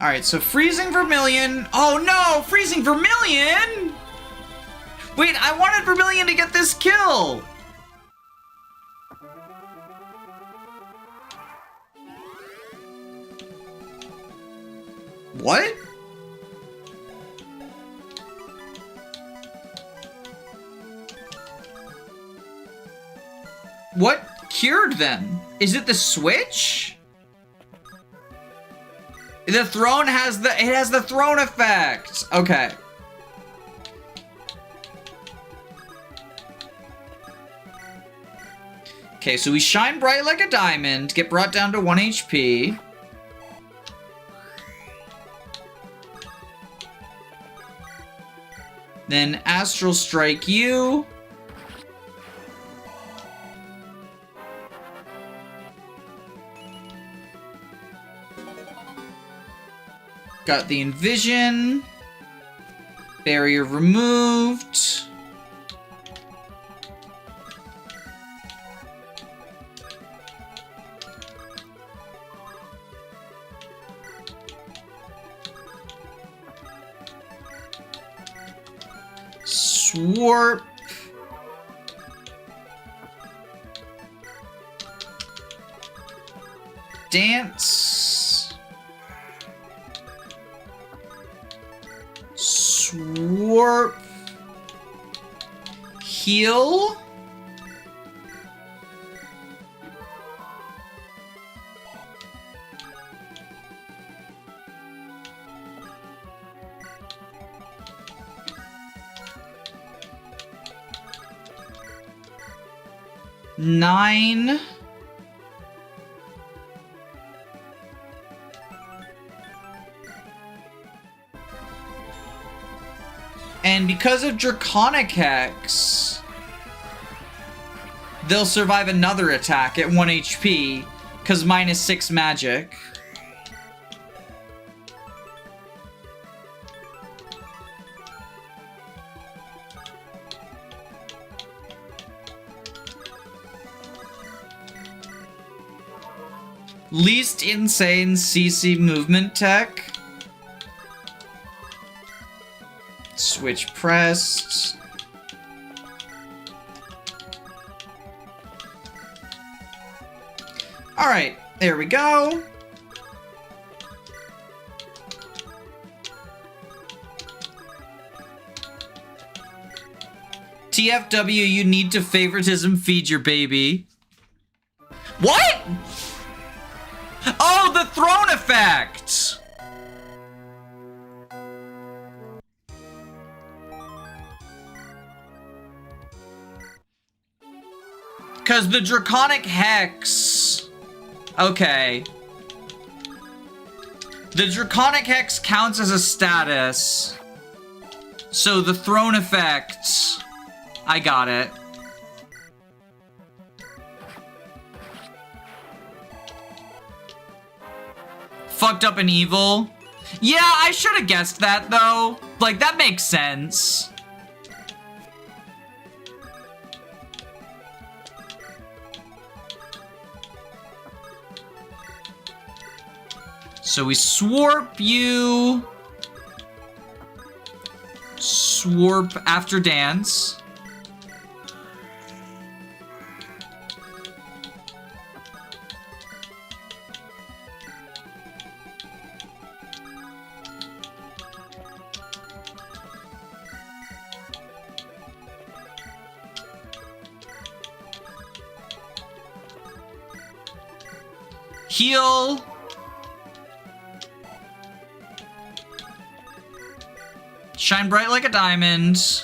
Alright, so Freezing Vermilion. Oh no! Freezing Vermilion? Wait, I wanted Vermilion to get this kill! What? What cured them? Is it the switch? The throne has the, it has the throne effect. Okay. Okay, so we shine bright like a diamond, get brought down to 1 HP. Then Astral Strike you. Got the Envision. Barrier removed. Swarp. Dance. Swarp. Heal. Nine. And because of Draconic Hex, they'll survive another attack at 1 HP, because -6 magic. Least insane CC movement tech. switch pressed. Alright, there we go. TFW, you need to favoritism feed your baby. What? Oh, the throne effect! Because the Draconic Hex... Okay. The Draconic Hex counts as a status. So the throne effect... I got it. Fucked up and evil. Yeah, I should have guessed that, though. Like, that makes sense. So we swarp you. Swarp after dance. Heal. Shine bright like a diamond.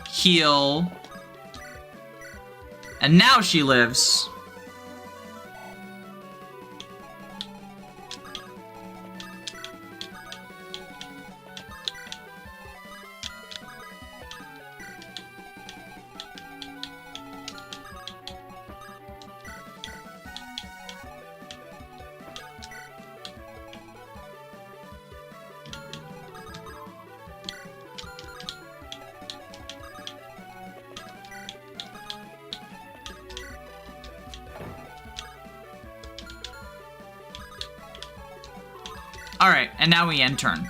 Heal. And now she lives. Alright, and now we end turn.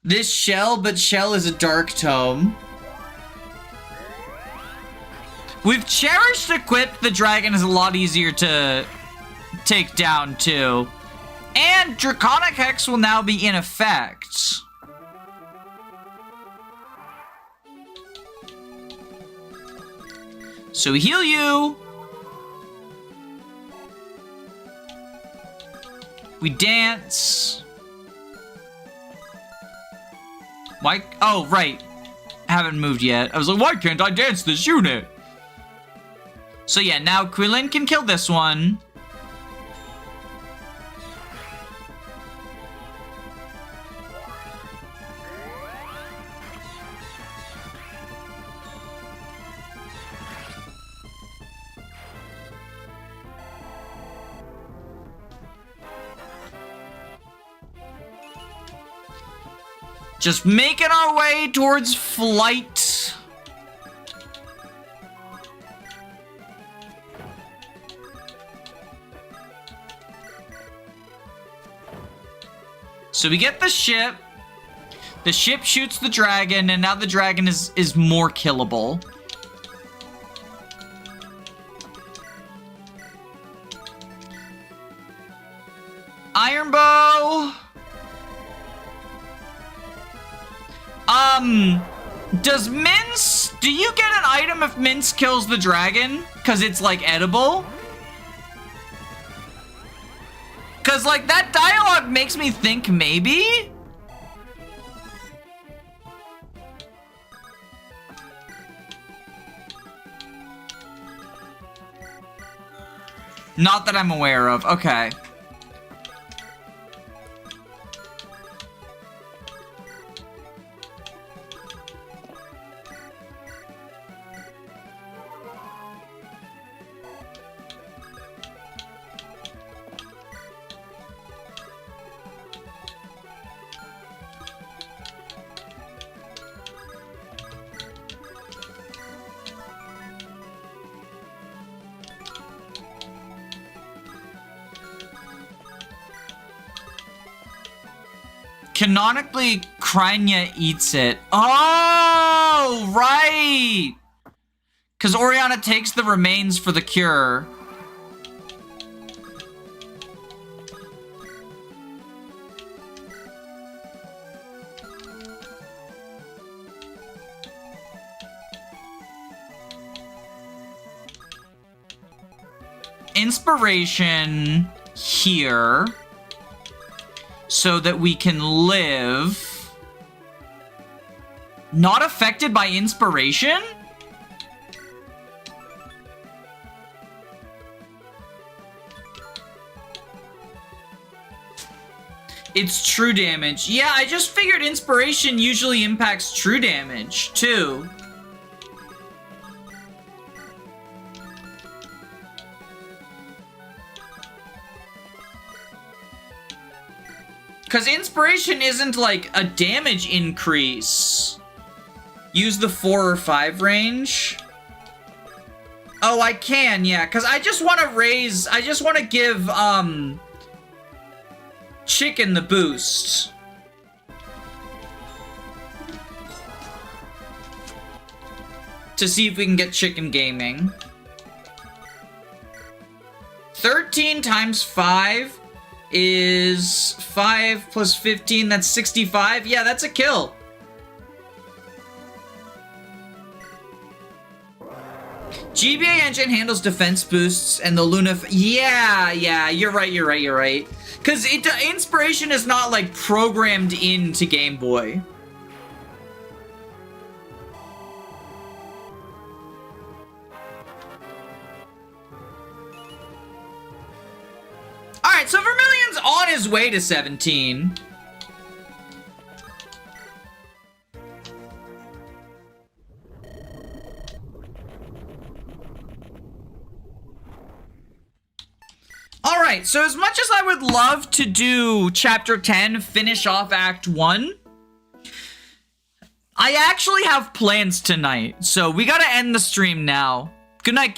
This Shell, but Shell is a Dark Tome. With Cherished equipped, the dragon is a lot easier to take down, too. And Draconic Hex will now be in effect. So we heal you. We dance. Why? Oh, right. Haven't moved yet. I was like, why can't I dance this unit? So yeah, now Quillen can kill this one. Just making our way towards flight. So we get the ship. The ship shoots the dragon, and now the dragon is more killable. Iron Bow. Does Mince... Do you get an item if Mince kills the dragon? Because it's, like, edible? Because, like, that dialogue makes me think maybe? Not that I'm aware of. Okay. Canonically, Krynia eats it. Oh, right! Because Oriana takes the remains for the cure. Inspiration here so that we can live. Not affected by inspiration? It's true damage. Yeah, I just figured inspiration usually impacts true damage too. Because inspiration isn't like a damage increase. Use the 4 or 5 range. Oh, I can, yeah. Because I just want to raise... I just want to give, Chicken the boost. To see if we can get Chicken gaming. 13 times 5 is 5 plus 15, that's 65. Yeah, that's a kill. GBA engine handles defense boosts and the Luna... Yeah, you're right. Because inspiration is not, like, programmed into Game Boy. Alright, so Vermilion's on his way to 17. Alright, so as much as I would love to do Chapter 10, finish off Act 1, I actually have plans tonight, so we gotta end the stream now. Good night.